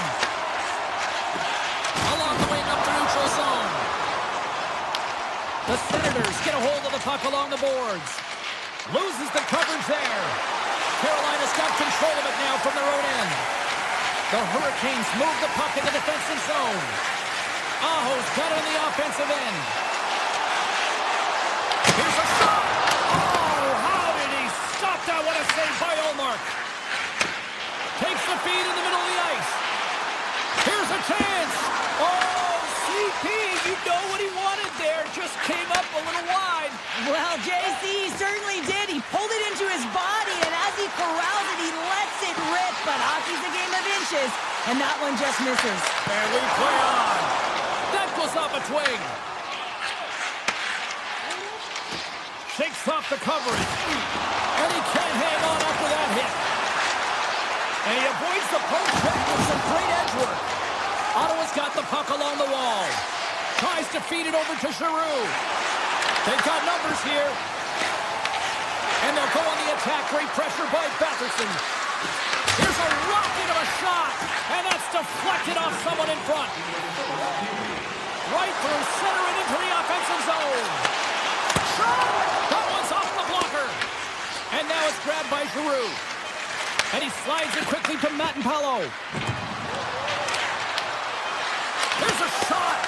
Speaker 5: Along the wing up the neutral zone. The Senators get a hold of the puck along the boards. Loses the coverage there. Carolina's got control of it now from their own end. The Hurricanes move the puck in the defensive zone. Aho's got it on the offensive end. Here's a shot. Oh, how did he stop that? What a save by Ullmark. Takes the feed in the middle of the ice. Here's a chance. Oh, CP, you know what he wanted there. Just came up a little wide.
Speaker 6: Well, JC certainly did. He pulled it into his body, and as he corrals it, he lets it rip. But hockey's a game of inches, and that one just misses.
Speaker 5: And we play on. That goes off a twig. Shakes off the coverage. And he can't hang on after that hit. And he avoids the poke check with some great edge work. Ottawa's got the puck along the wall. Tries to feed it over to Giroux. They've got numbers here. And they'll go on the attack. Great pressure by Batherson. Here's a rocket of a shot. And that's deflected off someone in front. Right through center and into the offensive zone. Shot! That one's off the blocker. And now it's grabbed by Giroux. And he slides it quickly to Matt-Paolo. There's a shot.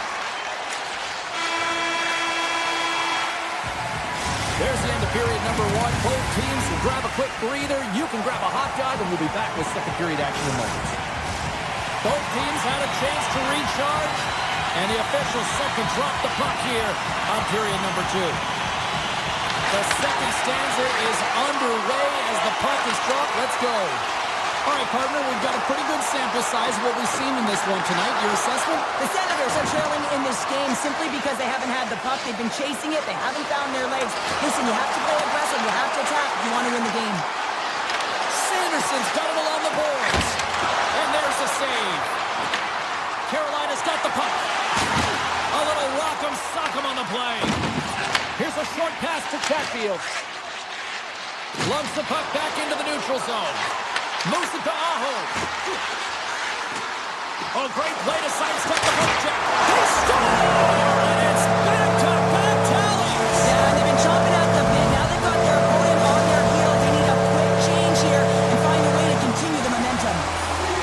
Speaker 5: There's the end of period number one. Both teams will grab a quick breather. You can grab a hot dog, and we'll be back with second period action in moments. Both teams had a chance to recharge, and the officials set to drop the puck here on period number two. The second stanza is underway as the puck is dropped. Let's go. All right, partner, we've got a pretty good sample size of what we've seen in this one tonight. Your assessment?
Speaker 6: The Senators are trailing in this game simply because they haven't had the puck. They've been chasing it. They haven't found their legs. Listen, you have to play aggressive. You have to attack if you want to win the game.
Speaker 5: Sanderson's got it along the boards. And there's the save. Carolina's got the puck. A little rock'em sock'em on the play. Here's a short pass to Chatfield. Lumps the puck back into the neutral zone. Moves it to Aho. Oh, great play to sidestep the hook check. They score! And it's back-to-back tallies.
Speaker 6: Yeah, they've been chomping at the bit. Now they've got their opponent on their heels. They need a quick change here and find a way to continue the momentum.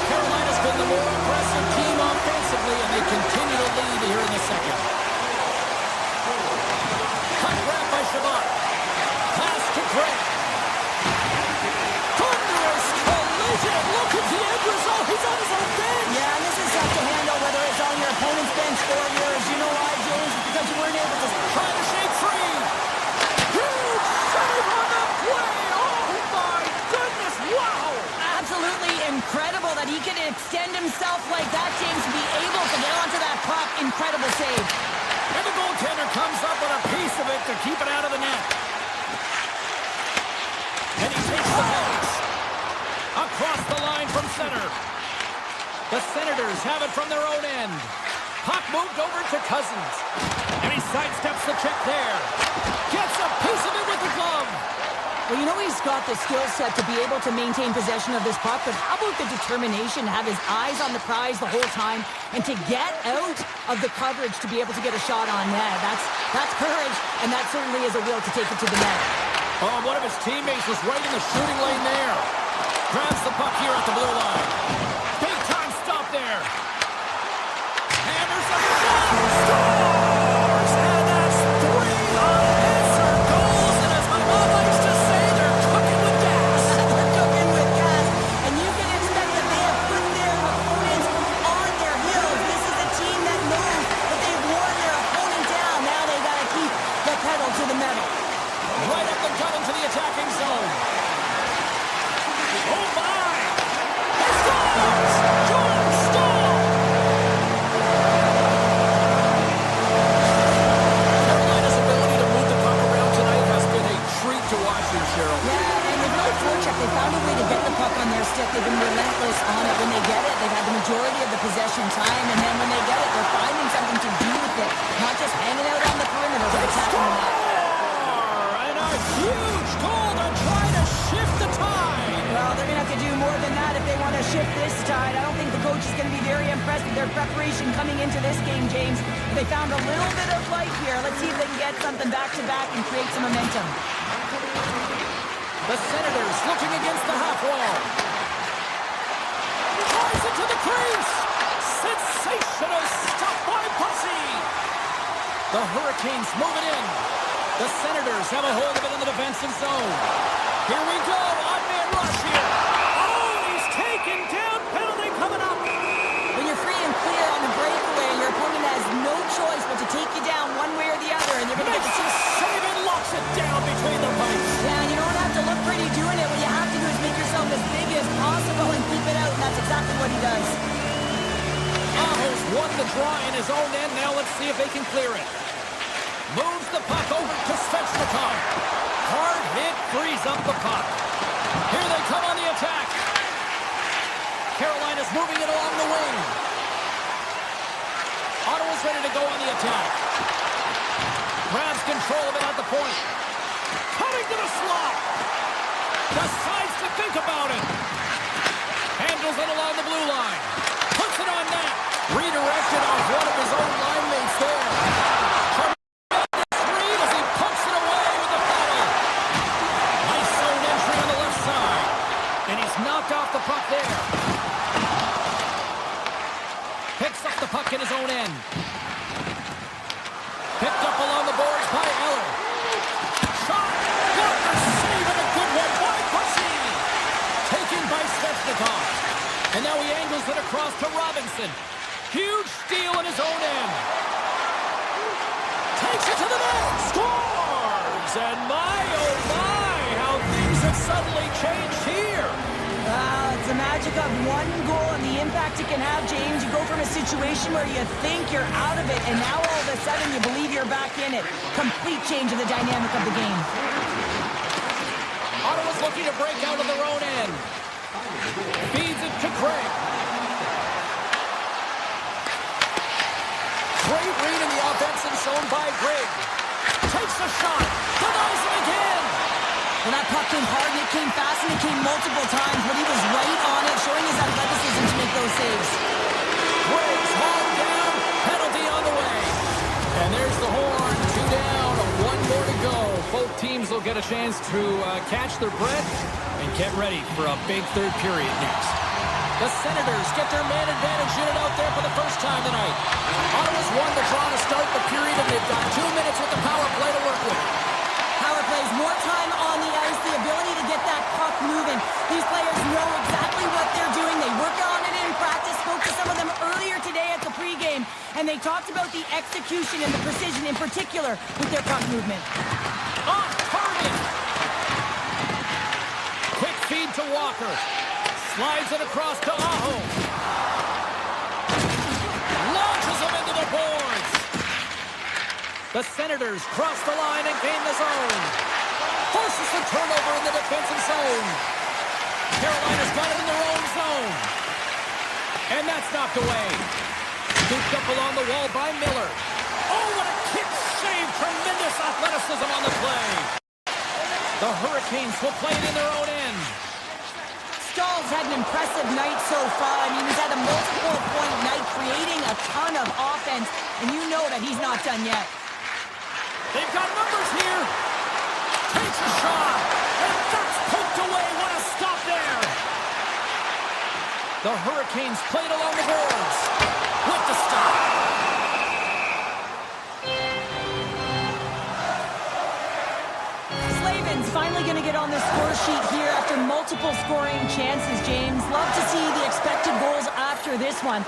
Speaker 5: Carolina's been the more aggressive team offensively, and they continue to lead here in the second. Cut grab by Shabbat. Pass to Gray. Thunderous collision. Look at the end result. He's on his own bench.
Speaker 6: Yeah, and this is tough to handle whether it's on your opponent's bench or yours. You know why, James? It's because you weren't able to...
Speaker 5: Trying to shake free. Huge save on the play. Oh, my goodness. Wow.
Speaker 6: Absolutely incredible that he can extend himself like that, James, to be able to get onto that puck. Incredible save.
Speaker 5: And the goaltender comes up with a piece of it to keep it out of the net. And he takes the pass. Across the line from center. The Senators have it from their own end. Puck moved over to Cousins. And he sidesteps the check there. Gets a piece of it with the glove.
Speaker 6: Well, you know he's got the skill set to be able to maintain possession of this puck, but how about the determination to have his eyes on the prize the whole time and to get out of the coverage to be able to get a shot on net? That's courage, and that certainly is a will to take it to the net.
Speaker 5: Oh, one of his teammates was right in the shooting lane there. Grabs the puck here at the blue line. Big time stop there. And there's a shot. Scores! And that's 3 unanswered goals. And as my mom likes to say, they're cooking with gas.
Speaker 6: They're cooking with gas, and you can expect that they have put their opponents on their heels. This is a team that knows that they've worn their opponent down. Now they got to keep the pedal to the metal.
Speaker 5: Right up the gut into the attacking zone. Oh, my! He scores! Jordan Staal! Carolina's ability to move the puck around tonight has been a treat to watch here, Cheryl.
Speaker 6: Yeah, and they've really fortunate. They found a way to get the puck on their stick. They've been relentless on it. When they get it, they've had the majority of the possession time, and then when they get it, they're finding something to do with it. Not just hanging out on the perimeter, but attacking the net.
Speaker 5: And a huge goal to try to shift the tide.
Speaker 6: Well, they're going to have to do more than that if they want to a shift this tide. I don't think the coach is going to be very impressed with their preparation coming into this game, James. They found a little bit of life here. Let's see if they can get something back-to-back and create some momentum.
Speaker 5: The Senators looking against the half wall. Tries it to the crease. Sensational stop by Bussy. The Hurricanes move it in. The Senators have a hold of it in the defensive zone. Here we go. Odd-man rush here. Oh, he's taken down. Penalty coming up.
Speaker 6: When you're free and clear on the breakaway, your opponent has no choice but to take you down one way or the other, and you're going to
Speaker 5: Makes a save and locks it down between the pipes.
Speaker 6: Yeah, and you don't have to look pretty doing it. What you have to do is make yourself as big as possible and keep it out, and that's exactly what he does.
Speaker 5: Aho's won the draw in his own end. Now let's see if they can clear it. Moves the puck over to Svechnikov. Hard hit, frees up the puck. Here they come on the attack. Carolina's moving it along the wing. Ottawa's ready to go on the attack. Grabs control of it at the point. Coming to the slot. Decides to think about it. Handles it along the blue line. Puts it on net. Redirected off one of his own line mates there. Reed as he pumps it away with the paddle. Nice zone entry on the left side. And he's knocked off the puck there. Picks up the puck in his own end. Picked up along the boards by Eller. Shot! Walker save and a good one by Bussy. Taken by Svechnikov. And now he angles it across to Robinson. Huge steal in his own end. Takes it to the net. Scores! And my, oh my, how things have suddenly changed here.
Speaker 6: It's the magic of one goal and the impact it can have, James. You go from a situation where you think you're out of it, and now all of a sudden you believe you're back in it. Complete change of the dynamic of the game.
Speaker 5: Ottawa's looking to break out of their own end. Feeds it to Craig. Great read in the offensive zone by Greg. Takes a shot. Denies him again.
Speaker 6: Well, that puck came hard and it came fast and it came multiple times, but he was right on it, showing his athleticism to make those saves.
Speaker 5: Greg's hauled down. Penalty on the way. And there's the horn. 2 down. 1 more to go. Both teams will get a chance to catch their breath and get ready for a big third period next. The Senators get their man advantage unit out there for the first time tonight. Ottawa's won the draw to start the period, and they've got 2 minutes with the power play to work with.
Speaker 6: Power plays, more time on the ice, the ability to get that puck moving. These players know exactly what they're doing. They work on it in practice. Spoke to some of them earlier today at the pregame, and they talked about the execution and the precision in particular with their puck movement.
Speaker 5: Off target. Quick feed to Walker. Slides it across to Aho. Launches him into the boards. The Senators cross the line and gain the zone. Forces the turnover in the defensive zone. Carolina's got it in their own zone. And that's knocked away. Scooped up along the wall by Miller. Oh, what a kick save. Tremendous athleticism on the play. The Hurricanes will play it in their own end.
Speaker 6: Stahl's had an impressive night so far. I mean, he's had a multiple-point night, creating a ton of offense, and you know that he's not done yet.
Speaker 5: They've got numbers here. Takes a shot. And that's poked away. What a stop there. The Hurricanes played along the boards with the stop.
Speaker 6: Slavin's finally going to get on the score sheet here after multiple scoring chances, James. Love to see the expected goals after this one.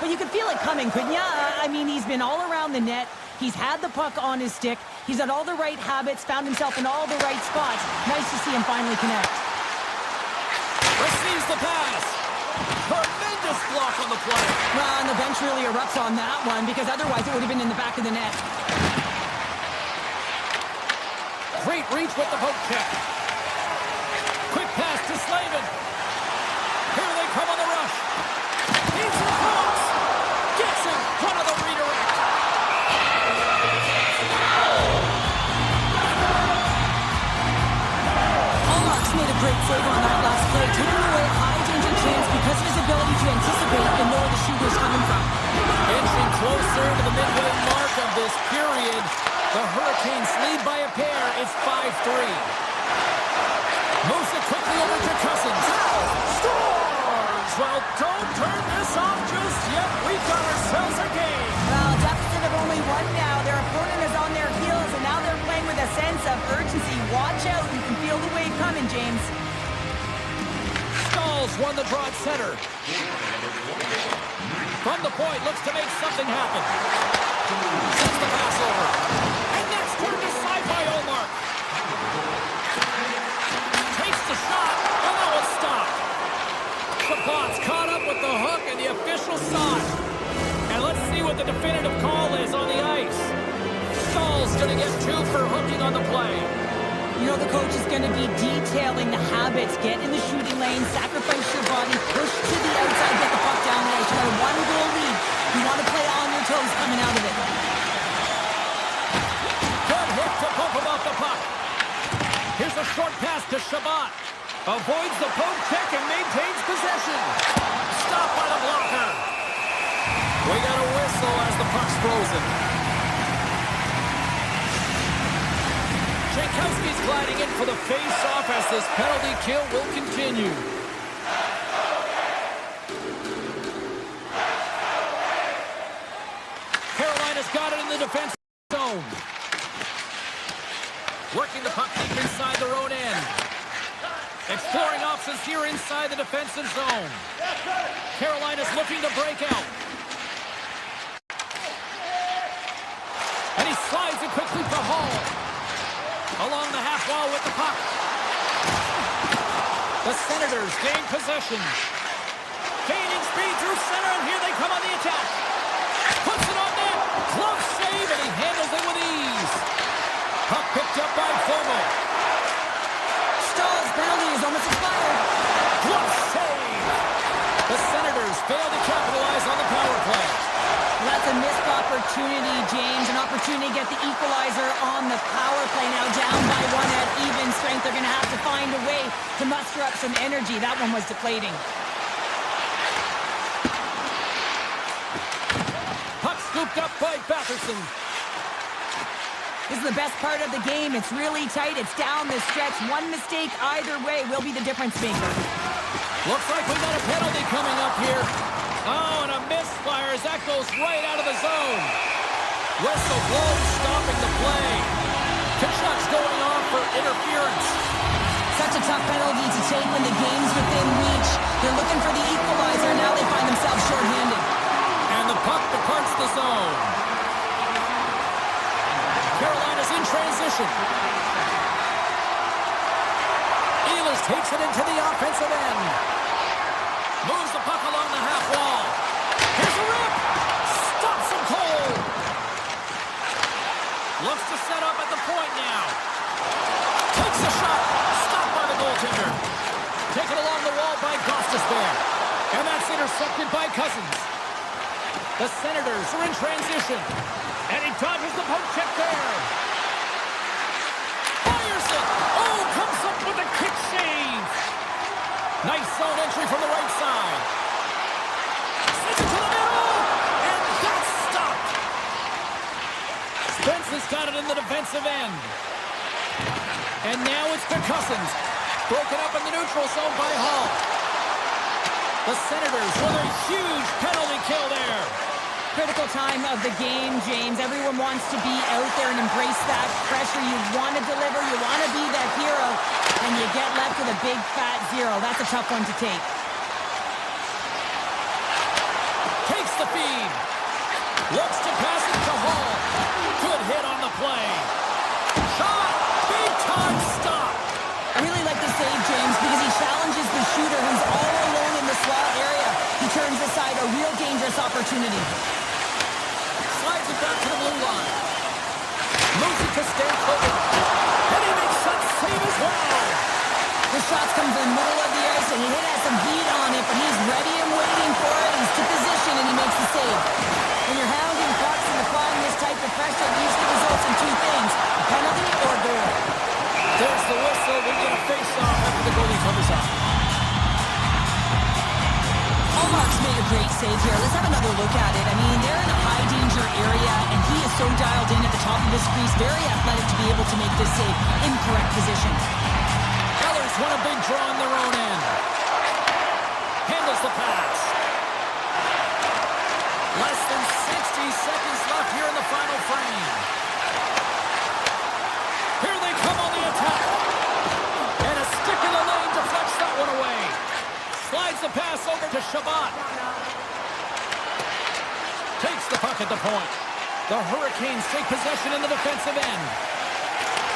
Speaker 6: But you could feel it coming, couldn't you? I mean, he's been all around the net. He's had the puck on his stick. He's had all the right habits, found himself in all the right spots. Nice to see him finally connect.
Speaker 5: Receives the pass. Tremendous block on the play.
Speaker 6: Well, and the bench really erupts on that one because otherwise it would have been in the back of the net.
Speaker 5: Great reach with the poke check. Quick pass to Slavin. Here they come on the rush. He's across. Gets in front of the redirect.
Speaker 6: Hallmark's made a great save on that last play, taking away a high-danger chance because of is coming from.
Speaker 5: Inching closer to the midway mark of this period. The Hurricanes lead by a pair. It's 5-3. Moves it quickly over to Cousins. Scores! Well, don't turn this off just yet. We've got ourselves a game.
Speaker 6: Well, a deficit of only one now. Their opponent is on their heels, and now they're playing with a sense of urgency. Watch out. You can feel the wave coming, James.
Speaker 5: Stalls won the draw at center. From the point, looks to make something happen. Sends the pass over. And that's turned aside by Omar. Takes the shot, and that was stopped. Chabot's caught up with the hook, and the official saw it. And let's see what the definitive call is on the ice. Stall's going to get 2 for hooking on the play.
Speaker 6: You know the coach is going to be detailing the habits. Get in the shooting lane, sacrifice your body, push to the outside, get the puck down the ice. You got a 1-goal lead. You want to play on your toes coming out of it.
Speaker 5: Good hit to bump him off the puck. Here's a short pass to Chabot. Avoids the poke check and maintains possession. Stopped by the blocker. We got a whistle as the puck's frozen. Jankowski's gliding in for the face-off as this penalty kill will continue. Carolina's got it in the defensive zone. Working the puck deep inside their own end. Exploring options here inside the defensive zone. Carolina's looking to break out. And he slides it quickly for Hall. Along the half wall with the puck. The Senators gain possession. Gaining speed through center, and here they come on the attack. Puts it on net. Glove save, and he handles it with ease. Puck picked up by Fomo.
Speaker 6: Stall's penalty is almost expired.
Speaker 5: Glove save. The Senators fail to capitalize on the power play.
Speaker 6: That's a missed opportunity, James. An opportunity to get the equalizer on the power play. Now down by 1 at even strength. They're going to have to find a way to muster up some energy. That one was deflating.
Speaker 5: Puck scooped up by Batherson.
Speaker 6: This is the best part of the game. It's really tight. It's down the stretch. One mistake either way will be the difference maker.
Speaker 5: Looks like we got a penalty coming up here. Oh, and a misfire as that goes right out of the zone. Whistle blows, stopping the play. Kachuk's going off for interference.
Speaker 6: Such a tough penalty to take when the game's within reach. They're looking for the equalizer. Now they find themselves shorthanded.
Speaker 5: And the puck departs the zone. Carolina's in transition. Ehlers takes it into the offensive end. Moves the puck along the half wall. Here's a rip. Stops him cold. Looks to set up at the point now. Takes a shot. Stopped by the goaltender. Taken along the wall by Gostisbehere. And that's intercepted by Cousins. The Senators are in transition. And he dodges the poke check there. Fires it. Oh, comes up with a kick save. Nice zone entry from the right side. Sends it to the middle. And that's stopped. Spence has got it in the defensive end. And now it's to Cousins. Broken up in the neutral zone by Hall. The Senators with a huge penalty kill there.
Speaker 6: Critical time of the game, James. Everyone wants to be out there and embrace that pressure. You want to deliver. You want to be that hero. And you get left with a big, fat 0. That's a tough one to take.
Speaker 5: Takes the feed. Looks to pass it to Hall. Good hit on the play. Shot. Big time stop.
Speaker 6: I really like the save, James, because he challenges the shooter who's all alone in the slot area. He turns aside a real dangerous opportunity.
Speaker 5: Slides it back to the blue line. Moves it to Stankovic. And he makes that save as well.
Speaker 6: The shots come from the middle of the ice, and he has some heat on it, but he's ready and waiting for it. He's to position, and he makes the save. When you're hounding pucks and applying this type of pressure, it usually results in 2 things, a penalty or a goal.
Speaker 5: There's the whistle. We get a face-off after the goalie covers up.
Speaker 6: Allmark's made a great save here. Let's have another look at it. I mean, they're in a high danger area, and he is so dialed in at the top of his crease. Very athletic to be able to make this save in correct position.
Speaker 5: Others want a big draw on their own end. Handles the pass. Less than 60 seconds left here in the final frame. Here they come on the attack. And a stick in the lane deflects that one away. Slides the pass over to Shabbat. Takes the puck at the point. The Hurricanes take possession in the defensive end.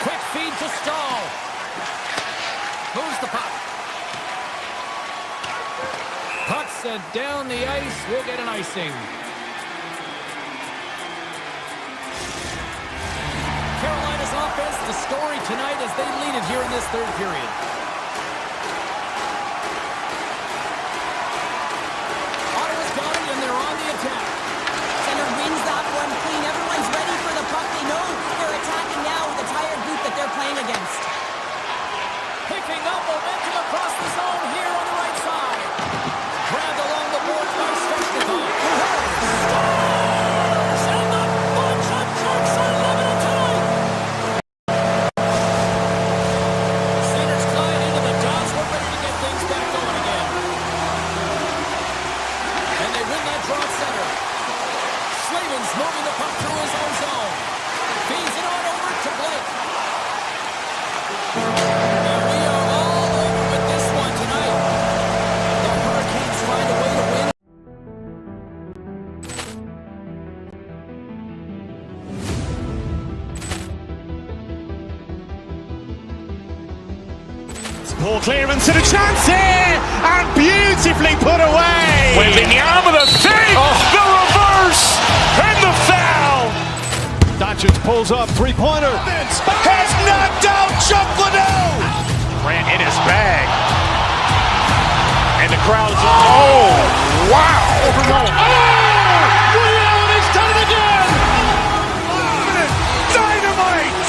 Speaker 5: Quick feed to Stahl. Moves the puck. Puck sent down the ice. We'll get an icing. Carolina's offense, the story tonight as they lead it here in this third period. Ottawa's got it, and they're on the attack.
Speaker 6: Center wins that one clean. Everyone's ready for the puck. They know they're attacking now with the tired group that they're playing against.
Speaker 5: Picking up momentum across the zone here on the right side. Grabbed along the boards by Svechnikov. Scores! And the bunch of jumps are limited tonight. Centers glide into the dots. We're ready to get things back going again. And they win that draw at center. Slavin's moving the puck through his own zone. Feeds it on over to Blake. And we are all over with this one tonight. The Hurricanes find a way to win.
Speaker 2: Ball clearance and a chance here, and beautifully put away.
Speaker 3: Wembanyama the save, the reverse, and the foul.
Speaker 4: Doncic pulls up, three-pointer.
Speaker 3: Has knocked out Chuck Liddell. Grant in his bag. And the crowd is, oh, wow.
Speaker 4: William has done it again!
Speaker 3: Dynamite.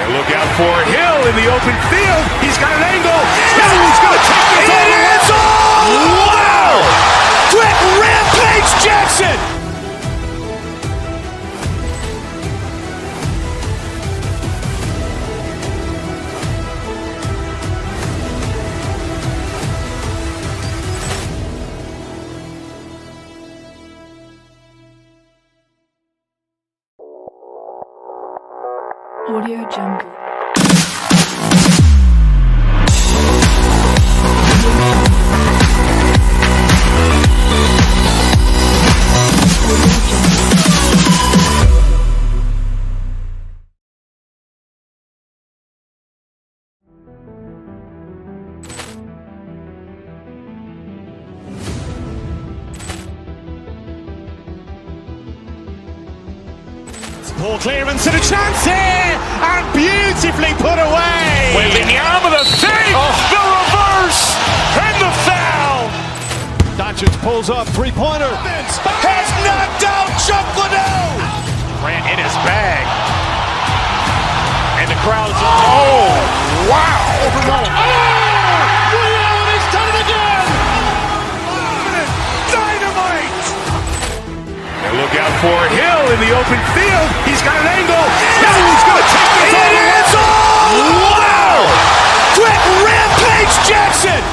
Speaker 3: And look out for Hill in the open field. He's got an angle. He's going to take this all the way. Wow. Quick Rampage Jackson.
Speaker 1: Audio Jungle.
Speaker 2: Ball clearance and a chance here, and beautifully put away.
Speaker 3: Wembanyama the save, the reverse, and the foul.
Speaker 4: Doncic pulls up, three-pointer.
Speaker 3: Has knocked out Chuck Liddell. Grant in his bag. And the crowd is, oh, wow.
Speaker 4: William has done it again!
Speaker 3: Dynamite. And look out for Hill in the open field. He's got an angle. He's going to take this all the way. Wow. Quick Rampage Jackson.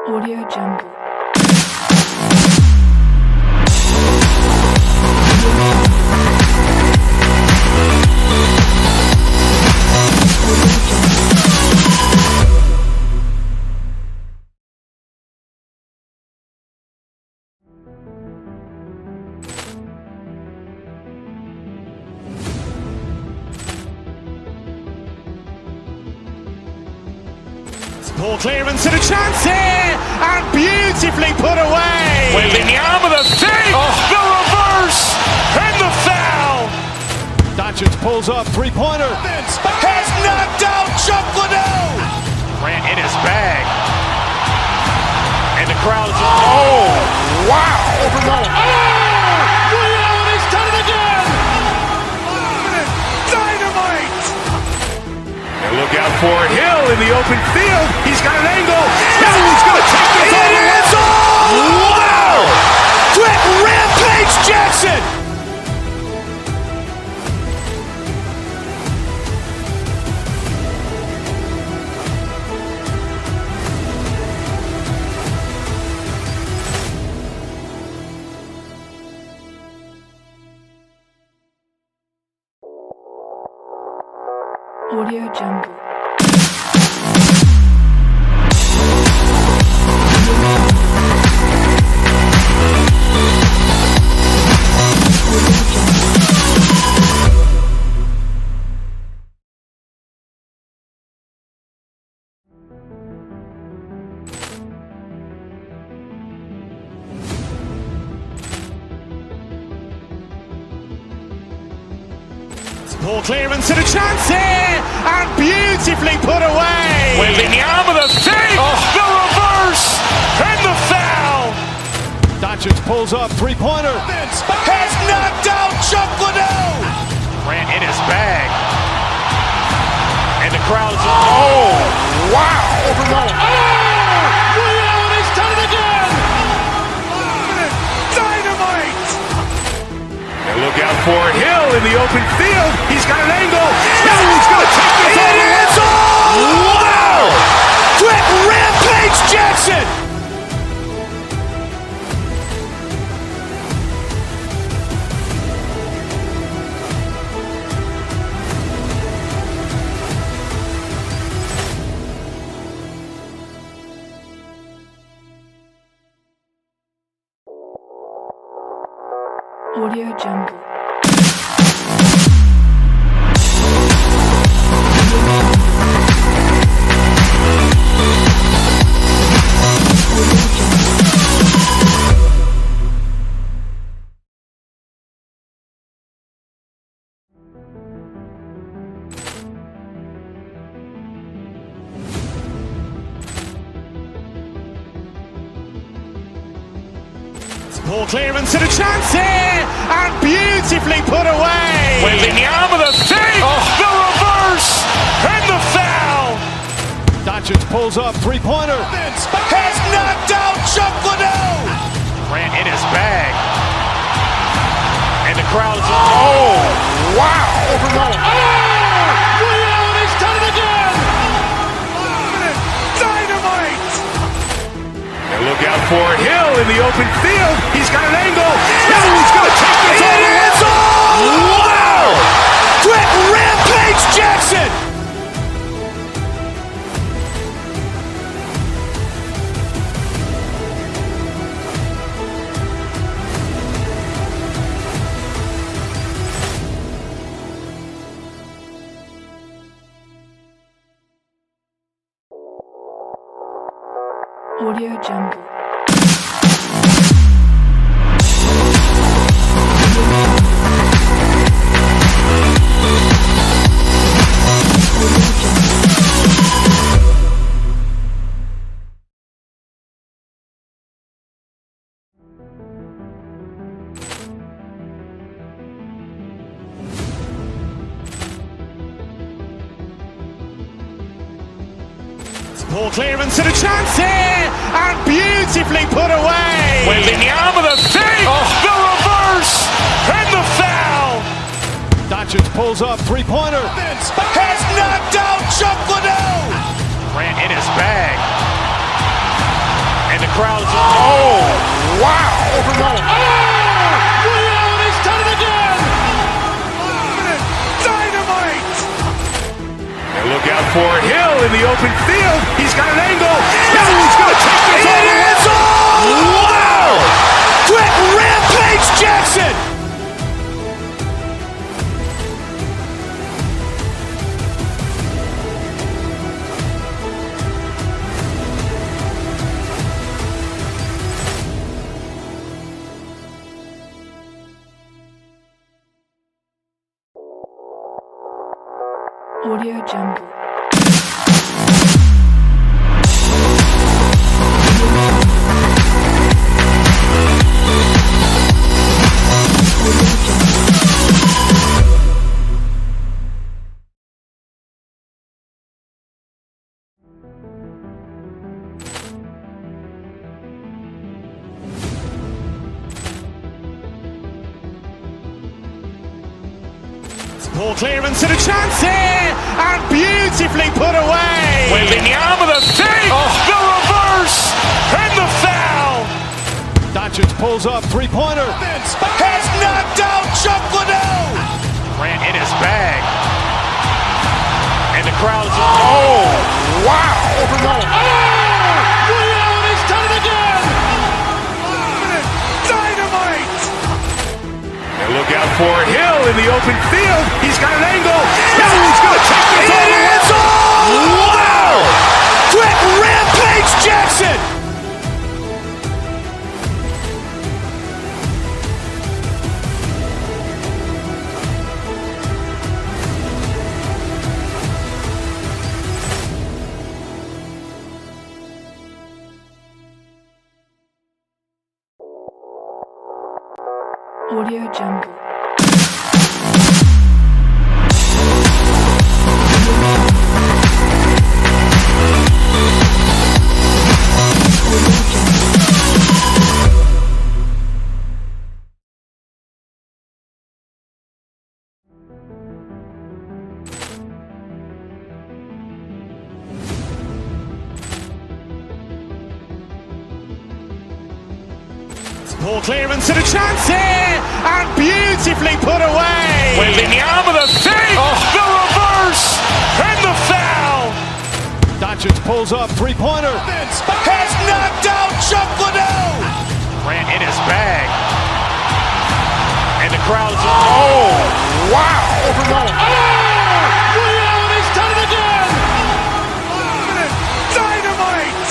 Speaker 1: Audio Jungle.
Speaker 2: Ball clearance and a chance here, and beautifully put away.
Speaker 3: Wembanyama the save, the reverse, and the foul.
Speaker 4: Doncic pulls up, three-pointer.
Speaker 3: Has knocked out Chuck Liddell. Grant in his bag. And the crowd is, oh, wow. Overrun.
Speaker 4: He's done it again!
Speaker 3: Dynamite! And look out for Hill in the open field. He's got an angle. Now he's going to take this all the way. Wow! Quick Rampage Jackson!
Speaker 1: Audio Jungle.
Speaker 2: Ball clearance and a chance here, and beautifully put away.
Speaker 3: Wembanyama the fake, the reverse, and the foul.
Speaker 2: Doncic pulls up, three-pointer.
Speaker 3: Has knocked out Chuck Liddell. Grant in his bag. And the crowd is, oh, wow. Overrun.
Speaker 4: He's done it again!
Speaker 3: Dynamite! And look out for Hill in the open field. He's got an angle. Now he's going to take this all the way. Wow! Quick Rampage Jackson!
Speaker 1: Audio Jungle.
Speaker 2: Ball clearance and a chance here, and beautifully put away.
Speaker 3: Wembanyama the fake, the reverse, and the foul.
Speaker 2: Doncic pulls up, three-pointer.
Speaker 3: Has knocked out Chuck Liddell. Grant in his bag. And the crowd is, oh, wow. Overrun.
Speaker 4: He's done it again!
Speaker 3: Dynamite! And look out for Hill in the open field. He's got an angle. Now he's going to take this all the way. Wow! Quick Rampage Jackson!
Speaker 1: Audio Jungle.
Speaker 2: Ball clearance and a chance here, and beautifully put away.
Speaker 3: Wembanyama the fake, the reverse, and the foul.
Speaker 2: Doncic pulls up, three-pointer.
Speaker 3: Has knocked out Chuck Liddell. Grant in his bag. And the crowd is, oh, wow. Overrun.
Speaker 4: He's done it again!
Speaker 3: Dynamite! And look out for Hill in the open field. He's got an angle. Now he's going to take this all the way. Wow! Quick Rampage Jackson!
Speaker 1: Audio Jungle.
Speaker 2: Ball clearance and a chance here, and beautifully put away.
Speaker 3: Wembanyama with a save, the reverse, and the foul.
Speaker 4: Doncic pulls up, three-pointer.
Speaker 3: Has knocked out Chuck Liddell. Grant in his bag. And the crowd is, oh, wow.
Speaker 4: Ray Allen has done it again.
Speaker 3: Dynamite. And look out for Hill in the open field. He's got an angle. Now he's going to take this all the way. Wow. Quick Rampage Jackson.
Speaker 1: Audio Jungle.
Speaker 2: Ball clearance and a chance here, and beautifully put away.
Speaker 3: Wembanyama with a save, the reverse, and the foul.
Speaker 4: Doncic pulls up, three-pointer.
Speaker 3: Has knocked out Chuck Liddell. Grant in his bag. And the crowd is, oh, wow.
Speaker 4: Ray Allen has done it again.
Speaker 3: Dynamite.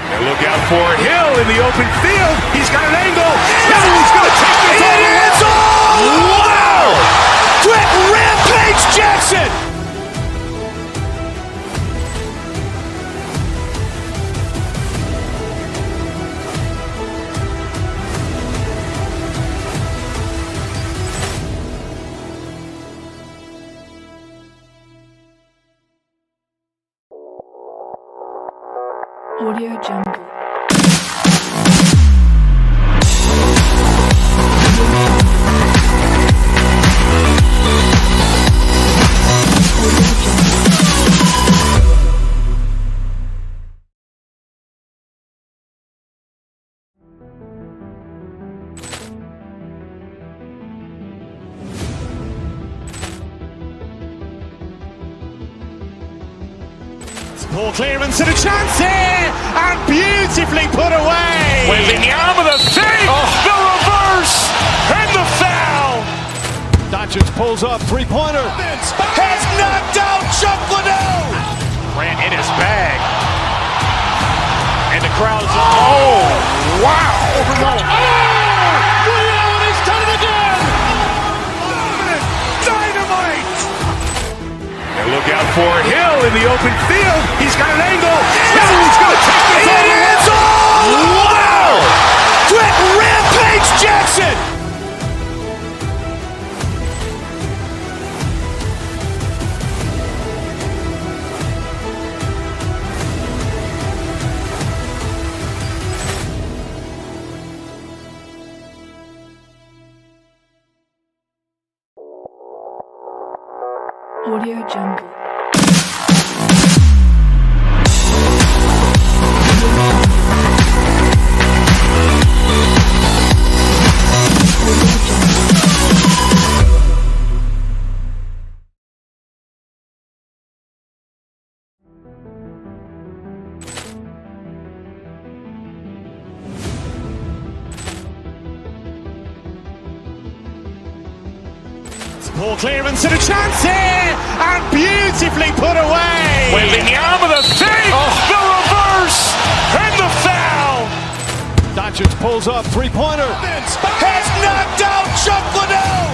Speaker 3: And look out for Hill in the open field. He's got an angle. Now he's going to take this all the way. Wow. Quick Rampage Jackson.
Speaker 1: Audio Jungle.
Speaker 2: Ball clearance and a chance here, and beautifully put away.
Speaker 3: Wembanyama with a save, the reverse, and the foul.
Speaker 4: Doncic pulls up, three-pointer.
Speaker 3: Has knocked out Chuck Liddell. Grant in his bag. And the crowd is, oh, wow.
Speaker 4: Ray Allen has done it again.
Speaker 3: Dynamite. And look out for Hill in the open field. He's got an angle. Now he's going to take this all the way. Wow. Quick Rampage Jackson.
Speaker 1: Audio Jungle.
Speaker 2: Ball clearance and a chance here, and beautifully put away.
Speaker 3: Wembanyama with a save, the reverse, and the foul.
Speaker 4: Doncic pulls up, three-pointer.
Speaker 3: Has knocked out Chuck Liddell.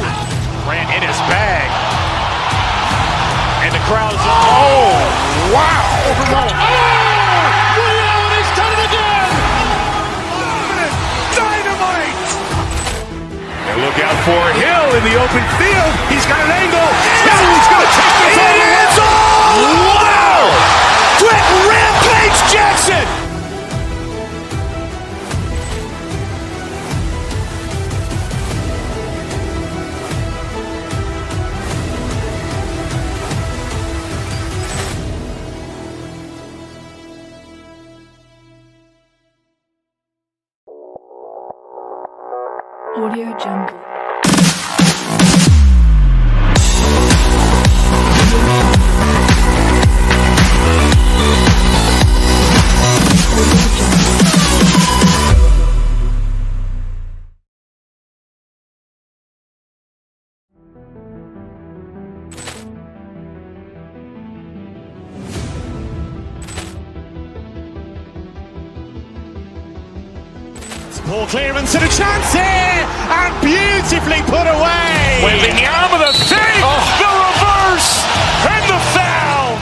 Speaker 3: Grant in his bag. And the crowd is, oh, wow.
Speaker 4: Ray Allen has done it again.
Speaker 3: Dynamite. And look out for Hill in the open field. He's got an angle. Now he's going to take this all the way. Wow. Quick Rampage Jackson.
Speaker 1: Audio Jungle.
Speaker 2: Ball clearance and a chance here, and beautifully put away.
Speaker 3: Wembanyama the save, the reverse, and the foul.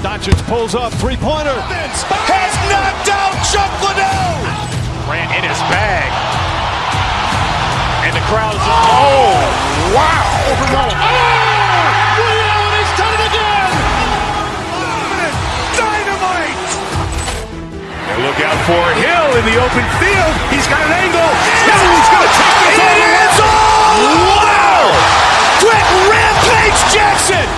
Speaker 4: Doncic pulls up, three-pointer.
Speaker 3: Has knocked out Chuck Liddell. Grant in his bag. And the crowd is, oh, wow.
Speaker 4: Ray Allen has done it again.
Speaker 3: Dynamite. And look out for Hill in the open field. He's got an angle. He's going to take this all the way. Wow. Quick Rampage Jackson.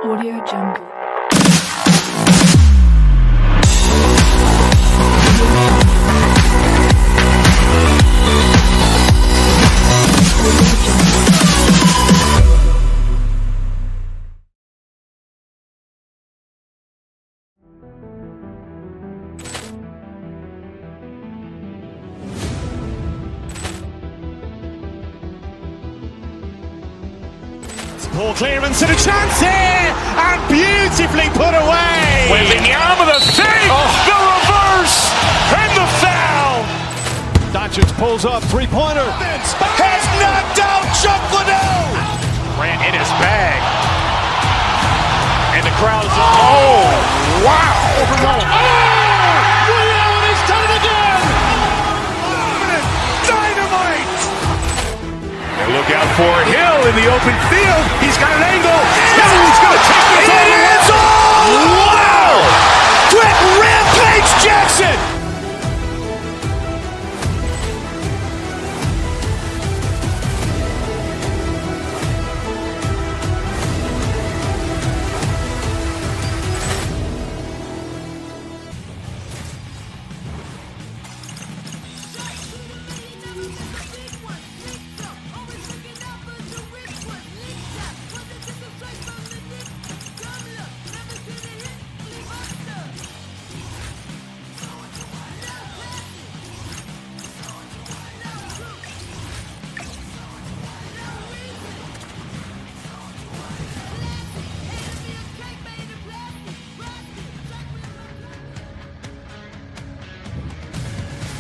Speaker 1: Audio Jungle.
Speaker 2: Ball clearance and a chance here, and beautifully put away.
Speaker 3: Wembanyama the save, the reverse, and the foul.
Speaker 4: Doncic pulls up, three-pointer.
Speaker 3: Has knocked out Chuck Liddell. Grant in his bag. And the crowd is, oh, wow.
Speaker 4: Ray Allen has done it again.
Speaker 3: Dynamite. And look out for Hill in the open field. He's got an angle. He's going to take this all the way. Wow. Quick Rampage Jackson.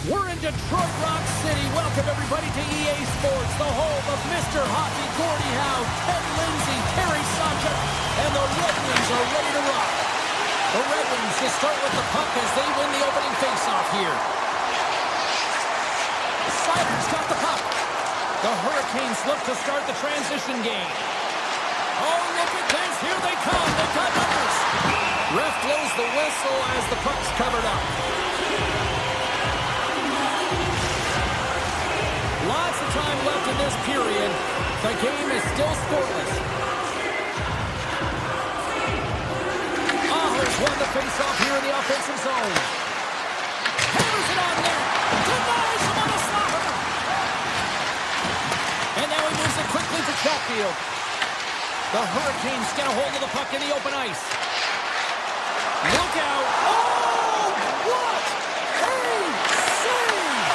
Speaker 5: We're in Detroit Rock City. Welcome everybody to EA Sports, the home of Mr. Hockey, Gordie Howe, Ted Lindsay, Terry Sawchuk, and the Red Wings are ready to rock. The Red Wings to start with the puck as they win the opening faceoff here. Siders got the puck. The Hurricanes look to start the transition game. Oh, look at this. Here they come. They've got numbers. Ref blows the whistle as the puck's covered up. Lots of time left in this period. The game is still scoreless. Aho's won the faceoff here in the offensive zone. Hammers it on net. Denies him on a slapper. And now he moves it quickly to Chatfield. The Hurricanes get a hold of the puck in the open ice. Look out. Oh, what a save!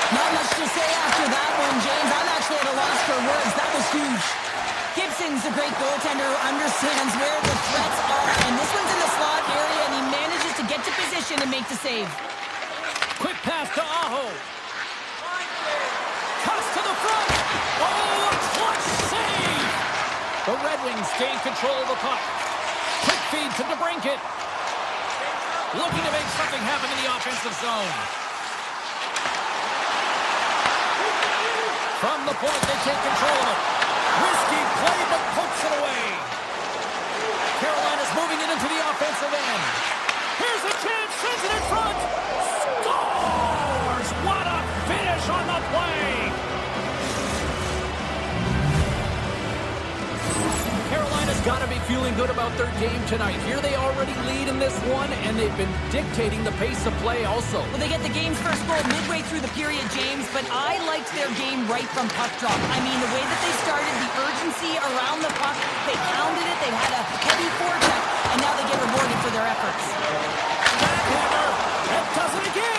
Speaker 6: Not much to say after that one, James. I'm actually at a loss for words. That was huge. Gibson's a great goaltender who understands where the threats are, and this one's in the slot area, and he manages to get to position and make the save.
Speaker 5: Quick pass to Aho. Toss to the front. Oh, a clutch save. The Red Wings gain control of the puck. Quick feed to DeBrincat. Looking to make something happen in the offensive zone. From the point, they take control of it. Risky play, but pokes it away. Carolina's moving it into the offensive end. Here's a chance, sends it in front. got to be feeling good about their game tonight. Here they already lead in this one, and they've been dictating the pace of play also.
Speaker 6: Well, they get the game's first goal midway through the period, James, but I liked their game right from puck drop. I mean, the way that they started, the urgency around the puck, they pounded it, they had a heavy forecheck, and now they get rewarded for their efforts.
Speaker 5: Backhander, and does it again!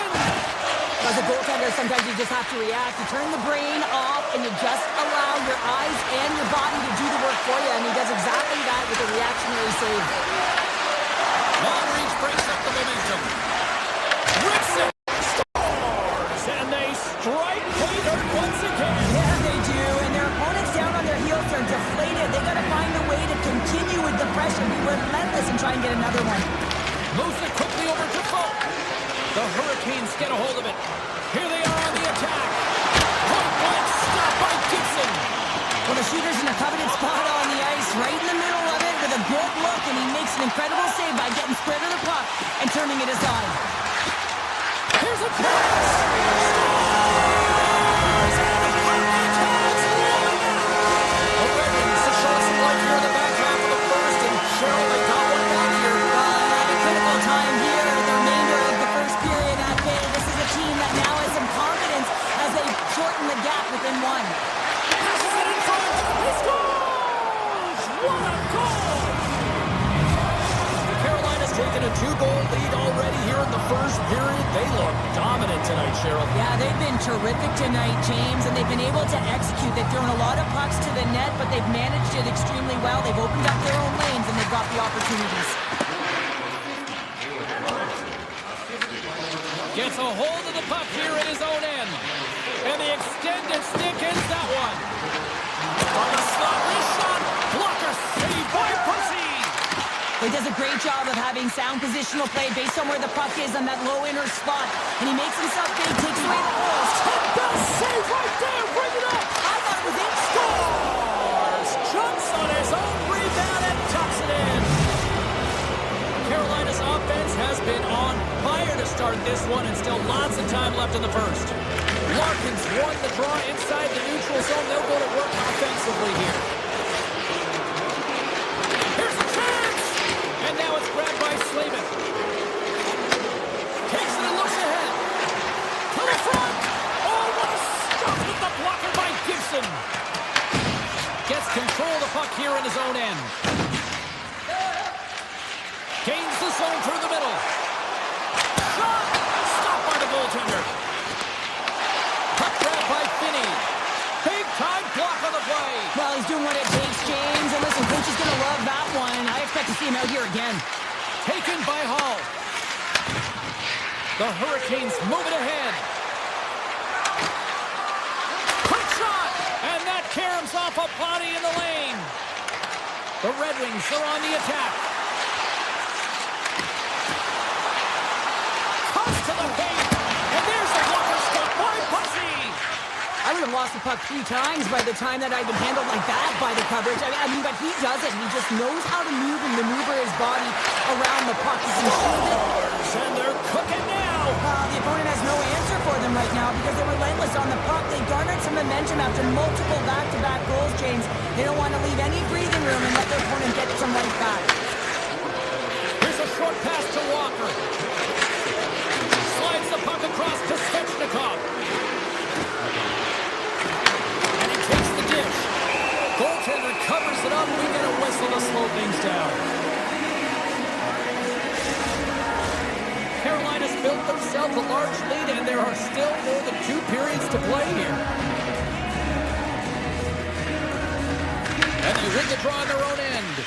Speaker 6: As a goaltender, sometimes you just have to react. You turn the brain off, and you just allow your eyes and your body to do the work for you, and he does exactly that with a reactionary save.
Speaker 5: Long reach breaks up the momentum. Rips it! Scores! And they strike pay dirt once again.
Speaker 6: Yeah, they do, and their opponents down on their heels are deflated. They got to find a way to continue with the pressure, be relentless, and try and get another one.
Speaker 5: Moves it quickly over to Foe. The Hurricanes get a hold of it. Here they are on the attack. Point blank stop by Gibson.
Speaker 6: Well, the shooter's in a coveted spot on the ice, right in the middle of it with a good look, and he makes an incredible save by getting spread of the puck and turning it aside.
Speaker 5: Here's a pass. Scores! And the Hurricanes has won. The Red Wings to show some life here in the back half of the first, and Cheryl, they got one back here.
Speaker 6: At a critical time here, the remainder of the first period at bay. This is a team that now has some confidence as they shorten the gap within one.
Speaker 5: Passes it in front. He scores! What a goal! Carolina's taken a 2-goal lead already here in the first period. They look dominant tonight, Cheryl.
Speaker 6: Yeah, they've been terrific tonight, James, and they've been able to execute. They've thrown a lot of pucks to the net, but they've managed it extremely well. They've opened up their own lanes, and they've got the opportunities.
Speaker 5: Gets a hold of the puck here at his own end. And the extended stick ends that one. On the slot, wrist shot. Blocker saved by Percy.
Speaker 6: He does a great job of having sound positional play based on where the puck is on that low inner spot. And he makes himself big, takes away the balls.
Speaker 5: Best save right there. Bring it up.
Speaker 6: I thought it was in.
Speaker 5: Scores. Jumps on his own rebound and tucks it in. Carolina's offense has been on fire to start this one, and still lots of time left in the first. Larkins won the draw inside the neutral zone. They'll go to work offensively here. Here's a chance! And now it's grabbed by Slavin. Takes it and looks ahead. To the front! Oh, what a stuff with the blocker by Gibson! Gets control of the puck here in his own end. Gains the zone through the middle. Shot! Stopped by the goaltender. Puck grab by Finney. Big time block on the play.
Speaker 6: Well, he's doing what it takes, James. And listen, coach is going to love that one. I expect to see him out here again.
Speaker 5: Taken by Hall. The Hurricanes move it ahead. Quick shot! And that caroms off a body in the lane. The Red Wings are on the attack. To the paint, and there's the blocker stop by Pussy.
Speaker 6: I would have lost the puck 3 times by the time that I'd been handled like that by the coverage. I mean, but he does it. He just knows how to move and maneuver his body around the puck. He can shield it.
Speaker 5: And they're cooking now.
Speaker 6: The opponent has no answer for them right now because they're relentless on the puck. They garnered some momentum after multiple back-to-back goals, James. They don't want to leave any breathing room and let their opponent get some life back.
Speaker 5: Here's a short pass to Walker. Slides the puck across to Svechnikov. And he takes the dish. Goaltender covers it up. We get a whistle to slow things down. Carolina's built themselves a large lead, and there are still more than 2 periods to play here. And they win the draw on their own end.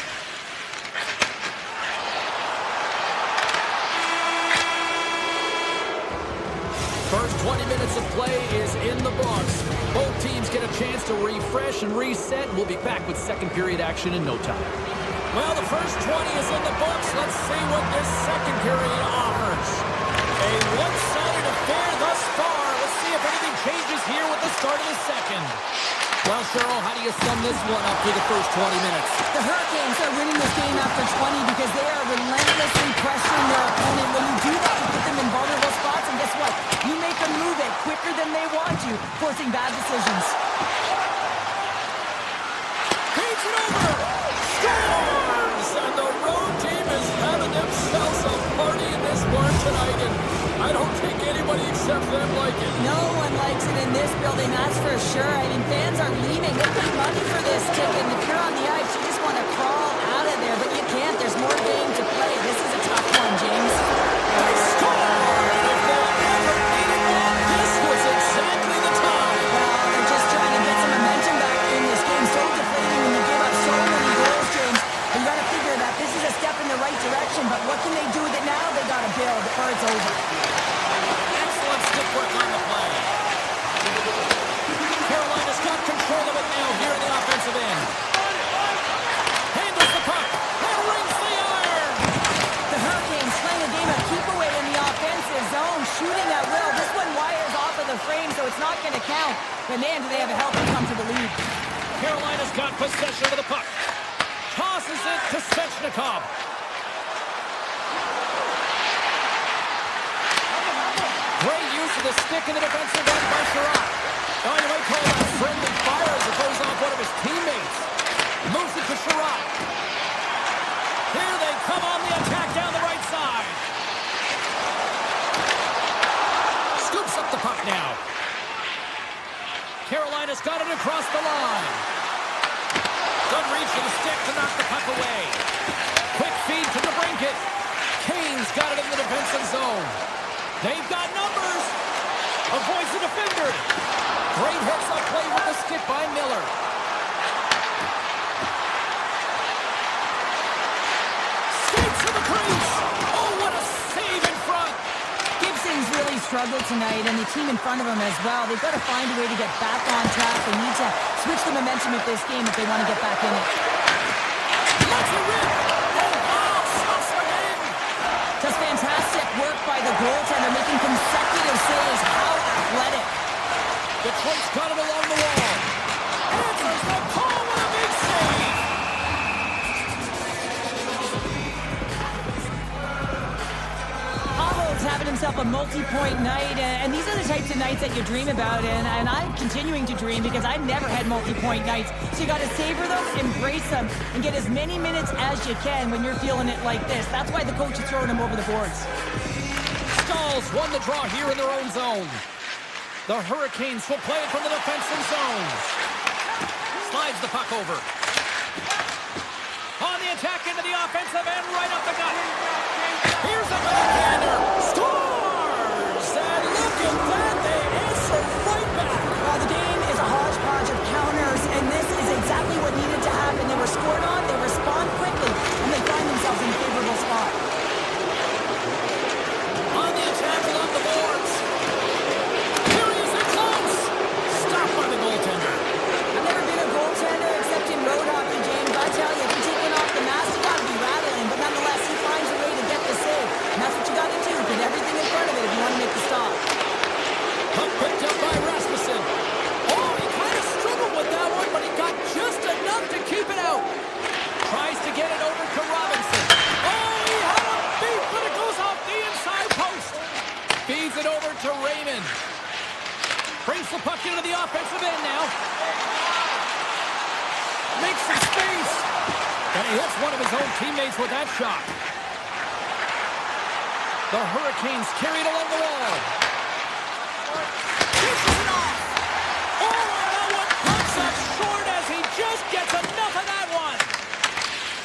Speaker 5: First 20 minutes of play is in the books. Both teams get a chance to refresh and reset. We'll be back with second period action in no time. Well, the first 20 is in the books. Let's see what this second period offers. A one-sided affair thus far. Let's see if anything changes here with the start of the second. Well, Cheryl, how do you sum this one up through the first 20 minutes?
Speaker 6: The Hurricanes are winning this game after 20 because they are relentlessly pressuring their opponent. When you do that, you put them in vulnerable spots, and guess what? You make them move it quicker than they want to, forcing bad decisions.
Speaker 5: Paints it over! Score!
Speaker 6: building, that's for sure. I mean, fans are leaving. They paid money for this ticket. If you're on the ice, you just want to crawl out of there, but you can't. There's more game to play. This is a tough one, James.
Speaker 5: They score! If they ever needed that, this was exactly the time.
Speaker 6: Well, they're just trying to get some momentum back in this game. So deflating when you give up so many goals, James. But you got to figure that this is a step in the right direction, but what can they do with it now? They got to build or it's over.
Speaker 5: Excellent stick work on the play. Carolina's got control of it now here in the offensive end. Handles the puck. And rings the iron.
Speaker 6: The Hurricanes playing a game of keep away in the offensive zone, shooting at will. This one wires off of the frame, so it's not going to count. But man, do they have a healthy comfortable lead.
Speaker 5: Carolina's got possession of the puck. Tosses it to Svechnikov. Great use of the stick in the defensive end by Sherratt. Oh, you might call that friendly fire as it goes off one of his teammates. Moves it to Sherratt. Here they come on the attack down the right side. Scoops up the puck now. Carolina's got it across the line. Good reach of the stick to knock the puck away. Quick feed to DeBrincat. Kane's got it in the defensive zone. They've got numbers. Avoids the defender. Great hits up play with the stick by Miller. Skates to the crease. Oh, what a save in front.
Speaker 6: Gibson's really struggled tonight, and the team in front of him as well. They've got to find a way to get back on track. They need to switch the momentum of this game if they want to get back in it.
Speaker 5: Let's a rip. Oh, wow, shots again.
Speaker 6: Just fantastic work by the goaltender, making consecutive saves. How athletic.
Speaker 5: Detroit's got it along the wall. Answers the call with a big save.
Speaker 6: Aho's having himself a multi-point night, and these are the types of nights that you dream about, and I'm continuing to dream because I've never had multi-point nights. So you got to savor them, embrace them, and get as many minutes as you can when you're feeling it like this. That's why the coach is throwing them over the boards.
Speaker 5: Stalls won the draw here in their own zone. The Hurricanes will play it from the defensive zone. Slides the puck over. On the attack into the offensive end, right up the gut. Here's a backhander. Scores! And look at that, they answer right back.
Speaker 6: Well, the game is a hodgepodge of counters, and this is exactly what needed to happen. They were scored on, they respond quickly, and they find themselves in a favorable spot.
Speaker 5: On the attack along the boards. Here he is in close. Stopped by the goaltender.
Speaker 6: I've never been a goaltender except in road hockey, James. I tell you, if you take one off the mask, you got to be rattling. But nonetheless, he finds a way to get the save. And that's what you got to do. Put everything in front of it if you want to make the stop.
Speaker 5: Puck picked up by Rasmussen. Oh, he kind of struggled with that one, but he got just enough to keep it out. Tries to get it over to Robinson. Oh, he had a beat, but it goes off the inside post. Feeds it over to Raymond. Brings the puck into the offensive end now. Makes some space. And he hits one of his own teammates with that shot. The Hurricanes carry it along the wall. Pushes it off. Oh, and that one comes up short as he just gets enough of that one.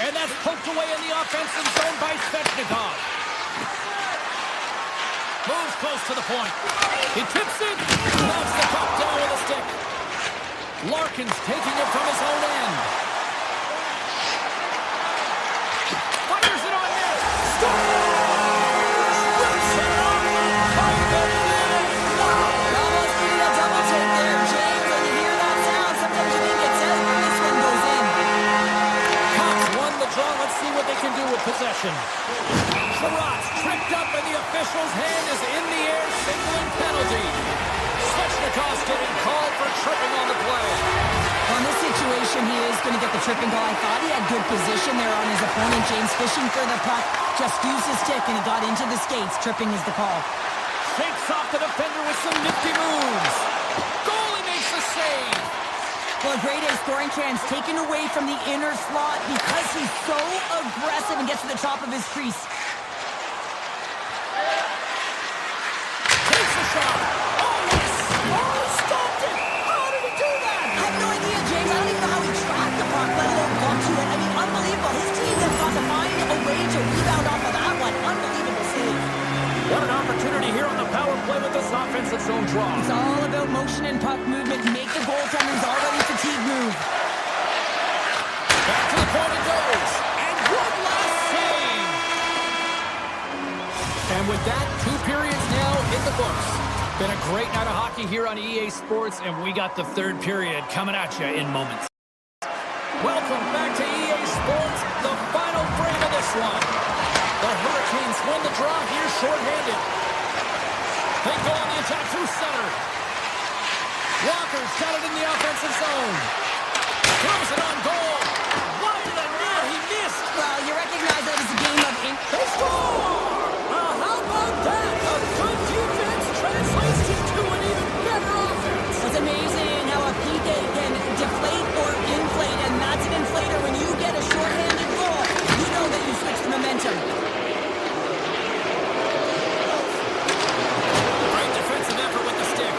Speaker 5: And that's poked away in the offensive zone by Svechnikov. Moves close to the point. He tips it. Knocks the puck down with a stick. Larkin's taking it from his own end. Fires it on net. Scores! Rips it on the pocket.
Speaker 6: Almost needed a double take there, James. When you hear that sound, sometimes you think it's out, but this one goes in.
Speaker 5: Cox won the draw. Let's see what they can do with possession. Sherratt's tripped up and the official's hand is in the air, signaling penalty. Svechnikov's getting called for tripping on the play.
Speaker 6: Well, in this situation, he is going to get the tripping call. I thought he had good position there on his opponent. James fishing for the puck, just used his stick and he got into the skates. Tripping is the call.
Speaker 5: Shakes off the defender with some nifty moves. Goalie makes the save.
Speaker 6: Well, a great A scoring chance taken away from the inner slot because he's so aggressive and gets to the top of his crease.
Speaker 5: Takes a shot. Oh, yes! Oh, stopped it! offensive zone draw.
Speaker 6: It's all about motion and puck movement. Make the goaltender's already fatigued move.
Speaker 5: Back to the point it goes. And one last save. And with that, 2 periods now in the books. Been a great night of hockey here on EA Sports, and we got the 3rd period coming at you in moments. Welcome back to EA Sports, the final frame of this one. The Hurricanes win the draw here shorthanded. They go on the attack through center. Walker's got it in the offensive zone. Throws it on goal. Wide of the net, he missed.
Speaker 6: Well, you recognize that as a game of...
Speaker 5: They score! How about that? A good defense translates into an even better offense.
Speaker 6: It's amazing how a PK can deflate or inflate, and that's an inflator. When you get a shorthanded goal, you know that you switch the momentum.
Speaker 5: Great defensive effort with the stick.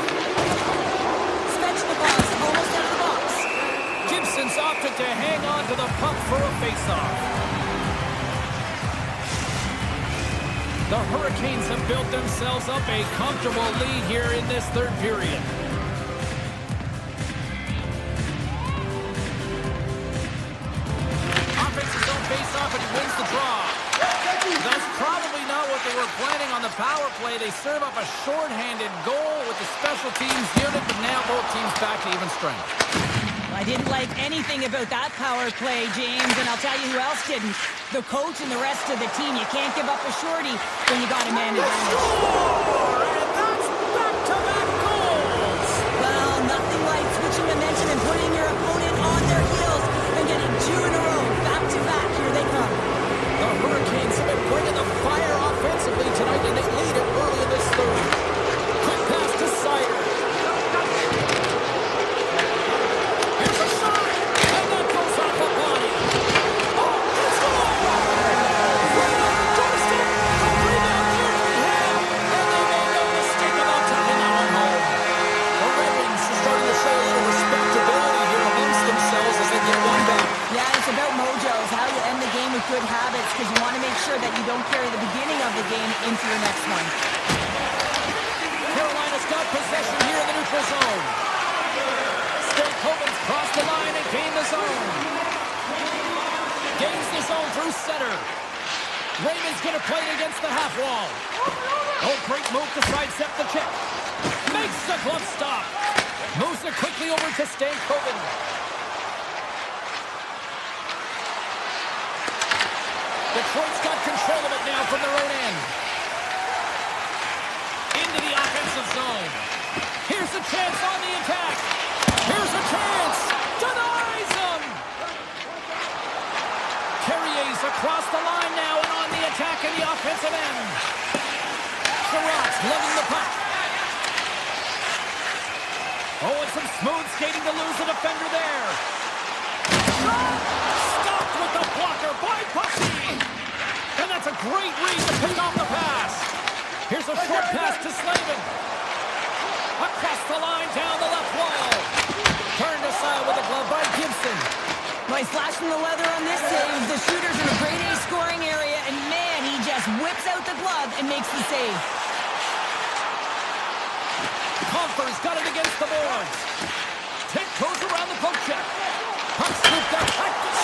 Speaker 6: Svechnikov's almost out of the box.
Speaker 5: Gibson's opted to hang on to the puck for a faceoff. The Hurricanes have built themselves up a comfortable lead here in this 3rd period. Offensive zone face-off, and he wins the draw. That's probably not what they were planning on the power play. They serve up a shorthanded goal with the special teams unit, but now both teams back to even strength.
Speaker 6: I didn't like anything about that power play, James, and I'll tell you who else didn't. The coach and the rest of the team. You can't give up a shorty when you got a man advantage.
Speaker 5: Score! And that's back-to-back goals!
Speaker 6: Well, nothing like switching momentum and putting your opponent on their heels and getting 2 in a row. Back-to-back, here they come.
Speaker 5: The Hurricanes have been bringing the fire offensively tonight, and they lead it early in this 3rd. Quick pass to Sider. Here's a shot, and that goes off a body. Oh, it's gone! Right on the doorstep. The rebound nearly had, and they made no mistake about taking that one home. The Red Wings are starting to show a little respectability here amongst themselves as they get one back.
Speaker 6: Yeah, it's about mojos, how you end the game with good habits, because you want to make sure that you don't carry the beginning of the game into your next one.
Speaker 5: Carolina's got possession here in the neutral zone. Stankoven's crossed the line and gained the zone. Gains the zone through center. Raymond's going to play it against the half wall. Oh, great move to sidestep the check. Makes the glove stop. Moves it quickly over to Stankoven. Detroit's got control of it now from their own end. Into the offensive zone. Here's a chance on the attack. Here's a chance. Denies him. Carrier's across the line now and on the attack in the offensive end. Sherratt's lugging the puck. Oh, and some smooth skating to lose the defender there. Shot! Stopped with the blocker by Pussy. And that's a great read to pick off the pass. Here's a short pass to Slavin. Across the line, down the left wall. Turned aside with a glove by Gibson.
Speaker 6: Well, he's flashing the leather on this save. The shooter's in a grade A scoring area, and man, he just whips out the glove and makes the save.
Speaker 5: Confer's got it against the boards. Tick goes around the poke check. Puck scooped up.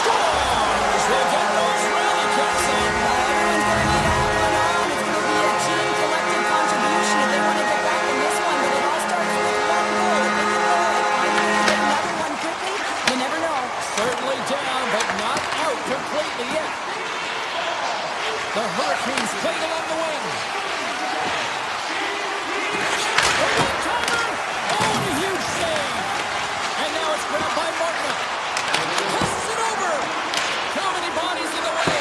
Speaker 5: Scores! They get those rally kicks in.
Speaker 6: Everyone's going to need to have one on. It's going to be a team collective contribution if they want to get back in this one. But it all starts with one goal. If they can go and get another one quickly, you never know.
Speaker 5: Certainly down, but not out completely yet. The Hurricanes played along the wing. The one-timer! Oh, and a huge save! And now it's grabbed by Martin. Passes it over! How many bodies in the way?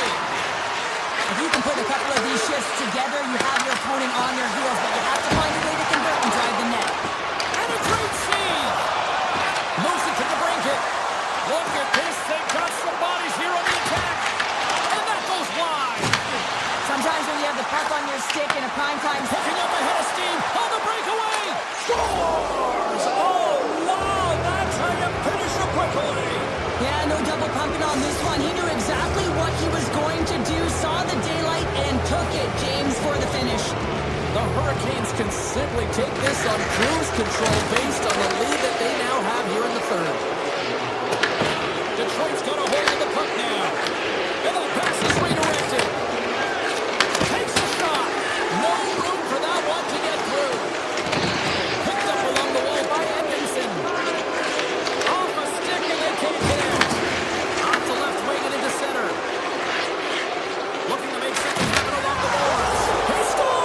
Speaker 6: If you can put a couple of these shifts together, you have your opponent on their heels, but you have to find a way to convert and drive the net.
Speaker 5: And a great save! Moves it to the blanket. Look at this, they've got some bodies here on the attack. And that goes wide.
Speaker 6: Sometimes when you have the puck on your stick in a prime time...
Speaker 5: Picking up ahead of steam on the breakaway. Scores! Oh, wow, that's how you finish a breakaway.
Speaker 6: Yeah, no double pumping on this one. He knew exactly what he was going to do, saw the daylight, and took it, James, for the finish.
Speaker 5: The Hurricanes can simply take this on cruise control based on the lead that they now have here in the third. Detroit's got a hold of the puck now. And the pass is redirected. Takes a shot. No room for that one to get through. Picked up along the wall by Edmondson. Off a stick and they can't get it. Off the left wing and into center. Looking to make something happen along the boards. He scores!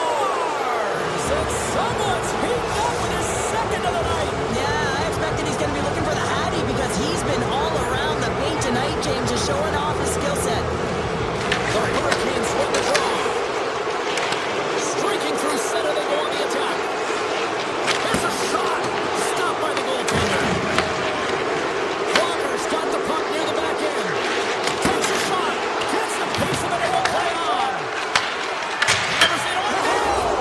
Speaker 5: And someone's heating up with his second of the night.
Speaker 6: Yeah, I expected he's going to be looking for the Hattie because he's been all around the paint tonight, James, just showing off his skill set.
Speaker 5: The Hurricanes win the draw. Streaking through center, they go on the attack. There's a shot. Stopped by the goaltender. Walker's got the puck near the back end. Takes a shot. Gets the piece of it and will play on. Never seen a one.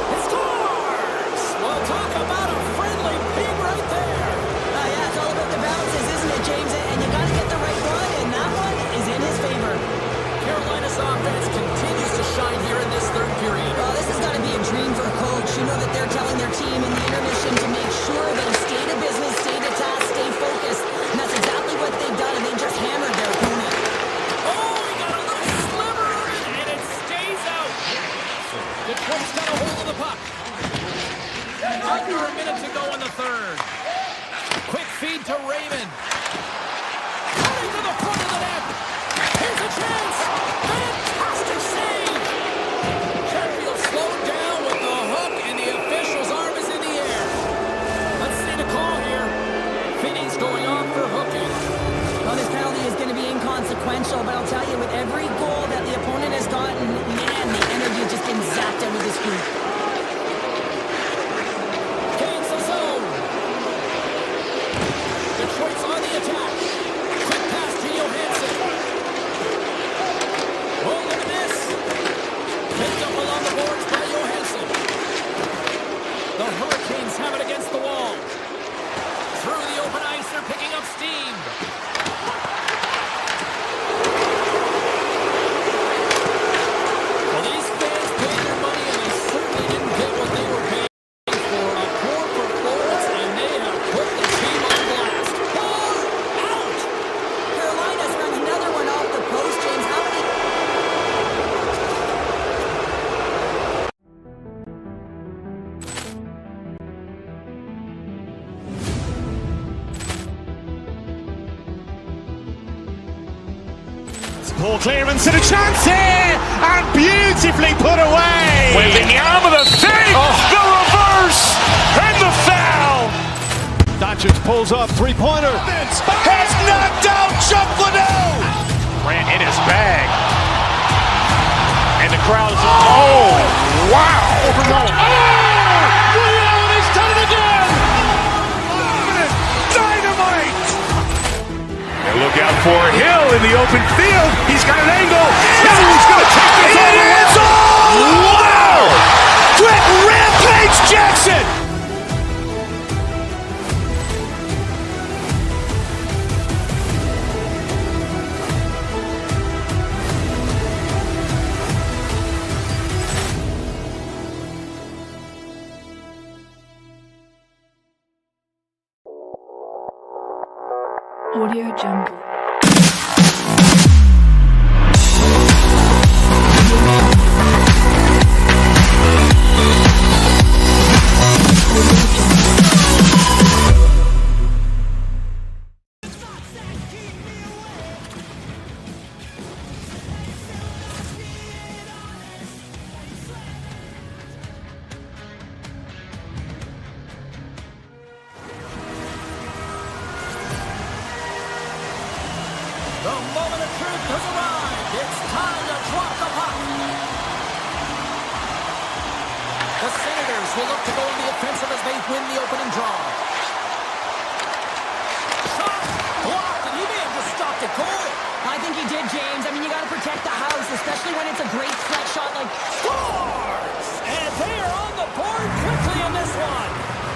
Speaker 5: He scores! Well, talk about a friendly ping right there.
Speaker 6: Yeah, it's all about the bounces, isn't it, James? And you got to get the right one, and that one is in his favor.
Speaker 5: Carolina's offense continues to shine here in this third period.
Speaker 6: Well, this has got to be a dream for a coach. You know that they're telling their team in the intermission to make sure they stay to business, stay to task, stay focused. And that's exactly what they've done, and they just hammered their opponent.
Speaker 5: Oh, he got a little sliver, and it stays out. Detroit's got a hold of the puck. Under a minute to go in the third. Quick feed to Raymond. Cutting to the front of the net. Here's a chance. Fantastic save. Sheffield slowed down with the hook, and the official's arm is in the air. Let's see the call here. Finney's going off for hooking.
Speaker 6: Well, this penalty is going to be inconsequential, but I'll tell you, with every goal that the opponent has gotten, man, the energy has just been zapped out of this group.
Speaker 5: Gains the zone. Detroit's on the attack. Quick pass to Johansson. Oh, look at this. Picked up along the boards by Johansson. The Hurricanes have it against the wall. Through the open ice, they're picking up steam. Well, these fans paid their money, and they certainly didn't get what they were paying for. A poor performance, and they have put the team on blast. Ball out!
Speaker 6: Carolina's run another one off the post, James. How many...
Speaker 2: Ball clearance and a chance here, and beautifully put away.
Speaker 3: With the arm of the thing, the reverse, and the foul.
Speaker 4: Doncic pulls up, three-pointer.
Speaker 3: Has knocked out Chuck Liddell. Ran in his bag. And the crowd is, oh, wow.
Speaker 4: He's done it again.
Speaker 3: Dynamite. And look out for Hill in the open field. He's got an angle. He's going to take this all the way. Wow. Quick rampage Jackson.
Speaker 1: Audio Jungle.
Speaker 5: The moment of truth has arrived. It's time to drop the puck. The Senators will look to go on the offensive as they win the opening draw. Shot blocked, and he may have just stopped it cold.
Speaker 6: I think he did, James. I mean, you got to protect the house, especially when it's a great threat shot like...
Speaker 5: Scores! And they are on the board quickly in this one.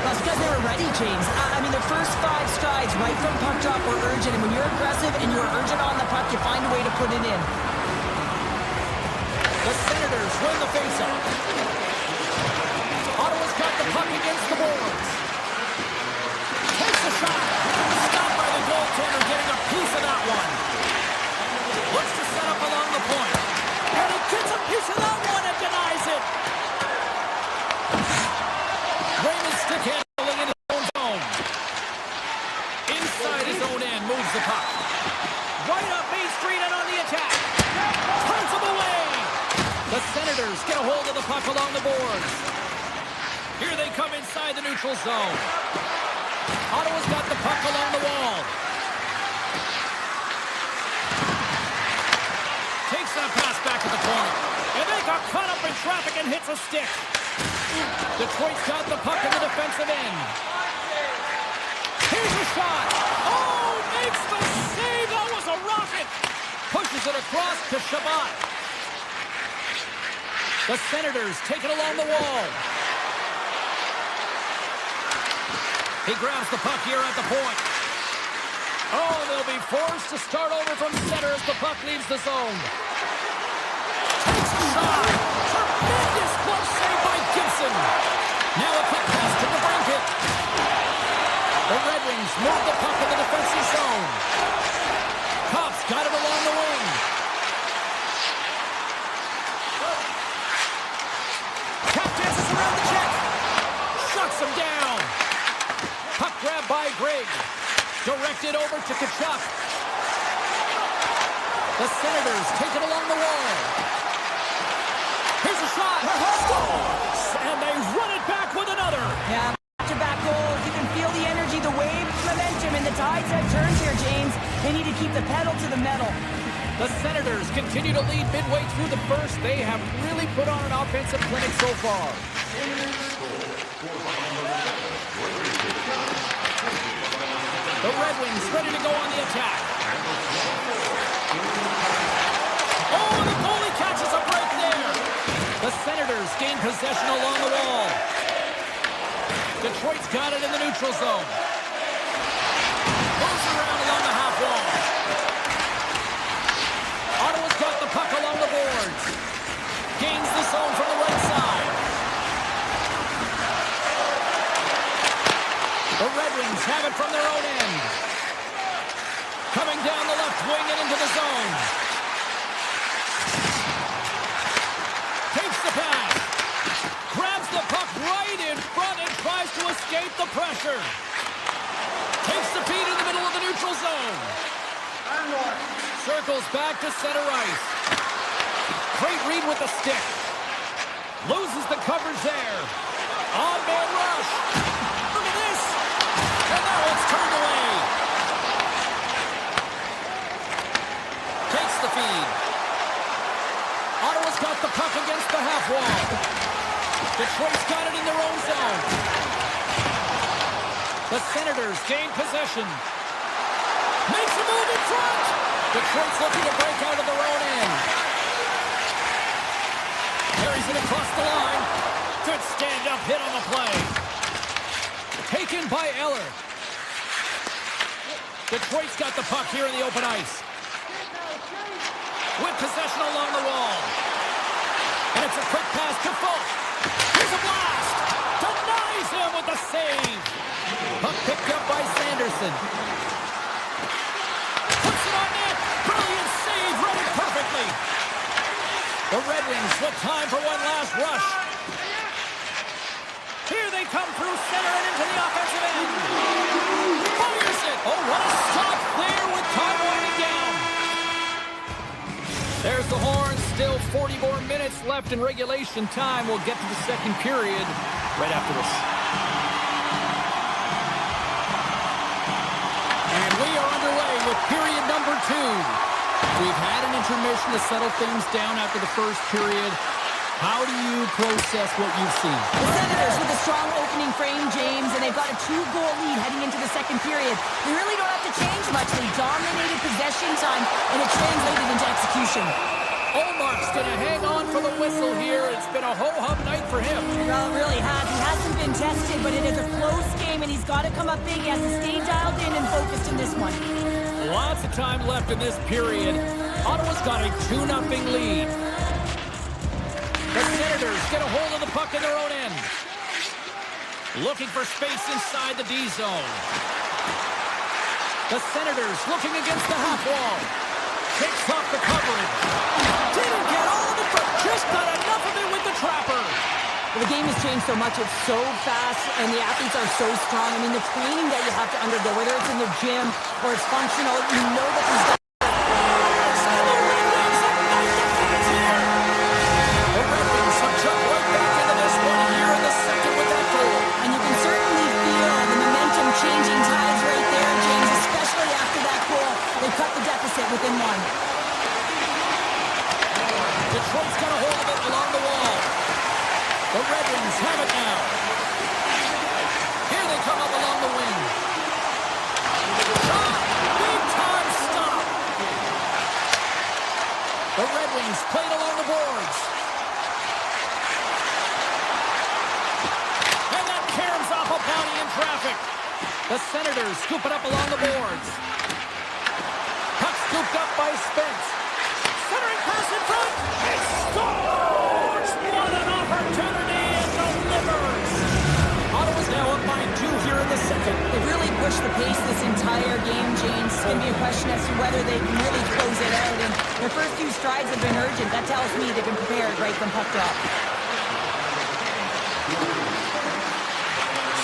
Speaker 6: That's because they were ready, James. I mean, the first 5 strides right from puck drop were urgent, and when you're aggressive and you're urgent on the puck, you find a way to put it in.
Speaker 5: The Senators win the faceoff. Ottawa's got the puck against the boards. Takes a shot. Stopped by the goaltender, getting a piece of that one. Looks to set up along the point. And he gets a piece of that one and denies it. Raymond stick handling in his own zone. Inside his own end, moves the puck. Right up Main Street and on the attack. Turns him away. The Senators get a hold of the puck along the boards. Here they come inside the neutral zone. Ottawa's got the puck along the wall. Takes that pass back at the point. And they got caught up in traffic and hits a stick. Detroit's got the puck in the defensive end. Here's a shot. Oh, makes the save. That was a rocket. Pushes it across to Shabbat. The Senators take it along the wall. He grabs the puck here at the point. Oh, they'll be forced to start over from center as the puck leaves the zone. Takes a shot. Tremendous glove save by Gibson. Now a quick pass to the blanket. The Red Wings move the puck in the defensive zone. Kopp's got it along the wing. Kopp dances around the check. Shuts him down. Puck grab by Grigg. Directed over to Tkachuk. The Senators take it along the wall. Here's a shot. Scores! And they run it back with another.
Speaker 6: Yeah, back-to-back goals. You can feel the energy, the wave, momentum, and the tides have turned here, James. They need to keep the pedal to the metal.
Speaker 5: The Senators continue to lead midway through the first. They have really put on an offensive clinic so far. The Red Wings ready to go on the attack. Oh, the goalie catches a break there. The Senators gain possession along the wall. Detroit's got it in the neutral zone. Moves around along the half wall. Ottawa's got the puck along the boards. Gains the zone from the right side. The Red Wings have it from their own end. Coming down the left wing and into the zone. Takes the pass. Grabs the puck right in front and tries to escape the pressure. Takes the feed in the middle of the neutral zone. Circles back to center ice. Great read with the stick. Loses the coverage there. On-man rush. Look at this. And now it's turned away. Takes the feed. Ottawa's got the puck against the half wall. Detroit's got it in their own zone. The Senators gain possession. Makes a move in front. Detroit's looking to break out of their own end. Carries it across the line. Good stand-up hit on the play. Taken by Eller. Detroit's got the puck here in the open ice. With possession along the wall. And it's a quick pass to Fultz. Here's a blast. Denies him with the save. Puck picked up by Sanderson. Puts it on net. Brilliant save. Read it perfectly. The Red Wings with time for one last rush. Here they come through center and into the offensive end. Fires it. Oh, what a stop there with time winding down. There's the horn. Still 40 more minutes left in regulation time. We'll get to the second period right after this. And we are underway with period number 2. We've had an intermission to settle things down after the first period. How do you process what you've seen?
Speaker 6: The Senators with a strong opening frame, James, and they've got a 2-goal lead heading into the second period. They really don't have to change much. They dominated possession time, and it translated into execution.
Speaker 5: Olmark's going to hang on for the whistle here. It's been a ho-hum night for him.
Speaker 6: Well, it really has. He hasn't been tested, but it is a close game, and he's got to come up big. He has to stay dialed in and focused in this one.
Speaker 5: Lots of time left in this period. Ottawa's got a 2-0 lead. The Senators get a hold of the puck in their own end. Looking for space inside the D zone. The Senators looking against the half wall. Takes off the coverage. Didn't get all of it, but just got enough of it with the trapper.
Speaker 6: Well, the game has changed so much. It's so fast, and the athletes are so strong. I mean, the training that you have to undergo, whether it's in the gym or it's functional, you know that these guys...
Speaker 5: The Red Wings have jumped right back into this one here in the second with that goal.
Speaker 6: And you can certainly feel the momentum changing tides right there, James, especially after that goal. They cut the deficit within one.
Speaker 5: Detroit's got a hold of it along the wall. The Red Wings have it now. Here they come up along the wing. Shot! Big time stop! The Red Wings played along the boards. And that caroms off a body in traffic. The Senators scoop it up along the boards. Puck scooped up by Spence. Centering pass in front. He scores! What an opportunity and delivers! Ottawa's now up by 2 here in the second.
Speaker 6: They really pushed the pace this entire game, James. It's going to be a question as to whether they can really close it out. And their first few strides have been urgent. That tells me they've been prepared right from puck drop.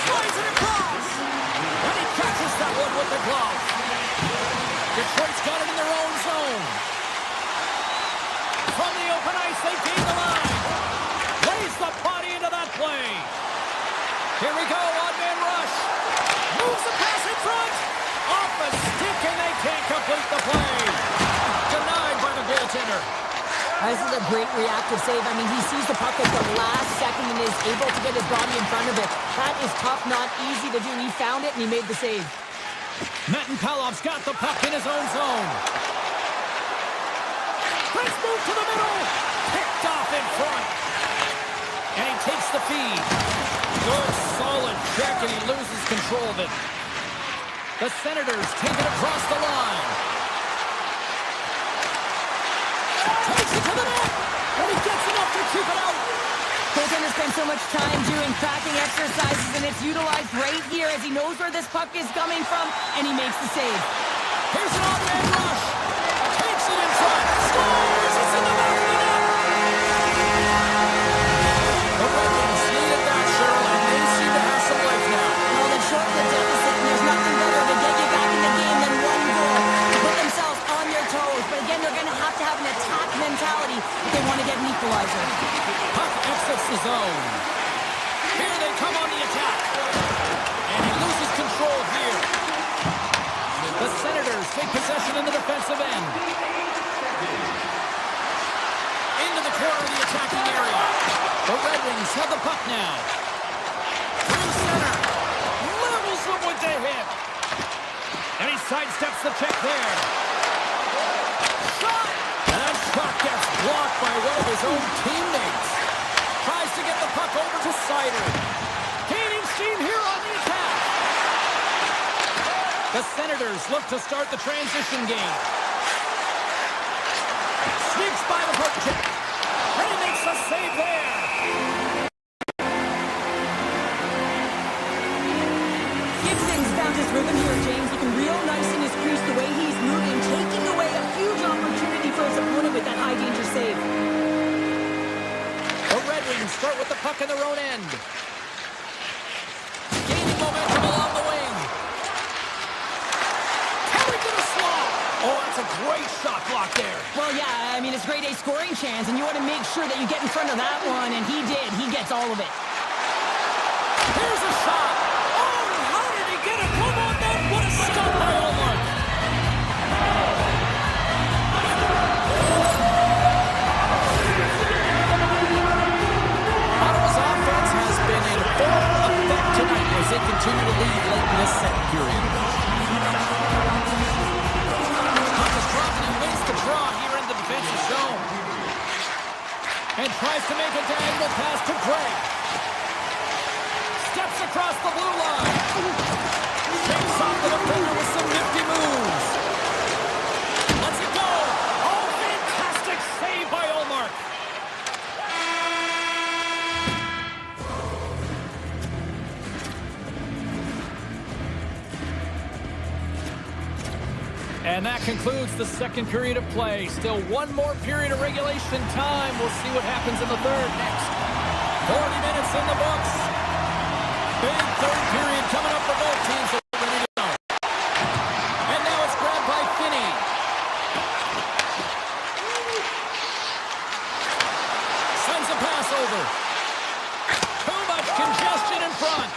Speaker 5: Slides it across! And he catches that one with the glove. Detroit's got it in their own zone. From the open ice, they gain the line. Lays the body into that play. Here we go, odd-man rush. Moves the pass in front. Off the stick, and they can't complete the play. Denied by the goaltender.
Speaker 6: This is a great reactive save. I mean, he sees the puck at the last second and is able to get his body in front of it. That is tough, not easy to do. He found it, and he made the save.
Speaker 5: Metin Palov's got the puck in his own zone. Let's move to the middle. Picked off in front. And he takes the feed. Good, solid check, and he loses control of it. The Senators take it across the line. Takes it to the net. And he gets enough to keep it out.
Speaker 6: Goaltender spends so much time doing cracking exercises, and it's utilized right here as he knows where this puck is coming from, and he makes the save.
Speaker 5: Here's an odd-man rush. Takes it in front. Scores! It's in the back of the net. The Red Wings needed that, Cheryl, and they seem to have some life now.
Speaker 6: Well, they've shortened the deficit, and there's nothing better to get you back in the game than one goal to put themselves on their toes. But again, they're going to have an attack mentality if they want to get an equalizer.
Speaker 5: Puck exits the zone. Here they come on the attack. And he loses control here. The Senators take possession in the defensive end. Into the corner of the attacking area. The Red Wings have the puck now. Through center. Levels them with the hit. And he sidesteps the check there. Shot! And that shot gets blocked by one of his own teammates. Tries to get the puck over to Sider. Gaining steam here on the attack. The Senators look to start the transition game. Sneaks by the poke check. And he makes a save there.
Speaker 6: Gibson's found his rhythm here, James. Looking real nice in his crease, the way he's moving, taking away a huge opportunity for his opponent with that high-danger save.
Speaker 5: The Red Wings start with the puck in their own end. Gaining momentum along the wing. Carried to the slot. Oh, that's a great shot block there.
Speaker 6: Well, yeah, I mean, it's grade A scoring chance, and you want to make sure that you get in front of that one, and he did. He gets all of it.
Speaker 5: Here's a shot. Oh, how did he get a glove on that? What a stop by Omar. Ottawa's offense has been in full effect tonight as they continue to lead late in this second period. Puck is dropped and he wins the draw here in the defensive zone. And tries to make a diagonal pass to Gray. Steps across the blue line. Shakes off the defender with some nifty moves. Lets it go. Oh, fantastic save by Olmark. And that concludes the second period of play. Still one more period of regulation time. We'll see what happens in the third next. 40 minutes in the books. Big third period coming up for both teams. So we're ready to go. And now it's grabbed by Finney. Sends a pass over. Too much congestion in front.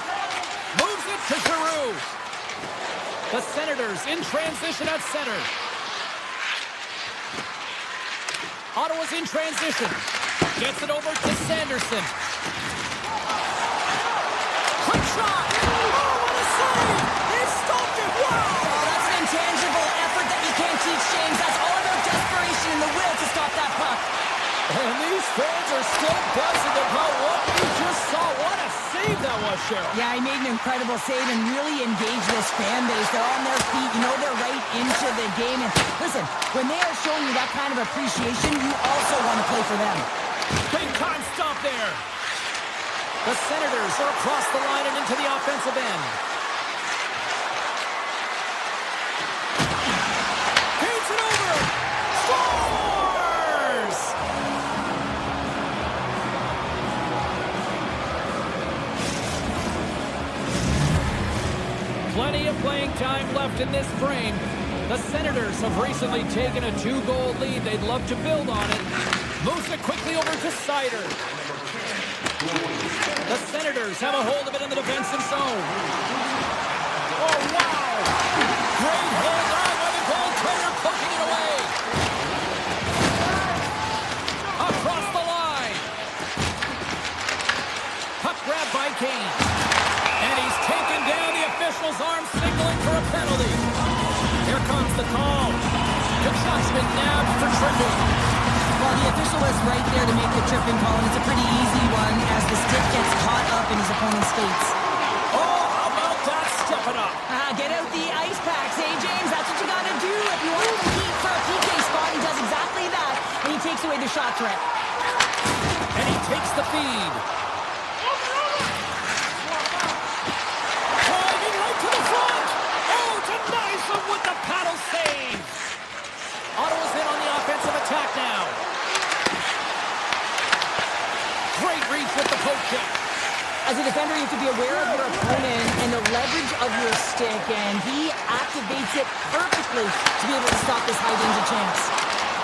Speaker 5: Moves it to Giroux. The Senators in transition at center. Ottawa's in transition. Gets it over to Sanderson. Quick shot. Oh, what a save. He stopped it. Wow.
Speaker 6: Oh, that's an intangible effort that you can't teach, James. That's all about desperation and the will to stop that puck.
Speaker 5: And these fans are still buzzing about what we just saw. What a save that was, Cheryl.
Speaker 6: Yeah, he made an incredible save and really engaged this fan base. They're on their feet. You know they're right into the game. And listen, when they are showing you that kind of appreciation, you also want to play for them.
Speaker 5: Big time stop there. The Senators are across the line and into the offensive end. Paints it over. Scores! Plenty of playing time left in this frame. The Senators have recently taken a 2-goal lead. They'd love to build on it. Moves it quickly over to Sider. The Senators have a hold of it in the defensive zone. Oh, wow! Great hold on by the goaltender, pushing it away. Across the line. Puck grab by Kane. And he's taken down. The official's arm signaling for a penalty. Here comes the call. Kachuk's been nabbed for tripping.
Speaker 6: Well, the official was right there to make the tripping call, and it's a pretty easy one as the stick gets caught up in his opponent's skates.
Speaker 5: Oh, how about that? Step it up.
Speaker 6: Get out the ice packs, eh, James? That's what you got to do if you want to compete for a PK spot. He does exactly that, and he takes away the shot threat.
Speaker 5: And he takes the feed. Driving right to the front. Oh, denies him with the paddle save. Ottawa's in on the offensive attack now. Great reach with the poke check.
Speaker 6: As a defender, you have to be aware of your opponent and the leverage of your stick, and he activates it perfectly to be able to stop this high-danger chance.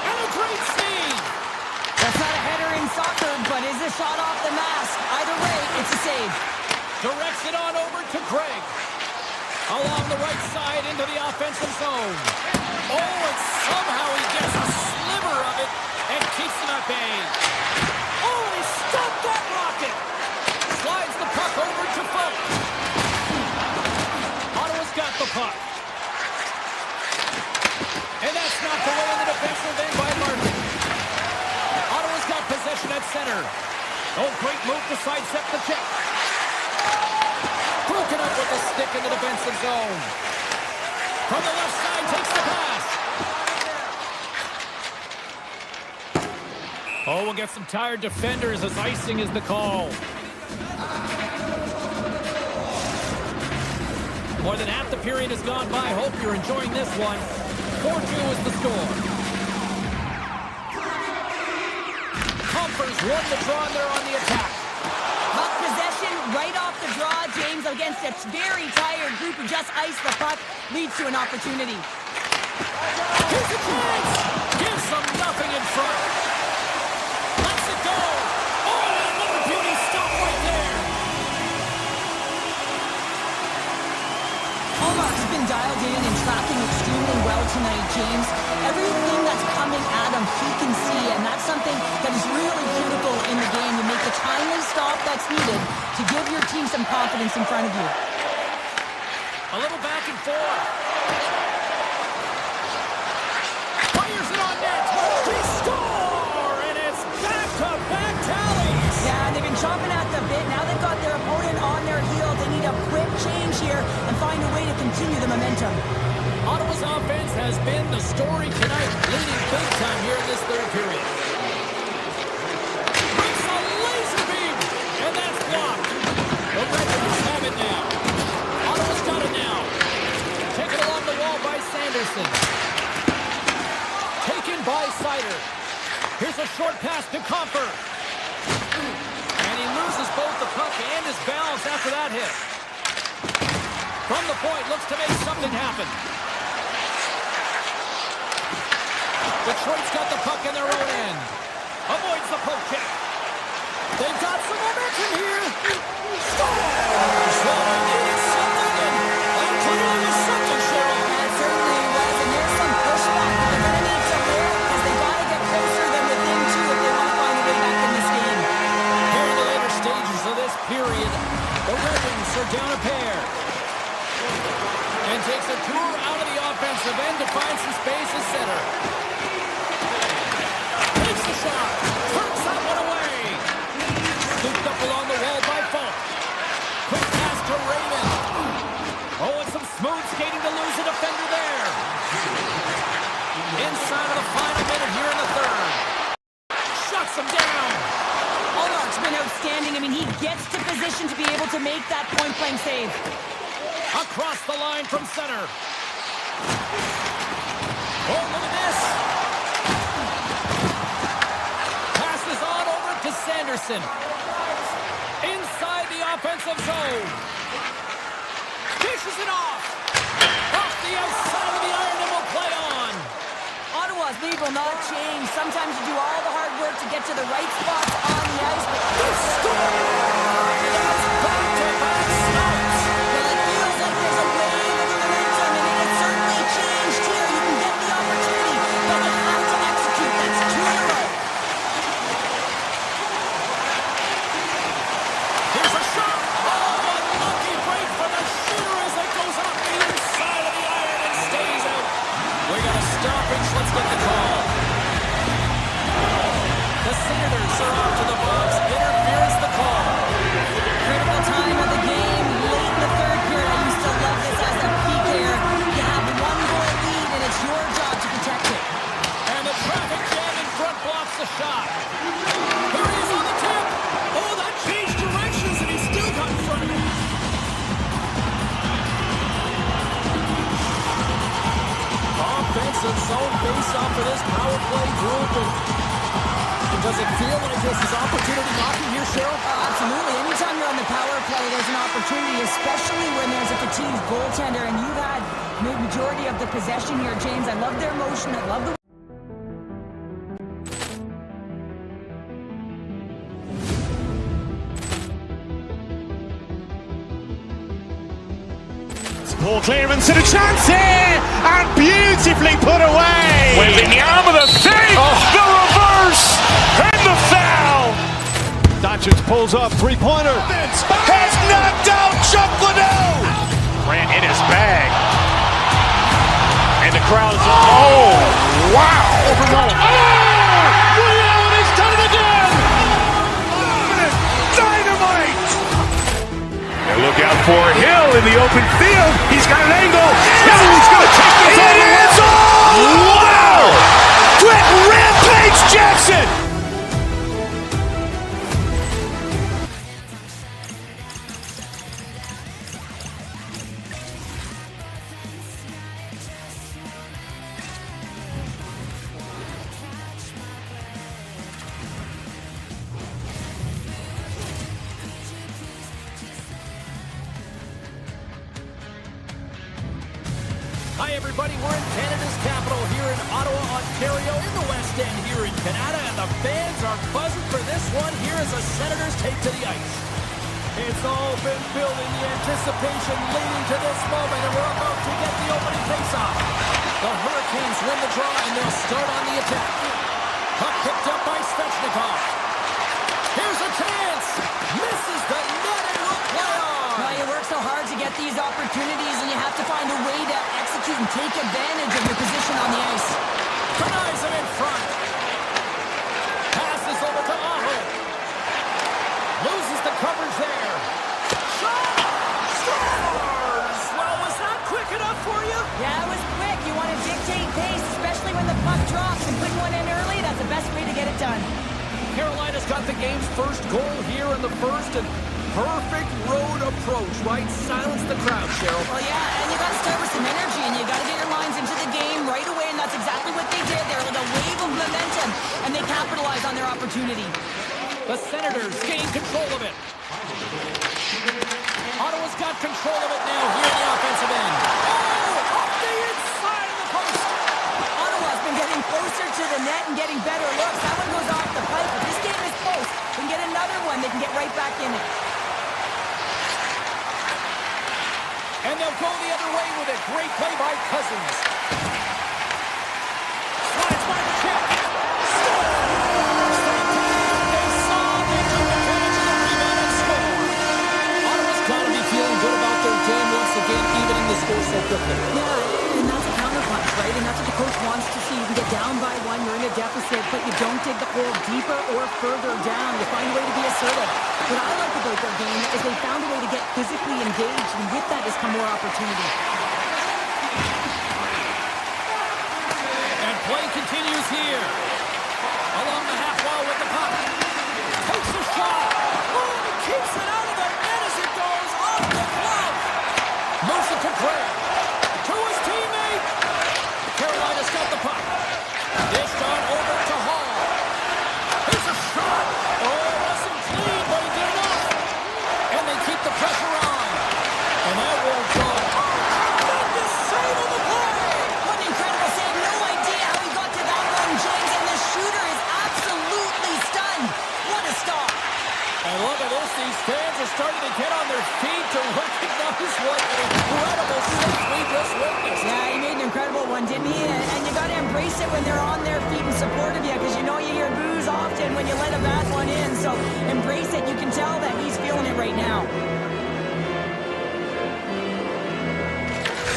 Speaker 5: And a great save.
Speaker 6: That's not a header in soccer, but is a shot off the mask. Either way, it's a save.
Speaker 5: Directs it on over to Craig. Along the right side into the offensive zone. Oh, and somehow he gets a sliver of it and keeps him at bay. Oh, he stopped that rocket. Slides the puck over to Folk. Ottawa's got the puck. And that's knocked away in the defensive end by Martin. Ottawa's got possession at center. Oh, great move to sidestep the check. Broken up with the stick in the defensive zone. From the left side, takes the pass. Oh, we'll get some tired defenders as icing is the call. More than half the period has gone by. Hope you're enjoying this one. 4-2 is the score. Compers won the draw and they're on the attack.
Speaker 6: Puck possession right off the draw, James, against a very tired group who just iced the puck, leads to an opportunity.
Speaker 5: Here's a chance! Gives them nothing in front. Lets it go! Oh, and another beauty stop right there!
Speaker 6: Hallmark's been dialed in and tracking extremely well tonight, James. Everything that's coming at him, he can see, and that's something that is really critical in the game to make the timely stop that's needed to give your team some confidence in front of you.
Speaker 5: A little back and forth. Fires it on net. They score! And it's back-to-back tallies.
Speaker 6: Yeah, they've been chomping at the bit. Now they've got their opponent on their heel. They need a quick change here and find a way to continue the momentum.
Speaker 5: Ottawa's offense has been the story tonight, leading big time here in this third period. Makes a laser beam, and that's blocked. The Red Wings have it now. Ottawa's got it now. Taken along the wall by Sanderson. Coffer. And he loses both the puck and his balance after that hit. From the point, looks to make something happen. Detroit's got the puck in their own end. Avoids the poke check. They've got some momentum here. Scores! Well, they needed something, and clearly was something, Cheryl.
Speaker 6: That certainly was, and there's some pushback that they're going to need to wear because they got to get closer than within two if they want to find a way back in this game.
Speaker 5: Here in the later stages of this period, the Red Wings are down a pair. And takes a tour out of the offensive end to find some space at center. Takes the shot. Turns that one away. Scooped up along the wall by Falk. Quick pass to Raymond. Oh, and some smooth skating to lose a defender there. Inside of the final minute here in the third. Shuts him down.
Speaker 6: Allmark's been outstanding. I mean, he gets to position to be able to make that point-blank save.
Speaker 5: Across the line from center. Oh, look at this. Passes on over to Sanderson. Inside the offensive zone. Dishes it off. Off the outside of the iron and will play on.
Speaker 6: Ottawa's lead will not change. Sometimes you do all the hard work to get to the right spots on the ice, but
Speaker 5: They score! It's back-to-back starts.
Speaker 6: well, it feels like there's a wave of momentum, and it has certainly changed here. You can get the opportunity, but you have to execute. That's two in a row.
Speaker 5: Here's a shot. Oh, a lucky break for the shooter as it goes off the inside of the iron and stays out. We got a stoppage. Let's get the call. The Senators are off to the box. Interference the call.
Speaker 6: Critical time of the game, late in the third period. I used to love this as a PKer. You have one goal lead, and it's your job to protect it.
Speaker 5: And the traffic jam in front blocks the shot. Here he is on the tip. Oh, that changed directions, and he still got in front of it. Offensive zone face-off for this power play group. And does it feel like this is opportunity knocking here, Cheryl?
Speaker 6: Absolutely. Anytime you're on the power play, there's an opportunity, especially when there's a fatigued goaltender, and you've had the majority of the possession here, James. I love their motion. I love the
Speaker 2: Ball clearance and a chance here, and beautifully put away.
Speaker 3: With the arm of the save, the reverse, and the foul.
Speaker 2: Doncic pulls up, three-pointer.
Speaker 3: Has knocked out Chuck Liddell. Grant in his bag. And the crowd is, oh, wow.
Speaker 4: Allen has done it again!
Speaker 3: Dynamite. And look out for Hill in the open field. He's got an angle. Now he's going to take this all the way. Wow. Quick Rampage Jackson.
Speaker 5: Hi, everybody. We're in Canada's capital here in Ottawa, Ontario, in the West End here in Canada, and the fans are buzzing for this one here as the Senators take to the ice. It's all been building, the anticipation leading to this moment, and we're about to get the opening faceoff. The Hurricanes win the draw, and they'll start on the attack. Puck picked up by Svechnikov. Here's a chance. Misses the net and will play on.
Speaker 6: Well, you work so hard to get these opportunities, and you have to find a way to execute and take advantage of your position on the ice.
Speaker 5: Denies him in front. Passes over to Aho. Loses the coverage there. Shot! Scores! Well, was that quick enough for you?
Speaker 6: Yeah, it was quick. You want to dictate pace, especially when the puck drops, and putting one in early, that's the best way to get it done.
Speaker 5: Carolina's got the game's first goal here in the first, and perfect road approach, right? Silence the crowd, Cheryl.
Speaker 6: Well, yeah, and you got to start with some energy, and you got to get your lines into the game right away, and that's exactly what they did. There was a wave of momentum, and they capitalized on their opportunity.
Speaker 5: The Senators gain control of it. Ottawa's got control of it now here in the offensive end. Oh, off the inside of the post.
Speaker 6: Ottawa's been getting closer to the net and getting better looks. That one goes off the pipe. If this game is close, they can get another one. They can get right back in it.
Speaker 5: And they'll go the other way with it. Great play by Cousins. Slides by the check. They saw, they took advantage of the rebound and scored. Ottawa's got to be feeling good about their game once again, even in the score so quickly.
Speaker 6: Yeah, and that's a counterpunch, right? And that's what the coach wants to see. You can get down by one, you're in a deficit, but you don't dig the hole deeper or further down. You find a way to be assertive. What I like about their game is they found a way to get physically engaged, and with that has come more opportunity.
Speaker 5: And play continues here. Along the half wall with the puck. Takes a shot. Oh, he keeps it out of the net as it goes off the glove. Moves it to Craig. To his teammate. Carolina's got the puck. Dished on over to Hall. Here's a shot. Oh, it wasn't clean, but he did enough. And they keep the pressure on. And that will draw. Oh, tremendous save on the play.
Speaker 6: What an incredible save. No idea how he got to that one, James, and the shooter is absolutely stunned. What a stop.
Speaker 5: And look at this, these fans are starting to get on their feet to recognize what an incredible save we just witnessed.
Speaker 6: Yeah, he made an incredible one, didn't he? And you got to embrace it when they're on their feet in support of you, because you know you hear boos often when you let a bad one in. So embrace it. You can tell that he's feeling it right now.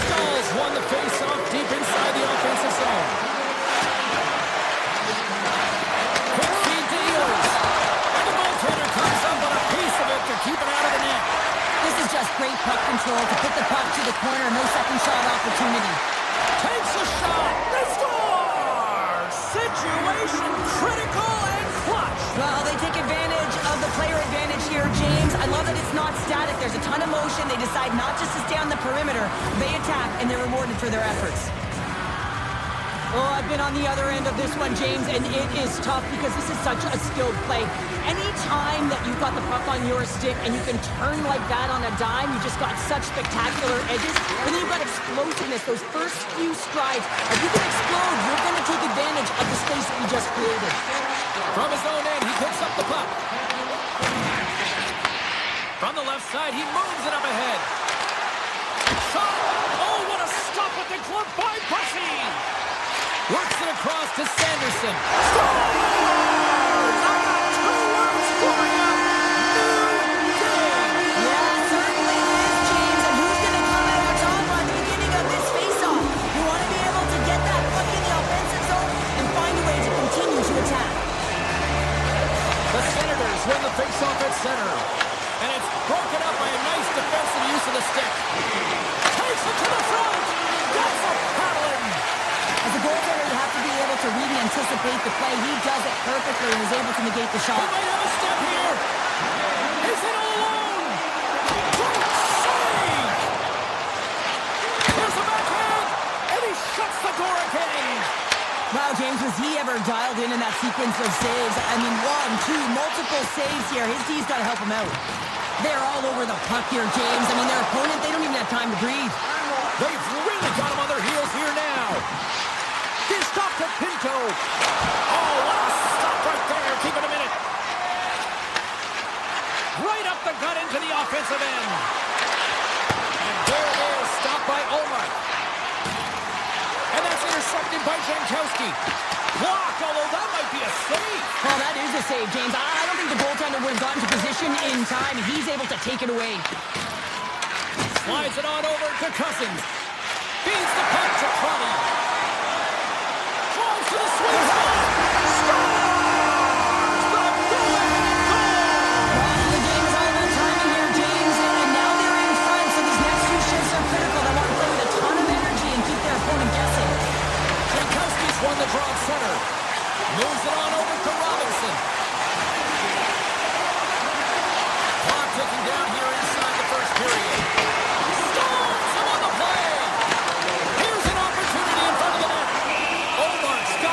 Speaker 5: Stalls won the face-off deep inside the offensive zone. Quick feed to Ehlers. And the goaltender comes up on a piece of it to keep it out of the net.
Speaker 6: This is just great puck control to put the puck to the corner. No second shot opportunity.
Speaker 5: Takes a shot. They score! Situation critical and clutch.
Speaker 6: Well, they take advantage of the player advantage here, James. I love that it's not static. There's a ton of motion. They decide not just to stay on the perimeter. They attack, and they're rewarded for their efforts. Oh, I've been on the other end of this one, James, and it is tough because this is such a skilled play. Any time that you've got the puck on your stick and you can turn like that on a dime, you just got such spectacular edges. And then you've got explosiveness, those first few strides. If you can explode, you're going to take advantage of the space that you just created.
Speaker 5: From his own end, he picks up the puck. From the left side, he moves it up ahead. Shot! Oh, what a stop with the glove by Bussy! Works it across to Sanderson. Scores! I got 2 words for you. New day.
Speaker 6: Yeah, certainly is, James. And who's going to come out on top on the beginning of this face-off? You want to be able to get that puck in the offensive zone and find a way to continue to attack.
Speaker 5: The Senators win the face-off at center. And it's broken up by a nice defensive use of the stick. Takes it to the front. That's a paddling.
Speaker 6: As a goaltender, you have to be able to read and anticipate the play. He does it perfectly and is able to negate the shot.
Speaker 5: He might have a step here. He's in all alone. Great save. Here's a backhand. And he shuts the door again.
Speaker 6: Wow, James, was he ever dialed in that sequence of saves? I mean, 1, 2, multiple saves here. His D's got to help him out. They're all over the puck here, James. I mean, their opponent, they don't even have time to breathe.
Speaker 5: They've really got him on their heels here now. Dished off to Pinto. Oh, what a stop right there. Keep it a minute. Right up the gut into the offensive end. And there it is. Stopped by Omar. And that's intercepted by Jankowski. Blocked, although that might be a save.
Speaker 6: Well, that is a save, James. I don't think the goaltender would have gotten to position in time. He's able to take it away.
Speaker 5: Slides it on over to Cousins. Feeds the puck to Crowley. Drives to the sweet spot. Scores! The go-ahead goal!
Speaker 6: Well, the game is all about timing here, James. And now they're in front, so these next 2 shifts are critical. They want to play with a ton of energy and keep their opponent guessing.
Speaker 5: Jankowski's won the draw at center. Moves it on over to Robinson. Clock ticking down here inside the first period. Scores him on the play. Here's an opportunity in front of the net. Omar's got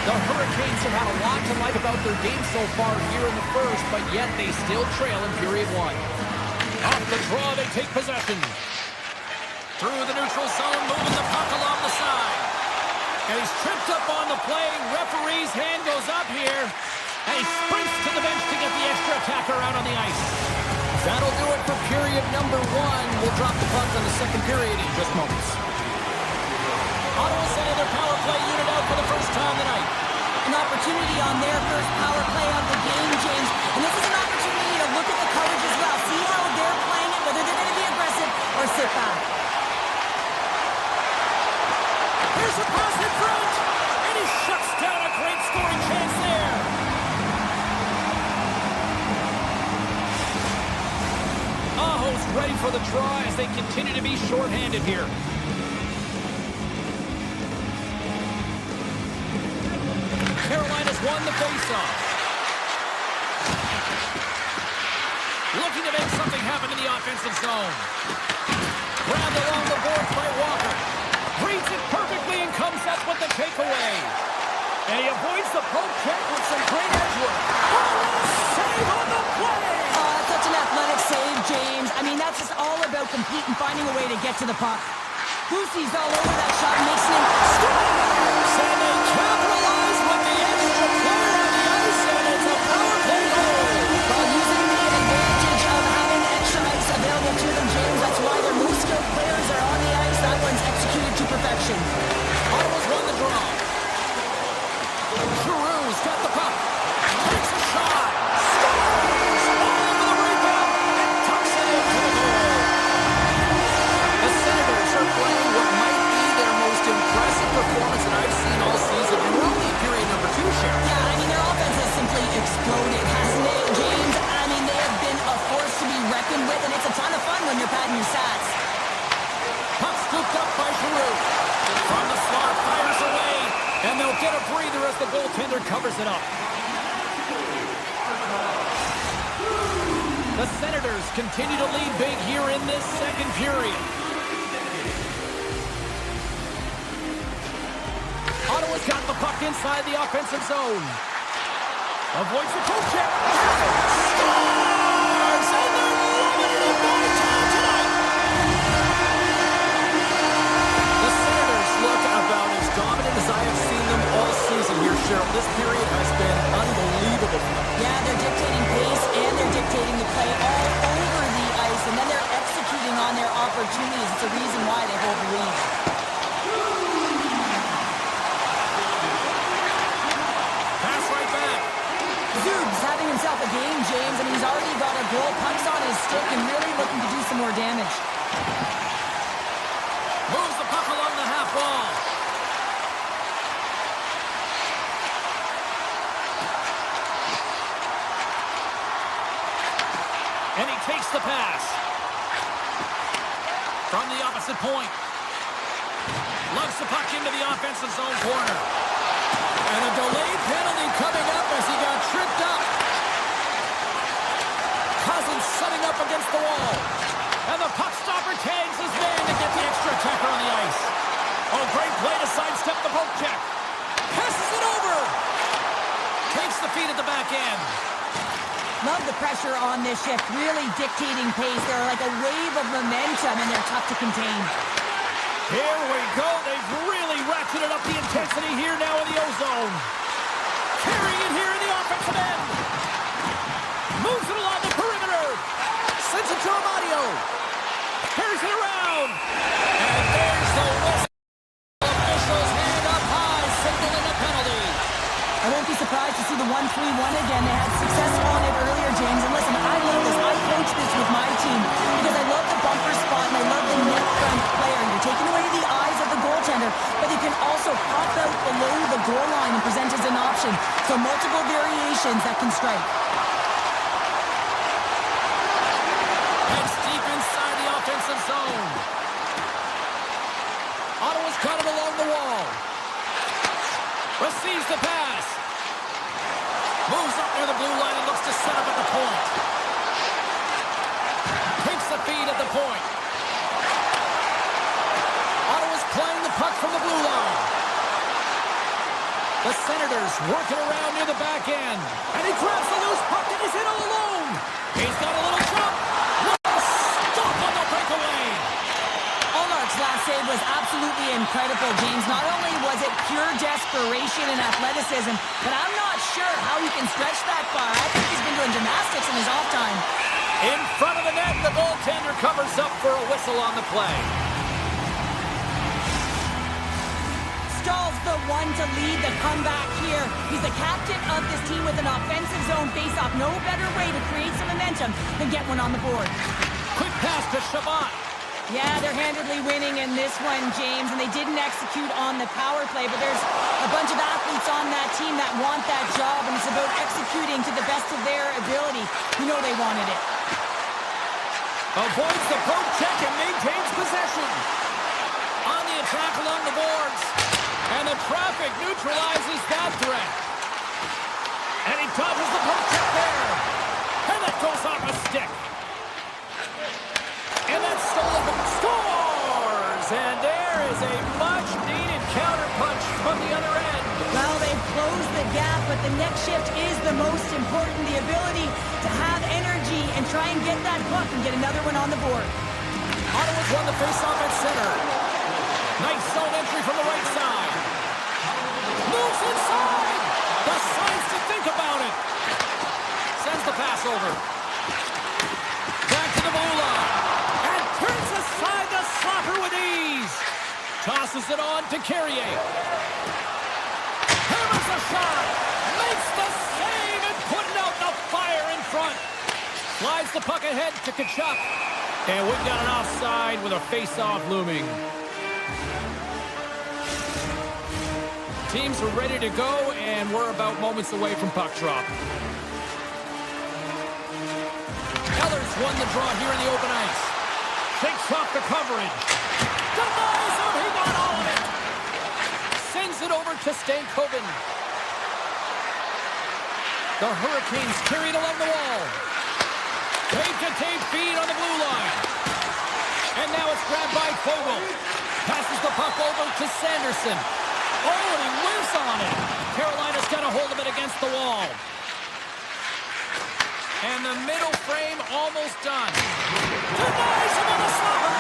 Speaker 5: The Hurricanes have had a lot to like about their game so far here in the first, but yet they still trail in period one. Off the draw, they take possession. Through the neutral zone, moving the puck along the side. And he's tripped up on the play. Referee's hand goes up here. And he sprints to the bench to get the extra attacker out on the ice. That'll do it for period number one. We'll drop the puck on the second period in just moments. Ottawa sending their power play unit out for the first time tonight.
Speaker 6: An opportunity on their first power play of the game, James. And this is an opportunity to look at the coverage as well. See how they're playing it, whether they're going to be aggressive or sit back.
Speaker 5: Here's a pass in front. And he shuts down a great scoring chance there. Aho's ready for the draw as they continue to be shorthanded here. Carolina's won the faceoff. Looking to make something happen in the offensive zone. Grabbed along the boards by Walker. Reads it perfectly and comes up with the takeaway. And he avoids the poke check with some great edge work. Save on the play!
Speaker 6: Such an athletic save, James. I mean, that's just all about competing, finding a way to get to the puck. Boosie's all over that shot, makes him scores!
Speaker 5: And they capitalize with the extra player on the ice, and it's a power play goal.
Speaker 6: While using the advantage of having extra ice available to them, James, that's why their most skilled players are on the ice. That one's executed to perfection.
Speaker 5: Ottawa's won the draw. Giroux's got the puck. Takes a shot. Scores! All over the rebound and tucks it into the goal. The Senators are playing what might be their most impressive performance that I've seen all season. And we're only in period number 2, Sharon.
Speaker 6: Yeah, I mean, their offense has simply exploded, hasn't it, James? I mean, they have been a force to be reckoned with, and it's a ton of fun when you're padding your stats.
Speaker 5: Puck scooped up by Giroux. From the slot, fires away, and they'll get a breather as the goaltender covers it up. The Senators continue to lead big here in this second period. Ottawa's got the puck inside the offensive zone. Avoids the poke check. Scores! And they're loving it in Boytown tonight. The Senators look about as dominant as I have seen them all season here, Cheryl. This period has been unbelievable.
Speaker 6: Yeah, they're dictating pace and they're dictating the play all over the ice, and then they're executing on their opportunities. It's a reason why they hold the lead.
Speaker 5: Pass right back.
Speaker 6: Zub's having himself a game, James, and he's already got a goal. Puck's on his stick and really looking to do some more damage.
Speaker 5: Moves the puck along the half wall. And he takes the pass. From the opposite point. Lugs the puck into the offensive zone corner. And a delayed penalty coming up as he got tripped up. Cousins setting up against the wall. And the puck stopper tags his man to get the extra attacker on the ice. Oh, great play to sidestep the poke check. Passes it over. Takes the feed at the back end.
Speaker 6: Love the pressure on this shift, really dictating pace. They're like a wave of momentum, and they're tough to contain.
Speaker 5: Here we go. They've really ratcheted up the intensity here now in the O-zone. Carrying it here in the offensive end. Moves it along the perimeter. Sends it to Amadio. Carries it around. And there's the whistle. Officials hand up high, signaling a penalty.
Speaker 6: I won't be surprised to see the 1-3-1 again. They had success on it earlier, James. And listen, I love this. I coach this with my team because I love the bumper spot and I love the net front player. You're taking away the eyes of the goaltender, but you can also pop out below the goal line and present as an option. So multiple variations that can strike.
Speaker 5: Heads deep inside the offensive zone. Ottawa's got it along the wall. Receives the pass. Moves up near the blue line and looks to set up at the point. Takes the feed at the point. Ottawa's playing the puck from the blue line. The The Senators working around near the back end. And he grabs the loose puck and he's in all alone. He's got a little jump. What a stop on the breakaway.
Speaker 6: Allmark's last save was absolutely incredible, James. Not only was it pure desperation and athleticism, but I'm not sure how he can stretch that far. I think he's been doing gymnastics in his off time.
Speaker 5: In front of the net, the goaltender covers up for a whistle on the play.
Speaker 6: Stahl's the one to lead the comeback here. He's the captain of this team with an offensive zone face-off. No better way to create some momentum than get one on the board.
Speaker 5: Quick pass to Shabbat.
Speaker 6: Yeah, they're handedly winning in this one, James, and they didn't execute on the power play, but there's a bunch of athletes on that team that want that job, and it's about executing to the best of their ability. You know they wanted it.
Speaker 5: Avoids the poke check and maintains possession. On the attack along the boards. And the traffic neutralizes that threat. And he dodges the poke check there. And that goes off a stick. And that's stolen from scores! And there is a much-needed counterpunch from the other end.
Speaker 6: Well, they've closed the gap, but the next shift is the most important. The ability to have energy and try and get that puck and get another one on the board.
Speaker 5: Ottawa's won the faceoff at center. Nice zone entry from the right side. Moves inside! The signs to think about it. Sends the pass over. Back to the blue line. And turns aside the slapper with ease. Tosses it on to Carrier. Hammers a shot. Makes the save and putting out the fire in front. Slides the puck ahead to Tkachuk. And we've got an offside with a face-off looming. Teams are ready to go, and we're about moments away from puck drop. Eller's won the draw here in the open ice. Shakes off the coverage. Denies him. He got all of it. Sends it over to Stankoven. The Hurricanes carried along the wall. Tape-to-tape feed on the blue line. And now it's grabbed by Fogle. Passes the puck over to Sanderson. Oh, and he whiffs on it. Carolina's got a hold of it against the wall. And the middle frame almost done. Denies him on the slapper.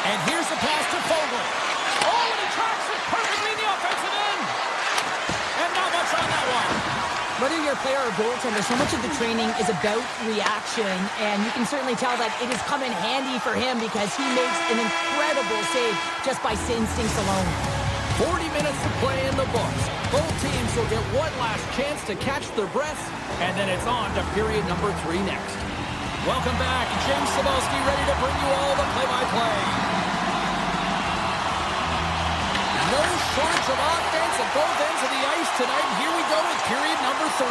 Speaker 5: And here's the pass to Fogle. Oh, and he tracks it perfectly in the offensive end. And not much on that one.
Speaker 6: Whether you're a player or goaltender, so much of the training is about reaction, and you can certainly tell that it has come in handy for him because he makes an incredible save just by instincts alone.
Speaker 5: 40 minutes to play in the books. Both teams will get one last chance to catch their breaths, and then it's on to period number 3 next. Welcome back. James Cybulski ready to bring you all the play-by-play. No shortage of offense at both ends of the ice tonight. Here we go with period number 3.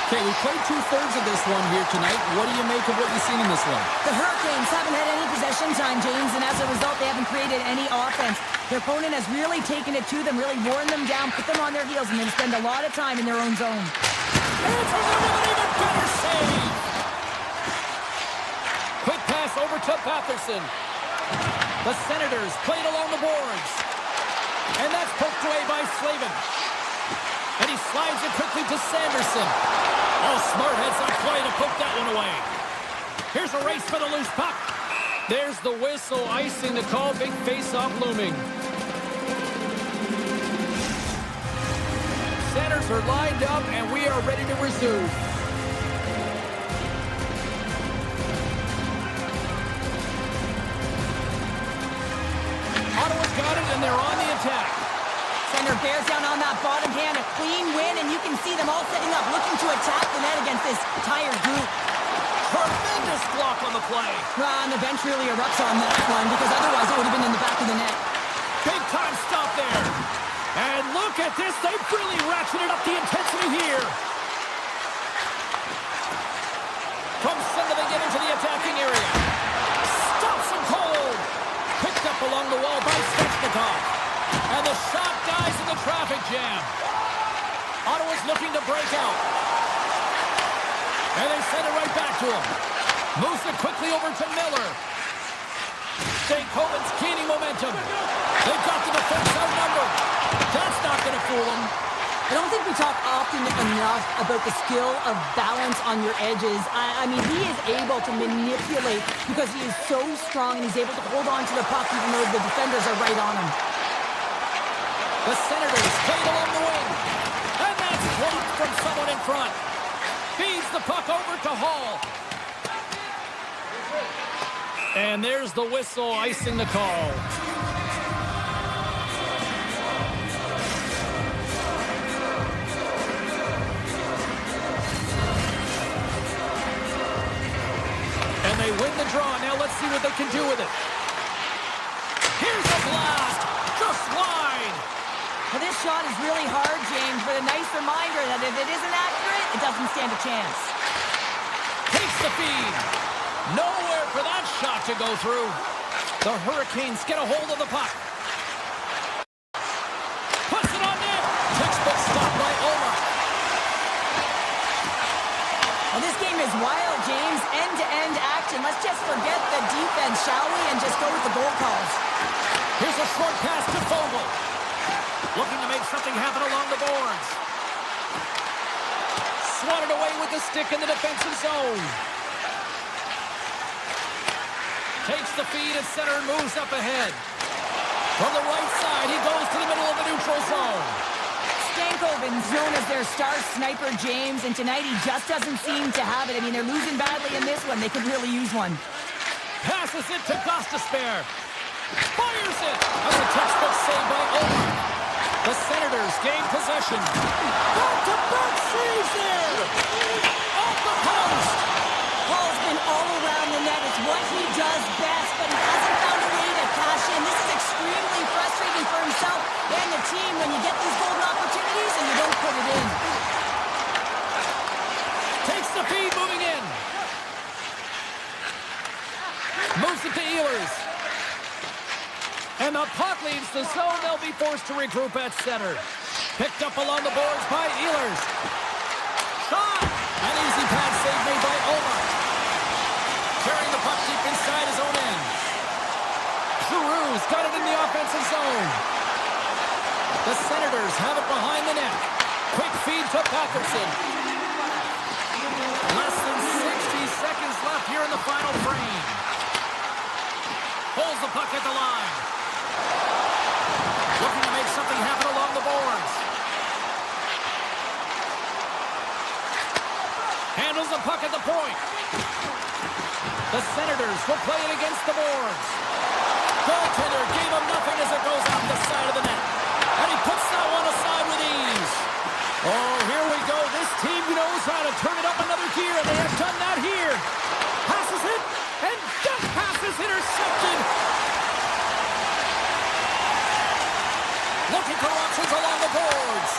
Speaker 5: Okay, we played 2/3 of this one here tonight. What do you make of what you've seen in this one?
Speaker 6: The Hurricanes haven't had any possession time, James, and as a result, they haven't created any offense. Their opponent has really taken it to them, really worn them down, put them on their heels, and then spend a lot of time in their own zone.
Speaker 5: Answers it with an even better save. Quick pass over to Patterson. The Senators played along the boards. And that's poked away by Slavin. And he slides it quickly to Sanderson. Oh, smart heads up play to poke that one away. Here's a race for the loose puck. There's the whistle, icing the call. Big face-off looming. Centers are lined up, and we are ready to resume. Ottawa's got it, and they're on the attack.
Speaker 6: Center bears down on that bottom hand, a clean win, and you can see them all setting up, looking to attack the net against this tired group.
Speaker 5: Tremendous block on the play.
Speaker 6: And the bench really erupts on that one, because otherwise it would have been in the back of the net.
Speaker 5: Big time stop there. And look at this. They've really ratcheted up the intensity here. From center they get into the attacking area. Stops him cold. Picked up along the wall by Svechnikov. And the shot dies in the traffic jam. Ottawa's looking to break out. And they send it right back to him. Moves it quickly over to Miller. Stankoven's gaining momentum. They've got the defense outnumbered.
Speaker 6: I don't think we talk often enough about the skill of balance on your edges. I mean, he is able to manipulate because he is so strong and he's able to hold on to the puck even though the defenders are right on him.
Speaker 5: The Senators played along the wing. And that's blocked from someone in front. Feeds the puck over to Hall. And there's the whistle icing the call. And they win the draw. Now let's see what they can do with it. Here's a blast. Just wide.
Speaker 6: Well, this shot is really hard, James, but a nice reminder that if it isn't accurate, it doesn't stand a chance.
Speaker 5: Takes the feed. Nowhere for that shot to go through. The Hurricanes get a hold of the puck. Puts it on net. Textbook stop by Omar.
Speaker 6: Well, this game is wild, James. End-to-end action. Let's just forget the defense, shall we, and just go with the goal calls.
Speaker 5: Here's a short pass to Fogle. Looking to make something happen along the boards. Swatted away with the stick in the defensive zone. Takes the feed at center and moves up ahead. From the right side, he goes to the middle of the neutral zone.
Speaker 6: Stankoven's known as their star sniper, James, and tonight he just doesn't seem to have it. I mean, they're losing badly in this one. They could really use one.
Speaker 5: Passes it to Gostisbehere. Fires it. That's a textbook save by Omar. The Senators gain possession. Back-to-back saves there. Off the post.
Speaker 6: Hall's been all around the net. It's what he does best, but he hasn't found a way to cash in. This is extremely frustrating for himself and the team when you get these golden opportunities and you don't put it in.
Speaker 5: Takes the feed, moving in. Moves it to Ehlers. And the puck leaves the zone. They'll be forced to regroup at center. Picked up along the boards by Ehlers. Shot! An easy pad save made by Omar. Carrying the puck deep inside his own end. Giroux's got it in the offensive zone. The Senators have it behind the net. Quick feed to Patterson. Less than 60 seconds left here in the final frame. Holds the puck at the line. Looking to make something happen along the boards. Handles the puck at the point. The Senators will play it against the boards. Goaltender gave him nothing as it goes out the side of the net. And he puts that one aside with ease. Oh, here we go. This team knows how to turn it up another gear, and they have done that here. Passes it, and that pass is intercepted. Looking for options along the boards.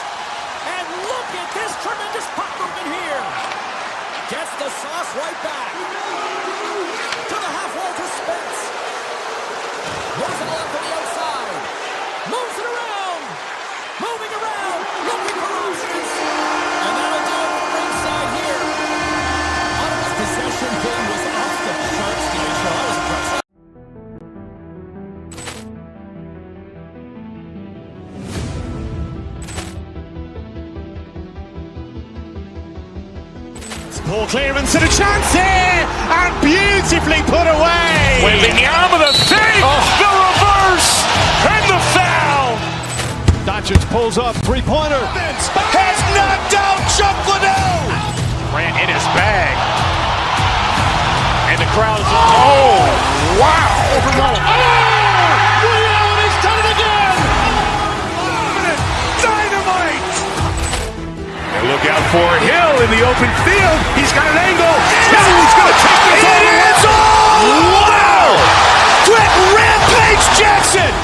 Speaker 5: And look at this tremendous puck movement here. Gets the sauce right back. To the half wall to Spence. Moves it along to the outside. Moves it around. Moving around. Looking for options. And that'll do it from ringside here. Ottawa's possession game was off the charts today, so I was impressed.
Speaker 2: Poor clearance and a chance here, and beautifully put away.
Speaker 3: Waving the arm of the thing, the reverse, and the foul.
Speaker 2: Doncic pulls up, three-pointer.
Speaker 3: Has knocked out Chuck Liddell. Ran in his bag. And the crowd is, oh, wow.
Speaker 4: Reality's done it again!
Speaker 3: Dynamite. And look out for Hill in the open field. He's got an angle. He's going to take this all the way. Wow! Quick Rampage Jackson.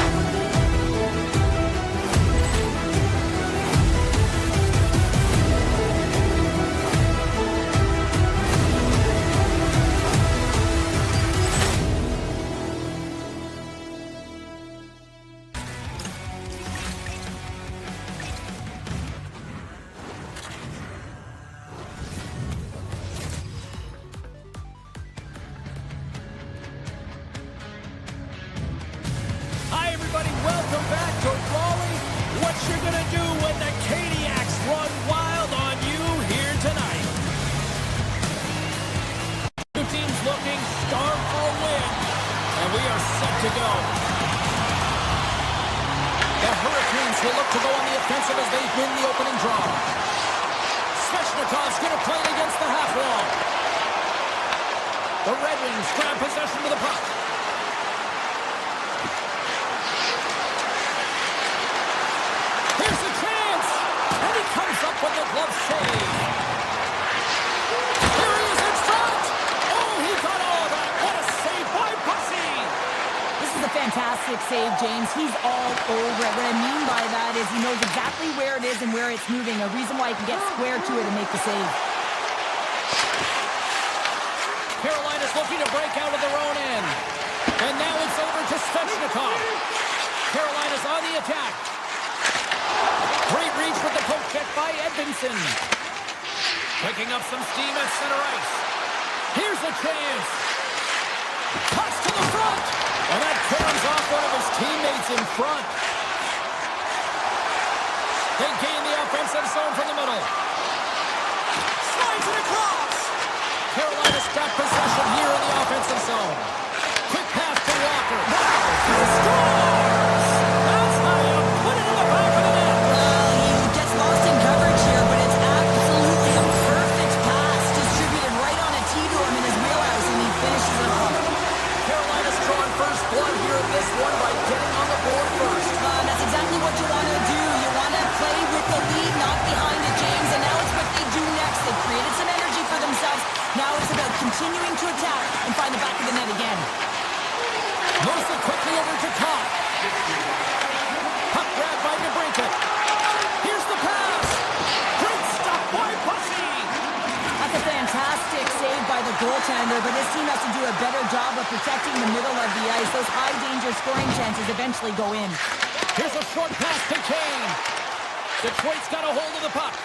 Speaker 5: Hi, everybody. will look to go on the offensive as they win the opening draw. Svechnikov's going to play it against the half wall. The Red Wings grab possession of the puck. Here's a chance! And he comes up with the glove save. Here he is in front! Oh, he got all of that! What a save by Bussy!
Speaker 6: This is a fantastic save, James. He's all over it. What I mean by that is he knows exactly where it is and where it's moving. A reason why he can get square to it and make the save.
Speaker 5: Carolina's looking to break out of their own end. And now it's over to Svechnikov. Carolina's on the attack. Great reach with the poke check by Edvinsson. Picking up some steam at center ice. Here's a chance. Cuts to the front. And that turns off one of his teammates in front. They gain the offensive zone from the middle. Slides it across. Carolina's got possession here in the offensive zone. Quick pass to Walker. He scores! That's how you put it in the back of the net.
Speaker 6: Well, he gets lost in coverage here, but it's absolutely a perfect pass. Distributed right on a tee to him in his wheelhouse, and he finishes it off.
Speaker 5: Carolina's drawing first blood here in this one by getting on the board first.
Speaker 6: That's exactly what you want to do. You want to play with the lead, not behind it, James. And now it's what they do next. They've created some energy for themselves. Now it's about continuing to attack and find the back of the net again.
Speaker 5: Moves it quickly over to Kopp. Puck grab by DeBrincat. Here's the pass. Great stop by Bussy.
Speaker 6: That's a fantastic save by the goaltender, but this team has to do a better job of protecting the middle of the ice. Those high-danger scoring chances eventually go in.
Speaker 5: Here's a short pass to Kane. Detroit's got a hold of the puck.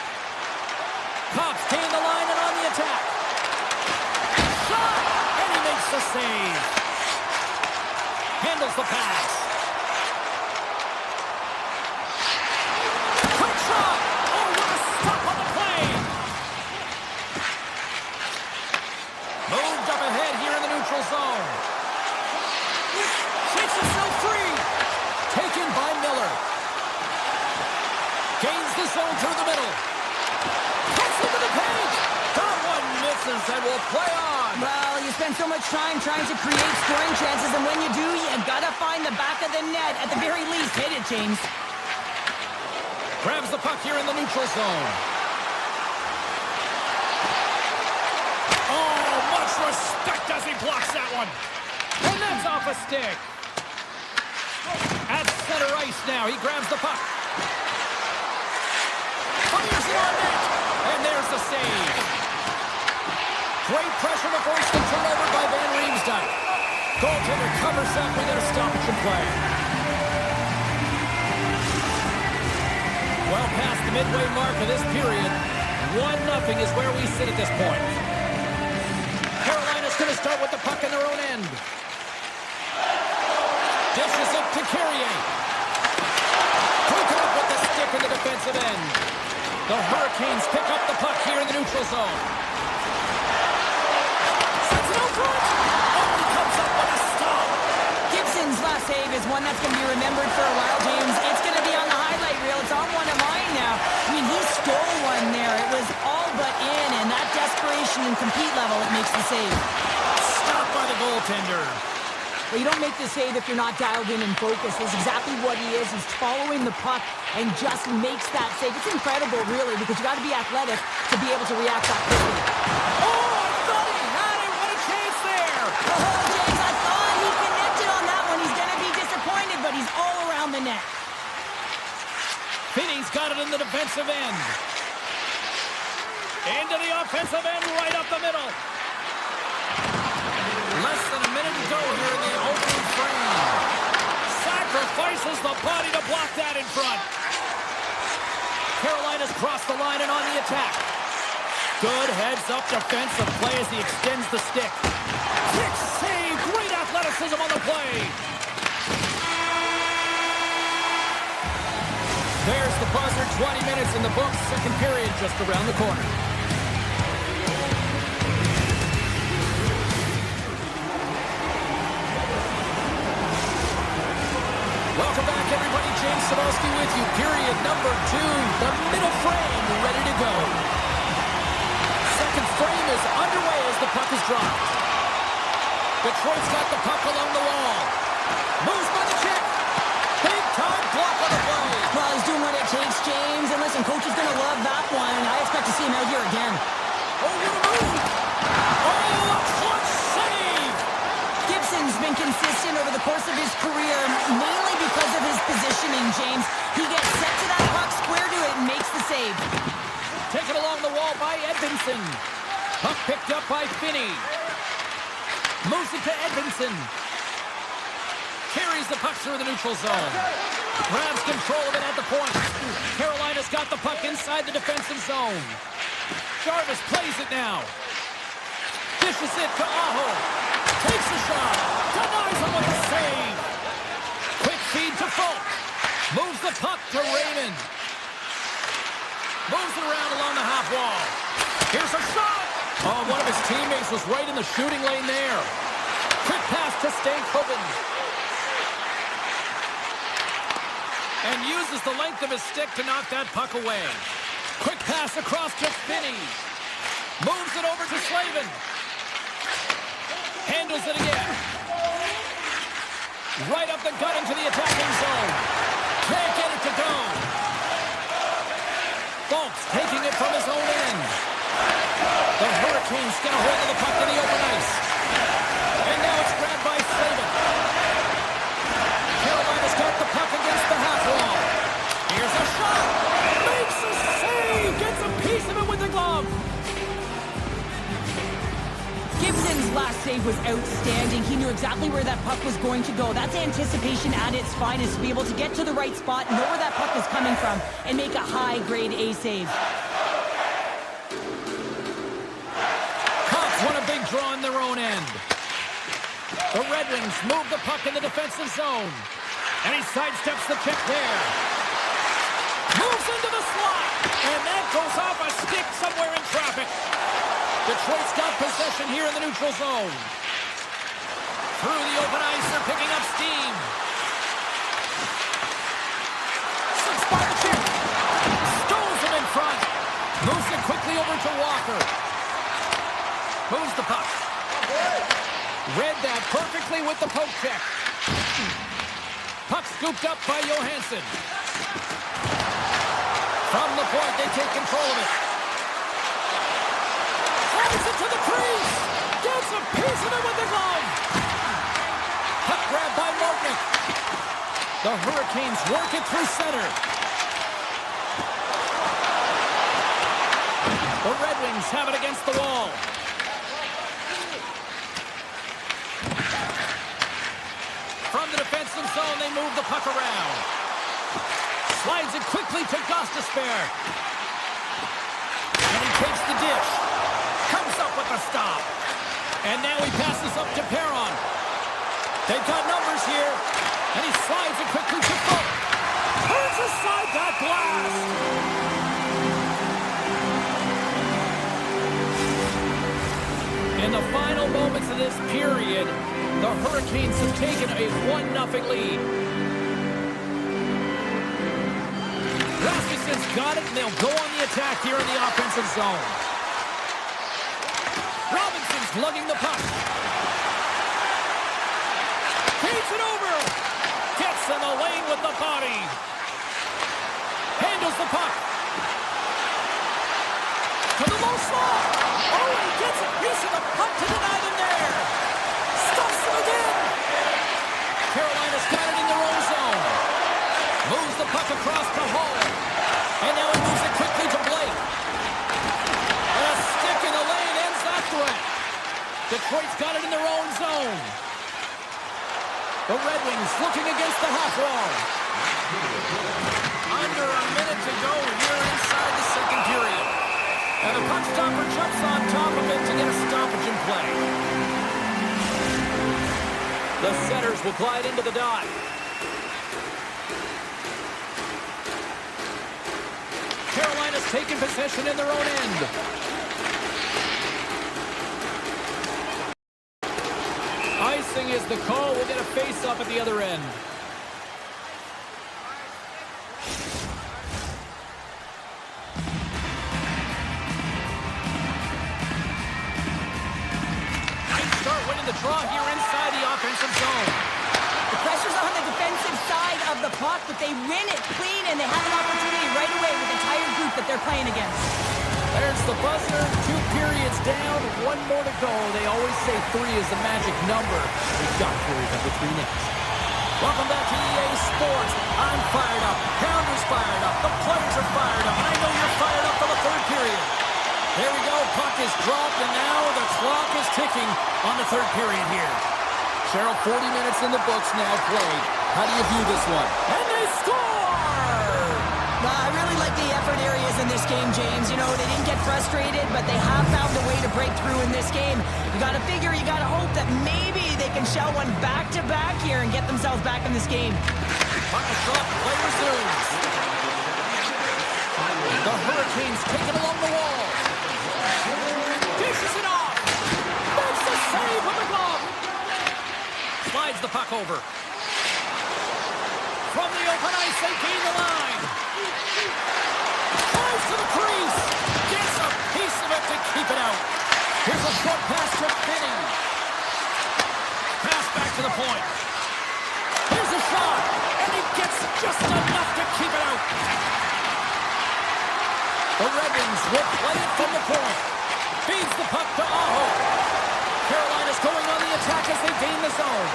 Speaker 5: Kopp's gained the line and on the attack. Shot! And he makes the save. Handles the pass. Quick shot! Oh, what a stop on the play! Moved up ahead here in the neutral zone. Shakes himself free. Taken by Miller. Gains the zone through the middle. Cuts into the paint. That one misses and will play on.
Speaker 6: Well, you spend so much time trying to create scoring chances, and when you do, you gotta find the back of the net. At the very least, hit it, James.
Speaker 5: Grabs the puck here in the neutral zone. Oh, much respect as he blocks that one. And that's off a stick. At center ice now, he grabs the puck. Fires it on net. And there's the save. Great pressure to force the turnover by Van Riemsdyk. Goaltender covers up with their stoppage and play. Well past the midway mark of this period, 1-0 is where we sit at this point. Carolina's going to start with the puck in their own end. Dishes it to Carrier. Broken up with the stick in the defensive end. The Hurricanes pick up the puck here in the neutral zone. Sets it out front. Oh, he comes up with a stop.
Speaker 6: Gibson's last save is one that's going to be remembered for a while, James. It's going to be on the highlight reel. It's on one of mine now. I mean, he stole one there. It was all but in, and that desperation and compete level, it makes the save.
Speaker 5: Stopped by the goaltender.
Speaker 6: Well, you don't make the save if you're not dialed in and focused. That's exactly what he is. He's following the puck and just makes that save. It's incredible, really, because you got to be athletic to be able to react that quickly.
Speaker 5: Oh, I thought he had it. What a chance there.
Speaker 6: Oh, James, I thought he connected on that one. He's going to be disappointed, but he's all around the net.
Speaker 5: Finney's got it in the defensive end. Into the offensive end, right up the middle. Less than a minute to go here in the opening frame. Sacrifices the body to block that in front. Carolina's crossed the line and on the attack. Good heads-up defensive play as he extends the stick. Quick save, great athleticism on the play. There's the buzzer, 20 minutes in the books, second period just around the corner. Welcome back, everybody. James Simone Dombrowski with you. Period number 2. The middle frame ready to go. Second frame is underway as the puck is dropped. Detroit's got the puck along the wall. Moves by the check. Big time block on the play.
Speaker 6: Well, he's doing what it takes, James. And listen, coach is going to love that one. I expect to see him out here again.
Speaker 5: Oh, what a move. Oh, a clutch save.
Speaker 6: Gibson's been consistent over the course of his career, mainly because of his positioning, James. He gets set to that puck, square to it, and makes the save.
Speaker 5: Taken along the wall by Edvinsson. Puck picked up by Finney. Moves it to Edvinsson. Carries the puck through the neutral zone. Grabs control of it at the point. Carolina's got the puck inside the defensive zone. Jarvis plays it now. Dishes it to Aho. Takes the shot. Denies him with a save. Quick feed to Folk. Moves the puck to Raymond. Moves it around along the half wall. Here's a shot. Oh, one of his teammates was right in the shooting lane there. Quick pass to Stankoven. And uses the length of his stick to knock that puck away. Quick pass across to Finney. Moves it over to Slavin. Handles it again. Right up the gut into the attacking zone. Can't get it to go. Folks taking it from his own end. The Hurricanes get a hold of the puck in the open ice. And now it's grabbed by Slavin. Carolina's got the puck against the half wall. Here's a shot. Makes a save. Gets a piece of it with the glove.
Speaker 6: Gibson's last save was outstanding. He knew exactly where that puck was going to go. That's anticipation at its finest, to be able to get to the right spot, know where that puck is coming from, and make a high-grade A save.
Speaker 5: Cops want a big draw on their own end. The Red Wings move the puck in the defensive zone. And he sidesteps the check there. Moves into the slot. And that goes off a stick somewhere in traffic. Detroit's got possession here in the neutral zone. Through the open ice, they're picking up steam. Slips by the check. Stones him in front. Moves it quickly over to Walker. Moves the puck. Read that perfectly with the poke check. Puck scooped up by Johansson. From the point, they take control of it. Flies it to the crease. Gets a piece of it with the glove. Puck grabbed by Mortnick. The Hurricanes work it through center. The Red Wings have it against the wall. From the defensive zone, they move the puck around. Slides it quickly to Gostisbehere. And he takes the dish. Comes up with the stop. And now he passes up to Perron. They've got numbers here. And he slides it quickly to Folk. Turns aside that blast. In the final moments of this period, the Hurricanes have taken a 1-0 lead. Rasmussen's got it, and they'll go on the attack here in the offensive zone. Robinson's lugging the puck. Feeds it over. Gets in the lane with the body. Handles the puck. To the low slot. Oh, he gets a piece of the puck to deny them there. Stuffs him again. Carolina's got it in their own zone. Moves the puck across to Hall. And now he moves it quickly to Blake. And a stick in the lane ends that threat. Detroit's got it in their own zone. The Red Wings looking against the half wall. Under a minute to go here inside the second period. And the puck stopper jumps on top of it to get a stoppage in play. The setters will glide into the dot. Carolina's taking possession in their own end. Icing is the call. We'll get a face-up at the other end. the draw here inside the offensive zone.
Speaker 6: The pressure's on the defensive side of the puck, but they win it clean, and they have an opportunity right away with the tired group that they're playing against.
Speaker 5: There's the buzzer. 2 periods down. 1 more to go. They always say 3 is the magic number. We've got period number 3 next. Welcome back to EA Sports. I'm fired up. Pounder's fired up. The players are fired up. And I know you're fired up for the 3rd period. There we go. Puck is dropped, and now the clock is ticking on the 3rd period here. Cheryl, 40 minutes in the books now played. How do you view this one? And they score!
Speaker 6: I really like the effort areas in this game, James. You know, they didn't get frustrated, but they have found a way to break through in this game. You got to figure, you got to hope that maybe they can shell one back-to-back here and get themselves back in this game.
Speaker 5: Puck is dropped. Play resumes. The Hurricanes take it along the wall. Dishes it off. Makes the save with the glove. Slides the puck over. From the open ice, they gain the line. Drives to the crease. Gets a piece of it to keep it out. Here's a short pass to Finney. Pass back to the point. Here's a shot. And he gets just enough to keep it out. The Red Wings will play it from the point. Feeds the puck to Aho. Carolina's going on the attack as they gain the zone.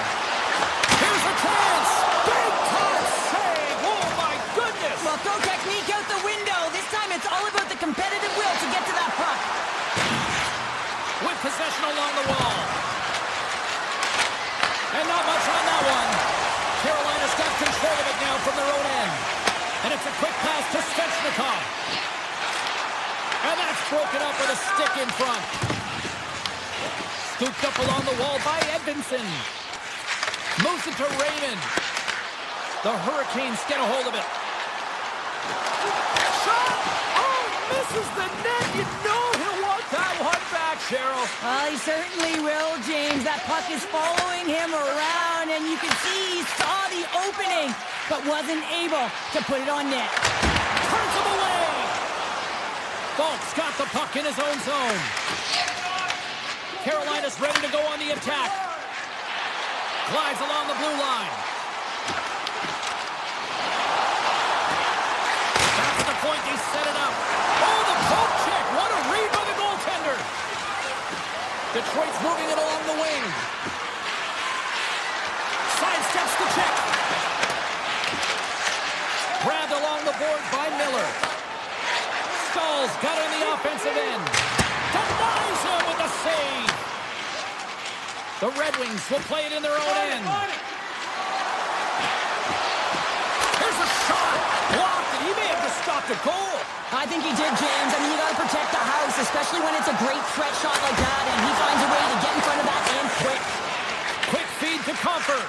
Speaker 5: Here's a chance. Big time save. Oh, my goodness.
Speaker 6: Well, throw technique out the window. This time it's all about the competitive will to get to that puck.
Speaker 5: With possession along the wall. And not much on that one. Carolina's got control of it now from their own end. And it's a quick pass to Svechnikov. And that's broken up with a stick in front. Scooped up along the wall by Edvinsson. Moves it to Raymond. The Hurricanes get a hold of it. Shot! Oh, misses the net. You know he'll want that one back, Cheryl.
Speaker 6: Well, he certainly will, James. That puck is following him around, and you can see he saw the opening, but wasn't able to put it on net.
Speaker 5: Turns him away. Falk's got the puck in his own zone. Carolina's ready to go on the attack. Glides along the blue line. Back to the point, they set it up. Oh, the poke check. What a read by the goaltender. Detroit's moving it along the wing. Sidesteps the check. Grabbed along the boards by Miller. Stahl's got it on the offensive end. Denies him with the save. The Red Wings will play it in their own end. Here's a shot. Blocked, and he may have just stopped a goal.
Speaker 6: I think he did, James. I mean, you got to protect the house, especially when it's a great threat shot like that, and he finds a way to get in front of that and quick.
Speaker 5: Quick feed to Comfer.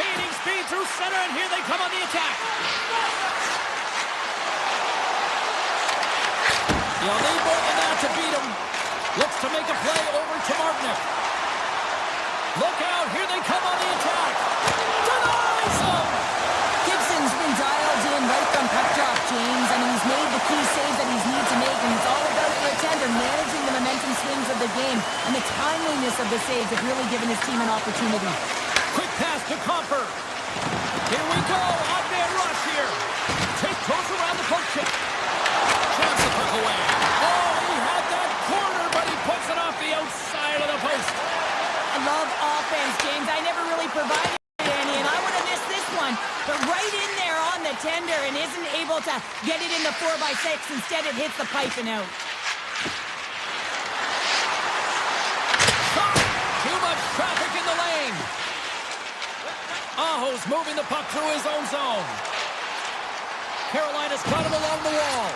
Speaker 5: Gaining speed through center, and here they come on the attack. You'll need more than that to beat him. Looks to make a play over to Martinick. Look out, here they come on the attack. Denies him!
Speaker 6: Gibson's been dialed in right from puck drop, James. I mean, he's made the key saves that he's needed to make, and it's all about for a tender, managing the momentum swings of the game, and the timeliness of the saves have really given his team an opportunity.
Speaker 5: Quick pass to Comfer. Here we go, odd-man rush here. Take goes around the poke check. Chance to puck away. Oh, he had that corner, but he puts it off the outside of the post.
Speaker 6: I love offense, James. I never really provided any, and I would have missed this one. But right in there on the tender and isn't able to get it in the 4x6. Instead, it hits the pipe and out.
Speaker 5: Too much traffic in the lane. Aho's moving the puck through his own zone. Carolina's got him along the wall.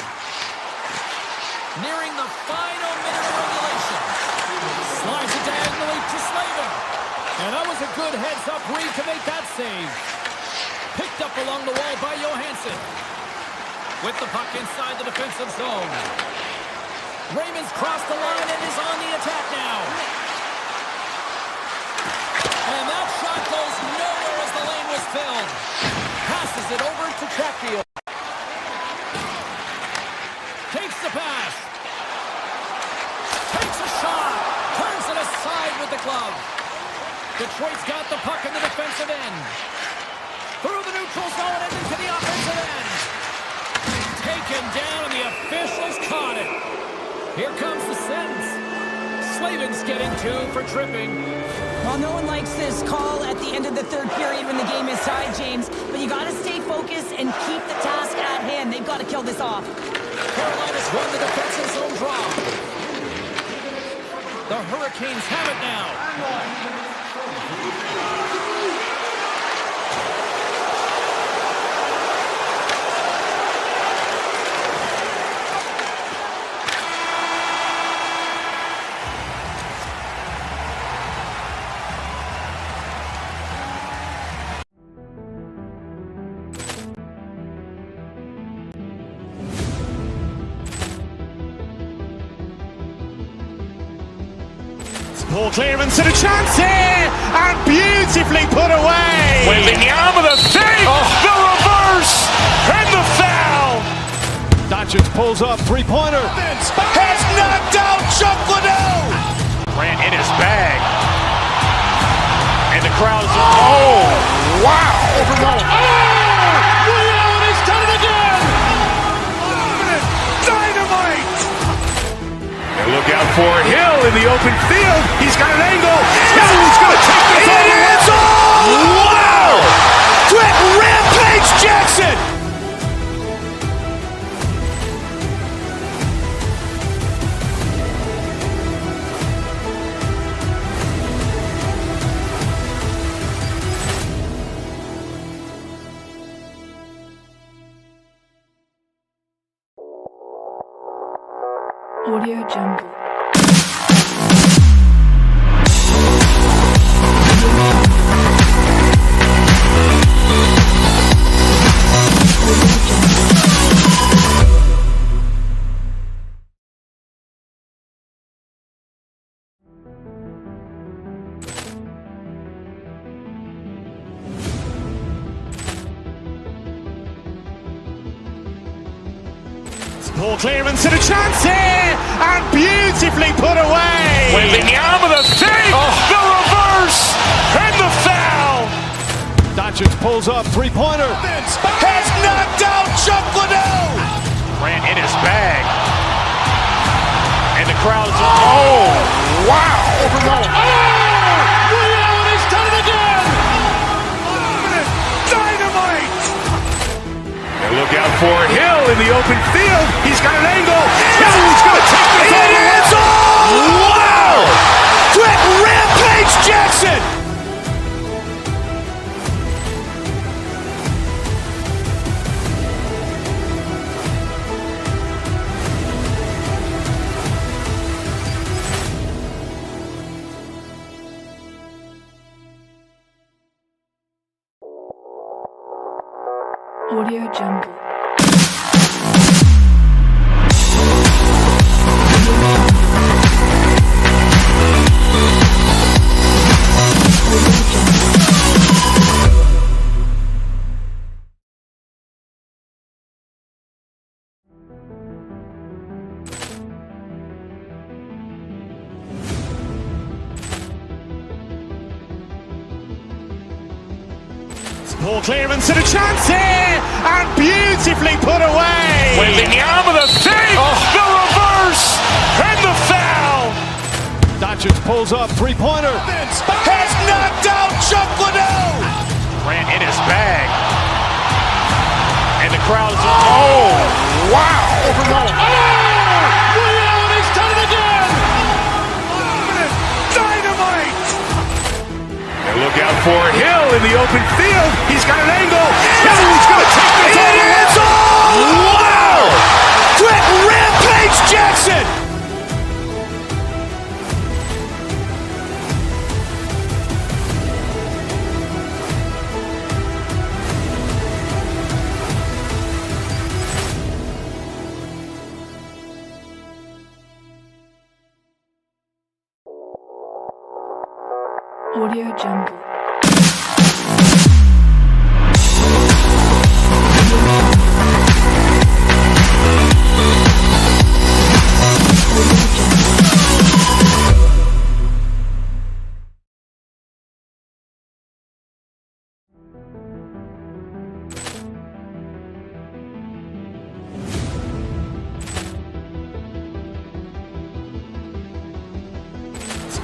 Speaker 5: Nearing the final minute of regulation. Slides it diagonally to Slavin. And that was a good heads-up read to make that save. Picked up along the wall by Johansson. With the puck inside the defensive zone. Raymond's crossed the line and is on the attack now. And that shot goes nowhere as the lane was filled. Passes it over to Chatfield. Takes the pass. Takes a shot. Turns it aside with the glove. Detroit's got the puck in the defensive end. Through the neutral zone and into the offensive end. Taken down, and the officials caught it. Here comes the sentence. Slavin's getting 2 for tripping.
Speaker 6: Well, no one likes this call at the end of the third period when the game is tied, James. But you got to stay focused and keep the task at hand. They've got to kill this off.
Speaker 5: Carolina's won the defensive zone draw. The Hurricanes have it now.
Speaker 2: Ball clearance and a chance here, and beautifully put away.
Speaker 3: Wembanyama the save, the reverse, and the foul.
Speaker 4: Doncic pulls up, three-pointer.
Speaker 3: Has knocked out Chuck Liddell. Grant in his bag. And the crowd is, oh, wow.
Speaker 4: Ray Allen has done it again!
Speaker 3: Dynamite. And look out for Hill in the open field. He's got an angle. He's going to take this all the way. Wow. Quick Rampage Jackson.
Speaker 1: Audio Jungle.
Speaker 2: Ball clearance and a chance here, and beautifully put away.
Speaker 3: Wembanyama the save, the reverse, and the foul.
Speaker 4: Doncic pulls up, three-pointer.
Speaker 3: Has knocked out Chuck Liddell. Grant in his bag. And the crowd is, oh, wow.
Speaker 4: Ray Allen has done it again!
Speaker 3: Dynamite. And look out for Hill in the open field. He's got an angle. He's going to take this all the way. Wow. Quick Rampage Jackson.
Speaker 1: Audio Jungle.
Speaker 2: Ball clearance and a chance here, and beautifully put away.
Speaker 3: Wembanyama the save, the reverse, and the foul.
Speaker 4: Doncic pulls up, three-pointer.
Speaker 3: Has knocked out Chuck Liddell. Grant in his bag. And the crowd is, oh, wow.
Speaker 4: Ray Allen has done it again!
Speaker 3: Dynamite. And look out for Hill in the open field. He's got an angle. He's going to take this all the way. Wow. Quick Rampage Jackson.
Speaker 1: Audio Jungle.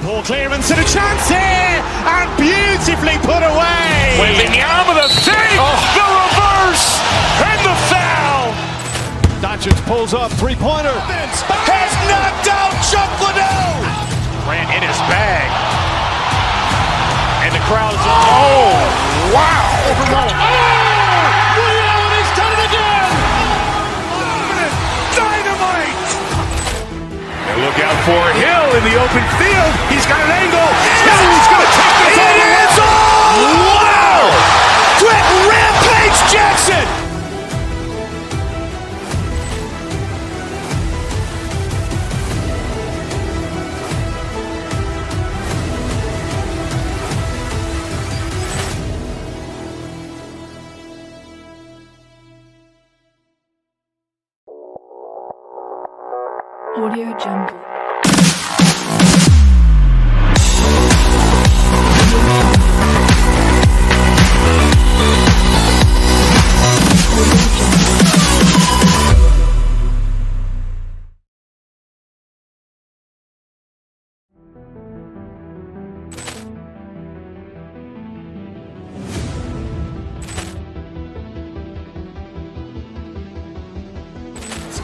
Speaker 2: Ball clearance and a chance here, and beautifully put away.
Speaker 3: Wembanyama the save, the reverse, and the foul.
Speaker 4: Doncic pulls up, three-pointer.
Speaker 3: Has knocked out Chuck Liddell. Grant in his bag. And the crowd is, oh, wow.
Speaker 4: Ray Allen has done it again.
Speaker 3: Dynamite. And look out for Hill in the open field. He's got an angle. He's going to take this all the way. Wow. Quick Rampage Jackson.
Speaker 1: Audio Jungle.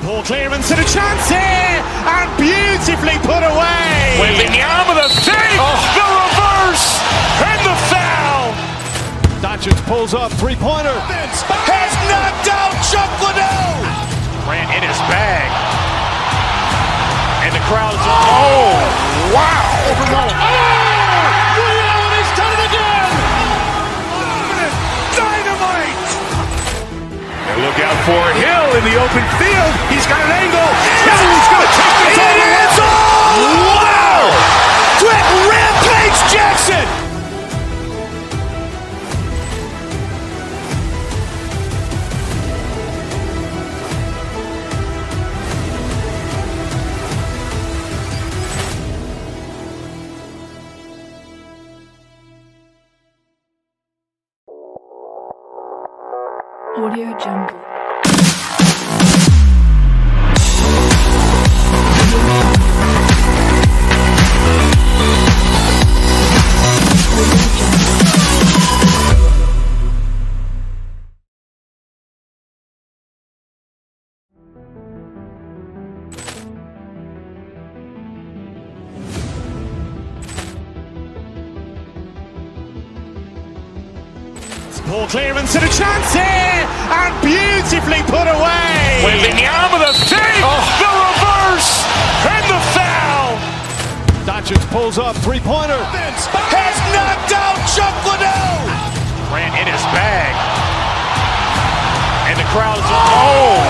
Speaker 2: Ball clearance and a chance here, and beautifully put away.
Speaker 3: Wembanyama the save, the reverse, and the foul.
Speaker 4: Doncic pulls up, three-pointer.
Speaker 3: Has knocked out Chuck Liddell. Grant in his bag. And the crowd is, oh, wow.
Speaker 4: Ray Allen has done it again.
Speaker 3: Dynamite. And look out for Hill in the open field. He's got an angle. He's going to take this all the way. Wow. Quick Rampage Jackson.
Speaker 1: Audio Jungle.
Speaker 2: Ball clearance and a chance here, and beautifully put away.
Speaker 3: Wembanyama the save, the reverse, and the foul.
Speaker 4: Doncic pulls up, three-pointer.
Speaker 3: Has knocked out Chuck Liddell. Grant in his bag. And the crowd is, oh,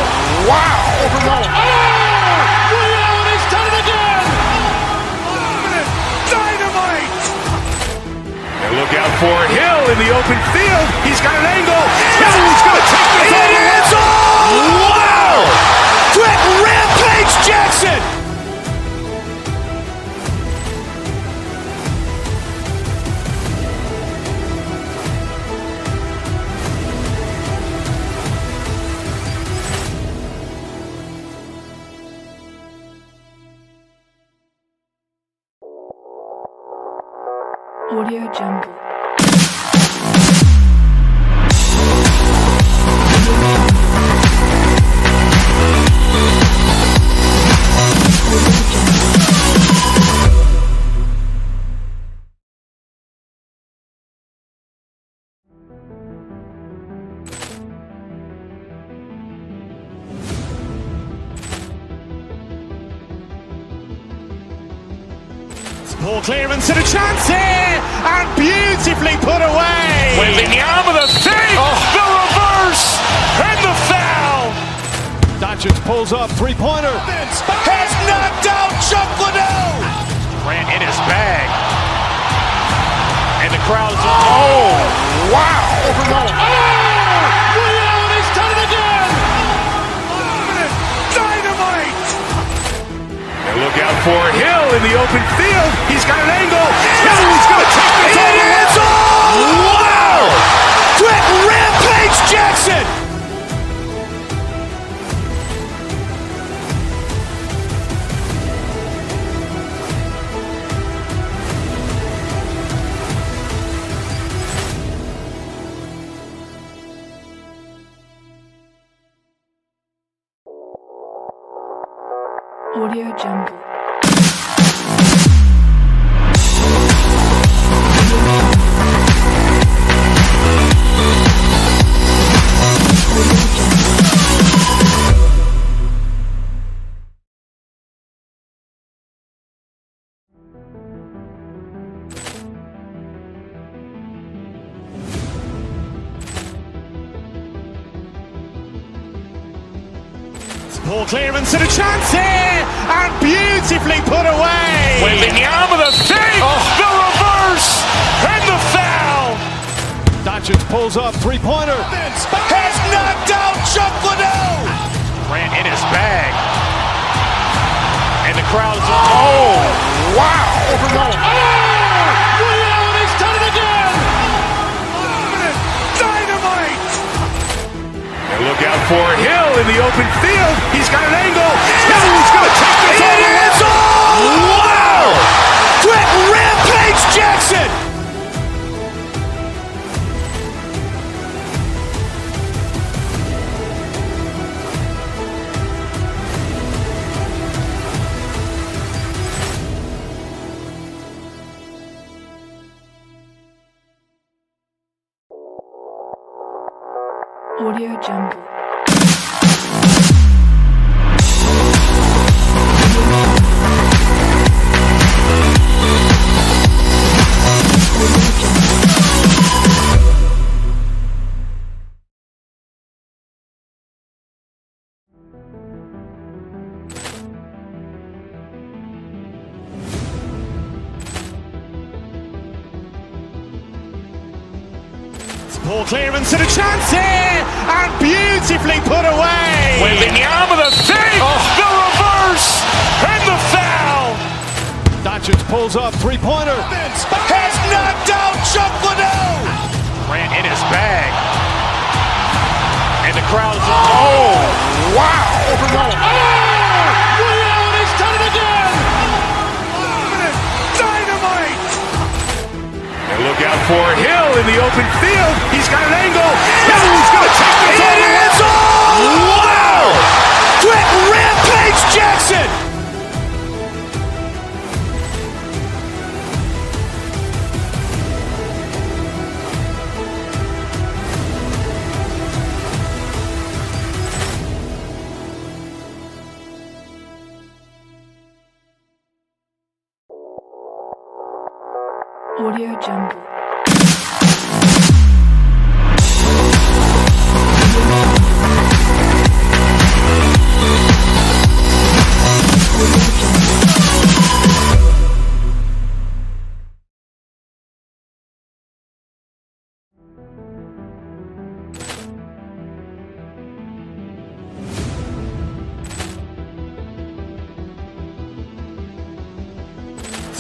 Speaker 3: wow.
Speaker 4: Ray Allen has done it again.
Speaker 3: Dynamite. And look out for Hill in the open field. He's got an angle. He's going to take this all the way. Wow. Quick Rampage Jackson.
Speaker 1: Audio Jungle.
Speaker 2: Ball clearance and a chance here, and beautifully put away.
Speaker 3: Wembanyama the save, the reverse, and the foul.
Speaker 4: Doncic pulls up, three-pointer.
Speaker 3: Has knocked out Chuck Liddell. Grant in his bag. And the crowd is, oh, wow.
Speaker 4: Ray Allen has done it again.
Speaker 3: Dynamite. And look out for Hill in the open field. He's got an angle. He's going to take this all the way. Wow. Quick Rampage Jackson.
Speaker 1: Audio Jungle.
Speaker 2: Ball clearance and a chance here, and beautifully put away.
Speaker 3: Wembanyama with a save, the reverse, and the foul.
Speaker 4: Doncic pulls up, three-pointer.
Speaker 3: Has knocked out Chuck Liddell. Grant in his bag. And the crowd is, oh, wow.
Speaker 4: He's done it again.
Speaker 3: Dynamite. And look out for Hill in the open field. He's got an angle. He's going to take this all the way. Wow. Quick Rampage Jackson.
Speaker 1: Audio Jungle.
Speaker 2: Ball clearance and a chance here, and beautifully put away.
Speaker 3: Wembanyama with a save, the reverse, and the foul.
Speaker 4: Doncic pulls up, three-pointer.
Speaker 3: Has knocked out Chuck Liddell. Grant in his bag. And the crowd is, oh, wow.
Speaker 4: He's done it again.
Speaker 3: Dynamite. And look out for Hill in the open field. He's got an angle. He's going to take this all the way. Wow. Quick Rampage Jackson.
Speaker 1: Audio Jungle.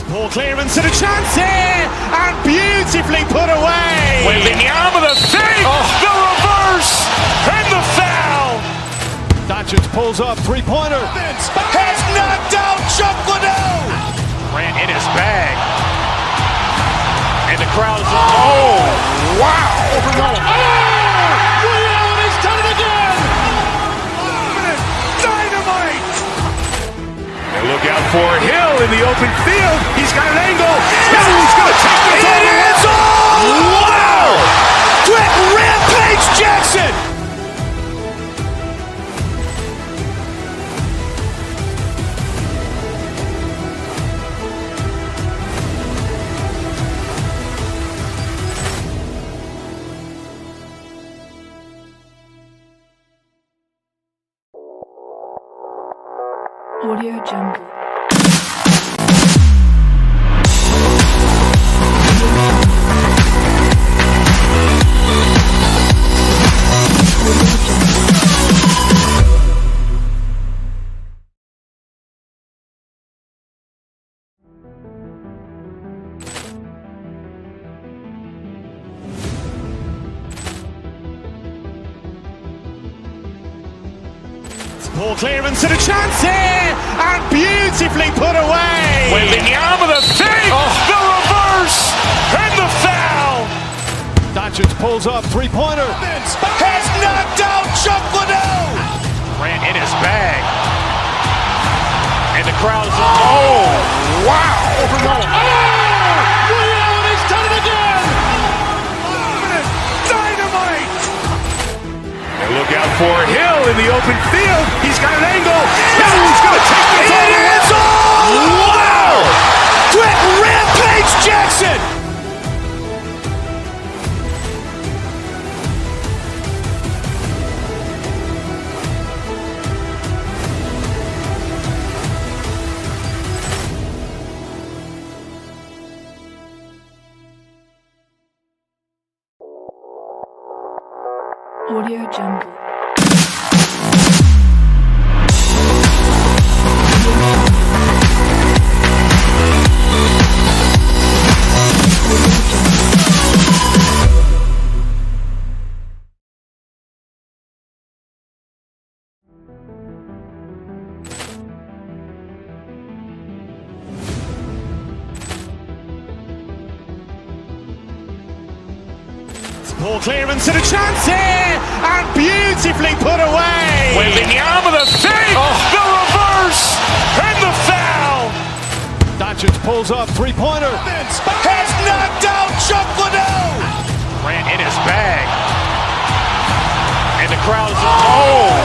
Speaker 2: Ball clearance and a chance here, and beautifully put away.
Speaker 3: Wembanyama with a save, the reverse, and the foul.
Speaker 4: Doncic pulls up, three-pointer.
Speaker 3: Has knocked out Chuck Liddell. Grant in his bag. And the crowd is, oh, wow.
Speaker 4: He's done it again.
Speaker 3: Dynamite. And look out for Hill in the open field. He's got an angle. He's going to take this all the way. Wow. Quick Rampage Jackson.
Speaker 1: Audio Jungle.
Speaker 2: Ball clearance and a chance here, and beautifully put away.
Speaker 3: Wembanyama with a save, the reverse, and the foul.
Speaker 4: Doncic pulls up, three-pointer.
Speaker 3: Has knocked out Chuck Liddell. Grant in his bag. crowd is, oh, wow!
Speaker 4: Ray Allen has done it again!
Speaker 3: Dynamite! And look out for Hill in the open field. He's got an angle. No, he's going to take this all the way. Wow! Quick Rampage Jackson!
Speaker 1: Audio Jungle.
Speaker 2: Ball clearance and a chance here, and beautifully put away.
Speaker 3: Wembanyama the save, the reverse, and the foul.
Speaker 2: Doncic pulls up, three-pointer.
Speaker 3: Has knocked out Chuck Liddell. Grant in his bag. And the crowd is, oh,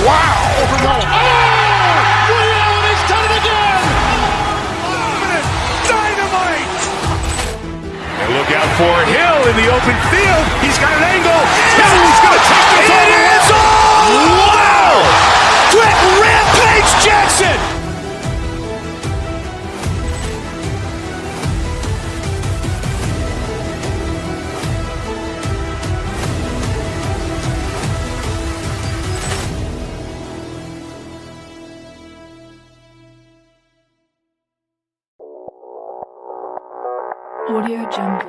Speaker 3: wow.
Speaker 4: Ray Allen has done it again!
Speaker 3: Dynamite. And look out for Hill in the open field. He's got an angle. No, he's going to take this all the way. Wow! Quick Rampage Jackson!
Speaker 1: Audio Jungle.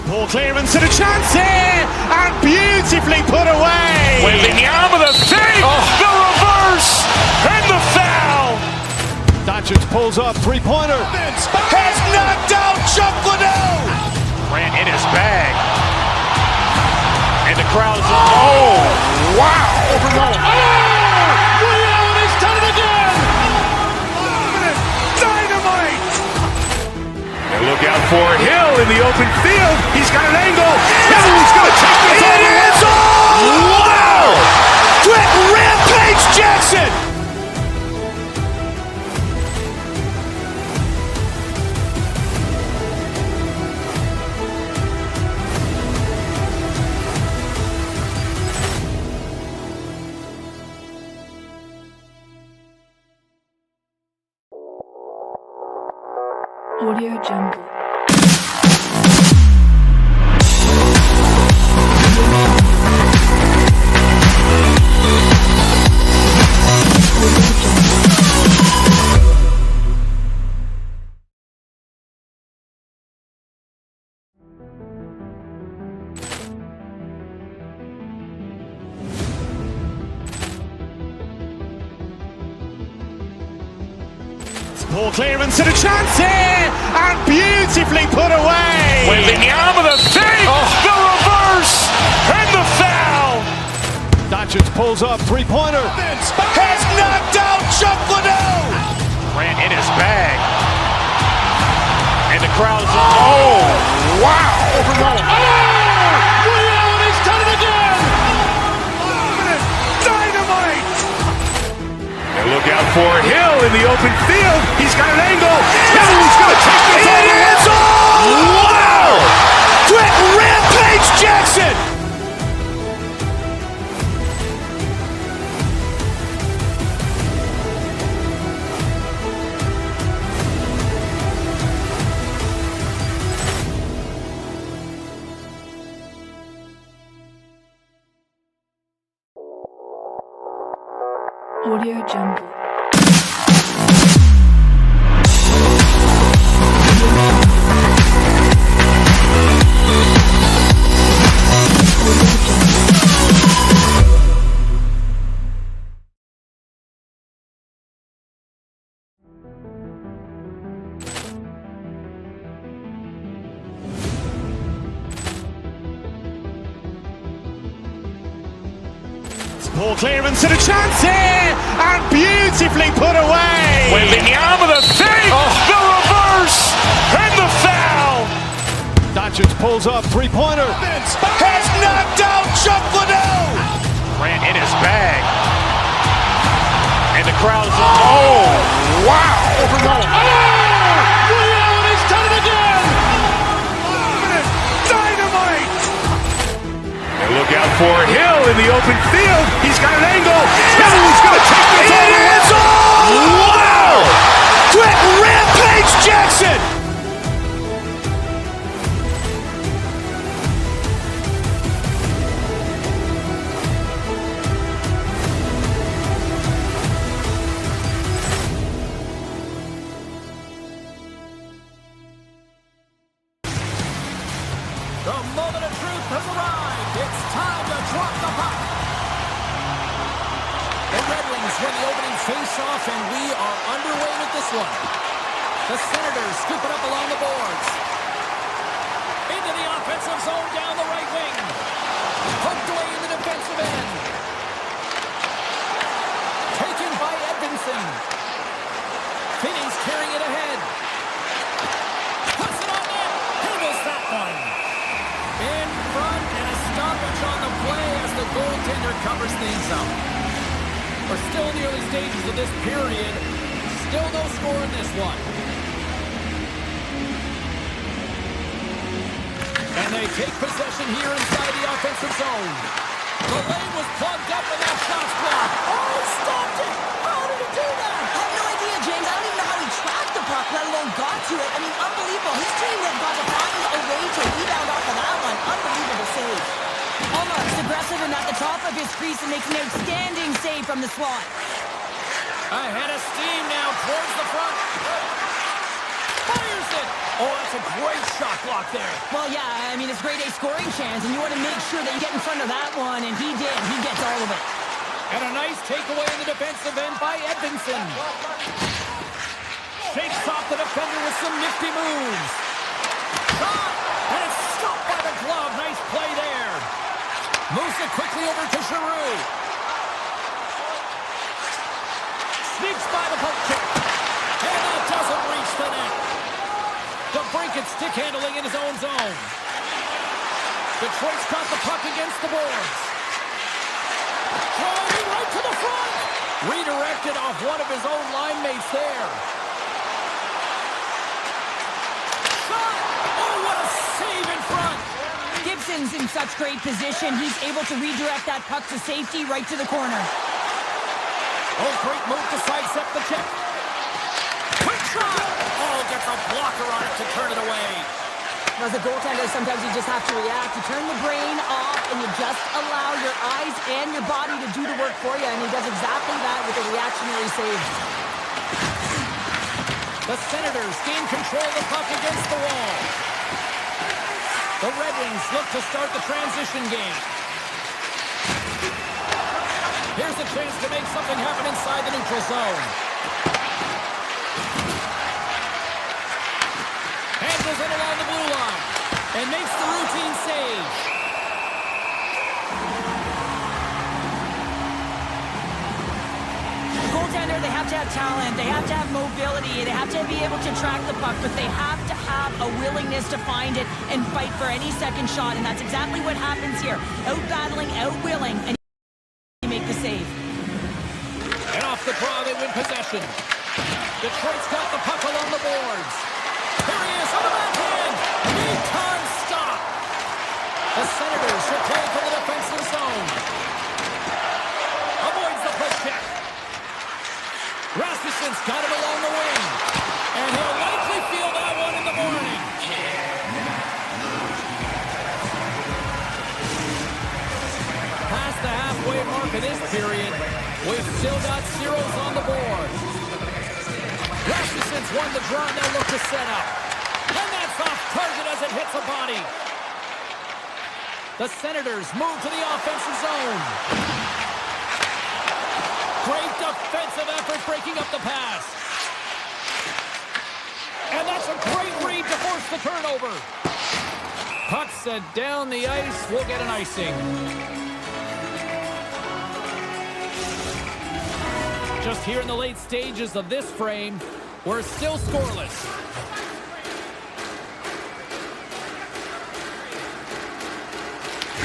Speaker 2: Ball clearance and a chance here, and beautifully put away.
Speaker 3: Wembanyama the save, the reverse, and the foul.
Speaker 2: Doncic pulls up, three-pointer.
Speaker 3: Has knocked out Chuck Liddell. Grant in his bag. And the crowd is, oh, wow.
Speaker 4: Ray Allen has done it again!
Speaker 3: Dynamite. And look out for Hill in the open field. He's got an angle. No, he's going to take this all the way. Wow! Quick Rampage Jackson!
Speaker 1: Audio Jungle.
Speaker 2: Ball clearance and a chance here, and beautifully put away.
Speaker 3: Wembanyama the save, the reverse, and the foul.
Speaker 2: Doncic pulls up, three-pointer.
Speaker 3: Has knocked out Chuck Liddell. Grant in his bag. And the crowd is, oh, wow.
Speaker 4: Ray Allen has done it again!
Speaker 3: Dynamite. And look out for Hill in the open field. He's got an angle. No, he's going to take this all the way. Wow! Quick Rampage Jackson!
Speaker 1: Audio Jungle.
Speaker 2: Ball clearance and a chance here, and beautifully put away.
Speaker 3: With the arm of the fake, the reverse, and the foul.
Speaker 4: Doncic pulls up, three-pointer.
Speaker 3: Has knocked out Chuck Liddell. Ran in his bag. And the crowd is, oh, wow.
Speaker 4: Ray Allen has done it again!
Speaker 3: Dynamite. And look out for Hill in the open field. He's got an angle. Hill is going to take this all the way. Wow. Quick Rampage Jackson.
Speaker 5: The moment of truth has arrived. It's time to drop the puck. The Red Wings win the opening face-off, and we are underway with this one. The Senators scoop it up along the boards. Into the offensive zone down the right wing. Poked away in the defensive end. Taken by Edvinsson. Finney's carrying it ahead. Puts it on net. Handles that one. In front, and a stoppage on the play as the goaltender covers things up. We're still in the early stages of this period. Still no score in this one. And they take possession here inside the offensive zone. The lane was plugged up and that shot's blocked. Oh, he stopped it! How did he do that?
Speaker 6: I have no idea, James. I don't even know how he tracked the puck, let alone got to it. I mean, unbelievable. His team had got to find a way to rebound off of that one. Unbelievable save. Almost aggressive and at the top of his crease and makes an outstanding save from the slot.
Speaker 5: Ahead of steam now towards the front. Fires it! Oh, that's a great shot block there.
Speaker 6: Well, yeah, I mean, it's grade A scoring chance, and you want to make sure that you get in front of that one, and he did. He gets all of it.
Speaker 5: And a nice takeaway in the defensive end by Edvinsson. Shakes off the defender with some nifty moves. Shot! And it's stopped by the glove. Nice play there. Moves it quickly over to Giroux. Sneaks by the poke check. And that doesn't reach the net. The break and stick handling in his own zone. Detroit's got the puck against the boards. Driving right to the front. Redirected off one of his own line mates there. Shot! Oh, what a save in front.
Speaker 6: Gibson's in such great position. He's able to redirect that puck to safety right to the corner.
Speaker 5: Oh, great move to sidestep the check. Quick shot! Oh, gets a blocker on it to turn it away.
Speaker 6: As a goaltender, sometimes you just have to react. You turn the brain off, and you just allow your eyes and your body to do the work for you, and he does exactly that with a reactionary save.
Speaker 5: The Senators gain control of the puck against the wall. The Red Wings look to start the transition game. Here's a chance to make something happen inside the neutral zone. Handles it along the blue line and makes the routine save.
Speaker 6: Goaltender, they have to have talent, they have to have mobility, they have to be able to track the puck, but they have to have a willingness to find it and fight for any second shot, and that's exactly what happens here. Out-battling, out-willing, and make the save.
Speaker 5: And off the draw, they win possession. Detroit's got the puck along the boards. Here he is on the backhand. Anytime stop. The Senators should play for the defensive zone. Avoids the push check. Rasmussen's got it along the wing. And he'll likely feel that one in the morning. Past the halfway mark of this period, we've still got zeros on the board. Rasmussen's won the draw, now look to set up. And that's off target as it hits a body. The Senators move to the offensive zone. Great defensive effort breaking up the pass. And that's a great read to force the turnover. Puck set down the ice, we'll get an icing. just here in the late stages of this frame. We're still scoreless.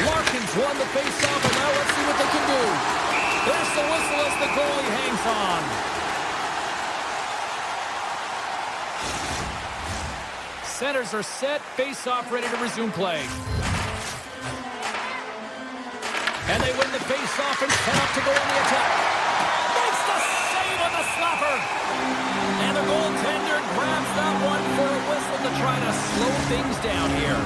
Speaker 5: Larkin's won the faceoff, and now let's see what they can do. There's the whistle as the goalie hangs on. Centers are set, faceoff ready to resume play. And they win the faceoff and set up to go on the attack. Makes the save on the slapper. And the goaltender grabs that one for a whistle to try to slow things down here.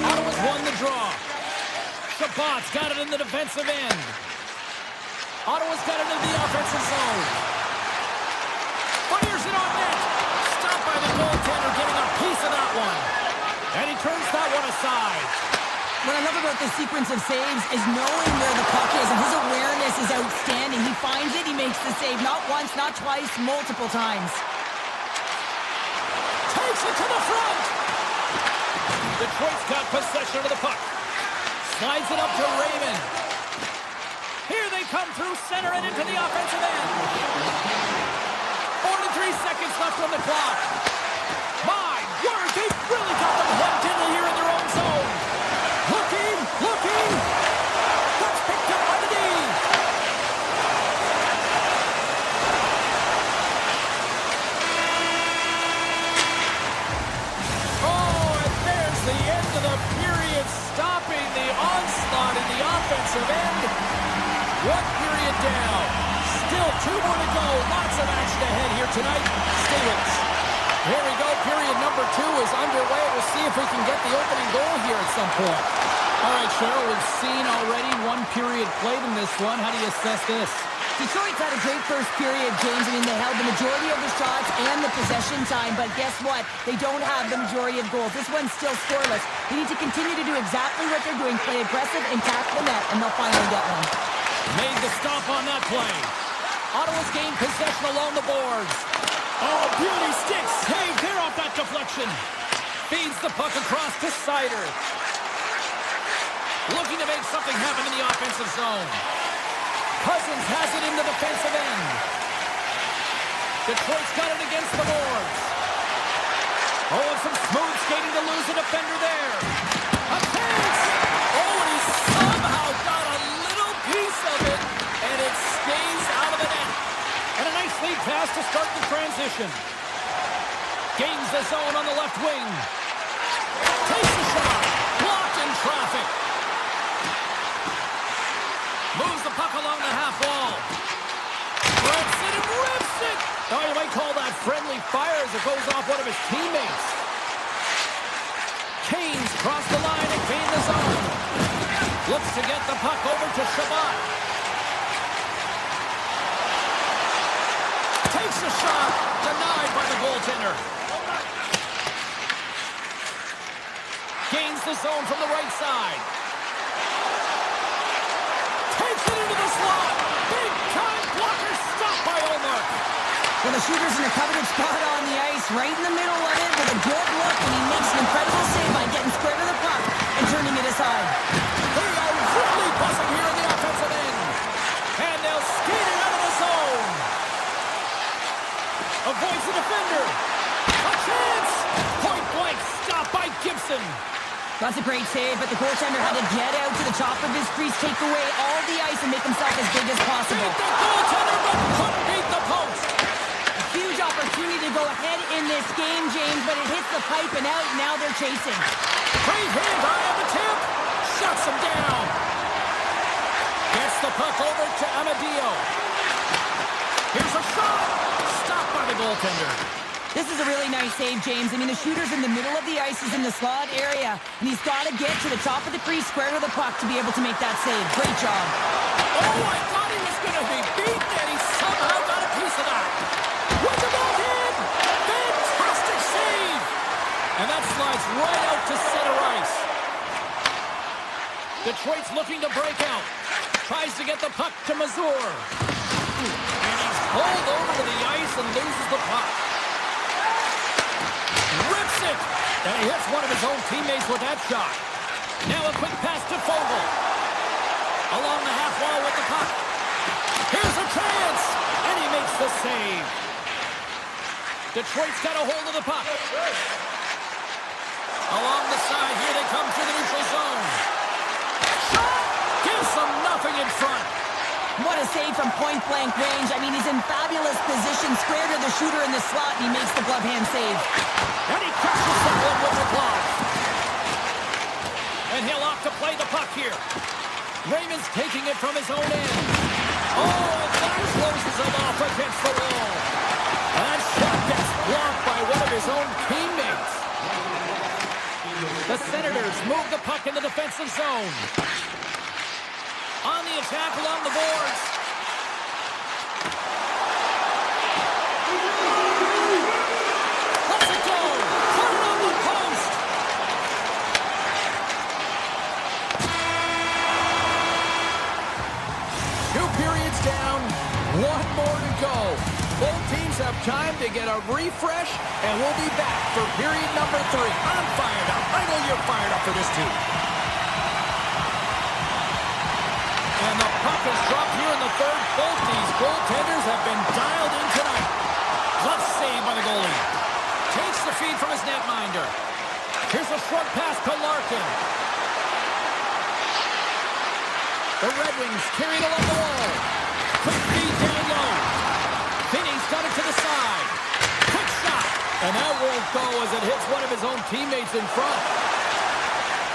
Speaker 5: Ottawa's won the draw. Chabot's got it in the defensive end. Ottawa's got it in the offensive zone. Fires it on net. Stopped by the goaltender, getting a piece of that one. And he turns that one aside.
Speaker 6: What I love about this sequence of saves is knowing where the puck is, and his awareness is outstanding. He finds it, he makes the save, not once, not twice, multiple times.
Speaker 5: Takes it to the front. Detroit's got possession of the puck. Slides it up to Raymond. Here they come through center and into the offensive end. 43 seconds left on the clock. My word, they've really got them hemmed in here in their own zone. Looking. That's picked up by the D. Oh, and there's the end of the period, stopping the onslaught in the offensive end. One period down. Still 2 more to go. Lots of action ahead here tonight. Stay with us. Here we go. Period number 2 is underway. We'll see if we can get the opening goal here at some point. All right, Cheryl, we've seen already 1 period played in this one. How do you assess this?
Speaker 6: Detroit's had a great first period, James. I mean, they held the majority of the shots and the possession time, but guess what? They don't have the majority of goals. This one's still scoreless. They need to continue to do exactly what they're doing, play aggressive and tackle the net, and they'll finally get one.
Speaker 5: Made the stop on that play. Ottawa's gained possession along the boards. Oh, beauty stick save there off that deflection. Feeds the puck across to Sider. Looking to make something happen in the offensive zone. Cousins has it in the defensive end. Detroit's got it against the boards. Oh, and some smooth skating to lose a defender there. A chance! Oh, and he somehow got a little piece of it, and it stays out of the net. And a nice lead pass to start the transition. Gains the zone on the left wing. Takes the shot. Blocked in traffic. Moves the puck along the half wall. Rips it and rips it. Oh, you might call that friendly fire as it goes off one of his teammates. Canes cross the line and gain the zone. Looks to get the puck over to Chabot. Takes a shot. Denied by the goaltender. Gains the zone from the right side. Takes it into the slot. Big time blocker stopped by Olmark.
Speaker 6: Well, the shooter's in a coveted spot on the ice, right in the middle of it with a good look, and he makes an incredible save by getting square to the puck and turning it aside.
Speaker 5: They are really buzzing here in the offensive end. And they'll skate it out of the zone. Avoids the defender. A chance. Point blank stopped by Gibson.
Speaker 6: That's a great save, but the goaltender had to get out to the top of his crease, take away all the ice, and make himself as big as possible.
Speaker 5: Beat the goaltender, but couldn't beat the post.
Speaker 6: A huge opportunity to go ahead in this game, James, but it hits the pipe and out. Now they're chasing.
Speaker 5: Great hand eye on the tip. Shuts him down. Gets the puck over to Amadio. Here's a shot. Stopped by the goaltender.
Speaker 6: This is a really nice save, James. I mean, the shooter's in the middle of the ice. He's in the slot area, and he's got to get to the top of the crease, square to the puck, to be able to make that save. Great job.
Speaker 5: Oh, I thought he was going to be beaten, and he somehow got a piece of that. With the backhand! Fantastic save! And that slides right out to center ice. Detroit's looking to break out. Tries to get the puck to Mazur. And he's pulled over to the ice and loses the puck. Rips it. And he hits one of his own teammates with that shot. Now a quick pass to Fogle. Along the half wall with the puck. Here's a chance. And he makes the save. Detroit's got a hold of the puck. Along the side, here they come through the neutral zone. Shot! Gives them nothing in front.
Speaker 6: What a save from point-blank range. I mean, he's in fabulous position, square to the shooter in the slot, and he makes the glove hand save.
Speaker 5: And he crushes that one with the glove. And he'll opt to play the puck here. Raymond's taking it from his own end. Oh, that closes him off against the wall. That shot gets blocked by one of his own teammates. The Senators move the puck in the defensive zone. On the attack along the boards. Let's it go. Put it on the post. Two periods down. One more to go. Both teams have time to get a refresh, and we'll be back for period number 3. I'm fired up. I know you're fired up for this too. And the puck is dropped here in the third. Both these goaltenders have been dialed in tonight. Glove save by the goalie. Takes the feed from his netminder. Here's a short pass to Larkin. The Red Wings carried along the wall. Quick feed down low. Finney's got it to the side. Quick shot. And that won't go as it hits one of his own teammates in front.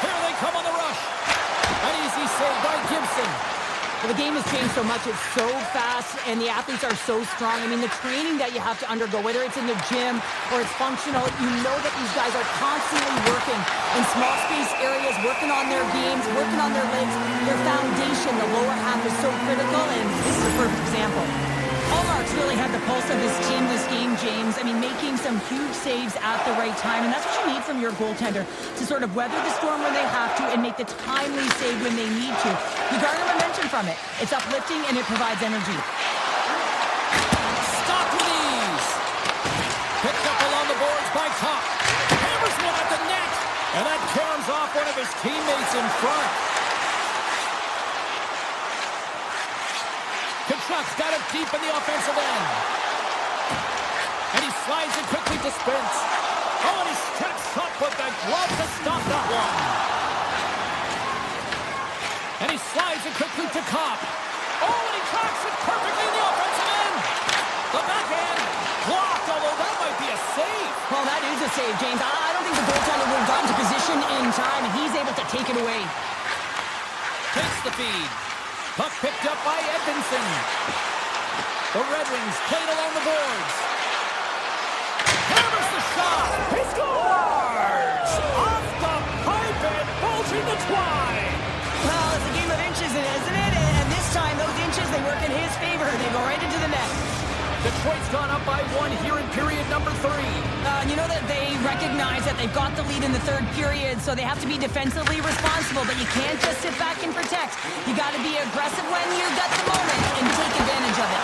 Speaker 5: Here they come on the rush. An easy save by Gibson.
Speaker 6: Well, the game has changed so much. It's so fast, and the athletes are so strong. I mean, the training that you have to undergo, whether it's in the gym or it's functional, you know that these guys are constantly working in small space areas, working on their games, working on their legs. Their foundation, the lower half, is so critical, and this is a perfect example. Allmark's really had the pulse of this team this game, James. I mean, making some huge saves at the right time, and that's what you need from your goaltender to sort of weather the storm when they have to and make the timely save when they need to. You garner momentum from it. It's uplifting, and it provides energy.
Speaker 5: Stop with ease. Picked up along the boards by Kopp. Hammers one at the net, and that caroms off one of his teammates in front. Kachuk's got it deep in the offensive end. And he slides it quickly to Spence. Oh, and he steps up with the glove to stop that one. And he slides it quickly to Kopp. Oh, and he tracks it perfectly in the offensive end. The backhand blocked, although that might be a save.
Speaker 6: Well, that is a save, James. I don't think the goaltender would have gotten to position in time, and he's able to take it away.
Speaker 5: Takes the feed. Puck picked up by Edmondson. The Red Wings played along the boards. Hammers the shot. He scores! Off the pipe and bulging the twine.
Speaker 6: Well, it's a game of inches, isn't it? And this time, those inches, they work in his favor. They go right into the net.
Speaker 5: Detroit's gone up by 1 here in period number 3.
Speaker 6: You know that they recognize that they've got the lead in the third period, so they have to be defensively responsible, but you can't just sit back and protect. You got to be aggressive when you've got the moment and take advantage of it.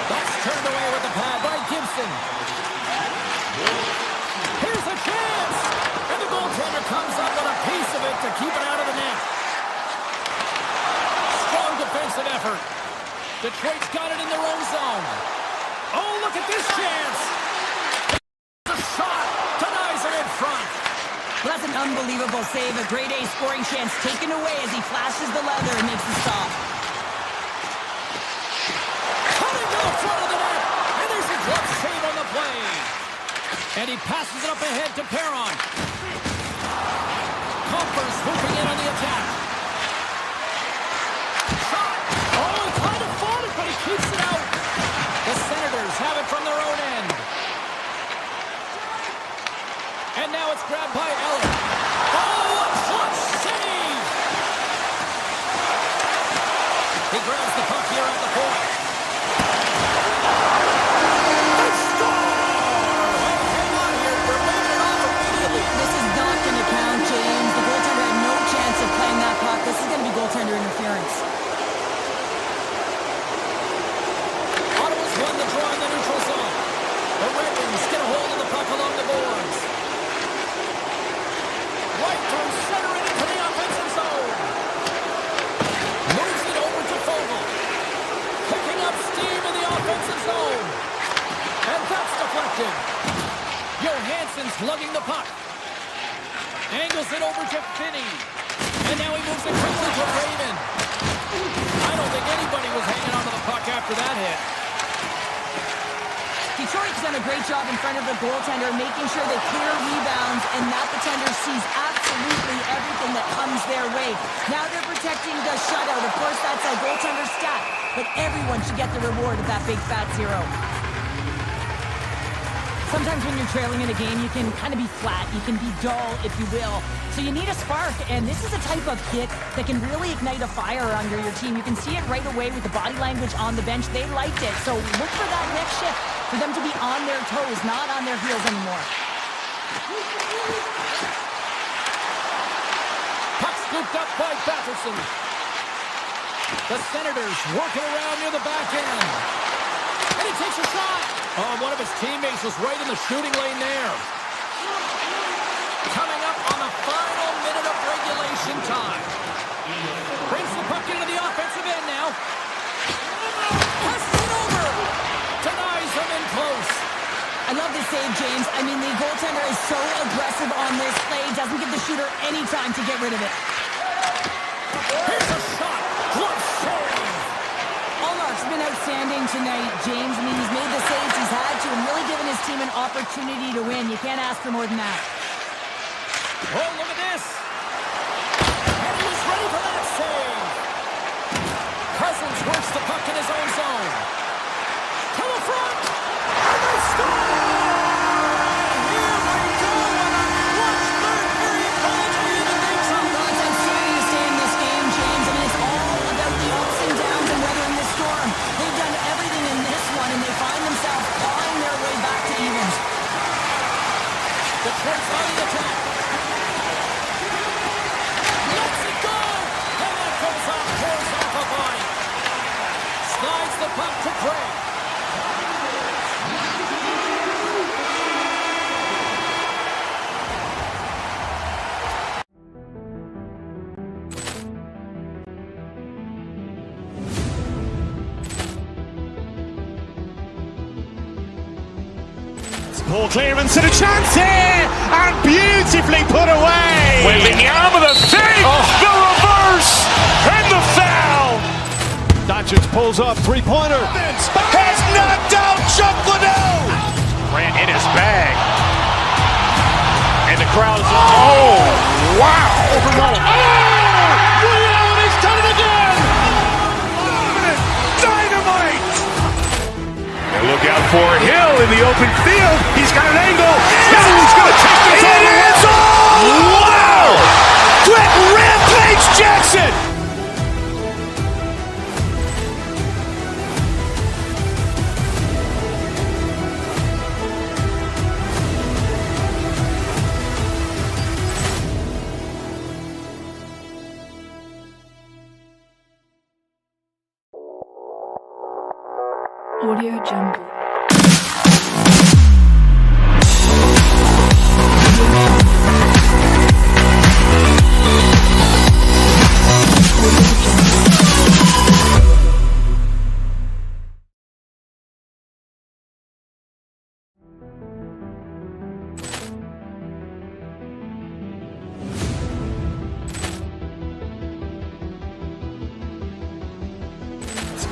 Speaker 5: That's turned away with the pad by Gibson. Here's a chance! And the goaltender comes up with a piece of it to keep it out of the net. Strong defensive effort. Detroit's got it in their own zone. Oh, look at this chance! The shot denies it in front.
Speaker 6: Well, that's an unbelievable save. A grade A scoring chance taken away as he flashes the leather and makes the stop.
Speaker 5: Coming to the front of the net, and there's a glove save on the play. And he passes it up ahead to Perron. Compher swooping in on the attack. Shot! Oh, he kind of fought it, but he keeps it out. The Senators have it from their own end. And now it's grabbed by Elliott. Oh, a clutch save! He grabs the puck here at the point. They score! Hang on here, they're waving it off immediately.
Speaker 6: This is not going to count, James. The goaltender had no chance of playing that puck. This is going to be goaltender interference.
Speaker 5: Ottawa's won the draw in the neutral zone. The Red Wings get a hold of the puck along the boards.
Speaker 6: done a great job in front of the goaltender, making sure they clear rebounds, and that the tender sees absolutely everything that comes their way. Now they're protecting the shutout. Of course, that's a goaltender stat, but everyone should get the reward of that big fat zero. Sometimes when you're trailing in a game, you can kind of be flat. You can be dull, if you will. So you need a spark, and this is a type of hit that can really ignite a fire under your team. You can see it right away with the body language on the bench. They liked it. So look for that next shift, for them to be on their toes, not on their heels anymore.
Speaker 5: Puck scooped up by Batherson. The Senators working around near the back end. And he takes a shot. Oh, one of his teammates was right in the shooting lane there. Coming up on the final minute of regulation time. Brings the puck into the offensive end now. Passes it over. Denies him in close.
Speaker 6: I love this save, James. I mean, the goaltender is so aggressive on this play. Doesn't give the shooter any time to get rid of it.
Speaker 5: Here's a shot. Glove save.
Speaker 6: Allmark's been outstanding tonight, James. I mean, he's made the saves he's had to and really given his team an opportunity to win. You can't ask for more than that.
Speaker 5: Oh, look at this. And he was ready for that save. Cousins works the puck in his own zone. To the front. And they score! Here we go. Watch third period goals. What do you think?
Speaker 6: Sometimes I'm starting to stay in this game, James. I mean, it's all about the ups and downs and weathering the storm. They've done everything in this one, and they find themselves clawing their way back to evens.
Speaker 5: Detroit's on the attack. Lets it go. And that goes off, pours off a line. Slides the puck to Craig.
Speaker 2: Ball clearance and a chance here, and beautifully put away.
Speaker 3: Wembanyama the save, the reverse, and the foul.
Speaker 4: Doncic pulls up, three-pointer.
Speaker 3: Has knocked out Chuck Liddell. Ran in his bag. And the crowd is, oh, wow.
Speaker 4: He's done it again!
Speaker 3: Dynamite. And look out for Hill in the open field. He's got an angle. He's going to take this all the way. Wow! Quick Rampage Jackson.
Speaker 1: Audio Jungle.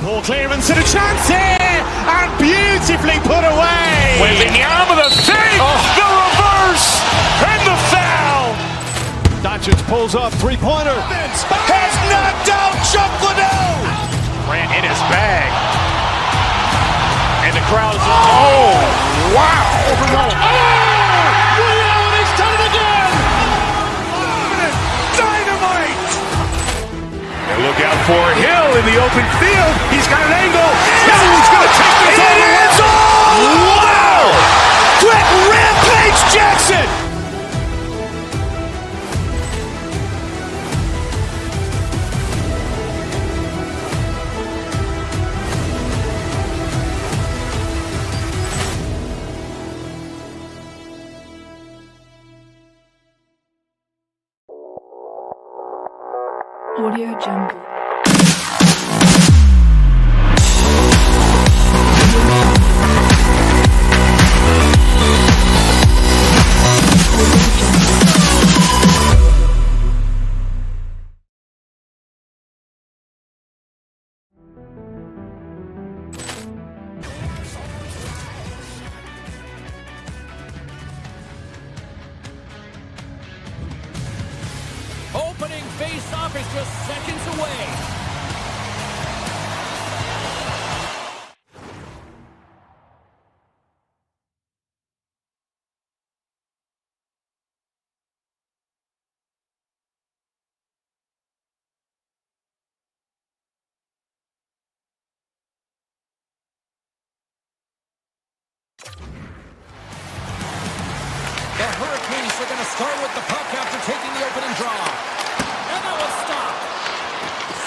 Speaker 2: Ball clearance and a chance here, and beautifully put away.
Speaker 3: Wembanyama the save, the reverse, and the foul.
Speaker 4: Doncic pulls up, three-pointer.
Speaker 3: Has knocked out Chuck Liddell. Ran in his bag. And the crowd is, oh, wow.
Speaker 4: He's done it again!
Speaker 3: Dynamite. And look out for Hill in the open field. He's got an angle. He's going to take this all the way. Wow! Quick Rampage Jackson.
Speaker 1: Audio Jungle.
Speaker 5: just seconds away. The Hurricanes are going to start with the puck after taking the opening draw. And that was stopped.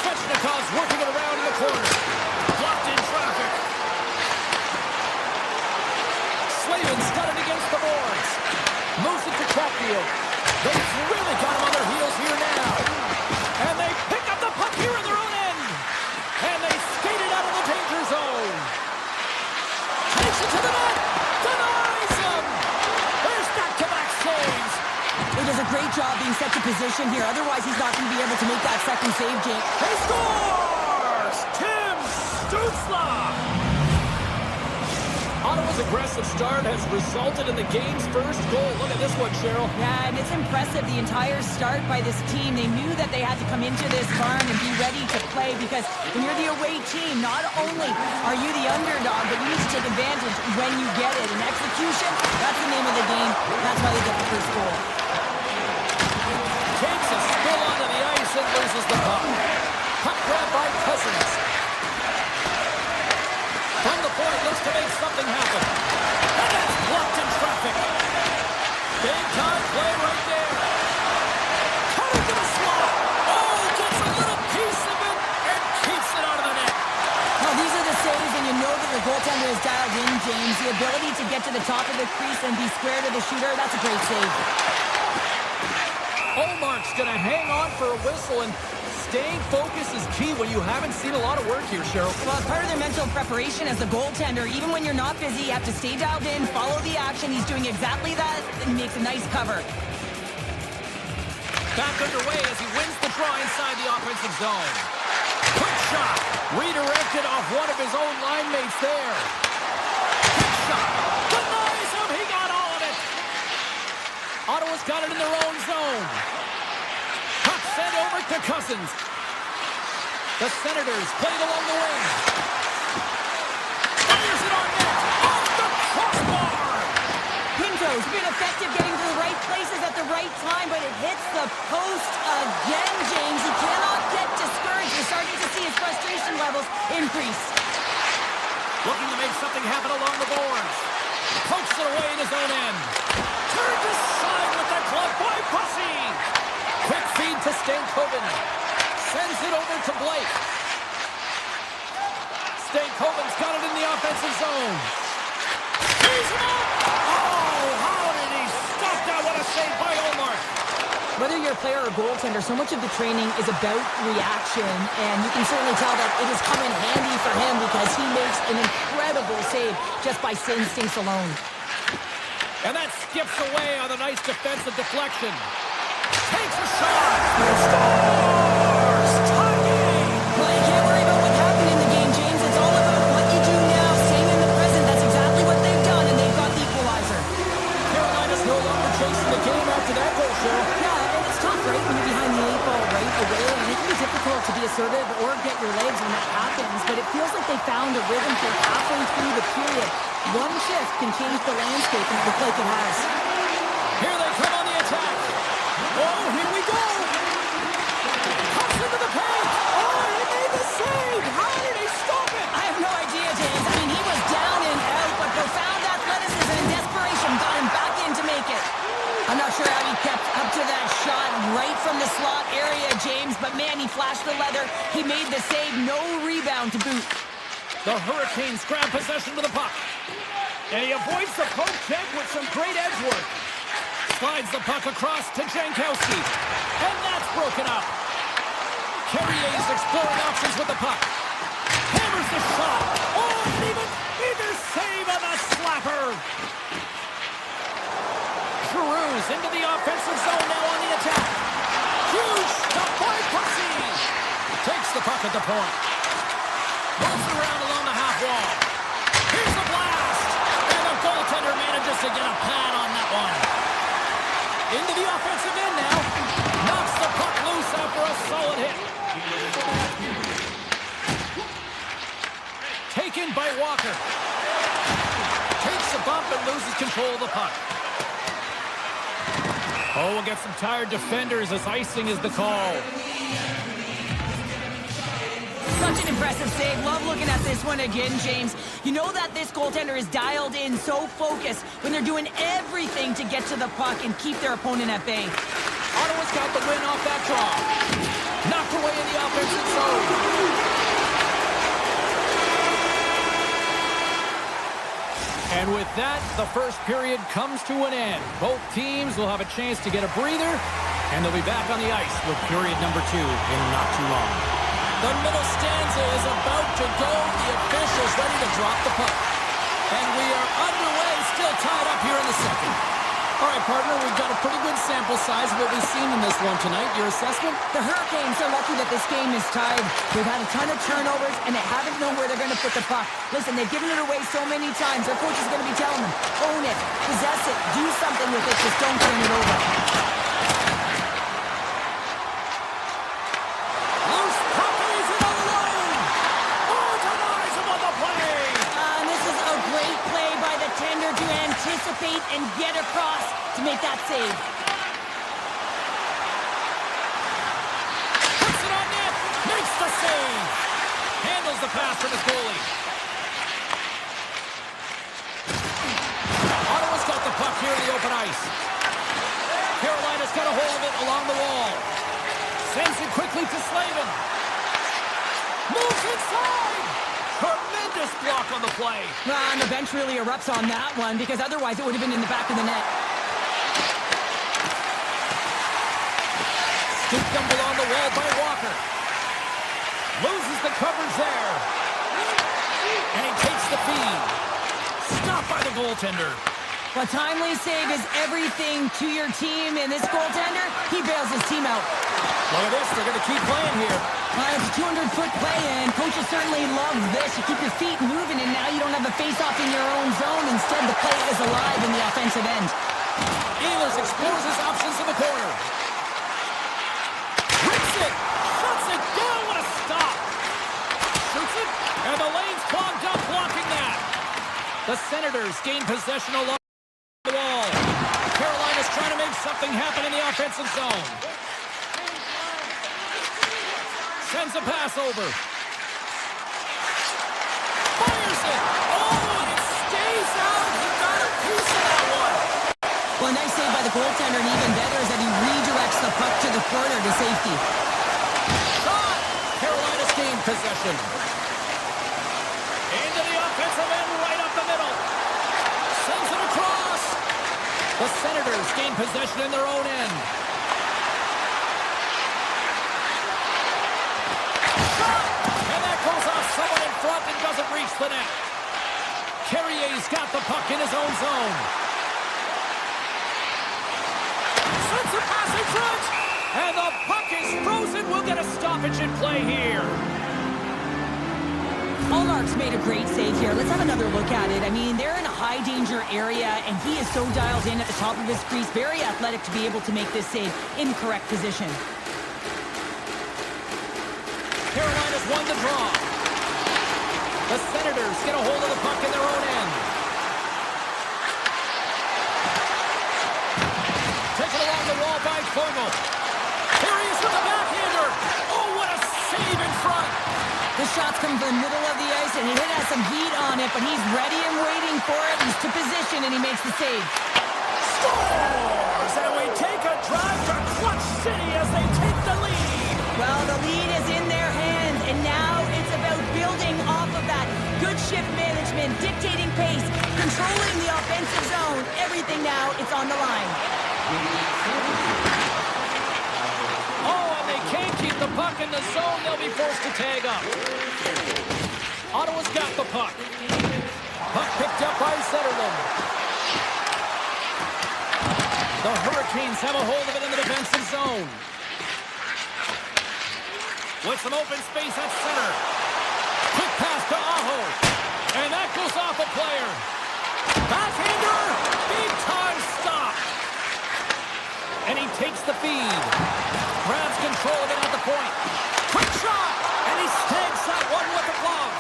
Speaker 5: Svechnikov's working it around in the corner. Blocked in traffic. Slavin's got it against the boards. Moves it to Chatfield. They've really got him on their heels here now. And they pick up the puck here in their own end. And they skate it out of the danger zone. Takes it to the net. Denies him. There's back-to-back saves.
Speaker 6: He does a great job being set to position here. Otherwise, he's not going to be able to make that second save, Jake.
Speaker 5: He scores! Tim Stützle! Ottawa's aggressive start has resulted in the game's first goal. Look at this one, Cheryl.
Speaker 6: Yeah, and it's impressive, the entire start by this team. They knew that they had to come into this farm and be ready to play because when you're the away team, not only are you the underdog, but you need to take advantage when you get it. And execution, that's the name of the game. That's why they get the first goal.
Speaker 5: Takes a spill onto the ice and loses the puck. Puck grab by Cousins. From the point, looks to make something happen. And that's blocked in traffic. Big time play right there. Cutting to the slot. Oh, gets a little piece of it and keeps it out of the net.
Speaker 6: Now, these are the saves, and you know that the goaltender is dialed in, James. The ability to get to the top of the crease and be square to the shooter, that's a great save.
Speaker 5: Olmark's going to hang on for a whistle, and staying focused is key when you haven't seen a lot of work here, Cheryl.
Speaker 6: Well, it's part of their mental preparation as a goaltender. Even when you're not busy, you have to stay dialed in, follow the action. He's doing exactly that, and he makes a nice cover.
Speaker 5: Back underway as he wins the draw inside the offensive zone. Quick shot. Redirected off one of his own line mates there. Quick shot. Denies him. He got all of it. Ottawa's got it in their own zone. Puck sent over to Cousins. The Senators played along the wing. Fires it on net. Off the crossbar.
Speaker 6: Pinto's been effective getting to the right places at the right time, but it hits the post again, James. He cannot get discouraged. We're starting to see his frustration levels increase.
Speaker 5: Looking to make something happen along the boards. Pokes it away in his own end. Turned aside with the glove by Bussy. Quick feed to Stankoven. Sends it over to Blake. Stankoven's got it in the offensive zone. He's up! Oh, how did he stop that? What a save by Olmark.
Speaker 6: Whether you're a player or goaltender, so much of the training is about reaction, and you can certainly tell that it has come in handy for him because he makes an incredible save just by instincts alone.
Speaker 5: And that skips away on a nice defensive deflection. Takes a shot. Scores! Tie game!
Speaker 6: Well, you can't worry about what happened in the game, James. It's all about what you do now, staying in the present. That's exactly what they've done, and they've got the equalizer.
Speaker 5: Carolina's no longer chasing the game after that goal, Cheryl.
Speaker 6: Yeah, and it's tough, right, when you're behind the 8 ball right away, and it can be difficult to be assertive or get your legs when that happens, but it feels like they found a rhythm here halfway through the period. One shift can change the landscape, and it looks like it has.
Speaker 5: Here they come on the attack. Oh, here we go. Cuts into the paint. Oh, he made the save. How did he stop it?
Speaker 6: I have no idea, James. I mean, he was down and out, but profound athleticism and desperation got him back in to make it. I'm not sure how he kept up to that shot right from the slot area, James, but man, he flashed the leather. He made the save. No rebound to boot.
Speaker 5: The Hurricanes grab possession with the puck. And he avoids the poke check with some great edge work. Slides the puck across to Jankowski. And that's broken up. Carrier's exploring options with the puck. Hammers the shot. Oh, and even save on the slapper. Giroux's into the offensive zone now on the attack. Huge stop by Bussy. Takes the puck at the point. Moves it around along the half wall. Here's the blast. And the goaltender manages to get a pad on that one. Into the offensive end now. Knocks the puck loose after a solid hit. Walker. Takes a bump and loses control of the puck. Oh, we'll get some tired defenders as icing is the call.
Speaker 6: Such an impressive save. Love looking at this one again, James. You know that this goaltender is dialed in, so focused when they're doing everything to get to the puck and keep their opponent at bay.
Speaker 5: Ottawa's got the win off that draw. Knocked away in the offensive zone. And with that, the first period comes to an end. Both teams will have a chance to get a breather, and they'll be back on the ice with period number 2 in not too long. The middle stanza is about to go. The officials ready to drop the puck. And we are underway, still tied up here in the second. All right, partner, we've got a pretty good sample size of what we've seen in this one tonight. Your assessment?
Speaker 6: The Hurricanes are lucky that this game is tied. They've had a ton of turnovers, and they haven't known where they're going to put the puck. Listen, they've given it away so many times. Their coach is going to be telling them, own it, possess it, do something with it, just don't turn it over.
Speaker 5: Loose puck is in alone. Oh, denies him on the play.
Speaker 6: And this is a great play by the tender to anticipate and get across to make that save.
Speaker 5: Puts it on net. Makes the save. Handles the pass from his goalie. Ottawa's got the puck here in the open ice. Carolina's got a hold of it along the wall. Sends it quickly to Slavin. Moves inside. Tremendous block on the play.
Speaker 6: And the bench really erupts on that one because otherwise it would have been in the back of the net.
Speaker 5: Scoop dumbled on the wall by Walker. Loses the coverage there. And he takes the feed. Stopped by the goaltender.
Speaker 6: A timely save is everything to your team, and this goaltender, he bails his team out.
Speaker 5: Look at this. They're going to keep playing here.
Speaker 6: It's a 200-foot play, and coaches certainly love this. You keep your feet moving, and now you don't have a face-off in your own zone. Instead, the play is alive in the offensive end.
Speaker 5: Ehlers explores his options in the corner. Rips it. Shuts it down. What a stop. Shoots it. And the lane's clogged up blocking that. The Senators gain possession along the wall. Carolina's trying to make something happen in the offensive zone. Sends a pass over. Fires it. Oh, and it stays out. He got a piece of that one.
Speaker 6: Well, a nice save by the goaltender, and even better is that he redirects the puck to the corner to safety.
Speaker 5: Shot. Carolina's gained possession. Into the offensive end, right up the middle. Sends it across. The Senators gain possession in their own end. Shot. And that goes off someone in front and doesn't reach the net. Carrier's got the puck in his own zone. Sends a pass in front. And the puck is frozen. We'll get a stoppage in play here.
Speaker 6: Allmark's made a great save here. Let's have another look at it. I mean, they're in a high-danger area, and he is so dialed in at the top of his crease. Very athletic to be able to make this save in correct position.
Speaker 5: Carolina's won the draw. The Senators get a hold of the puck in their own end. Taken along the wall by Fogle. Here he is with the backhander. Oh, what a save in front.
Speaker 6: The shot's coming from the middle of the ice, and it has some heat on it, but he's ready and waiting for it. He's to position, and he makes the save.
Speaker 5: Scores! And we take a drive to Clutch City as they take the lead.
Speaker 6: Well, the lead is in their hands, and now it's about building off of that. Good shift management, dictating pace, controlling the offensive zone. Everything now, it's on the line.
Speaker 5: Oh, and they can't keep the puck in the zone. They'll be forced to tag up. Ottawa's got the puck. Puck picked up by Zetterlund. The Hurricanes have a hold of it in the defensive zone. With some open space at center. Quick pass to Aho. And that goes off a player. Backhander. Big time stop. And he takes the feed. Grabs control of it at the point. Quick shot. And he snags that one with the glove.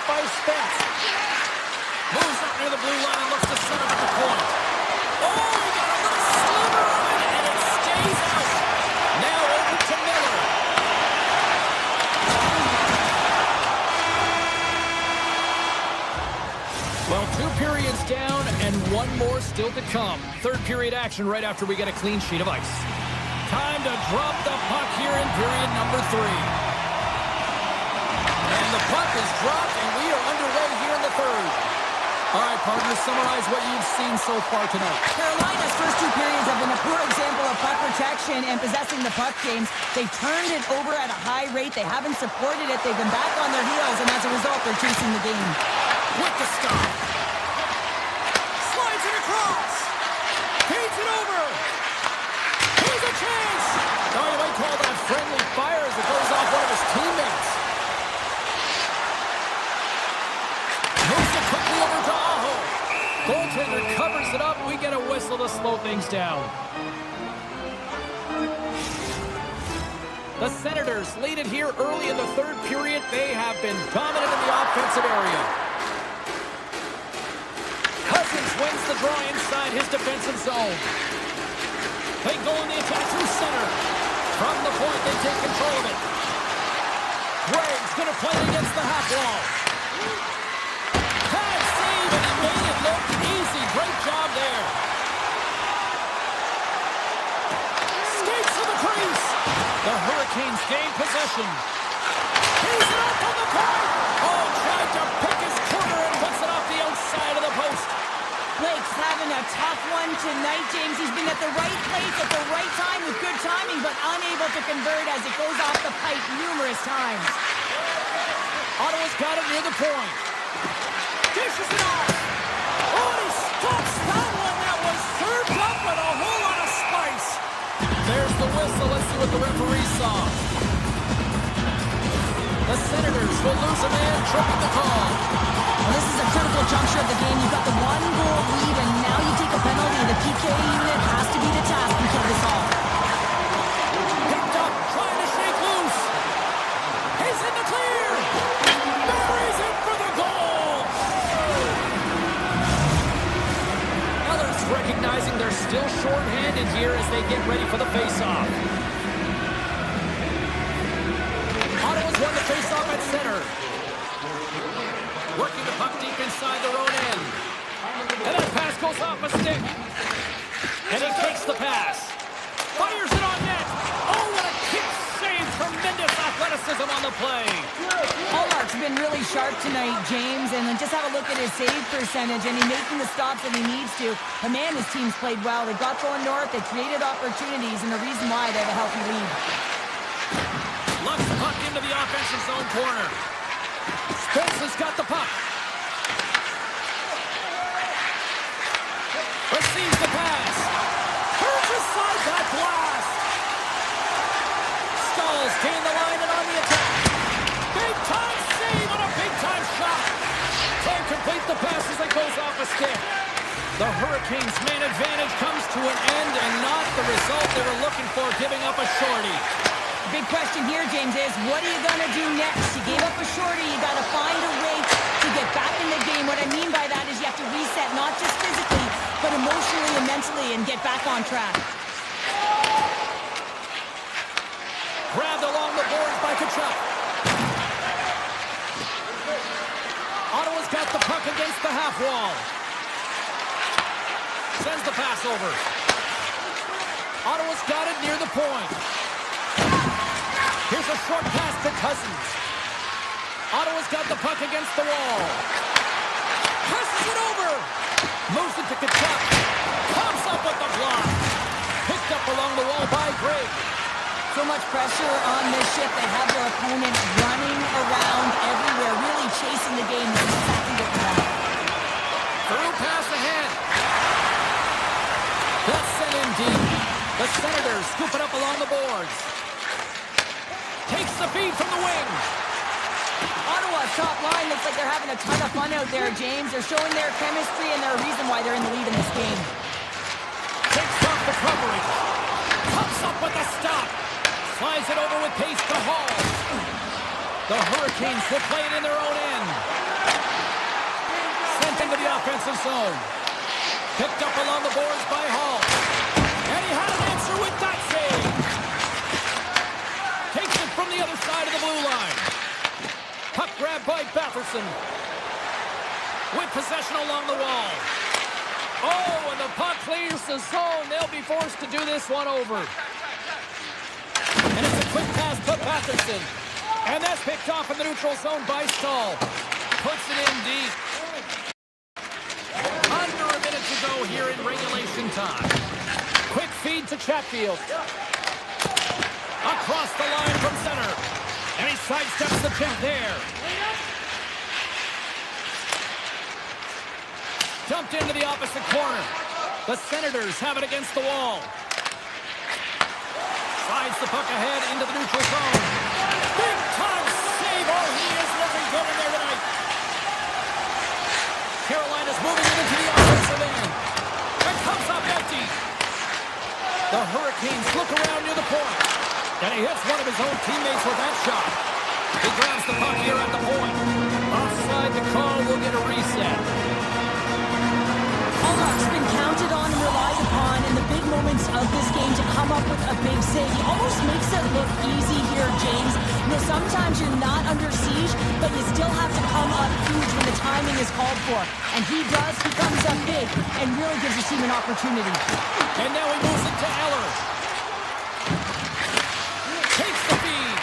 Speaker 5: by Spence. Moves up near the blue line and looks to center at the point. Oh, he got a little sliver of it, and it stays out. Now over to Miller. Well, 2 periods down and 1 more still to come. Third period action right after we get a clean sheet of ice. Time to drop the puck here in period number 3. And the puck is dropped, and we are underway here in the third. All right, partners, summarize what you've seen so far tonight.
Speaker 6: Carolina's first 2 periods have been a poor example of puck protection and possessing the puck, James. They've turned it over at a high rate. They haven't supported it. They've been back on their heels, and as a result, they're chasing the game.
Speaker 5: With the stop. Slides it across. Feeds it over. Here's a chance. Oh, you might call that friendly fire as it goes off one of his teammates. Moves it quickly over to Aho. Goaltender covers it up. We get a whistle to slow things down. The Senators lead it here early in the third period. They have been dominant in the offensive area. Cousins wins the draw inside his defensive zone. They go on the attack through center. From the point, they take control of it. Greg's going to play it against the half wall. Bad save, and he made it look easy. Great job there. Skates to the crease. The Hurricanes gain possession. He's it up on the point. Oh, tried to pick his corner and puts it off the outside of the post.
Speaker 6: Blake's having a tough one tonight, James. He's been at the right place at the right time with good timing, but unable to convert as it goes off the pipe numerous times.
Speaker 5: Ottawa's got it near the point. Dishes it off. Oh, he stops that one. That was served up with a whole lot of spice. There's the whistle. Let's see what the referee saw. The Senators will lose a man, tripping the call.
Speaker 6: Well, this is a critical juncture of the game. You've got the 1-goal lead, and now you take a penalty. The PK unit has to be the task to kill this off.
Speaker 5: Picked up, trying to shake loose. He's in the clear. Buries it for the goal. Others recognizing they're still short-handed here as they get ready for the face-off. Ottawa's won the face-off at center. Working the puck deep inside their own end. And that pass goes off a stick. And he takes the pass. Fires it on net. Oh, what a kick save. Tremendous athleticism on the play.
Speaker 6: Hallmark's been really sharp tonight, James, and then just have a look at his save percentage, and he's making the stops that he needs to. The man, his team's played well. They got going north. They created opportunities, and the reason why they have a healthy lead.
Speaker 5: Locks the puck into the offensive zone corner. Spence has got the puck. Receives the pass. Turns aside that blast. Stalls gain the line and on the attack. Big time save on a big time shot. Can't complete the pass as it goes off a stick. The Hurricanes' main advantage comes to an end and not the result they were looking for, giving up a shorty.
Speaker 6: Big question here, James, is what are you going to do next? You gave up a shorty. You got to find a way to get back in the game. What I mean by that is you have to reset, not just physically, but emotionally and mentally, and get back on track.
Speaker 5: Grabbed along the boards by Kachuk. Ottawa's got the puck against the half wall. Sends the pass over. Ottawa's got it near the point. Here's a short pass to Cousins. Ottawa's got the puck against the wall. Passes it over. Moves it to Kachuk. Pops up with the block. Picked up along the wall by Gregg.
Speaker 6: So much pressure on this shift. They have their opponent running around everywhere, really chasing the game. This is exactly what we want.
Speaker 5: Through pass ahead. That's sent in deep. The Senators scoop it up along the boards. Takes the feed from the wing.
Speaker 6: Ottawa's top line looks like they're having a ton of fun out there, James. They're showing their chemistry, and they're a reason why they're in the lead in this game.
Speaker 5: Takes off the coverage. Pops up with a stop. Slides it over with pace to Hall. The Hurricanes will play it in their own end. defensive zone. Picked up along the boards by Hall. And he had an answer with that save. Takes it from the other side of the blue line. Puck grab by Batherson. With possession along the wall. Oh, and the puck clears the zone. They'll be forced to do this one over. And it's a quick pass to Batherson. And that's picked off in the neutral zone by Stahl. Puts it in deep. Under a minute to go here in regulation time. Quick feed to Chatfield. Across the line from center. And he sidesteps the pick there. Dumped into the opposite corner. The Senators have it against the wall. Slides the puck ahead into the neutral zone. Big time save. Oh, he is looking good in there tonight. Carolina's moving it into the offensive end. And comes up empty. The Hurricanes look around near the point. And he hits one of his own teammates with that shot. He grabs the puck here at the point. Offside, the call will get a reset.
Speaker 6: Allmark's been counted on and relied upon in the big moments of this game to come up with a big save. He almost makes it look easy here, James. You know, sometimes you're not under siege, but you still have to come up huge when the timing is called for. And he does. He comes up big and really gives his team an opportunity.
Speaker 5: And now he moves it to Eller. Takes the feed.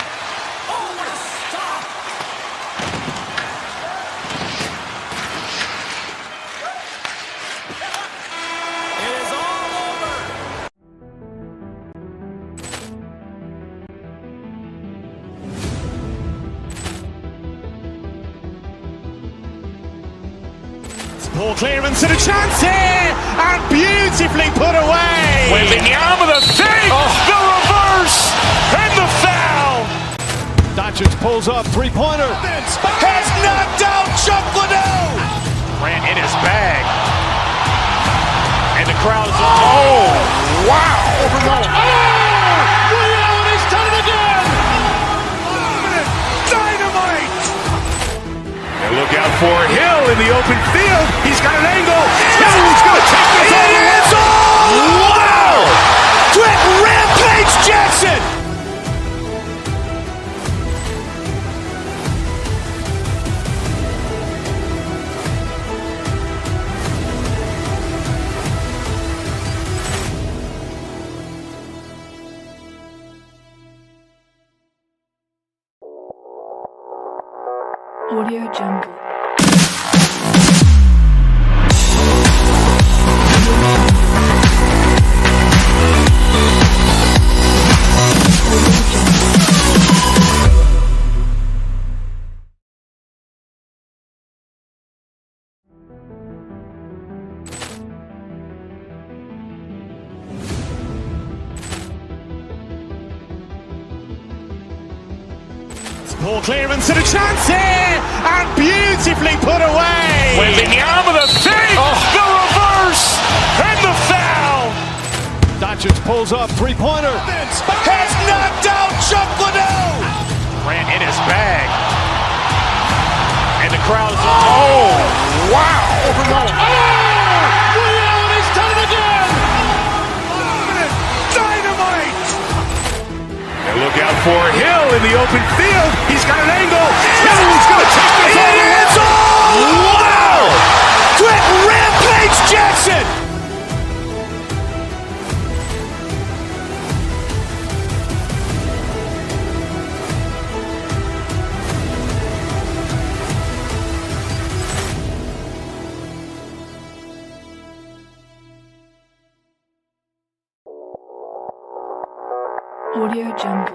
Speaker 5: Oh, what a stop! It is all over.
Speaker 2: Ball clearance and a chance here, and beautifully put away.
Speaker 3: Wembanyama with a save, the reverse, and the foul.
Speaker 4: Doncic pulls up, three-pointer.
Speaker 3: Has knocked out Chuck Liddell. Ran in his bag. And the crowd is, oh, wow.
Speaker 4: Allen has done it again.
Speaker 3: Dynamite. And look out for Hill in the open field. He's got an angle. He's going to take this all the way. Wow. Quick rampage Jackson.
Speaker 1: Audio Jungle.
Speaker 2: Ball clearance and a chance here, and beautifully put away.
Speaker 3: Wembanyama with a save, the reverse, and the foul.
Speaker 4: Doncic pulls up, three-pointer.
Speaker 3: Has knocked out Chuck Liddell. Ran in his bag. And the crowd is, oh, wow.
Speaker 4: Allen has done it again.
Speaker 3: Dynamite. And look out for Hill in the open field. He's got an angle. He's going to take this all the way. Wow. Quick rampage Jackson.
Speaker 1: Audio Jungle.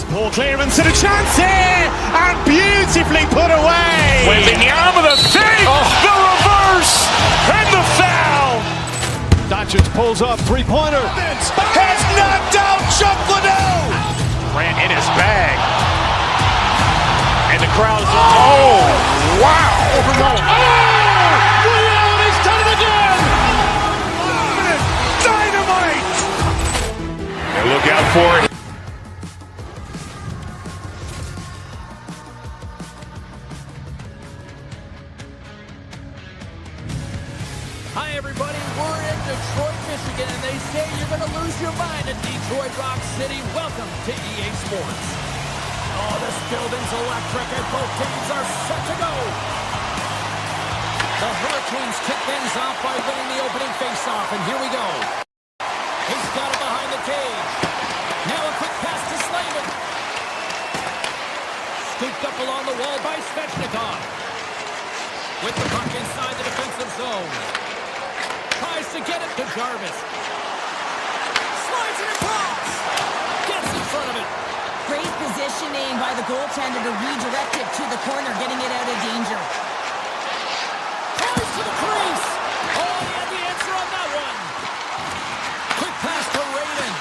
Speaker 2: Ball clearance and a chance here, and beautifully put away.
Speaker 3: Wembanyama with a save, the reverse, and the foul.
Speaker 4: Doncic
Speaker 2: Richards pulls up, three-pointer.
Speaker 3: Has knocked out Chuck Liddell. Ran in his bag. And the crowd is, oh, wow. Overruled.
Speaker 4: He's done it again!
Speaker 3: Dynamite. And look out for it.
Speaker 5: Hi, everybody. We're in Detroit, Michigan, and they say you're going to lose your mind at Detroit Rock City. Welcome to EA Sports. Oh, this building's electric, and both teams are set to go. The Hurricanes kick things off by winning the opening faceoff, and here we go. He's got it behind the cage. Now a quick pass to Slavin. Scooped up along the wall by Svechnikov. With the puck inside the defensive zone. Tries to get it to Jarvis. Slides it across. Gets in front of it.
Speaker 6: Great positioning by the goaltender to redirect it to the corner, getting it out of danger.
Speaker 5: Tries to the crease. Oh, he had the answer on that one. Quick pass to Raiden.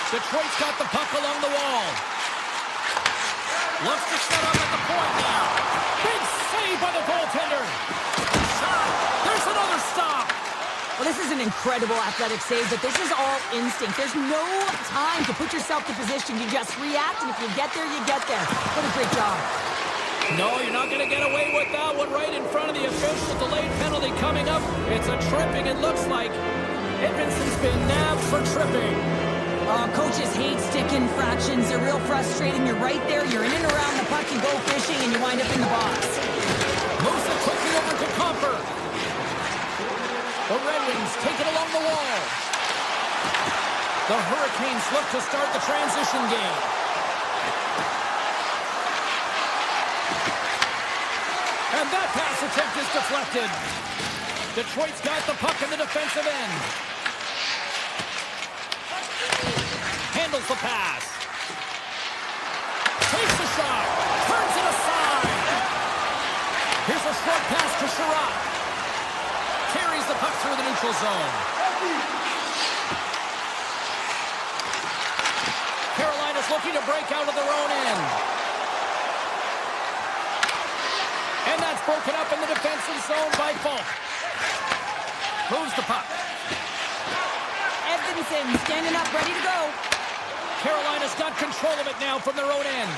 Speaker 5: Detroit's got the puck along the wall. Looks to set up at the point now. Big save by the goaltender. Shot. There's another stop.
Speaker 6: Well, this is an incredible athletic save, but this is all instinct. There's no time to put yourself to position. You just react, and if you get there, you get there. What a great job.
Speaker 5: No, you're not going to get away with that one right in front of the official. Delayed penalty coming up. It's a tripping, it looks like. Edmondson's been nabbed for tripping.
Speaker 6: Coaches hate stick infractions. They're real frustrating. You're right there. You're in and around the puck. You go fishing, and you wind up in the box.
Speaker 5: Moves it quickly over to Comper. The Red Wings take it along the wall. The Hurricanes look to start the transition game. And that pass attempt is deflected. Detroit's got the puck in the defensive end. Handles the pass. Takes the shot. Turns it aside. Here's a short pass to Sherratt. Carries the puck through the neutral zone. Carolina's looking to break out of their own end. And that's broken up in the defensive zone by Falk. Moves the puck.
Speaker 6: Edmondson standing up, ready to go.
Speaker 5: Carolina's got control of it now from their own end.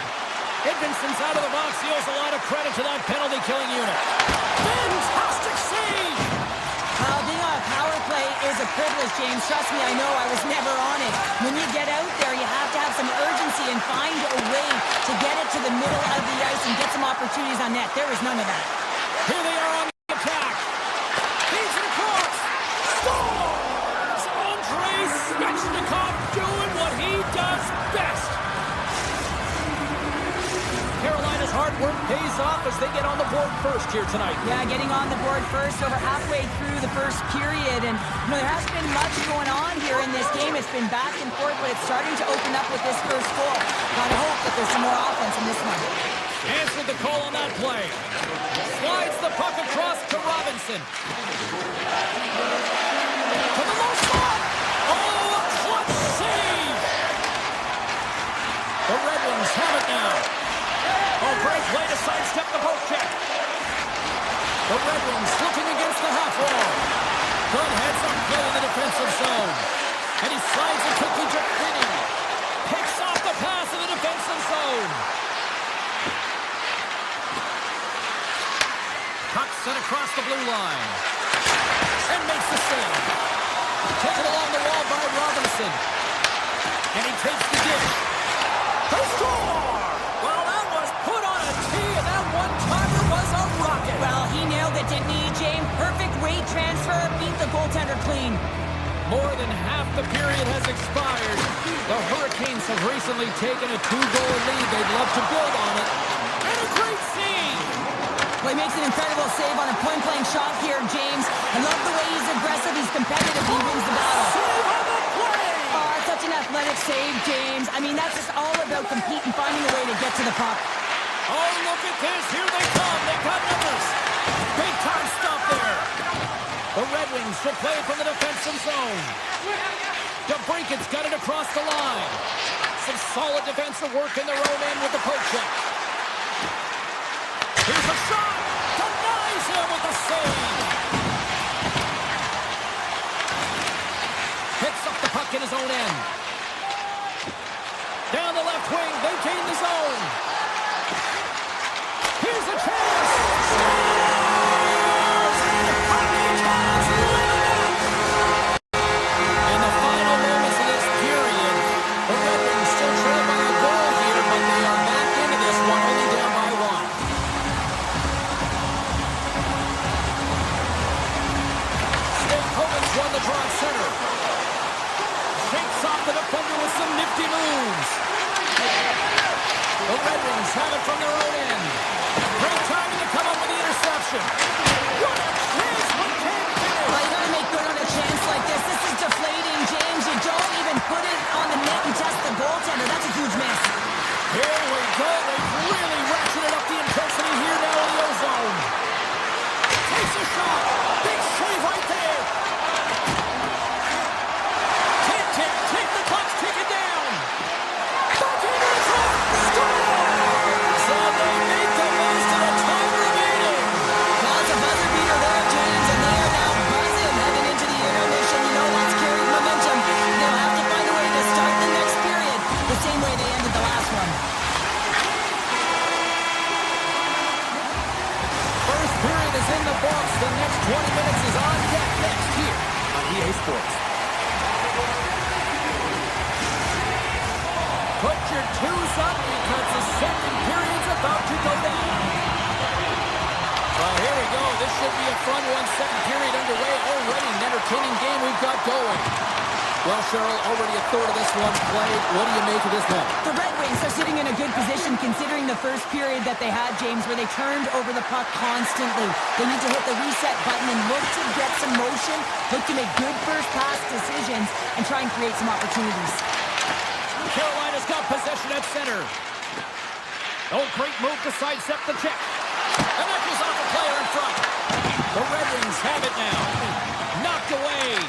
Speaker 5: Edmondson's out of the box. He owes a lot of credit to that penalty-killing unit. Fantastic save!
Speaker 6: Being on a power play is a privilege, James. Trust me, I know. I was never on it. When you get out there, you have to have some urgency and find a way to get it to the middle of the ice and get some opportunities on net. There is none of that.
Speaker 5: Here they are on the attack. Feeds it across. Scores! Andrei Svechnikov doing what he does best. Carolina's hard work pays off as they get on the board first here tonight.
Speaker 6: Yeah, getting on the board first over halfway through the first period. And, you know, there hasn't been much going on here in this game. It's been back and forth, but it's starting to open up with this first goal. Gotta hope that there's some more offense in this one.
Speaker 5: Answered the call on that play. Slides the puck across to Robinson. To the low spot. Oh, a clutch save. The Red Wings have it now. Oh, great play to sidestep the poke check. The Red Wings looking against the half wall. Good heads-up play in the defensive zone. And he slides it quickly to Finney. Picks off the pass in the defensive zone. Puck sent across the blue line. And makes the save. Taken along the wall by Robinson. And he takes the dish. They score! Well, that was put on a tee, and that one-timer was a rocket.
Speaker 6: Well, he nailed it, didn't he, James? Perfect weight transfer, beat the goaltender clean.
Speaker 5: More than half the period has expired. The Hurricanes have recently taken a 2-goal lead. They'd love to build on it. And a great save!
Speaker 6: Well, he makes an incredible save on a point-blank shot here, James. I love the way he's aggressive, he's competitive, he wins the battle.
Speaker 5: Save on the play!
Speaker 6: Oh, such an athletic save, James. I mean, that's just all about competing, finding a way to get to the puck.
Speaker 5: Oh, look at this. Here they come. They got numbers. Big time stop there. The Red Wings will play from the defensive zone. DeBrinket's got it across the line. Some solid defensive work in their own end with the poke check. Here's a shot. Denies him with the save. Picks up the puck in his own end. Down the left wing, they gain the zone. Here's a chance. In the final moments of this period, the Red Wings still trail by a goal here, but they are back into this one, only down by one. Steve Kovens won the draw at center. Shakes off the defender with some nifty moves. The Red Wings have it from their own end. Great timing to come up with the interception. What a chance! What can't finish?
Speaker 6: Well, you gotta make good on a chance like this. This is deflating, James. You don't even put it on the net and test the goaltender. That's a huge miss.
Speaker 5: Here we go. They've really ratcheted up the intensity here now in the O-zone. Takes a shot. Big save right there. Tick the clock's ticking down. Back into the zone. Score! So they make the most of the time remaining.
Speaker 6: Well, it's a buzzer beater there, James, and they are now buzzing heading into the intermission. You know that's carried momentum. They'll have to find a way to start the next period the same way they ended the last one.
Speaker 5: First period is in the books. The next 20 minutes is on deck next here on EA Sports. Put your twos up because the second period's about to go down. Well, here we go. This should be a fun one. Second period underway already. An entertaining game we've got going. Well, Cheryl, already a third of this one played. What do you make of this one?
Speaker 6: The Red Wings are sitting in a good position considering the first period that they had, James, where they turned over the puck constantly. They need to hit the reset button and look to get some motion, look to make good first pass decisions, and try and create some opportunities.
Speaker 5: Carolina's got possession at center. Oh, great move to sidestep the check. And that goes off a player in front. The Red Wings have it now. Knocked away.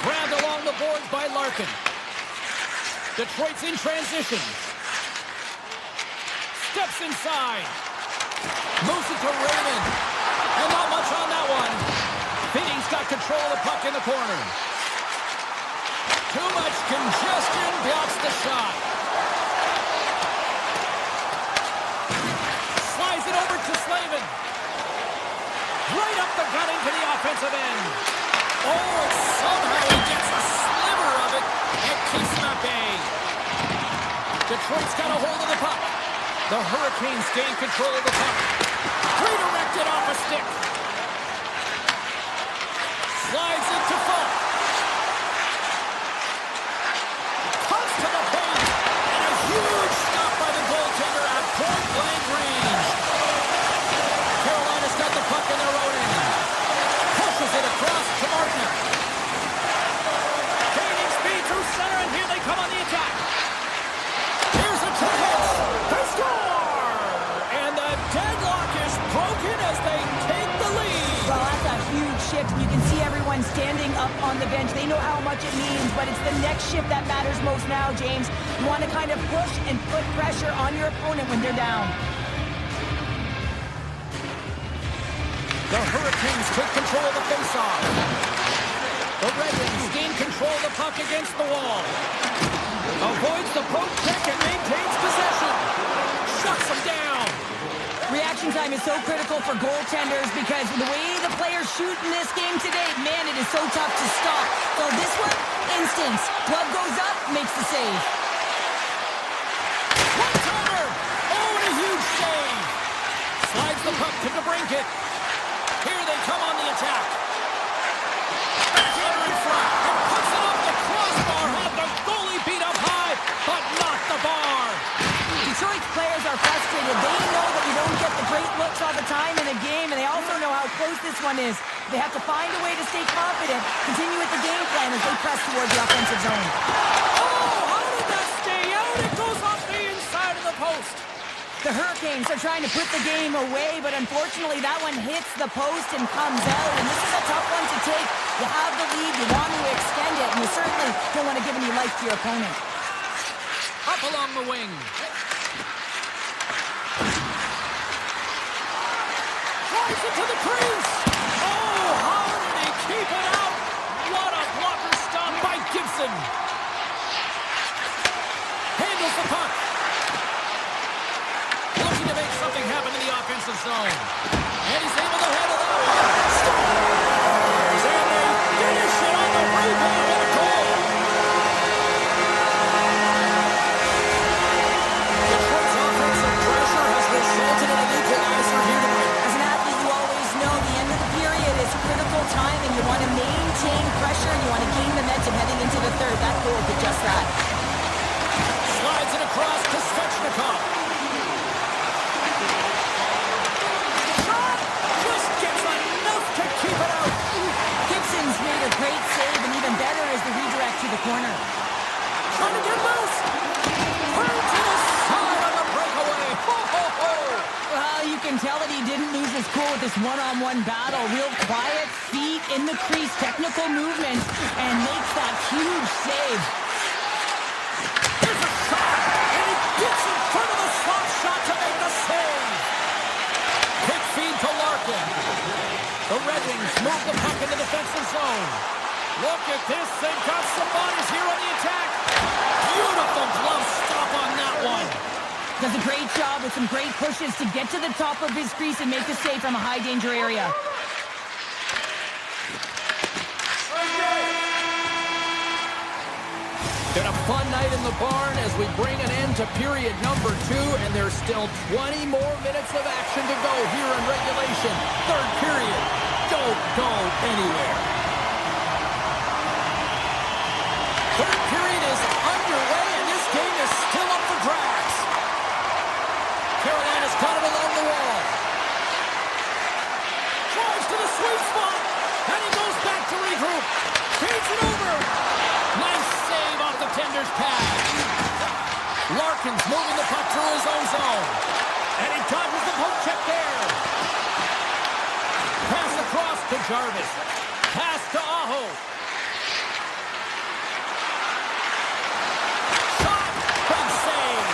Speaker 5: Grabbed along the boards by Larkin. Detroit's in transition. Steps inside. Moves it to Raymond. And not much on that one. Finney's got control of the puck in the corner. Too much congestion blocks the shot. Slides it over to Slavin. Right up the gut into the offensive end. Oh, and somehow he gets a sliver of it and keeps him at bay. Detroit's got a hold of the puck. The Hurricanes gain control of the puck. Redirected off a stick. Slides it to Falk. Comes to the paint. And a huge stop by the goaltender at point-blank range. Carolina's got the puck in their own end. Pushes it across to Martin. Gaining speed through center, and here they come on the attack. Here's a chance. They score! And the deadlock is broken as they take the lead.
Speaker 6: Well, that's a huge shift. You can see everyone standing up on the bench. They know how much it means, but it's the next shift that matters most now, James. You want to kind of push and put pressure on your opponent when they're down.
Speaker 5: The Hurricanes take control of the faceoff. The Red Wings gain control of the puck against the wall. Avoids the poke check and maintains possession. Shuts them down.
Speaker 6: Reaction time is so critical for goaltenders because the way the players shoot in this game today, man, it is so tough to stop. So this one, instincts. Glove goes up, makes the save.
Speaker 5: One-timer! Oh, and a huge save! Slides the puck to DeBrinket. Here they come on the attack. Backhander in front and puts it up the crossbar. Had the goalie beat up high, but not the bar.
Speaker 6: Detroit's players are frustrated. They know that you don't get the great looks all the time in a game, and they also know how close this one is. They have to find a way to stay confident, continue with the game plan as they press towards the offensive zone.
Speaker 5: Oh, how did that stay out? It goes off the inside of the post.
Speaker 6: The Hurricanes are trying to put the game away, but unfortunately that one hits the post and comes out, and this is a tough one to take. You have the lead, you want to extend it, and you certainly don't want to give any life to your opponent.
Speaker 5: Up along the wing. Drives it to the crease. Oh, how did he keep it out? What a blocker stop by Gibson. Handles the puck. Looking to make something happen in the offensive zone. And he's able to handle that one. Scores! And they finish it on the rebound and a goal. Detroit's offensive pressure has resulted in an equalizer here tonight.
Speaker 6: As an athlete, you always know the end of the period is critical time, and you want to maintain pressure, and you want to gain momentum heading into the third. That goal did just that.
Speaker 5: Slides it across to Svechnikov. Shot! Just gets enough to keep it out.
Speaker 6: Gibson's made a great save, and even better is the redirect to the corner.
Speaker 5: Trying to get loose. Right to the side on the breakaway. Ho, ho, ho.
Speaker 6: Well, you can tell that he didn't lose his cool with this one-on-one battle. Real quiet, feet in the crease, technical movement, and makes that huge save.
Speaker 5: Here's a shot, and he gets in front of the slot shot to make the save. Quick feed to Larkin. The Red Wings move the puck in the defensive zone. Look at this. They've got some bodies here on the attack. Beautiful glove stop on that one.
Speaker 6: Does a great job with some great pushes to get to the top of his crease and make the save from a high-danger area.
Speaker 5: Been a fun night in the barn as we bring an end to period number 2, and there's still 20 more minutes of action to go here in regulation. Third period. Don't go anywhere. Third period is underway, and this game is still up for grabs. Carolina's got it along the wall. Drives to the sweet spot, and he goes back to regroup. Feeds it over. Nice save off the tender's pad. Larkin's moving the puck through his own zone. And he dodges the poke check there. Pass across to Jarvis. Pass to Aho. Shot. Big save.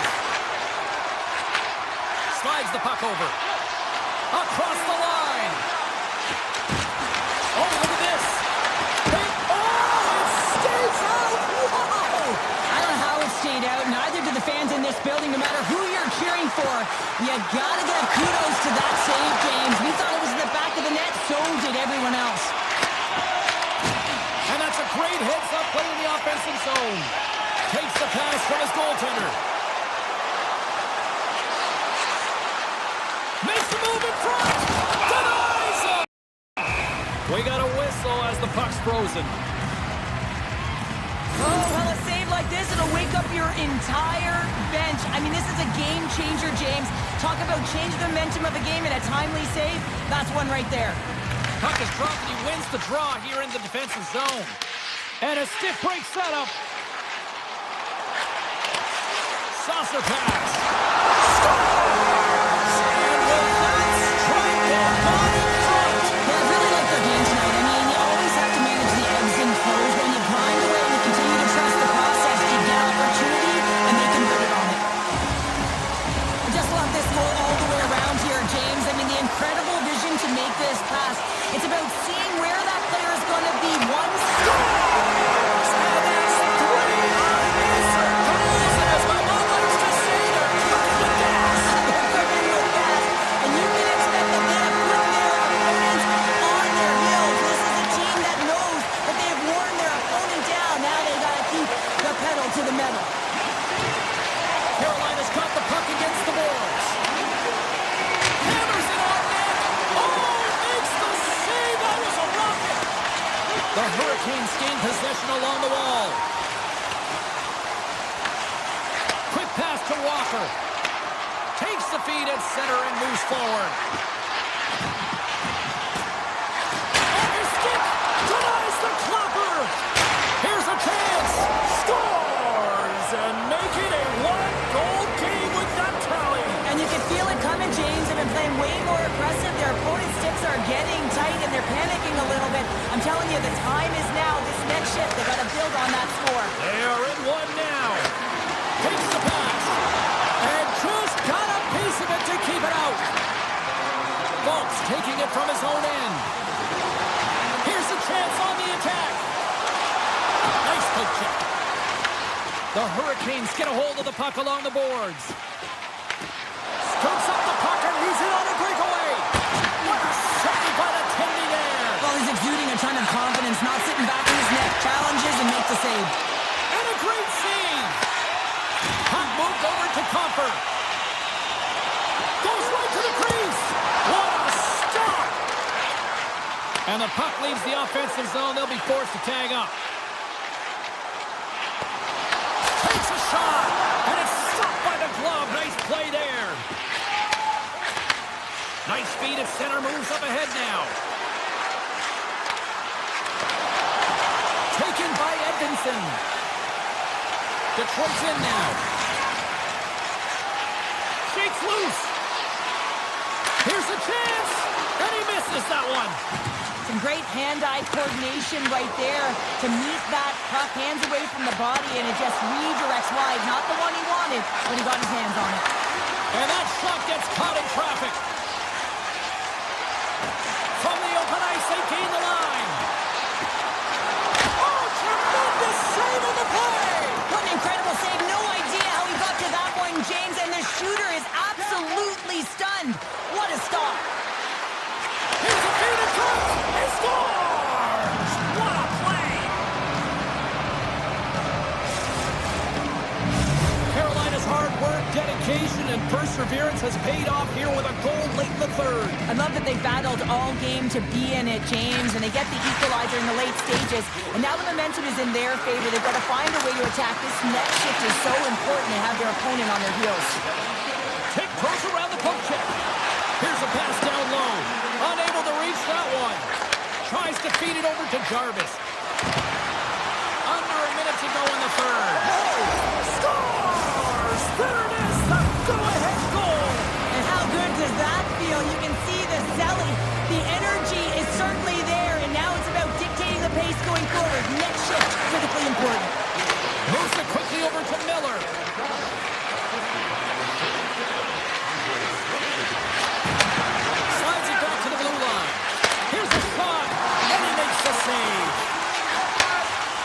Speaker 5: Slides the puck over. Across the line. Oh, look at this.
Speaker 6: I don't know how it stayed out. Neither do the fans in this building, no matter who you're cheering for. You gotta give kudos to that save, James. We thought it was in the back of the net, so did everyone else.
Speaker 5: And that's a great heads-up play in the offensive zone. Takes the pass from his goaltender. Makes the move in front. Denies him. We got a whistle as the puck's frozen.
Speaker 6: Oh, well, a save like this, it'll wake up your entire bench. I mean, this is a game changer, James. Talk about changing the momentum of a game in a timely save. That's one right there.
Speaker 5: Puck is dropped and he wins the draw here in the defensive zone. And a stiff break setup. Saucer pass. Scores! And with that, strike them on in front.
Speaker 6: Yeah, I really like their game tonight. I mean, you always have to manage the ebbs and flows. When you grind away and you continue to trust the process, you get opportunity, and they converted on it. I just love this goal all the way around here, James. I mean, the incredible vision to make this pass. It's about seeing where that player is going to be. One scores!
Speaker 5: And it's 3 unanswered goals. And as my mom likes to say, they're cooking with gas.
Speaker 6: They're cooking with gas, and you can expect that they have put their opponents on their heels. This is a team that knows that they've worn their opponent down. Now they got to keep the pedal to the metal.
Speaker 5: Carolina's got the puck against the boards. Hammers it on net. Oh, makes the save. That was a rocket. The Hurricanes gain possession along the wall. Quick pass to Walker. Takes the feed at center and moves forward. Off his stick. Denies the clopper. Here's a chance. Scores and make it a one-goal game with that tally.
Speaker 6: And you can telling you, the time is now. This next shift, they got to build on that score.
Speaker 5: They are in one now. Takes the pass. And just got a piece of it to keep it out. Folks taking it from his own end. Here's a chance on the attack. Nice poke check. The Hurricanes get a hold of the puck along the boards. Scoops up the puck and he's in on a breakaway. What a save by the Tendy there.
Speaker 6: Well, he's exuding a ton of confidence, not sitting back in his net, challenges and makes a save.
Speaker 5: And a great save. Puck moved over to Comfort. Goes right to the crease. What a stop. And the puck leaves the offensive zone. They'll be forced to tag up. Takes a shot. And it's stopped by the glove. Nice play there. Nice feed at center. Moves up ahead now. Taken by Edvinsson. Detroit's in now. Shakes loose. Here's a chance. And he misses that one.
Speaker 6: Some great hand-eye coordination right there to meet that puck, hands away from the body, and it just redirects wide. Not the one he wanted when he got his hands on it.
Speaker 5: And that shot gets caught in traffic. From the open ice, they gain the line. Oh, tremendous save on the play.
Speaker 6: What an incredible save. No idea how he got to that one, James, and the shooter is absolutely stunned. What a stop.
Speaker 5: Here's a feed in front. He scores! What a play! Carolina's hard work, dedication, and perseverance has paid off here with a goal late in the third.
Speaker 6: I love that they battled all game to be in it, James, and they get the equalizer in the late stages. And now the momentum is in their favor. They've got to find a way to attack. This next shift is so important to have their opponent on their heels.
Speaker 5: Take close around the poke check. Here's a pass down low. Unable to reach that one. Tries to feed it over to Jarvis. Under a minute to go in the third. Scores! There it is, the go-ahead goal.
Speaker 6: And how good does that feel? You can see the selling. The energy is certainly there, and now it's about dictating the pace going forward. Next shift, critically important.
Speaker 5: Moves it quickly over to Miller. Slides it back to the blue line. Here's a shot, and he makes the save.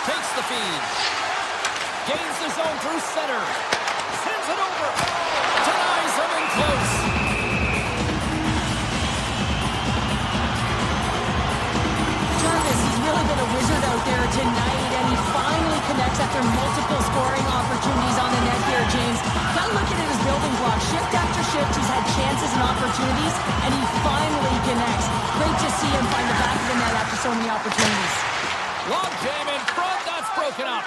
Speaker 5: Takes the feed. Gains the zone through center. Sends it over. Denies him in close.
Speaker 6: Jarvis has really been a wizard out there tonight, and he finally connects after multiple scoring opportunities on the net here, James. Gotta look at it as building blocks. Shift after shift, he's had chances and opportunities, and he finally connects. Great to see him find the back of the net after so many opportunities.
Speaker 5: Long jam in front, that's broken up.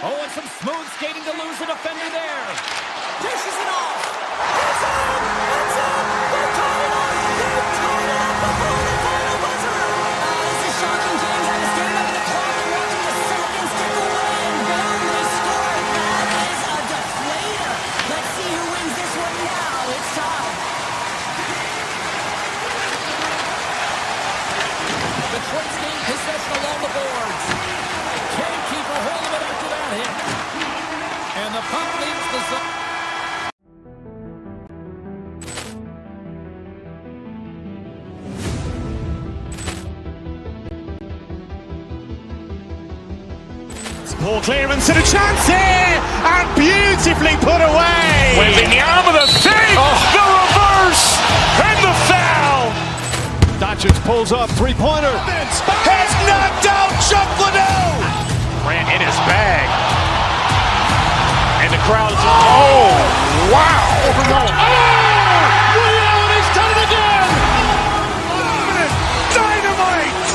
Speaker 5: Oh, and some smooth skating to lose a defender there. Dishes it off. It's in! It's in! They're tied it up! They're tied it up before the final buzzer!
Speaker 6: This is shocking, James. I was staring up at the clock and watching the seconds tick away, and bam, they scored. That is a deflator. Let's see who wins this one now. It's tied.
Speaker 5: Detroit's gained possession along the boards. Can't keep a hold of it after that hit. And the puck leaves the zone.
Speaker 2: Ball clearance and a chance here, and beautifully put away.
Speaker 3: Waving the arm of the save, the reverse, and the foul.
Speaker 4: Doncic pulls up, three-pointer.
Speaker 3: Has knocked out Chuck Liddell. Ran in his bag. And the crowd is, oh, wow.
Speaker 4: Allen has done it again!
Speaker 3: Dynamite.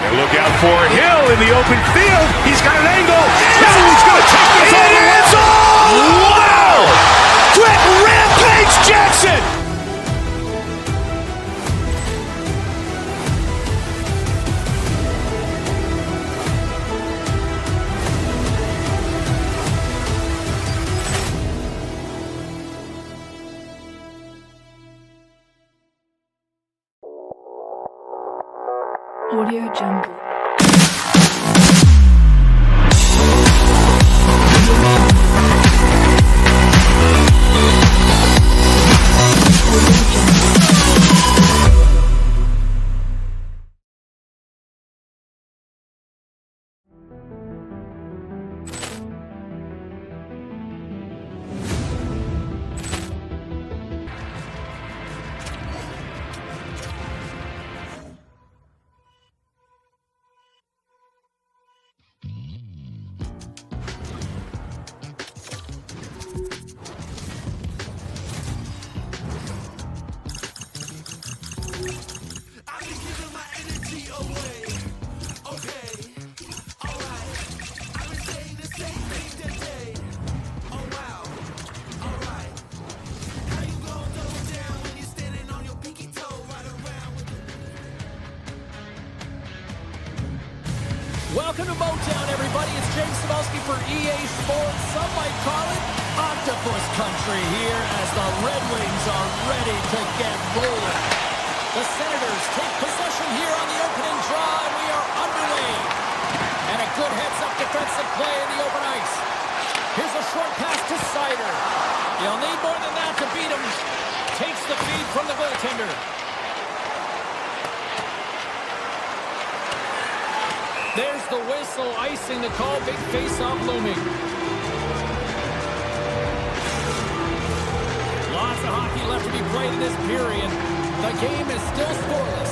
Speaker 3: And look out for Hill in the open field. He's got an angle. Now he's going to take this all the way. Wow. Quick rampage Jackson.
Speaker 1: Audio Jungle.
Speaker 5: Welcome to Motown, everybody. It's James Cebulski for EA Sports. Some might call it Octopus Country here as the Red Wings are ready to get rolling. The Senators take possession here on the opening draw, and we are underway. And a good heads-up defensive play in the open ice. Here's a short pass to Sider. You'll need more than that to beat him. Takes the feed from the goaltender. There's the whistle, icing the call, big face-off looming. Lots of hockey left to be played in this period. The game is still scoreless.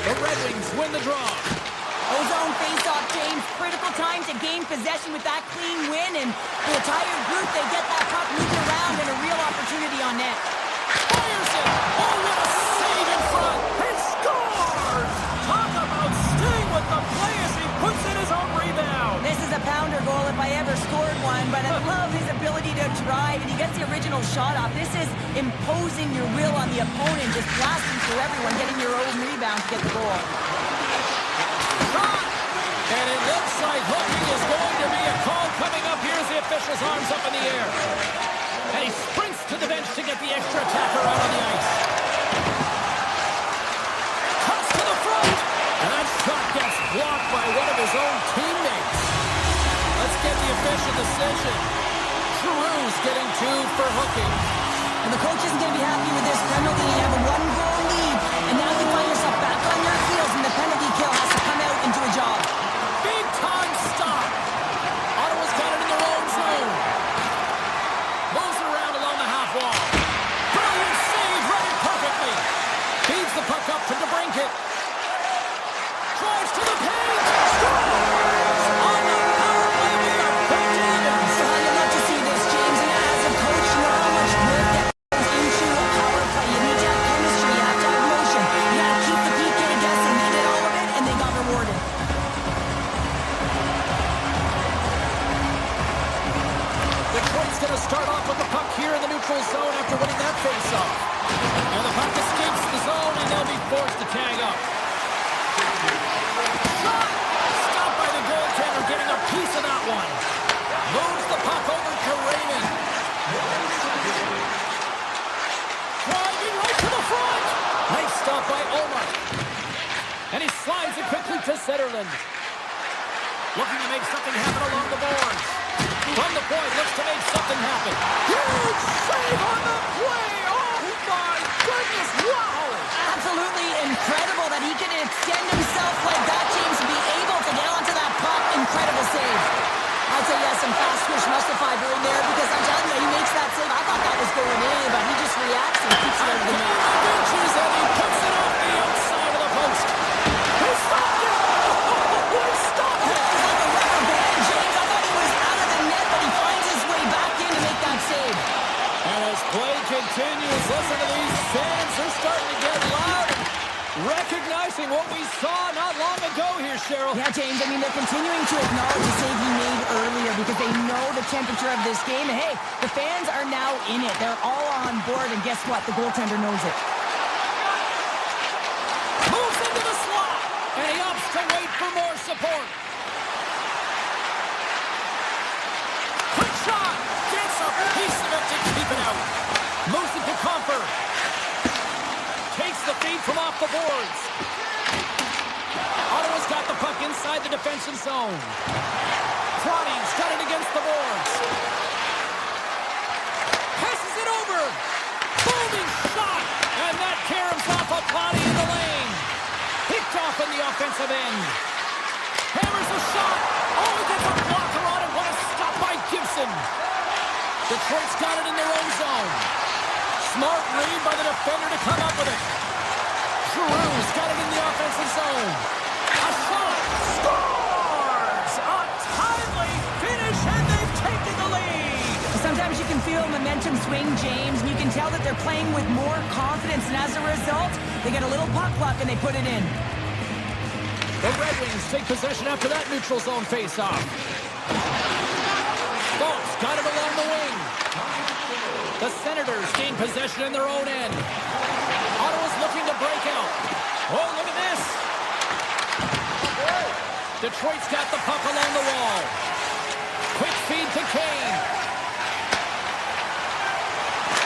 Speaker 5: The Red Wings win the draw.
Speaker 6: Ozone face-off, James. Critical time to gain possession with that clean win, and the entire group, they get that puck moving around and a real opportunity on net.
Speaker 5: Fires it! Oh, what a save in front! He scores! Talk about staying with the play as he puts in his own rebound.
Speaker 6: This is a pounder goal if I ever scored one, but I love his ability to drive, and he gets the original shot off. This is imposing your will on the opponent, just blasting through everyone, getting your own rebound to get the goal.
Speaker 5: Shot! And it looks like hooking is going to be a call coming up. Here's the official's arms up in the air. And he sprints to the bench to get the extra attacker out on the ice. Cuts to the front. And that shot gets blocked by one of his own teammates. Let's get the official decision. Giroux's getting 2 for hooking.
Speaker 6: And the coach isn't going to be happy with this penalty. You have a 1-goal lead, and now you find yourself back on your heels, and the penalty kill has to come out and do a job.
Speaker 5: Big time stop. Ottawa's got it in their own zone. Moves it around along the half wall. Brilliant save, read it perfectly. Feeds the puck up to DeBrincat. Drives to the paint. Scores! On the power play, we are back to even.
Speaker 6: You love to see this, James, and as a coach, you know how much work that goes into a power play. You need to have chemistry, you have to have motion. You got to keep the PK guessing. They did all of it, and they got rewarded.
Speaker 5: Detroit's going to start off with the puck here in the neutral zone after winning that face-off. And the puck escapes the zone, and they'll be forced to tag up. Shot! Stopped by the goaltender, getting a piece of that one. Moves the puck over to Raymond. Driving right to the front. Nice stop by Omar. And he slides it quickly to Zetterlund. Looking to make something happen along the boards. From the point, looks to make something happen. Huge save on the play! Oh my goodness, wow!
Speaker 6: Absolutely incredible that he can extend himself like that, James, to be able to get onto that puck. Incredible save. I'd say he has some fast twitch muscle fiber in there, because I'm telling you, he makes that save. I thought that was going in, but he just reacts and keeps it over the net.
Speaker 5: Inches, and he puts it off the outside of the post. He stopped it! He stopped it!
Speaker 6: It's like a rubber band, James. I thought he was out of the net, but he finds his way back in to make that save.
Speaker 5: And as play continues, listen to these fans. They're starting to get loud, recognizing what we saw not long ago here, Cheryl.
Speaker 6: Yeah, James, I mean, they're continuing to acknowledge the save he made earlier because they know the temperature of this game. And hey, the fans are now in it. They're all on board, and guess what? The goaltender knows it.
Speaker 5: Moves into the slot, and he opts to wait for more support. Quick shot, gets a piece of it to keep it out. Moves it to Comfort. the feed from off the boards. Ottawa's got the puck inside the defensive zone. Crotty's got it against the boards. Passes it over. Booming shot. And that caroms off a body in the lane. Picked off in the offensive end. Hammers a shot. Oh, he gets a blocker on it. What a stop by Gibson. Detroit's got it in their own zone. Smart read by the defender to come up with it. Giroux's got it in the offensive zone. A shot. Scores! A timely finish, and they've taken the lead.
Speaker 6: Sometimes you can feel momentum swing, James, and you can tell that they're playing with more confidence, and as a result, they get a little puck luck and they put it in.
Speaker 5: The Red Wings take possession after that neutral zone faceoff. Folks got it along the wing. The Senators gain possession in their own end. Ottawa's looking to break out. Oh, look at this. Detroit's got the puck along the wall. Quick feed to Kane.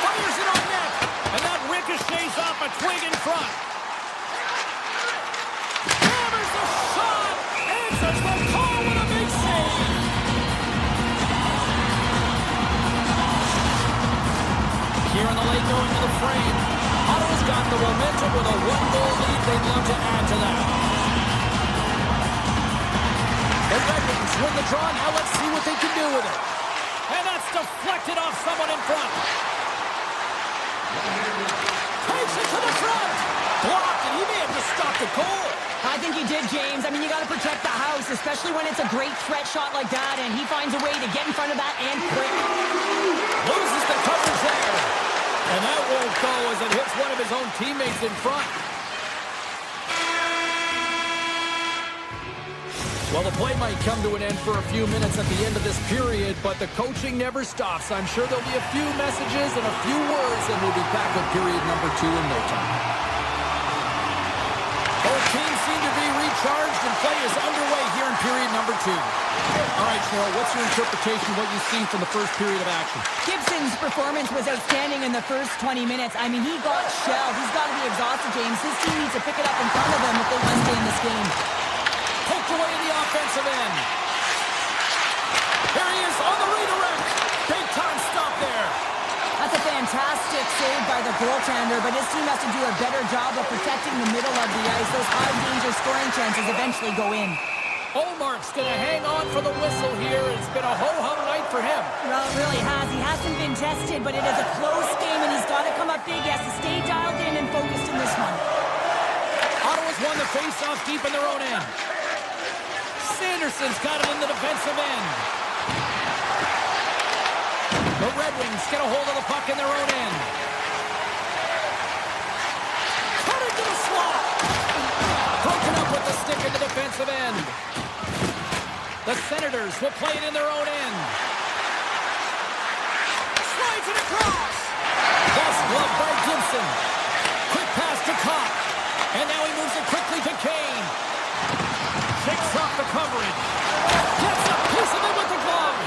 Speaker 5: Fires it on net. And that ricochets off a twig in front. Hammers the shot. Answers the call with a big save. Here in the late going to the frame. Ottawa's got the momentum with a one-goal lead. They'd love to add to that. The Red Wings win the draw. Now let's see what they can do with it. And that's deflected off someone in front. Takes it to the front. Blocked, and he may have just stopped the goal.
Speaker 6: I think he did, James. I mean, you got to protect the house, especially when it's a great threat shot like that, and he finds a way to get in front of that and quick.
Speaker 5: Loses the coverage there. And that won't go as it hits one of his own teammates in front. Well, the play might come to an end for a few minutes at the end of this period, but the coaching never stops. I'm sure there'll be a few messages and a few words, and we'll be back with period number 2 in no time. Both teams seem to be recharged, and play is underway here in period number 2. All right, Cheryl, what's your interpretation of what you've seen from the first period of action?
Speaker 6: Gibson's performance was outstanding in the first 20 minutes. I mean, he got shelled. He's got to be exhausted, James. His team needs to pick it up in front of him if they want to stay in this game.
Speaker 5: Poked away in the offensive end. Here he is on the redirect. Big time stop there.
Speaker 6: That's a fantastic save by the goaltender, but his team has to do a better job of protecting the middle of the ice. Those high-danger scoring chances eventually go in.
Speaker 5: Olmark's going to hang on for the whistle here. It's been a ho-hum night for him.
Speaker 6: Well, it really has. He hasn't been tested, but it is a close game, and he's got to come up big. He has to stay dialed in and focused in this one.
Speaker 5: Ottawa's won the face-off deep in their own end. Sanderson's got it in the defensive end. The Red Wings get a hold of the puck in their own end. Cut into the slot. Broken up with the stick in the defensive end. The Senators will play it in their own end. Slides it across. Best glove by Gibson. Quick pass to Kopp. And now he moves it quickly to Kane. Takes off the coverage. Gets a piece of it with the glove.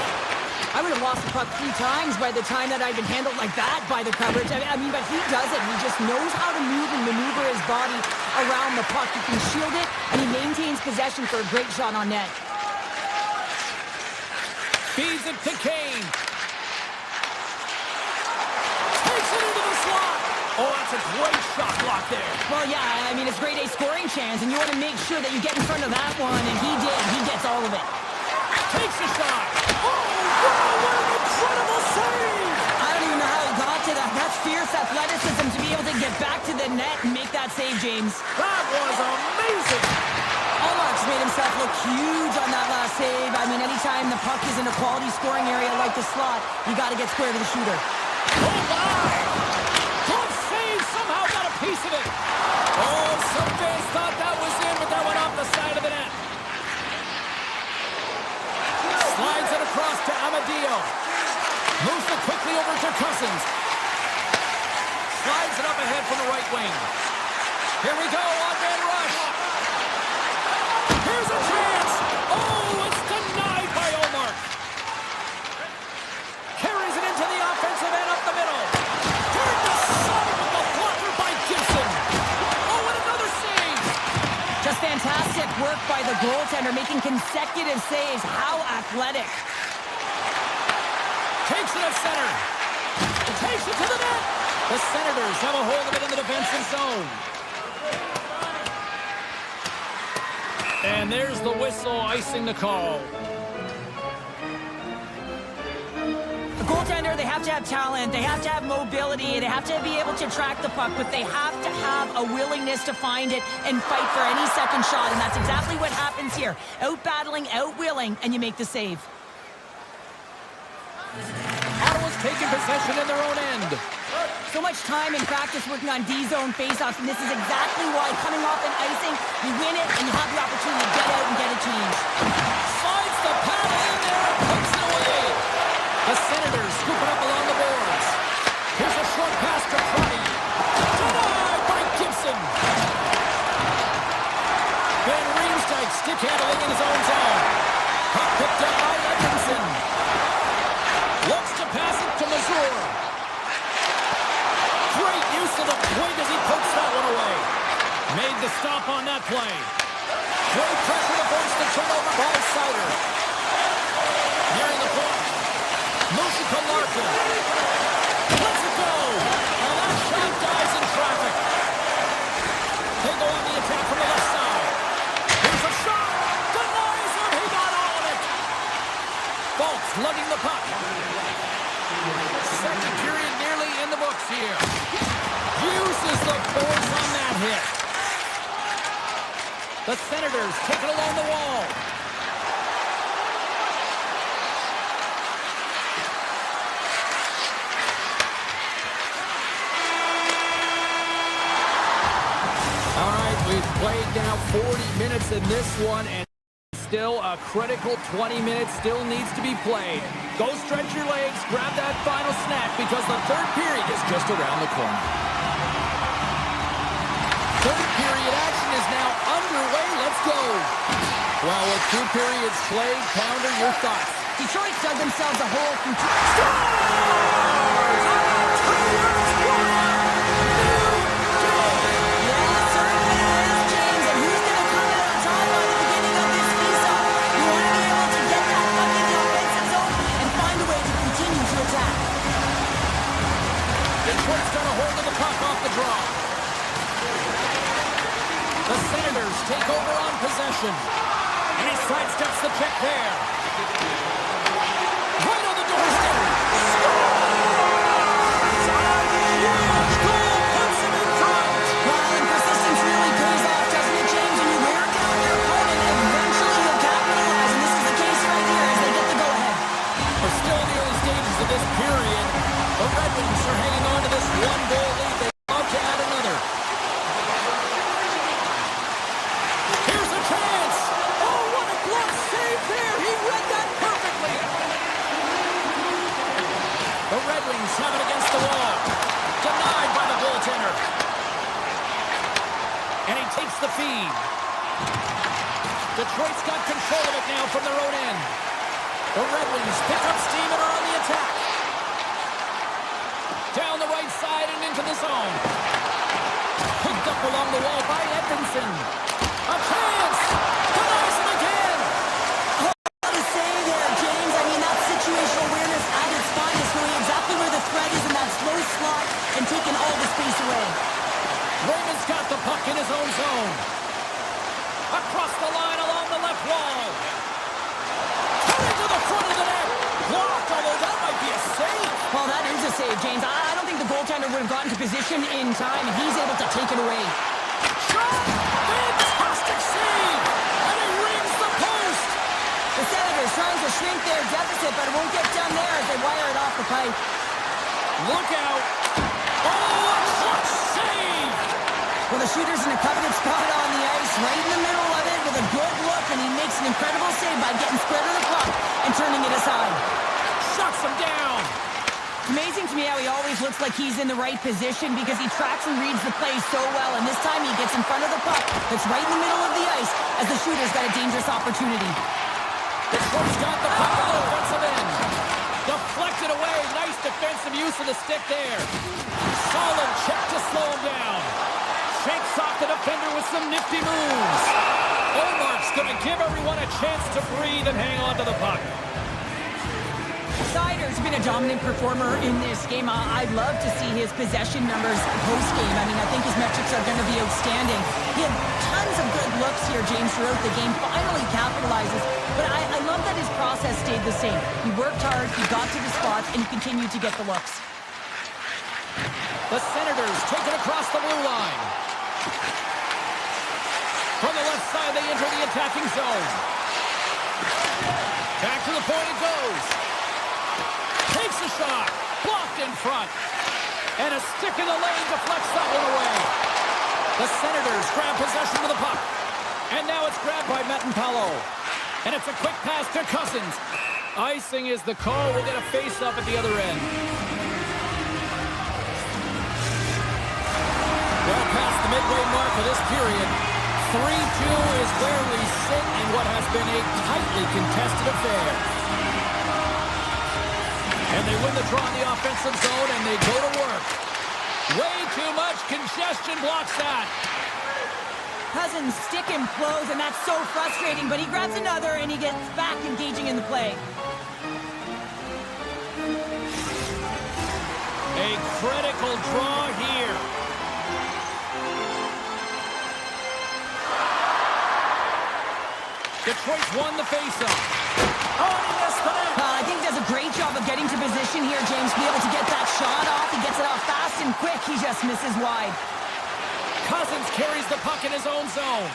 Speaker 6: I would have lost the puck 3 times by the time that I'd been handled like that by the coverage. I mean, but he does it. He just knows how to move and maneuver his body around the puck. He can shield it, and he maintains possession for a great shot on net.
Speaker 5: Feeds it to Kane. Takes it into the slot. Oh, that's a great shot block there.
Speaker 6: Well, yeah, I mean, it's grade A scoring chance, and you want to make sure that you get in front of that one, and he did. He gets all of it.
Speaker 5: Takes a shot. Oh, wow, what an incredible save.
Speaker 6: I don't even know how he got to that. That's fierce athleticism to be able to get back to the net and make that save, James.
Speaker 5: That was amazing.
Speaker 6: Olmark's made himself look huge on that last save. I mean, anytime the puck is in a quality scoring area like the slot, you got to get square to the shooter.
Speaker 5: Oh, my. Good save. Somehow got a piece of it. Oh, some fans thought that was in, but that went off the side of the net. Slides it across to Amadio. Moves it quickly over to Cousins. Slides it up ahead from the right wing. Here we go, on-man rush. Here's a chance. Oh, it's denied by Olmark. Carries it into the offensive end up the middle. Turned aside with the blocker by Gibson.
Speaker 6: work by the goaltender, making consecutive saves. How athletic.
Speaker 5: Takes it at center. Takes it to the net. The Senators have a hold of it in the defensive zone. And there's the whistle icing the call.
Speaker 6: The goaltender, they have to have talent, they have to have mobility, they have to be able to track the puck, but they have to have a willingness to find it and fight for any second shot, and that's exactly what happens here. Out-battling, out-willing, and you make the save.
Speaker 5: Ottawa's taking possession in their own end.
Speaker 6: So much time in practice working on D-zone faceoffs, and this is exactly why coming off an icing, you win it, and you have the opportunity to get out and get a change.
Speaker 5: Slides the paddle in there and puts it away. The Senators scoop it up along the boards. Here's a short pass to Cruddy. Denied by Gibson. Van Riemsdyk stick handling in his own zone. Puck picked up by Edmondson. Looks to pass it to Mazur. Great use of the point as he pokes that one away. Made the stop on that play. Great pressure to force the turnover by Suter. Nearing the point. Motion to Larkin. Let's it go. And that shot dies in traffic. They go on the attack from the left side. Here's a shot. Denies him. He got all of it. Fultz lugging the puck. Second period nearly in the books here. Uses the force on that hit. The Senators take it along the wall. All right, we've played now 40 minutes in this one, and still a critical 20 minutes still needs to be played. Go stretch your legs, grab that final snack, because the third period is just around the corner. Third period action is now underway. Let's go. Well, with 2 periods played, Pounder, your thoughts?
Speaker 6: Detroit dug themselves a hole through two.
Speaker 5: Detroit's got a hold of the puck off the draw. The Senators take over on possession. And he sidesteps the check there. Right on the doorstep. Scores! Huge goal puts him in front.
Speaker 6: Well, and persistence really pays off, doesn't it, James? When you wear down your opponent, eventually you'll capitalize. And this is the case right here as they get the go-ahead.
Speaker 5: We're still in the early stages of this period. The Red Wings are hanging on to this one-goal lead. They'd love to add another. Here's a chance. Oh, what a glove save there. He read that perfectly. The Red Wings have it against the wall. Denied by the goaltender. And he takes the feed. Detroit's got control of it now from their own end. The Red Wings pick up steam and are on the attack. Down the right side and into the zone. Picked up along the wall by Edmondson. A chance! Denies him again!
Speaker 6: What to say there, James? I mean, that situational awareness at its finest, knowing exactly where the threat is in that slow slot and taking all the space away.
Speaker 5: Raymond's got the puck in his own zone. Across the line along the left wall. Coming to the front of the net. Blocked, although that might be a save.
Speaker 6: Well, that is a save, James. I don't think the goaltender would have gotten to position in time, and he's able to take it away.
Speaker 5: Shot! Fantastic save! And he rings the post!
Speaker 6: The Senators trying to shrink their deficit, but it won't get done there as they wire it off the pipe.
Speaker 5: Look out! Oh, a clutch save!
Speaker 6: Well, the shooter's in a coveted spot on the ice, right in the middle of it, with a good look, and he makes an incredible save by getting spread of the puck and turning it aside.
Speaker 5: Shuts him down!
Speaker 6: It's amazing to me how he always looks like he's in the right position because he tracks and reads the play so well, and this time he gets in front of the puck that's right in the middle of the ice as the shooter's got a dangerous opportunity.
Speaker 5: Detroit's got the puck on the offensive end. Deflected away. Nice defensive use of the stick there. Solid check to slow him down. Shakes off the defender with some nifty moves. Oh my going to give everyone a chance to breathe and hang on to the puck.
Speaker 6: Seider's been a dominant performer in this game. I'd love to see his possession numbers post-game. I mean, I think his metrics are going to be outstanding. He had tons of good looks here, James, throughout the game. Finally capitalizes. But I love that his process stayed the same. He worked hard, he got to the spots, and he continued to get the looks.
Speaker 5: The Senators take it across the blue line. From the left side, they enter the attacking zone. Back to the point it goes. Takes a shot. Blocked in front. And a stick in the lane deflects that one away. The Senators grab possession of the puck. And now it's grabbed by Metanpalo. And it's a quick pass to Cousins. Icing is the call. We'll get a face-up at the other end. Well past the midway mark of this period. 3-2 is where we sit in what has been a tightly contested affair. And they win the draw in the offensive zone, and they go to work. Way too much congestion blocks that.
Speaker 6: Cousins stick implodes, and that's so frustrating, but he grabs another, and he gets back engaging in the play.
Speaker 5: A critical draw here. Detroit's won the faceoff. Oh, he missed the net.
Speaker 6: I think he does a great job of getting to position here, James, to be able to get that shot off. He gets it off fast and quick. He just misses wide.
Speaker 5: Cousins carries the puck in his own zone.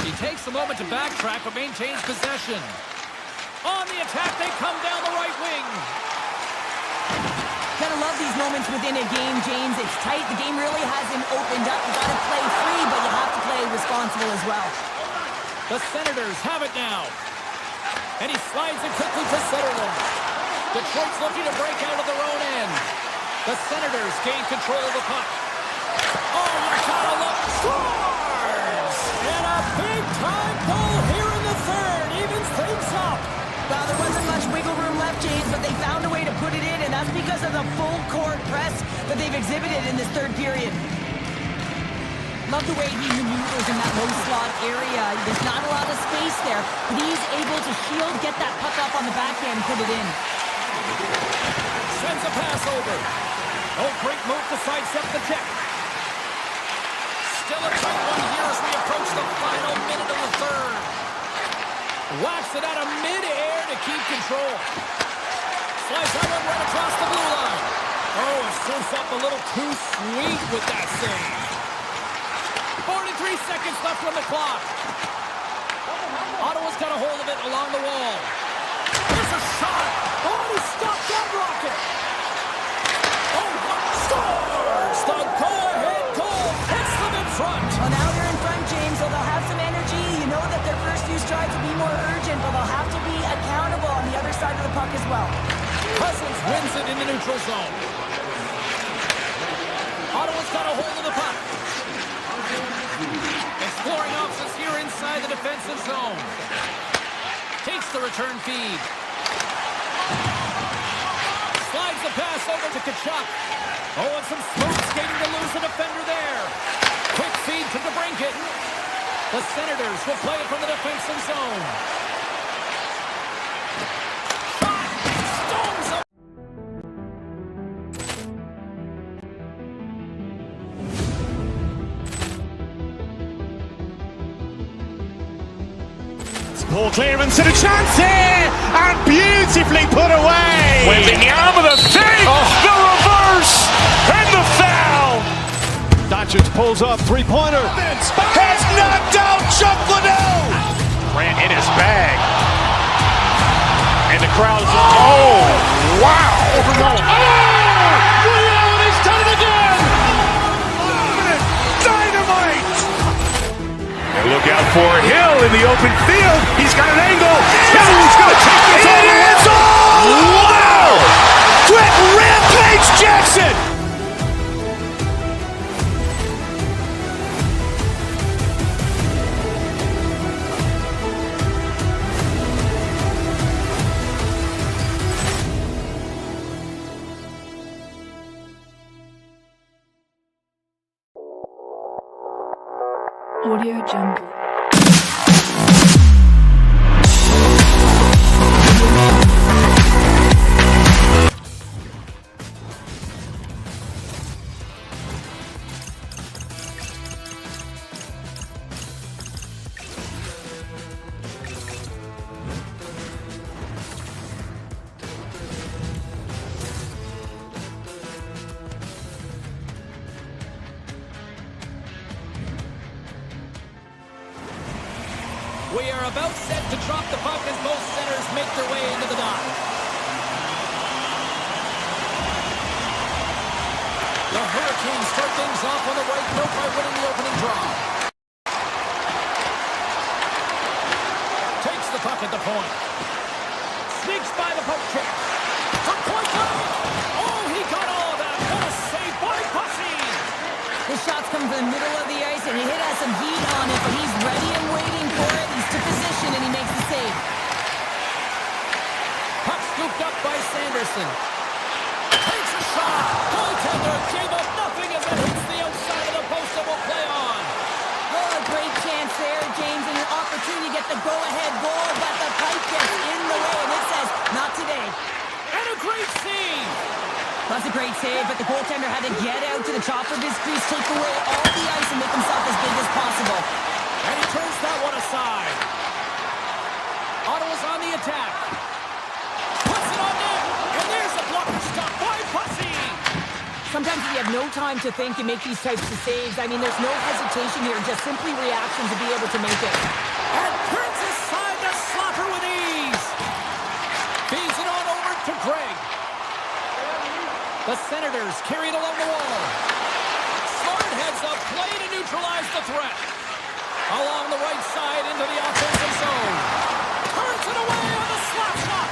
Speaker 5: He takes a moment to backtrack, but maintains possession. On the attack, they come down the right wing.
Speaker 6: Gotta love these moments within a game, James. It's tight. The game really hasn't opened up. You gotta play free, but you have to play responsible as well.
Speaker 5: The Senators have it now. And he slides it quickly to Sutherland. Detroit's looking to break out of their own end. The Senators gain control of the puck. Oh, you gotta look. Scores! And a big-time goal here in the third. Evens things up.
Speaker 6: Well, there wasn't much wiggle room left, James, but they found a way to put it in, and that's because of the full-court press that they've exhibited in this third period. Love the way he maneuvers in that low slot area. There's not a lot of space there, but he's able to shield, get that puck up on the backhand, and put it in.
Speaker 5: Sends a pass over. Oh, great move to sidestep the check. Still a tight one here as we approach the final minute of the third. Whacks it out of mid-air to keep control. Slice that one right across the blue line. Oh, it surfs up a little too sweet with that save. 43 seconds left on the clock. Ottawa's got a hold of it along the wall. There's a shot. Oh, he stopped that rocket. Oh, scores! The go-ahead goal puts them in front.
Speaker 6: Well, now they're in front, James, so they'll have some energy. You know that their first few strides will be more urgent, but they'll have to be accountable on the other side of the puck as well.
Speaker 5: Cousins wins it in the neutral zone. Ottawa's got a hold of the puck. Exploring options here inside the defensive zone. Takes the return feed. Slides the pass over to Tkachuk. Oh, and some smooth skating to lose the defender there. Quick feed to DeBrincat. The Senators will play it from the defensive zone. Shot! Storms up!
Speaker 2: Ball clearance and a chance here, and beautifully put away.
Speaker 3: With the arm of the fake, the reverse, and the foul.
Speaker 4: Doncic pulls up, three-pointer.
Speaker 3: Has knocked out Chuck Liddell. Ran in his bag. And the crowd is, oh, wow.
Speaker 4: He's done it again!
Speaker 3: Dynamite. And look out for Hill in the open field. He's got an angle. He's going to take this all the way. It's all! Wow! Quick Rampage Jackson!
Speaker 1: Audio Jungle.
Speaker 5: We are about set to drop the puck as both centers make their way into the dot. The Hurricanes start things off on the right note by winning the opening draw. Takes the puck at the point. Sneaks by the poke check. From point blank. Oh, he got all of that. What a save by Bussy.
Speaker 6: The shots come from the middle of the ice, and he has some heat on it, but he's ready and waiting for it. He's to position, and he makes the save.
Speaker 5: Puck scooped up by Sanderson. Takes a shot. Goaltender gave up nothing as it hits the outside of the post and will play on.
Speaker 6: Oh, a great chance there, James, and an opportunity to get the go-ahead goal, but the pipe gets in the way, and it says, not today.
Speaker 5: And a great save.
Speaker 6: That's a great save, but the goaltender had to get out to the top of his crease, take away all the ice, and make himself as big as possible.
Speaker 5: And he turns that one aside. Ottawa's on the attack. Puts it on net, and there's a blocker stop by Bussy.
Speaker 6: Sometimes if you have no time to think, you make these types of saves. I mean, there's no hesitation here, just simply reaction to be able to make it.
Speaker 5: And turns aside the slapper with ease. Feeds it on over to Gregg. The Senators carry it along the wall. Smart heads up, play to neutralize the threat. Along the right side into the offensive zone. Turns it away on the slap shot.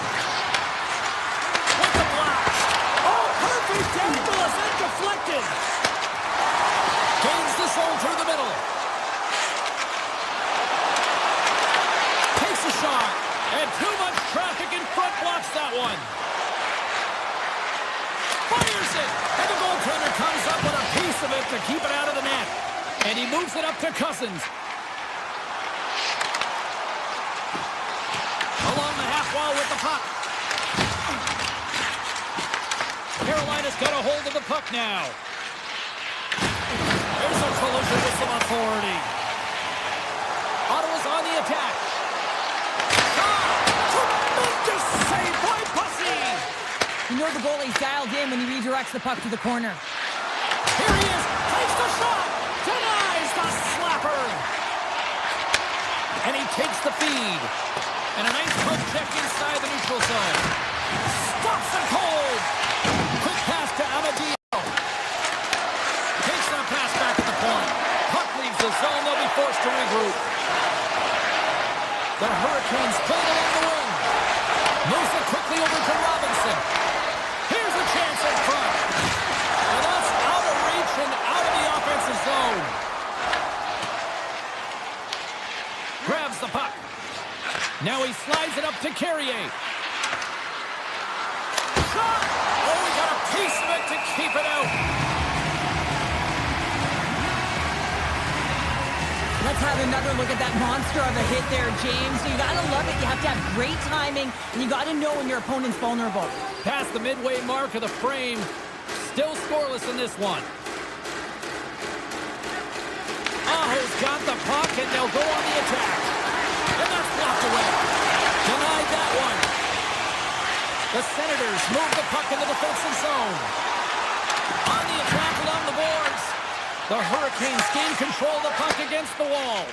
Speaker 5: With the blast. Oh, perfect angle and deflected. Gains the zone through the middle. Takes a shot. And too much traffic in front blocks that one. Fires it. And the goaltender comes up with a piece of it to keep it out of the net. And he moves it up to Cousins. Along the half wall with the puck. Carolina's got a hold of the puck now. There's a collision with some authority. Ottawa's on the attack. Shot! Tremendous save by Bussy!
Speaker 6: You know the goalie's dialed in when he redirects the puck to the corner.
Speaker 5: Here he is! Takes the shot! Denies the slapper! And he takes the feed. And a nice poke check inside the neutral zone. Stops it cold! Quick pass to Amadio. Takes that pass back at the point. Puck leaves the zone. They'll be forced to regroup. The Hurricanes play it along the wing. Moves it quickly over to Robinson. Here's a chance in front. And that's out of reach and out of the offensive zone. Grabs the puck. Now he slides it up to Carrier. Shot! Oh, he got a piece of it to keep it out.
Speaker 6: Let's have another look at that monster of a hit there, James. So you got to love it. You have to have great timing, and you got to know when your opponent's vulnerable.
Speaker 5: Past the midway mark of the frame. Still scoreless in this one. Aho's got the puck, and they'll go on the attack. And that's blocked away. Denied that one. The Senators move the puck in the defensive zone. On the attack along the boards. The Hurricanes gain control of the puck against the wall.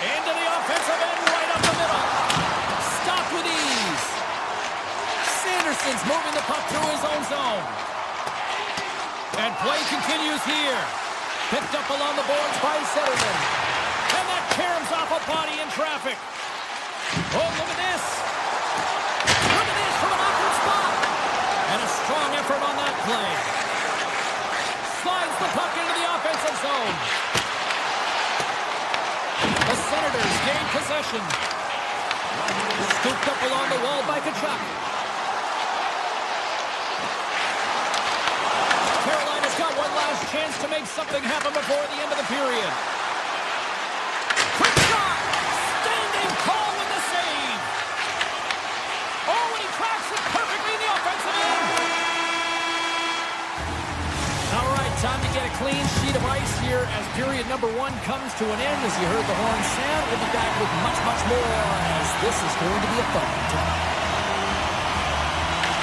Speaker 5: Into the offensive end, right up the middle. Stopped with ease. Sanderson's moving the puck through his own zone. And play continues here. Picked up along the boards by Zetterman. And that caroms off a body in traffic. Oh, look at this. Look at this from an awkward spot. And a strong effort on that play. Slides the puck into the offensive zone. The Senators gain possession. Scooped up along the wall by Tkachuk. Carolina's got one last chance to make something happen before the end of the period. clean sheet of ice here as period number 1 comes to an end. As you heard the horn sound, we'll be back with much, much more as this is going to be a fun one.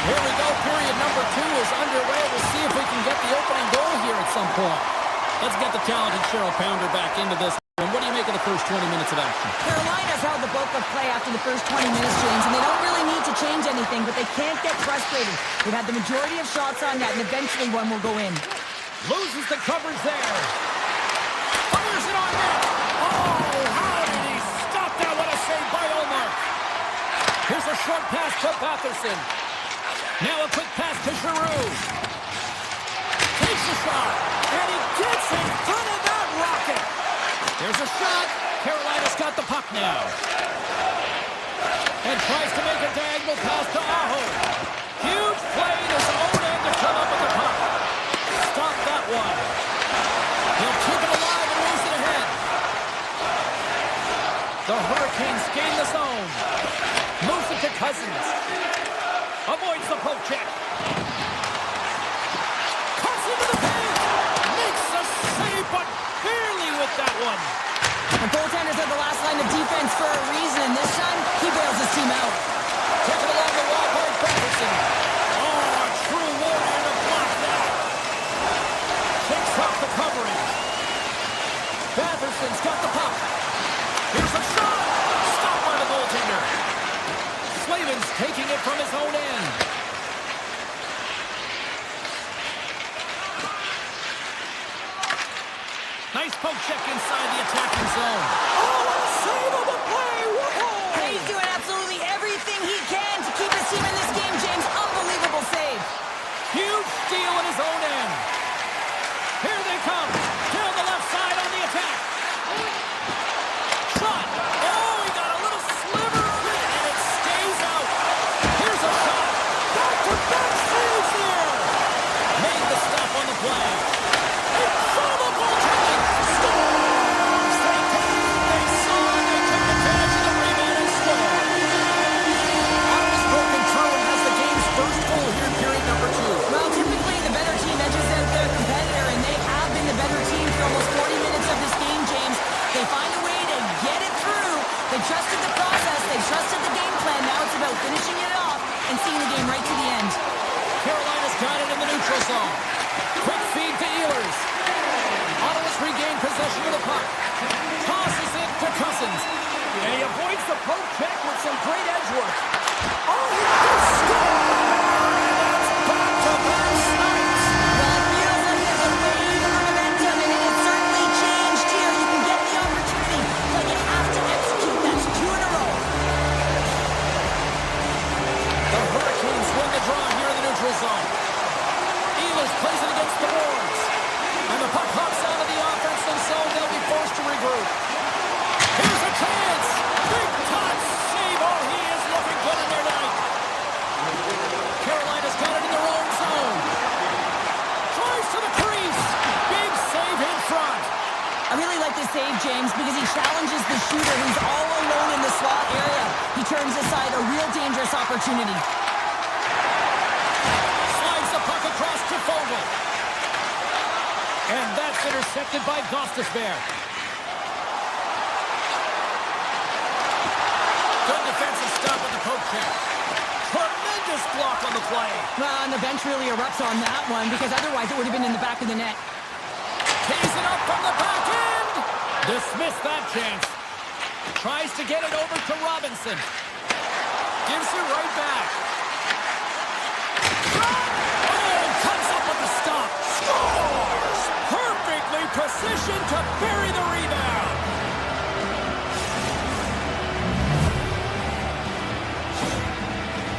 Speaker 5: Here we go. Period number 2 is underway. We'll see if we can get the opening goal here at some point. Let's get the talented Cheryl Pounder back into this. And what do you make of the first 20 minutes of action?
Speaker 6: Carolina's held the bulk of play after the first 20 minutes, James, and they don't really need to change anything, but they can't get frustrated. They've had the majority of shots on net, and eventually one will go in.
Speaker 5: Loses the coverage there. Fires it on net. Oh, how did he stop that? What a save by Omar. Here's a short pass to Batherson. Now a quick pass to Giroux. Takes a shot, and he gets in front of that rocket. There's a shot. Carolina's got the puck now. And tries to make a diagonal pass to Aho. Huge play in his own end to come up with the puck. Stop that one. He'll keep it alive and raise it ahead. The Hurricanes gain the zone. Moves it to Cousins. Avoids the poke check. Cuts into the paint. Makes a save, but barely with that one.
Speaker 6: The goaltenders are the last line of defense for a reason. This time, he bails his team out.
Speaker 5: Take it along the wall by Batherson. Oh, a true warrior to block that. Takes off the covering. Batherson's got the puck. Here's a shot. Stopped by the goaltender. Slavin's taking it from his own end. Nice poke check inside the attacking zone. Oh, what a save of the play! Whoa!
Speaker 6: And he's doing absolutely everything he can to keep his team in this game, James. Unbelievable save.
Speaker 5: Huge steal in his own end. Here they come. Down the left side on the attack. Shot. Oh, he got a little sliver of it, and it stays out. Here's a shot. Back-to-back saves here. Made the stop on the play. Incredible goaltending. Scores. They came, they saw, they took advantage of the rebound and scored. Ottawa's broken through and has the game's first goal here in period number 2.
Speaker 6: Well, typically the better team edges out their competitor, and they have been the better team for almost 40 minutes of this game, James. They find a way to get it through. They trusted the process. They trusted the game plan. Now it's about finishing it off and seeing the game right to the end.
Speaker 5: Carolina's got it in the neutral zone. Quick feed to Ehlers. Ottawa's regained possession of the puck. Tosses it to Cousins. And he avoids the poke check with some great edge work. Oh, he can score! And that's back-to-back snipes.
Speaker 6: Well, it feels like there's a wave of momentum, and it has certainly changed here. You can get the opportunity, but you have to execute. That's 2 in a row.
Speaker 5: The Hurricanes win the draw here in the neutral zone. Ehlers plays it against the boards. And the puck hops out of the offensive zone. They'll be forced to regroup. Here's a chance. Big touch. Save. Oh, he is looking good in there tonight. Carolina's got it in their own zone. Tries to the crease. Big save in front.
Speaker 6: I really like this save, James, because he challenges the shooter who's all alone in the slot area. He turns aside a real dangerous opportunity.
Speaker 5: Slides the puck across to Fogle. And that's intercepted by Gostisbehere. Good defensive stop on the poke check. Tremendous block on the play.
Speaker 6: Well, and the bench really erupts on that one, because otherwise it would have been in the back of the net.
Speaker 5: Tees it up from the back end. Dismissed that chance. Tries to get it over to Robinson. Gives it right back. Oh, comes up with the stop. Scores! Perfectly positioned to bury the rebound.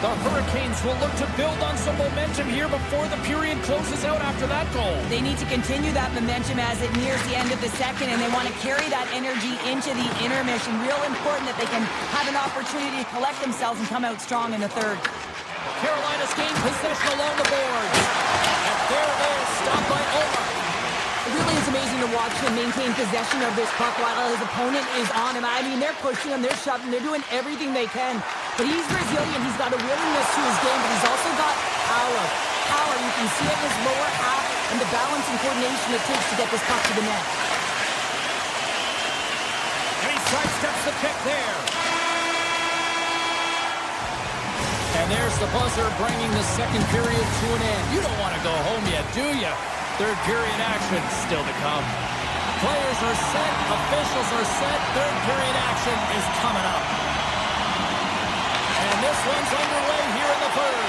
Speaker 5: The Hurricanes will look to build on some momentum here before the period closes out after that goal.
Speaker 6: They need to continue that momentum as it nears the end of the second, and they want to carry that energy into the intermission. Real important that they can have an opportunity to collect themselves and come out strong in the third.
Speaker 5: Carolina's gained possession along the boards. And there it is, stopped by Omar.
Speaker 6: It really is amazing to watch him maintain possession of this puck while his opponent is on him. I mean, they're pushing him, they're shoving, they're doing everything they can. But he's resilient, he's got a willingness to his game, but he's also got power. Power, you can see it in his lower half and the balance and coordination it takes to get this puck to the net.
Speaker 5: And he sidesteps the pick there. And there's the buzzer bringing the second period to an end. You don't want to go home yet, do you? Third period action still to come. Players are set, officials are set, third period action is coming up. And this one's underway here in the third.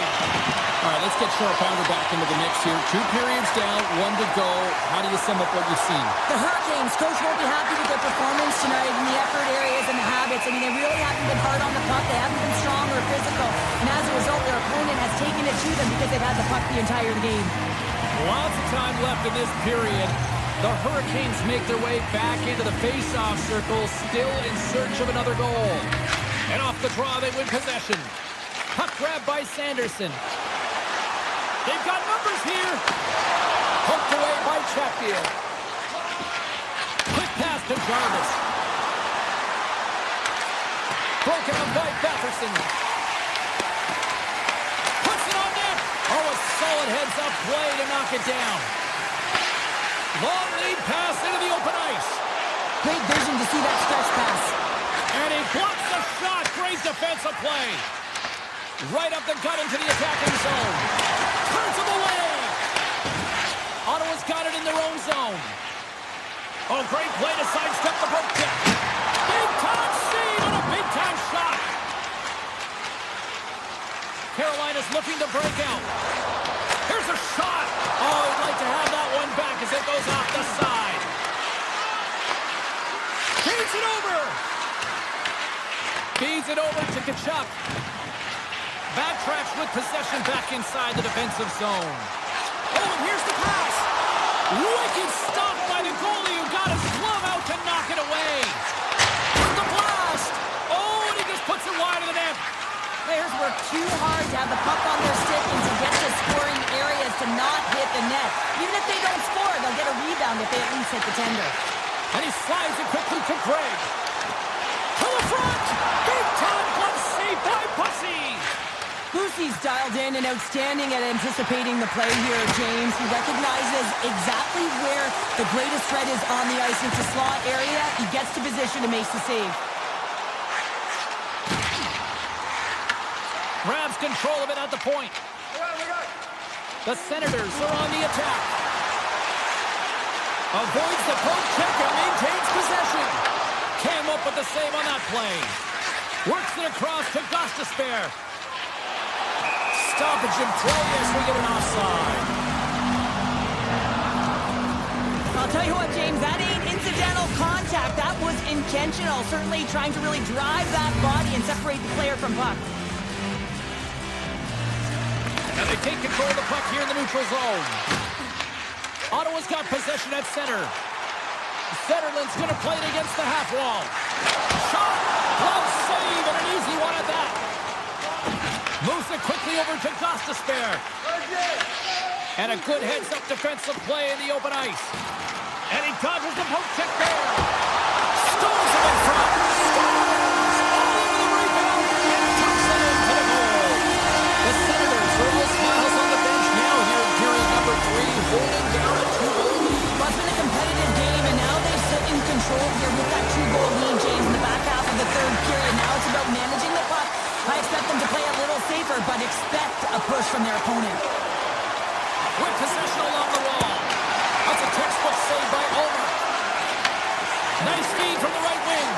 Speaker 5: All right, let's get Short Pounder back into the mix here. 2 periods down, 1 to go. How do you sum up what you've seen?
Speaker 6: The Hurricanes, coach won't be happy with their performance tonight in the effort areas and the habits. I mean, they really haven't been hard on the puck. They haven't been strong or physical. And as a result, their opponent has taken it to them because they've had the puck the entire game.
Speaker 5: Lots of time left in this period. The Hurricanes make their way back into the face-off circle, still in search of another goal. And off the draw, they win possession. Puck grab by Sanderson. They've got numbers here. Poked away by Chatfield. Quick pass to Jarvis. Broken up by Batherson. Puts it on net. Oh, a solid heads-up play to knock it down. Long lead pass into the open ice.
Speaker 6: Great vision to see that stretch pass.
Speaker 5: And he blocks the shot. Great defensive play. Right up the gut into the attacking zone. Turns him away. Ottawa's got it in their own zone. Oh, great play to sidestep the poke check. Big-time save on a big-time shot. Carolina's looking to break out. Here's a shot. Oh, he'd like to have that one back as it goes off the side. Feeds it over. Feeds it over to Tkachuk. Backtracks with possession back inside the defensive zone. Oh, and here's the pass. Wicked stop by the goalie who got his glove out to knock it away. The blast. Oh, and he just puts it wide of the net.
Speaker 6: Players work too hard to have the puck on their stick and to get to scoring areas to not hit the net. Even if they don't score, they'll get a rebound if they at least hit the tender.
Speaker 5: And he slides it quickly to Craig. To the front. Big time glove save by Bussy.
Speaker 6: Busey's dialed in and outstanding at anticipating the play here, James. He recognizes exactly where the greatest threat is on the ice. It's a slot area. He gets to position and makes the save.
Speaker 5: Grabs control of it at the point. The Senators are on the attack. Avoids the poke check and maintains possession. Came up with the save on that play. Works it across to Gostisbehere. Stoppage in play as we get an offside.
Speaker 6: I'll tell you what, James, that ain't incidental contact. That was intentional. Certainly trying to really drive that body and separate the player from puck.
Speaker 5: And they take control of the puck here in the neutral zone. Ottawa's got possession at center. Zetterlund's going to play it against the half wall. Shot! Glove save and an easy one at that. Moves it quickly over to Gostisbehere. And a good heads-up defensive play in the open ice. And he dodges the poke check there. Stones him in front. Stars all over the rebound. And tucks it into the goal. The Senators are all smiles on the bench now here in period number 3, holding down a 2-goal lead.
Speaker 6: Well, it's been a competitive game, and now they sit in control here with that 2-goal lead, James, in the back half of the third period. Now it's about managing the puck. I expect them to play a little safer, but expect a push from their opponent.
Speaker 5: With possession along the wall. That's a textbook save by Ulmer. Nice feed from the right wing.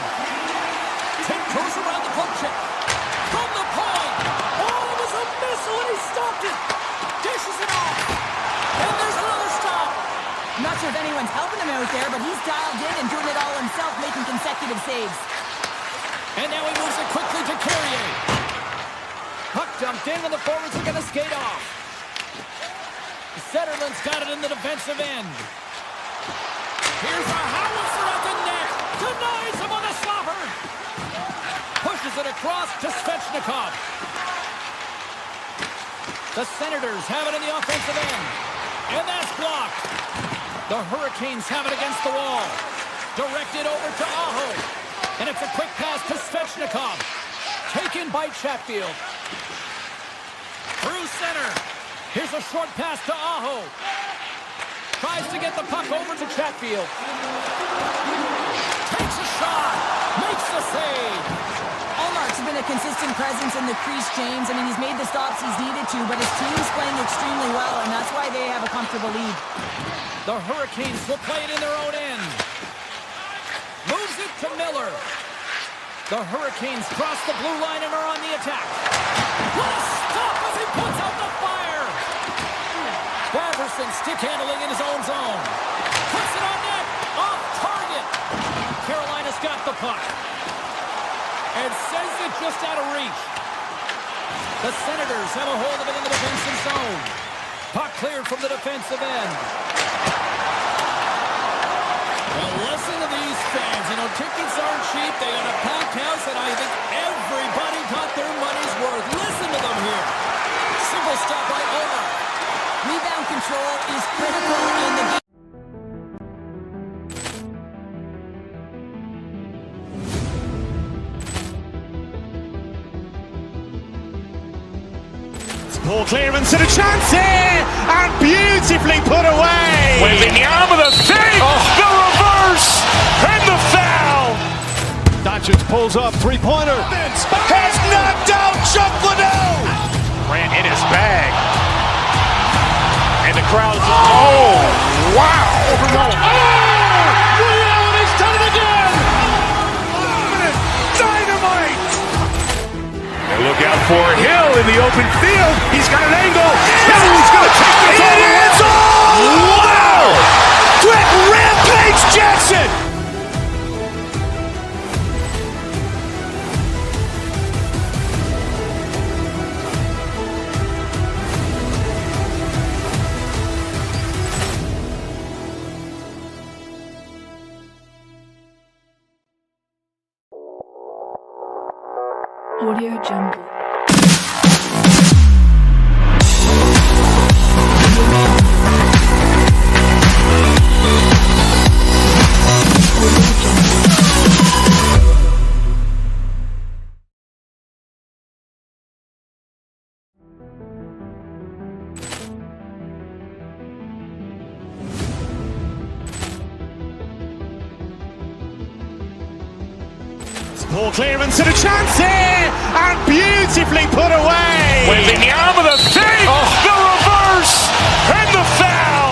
Speaker 5: Tim goes around the poke check. From the point. Oh, it was a missile and he stopped it. Dishes it off. And there's another stop.
Speaker 6: I'm not sure if anyone's helping him out there, but he's dialed in and doing it all himself, making consecutive saves.
Speaker 5: And now he moves it quickly to Carrier. Puck dumped in and the forwards are going to skate off. Zetterlund's got it in the defensive end. Here's a howitzer at the net. Denies him on the slobber. Pushes it across to Svechnikov. The Senators have it in the offensive end. And that's blocked. The Hurricanes have it against the wall. Directed over to Aho. And it's a quick pass to Svechnikov. Taken by Chatfield. Through center. Here's a short pass to Aho. Tries to get the puck over to Chatfield. Takes a shot. Makes the save.
Speaker 6: Allmark's been a consistent presence in the crease, James. I mean, he's made the stops he's needed to, but his team's playing extremely well, and that's why they have a comfortable lead.
Speaker 5: The Hurricanes will play it in their own end. Moves it to Miller. The Hurricanes cross the blue line and are on the attack. What a stop as he puts out the fire! Batherson stick handling in his own zone. Puts it on net. Off target. Carolina's got the puck. And sends it just out of reach. The Senators have a hold of it in the defensive zone. Puck cleared from the defensive end. Well, listen to these fans. You know, tickets aren't cheap. They got a packed house, and I think everybody got their money's worth. Listen to them here. Single stop by Omar.
Speaker 6: Rebound control is critical in the game.
Speaker 2: Ball clearance and a chance here, and beautifully put away.
Speaker 3: With the arm of the save, the reverse, and the foul.
Speaker 4: Doncic pulls up, three-pointer.
Speaker 3: Has knocked out Chuck Liddell. Ran in his bag. And the crowd is, oh, wow.
Speaker 4: And he's done it again!
Speaker 3: Dynamite. And look out for Hill in the open field. He's got an angle. He's going to take this all the way. Wow! Quick Rampage Jackson!
Speaker 1: Audio Jungle.
Speaker 2: Ball clearance and a chance here, and beautifully put away.
Speaker 3: With the arm of the save, the reverse, and the foul.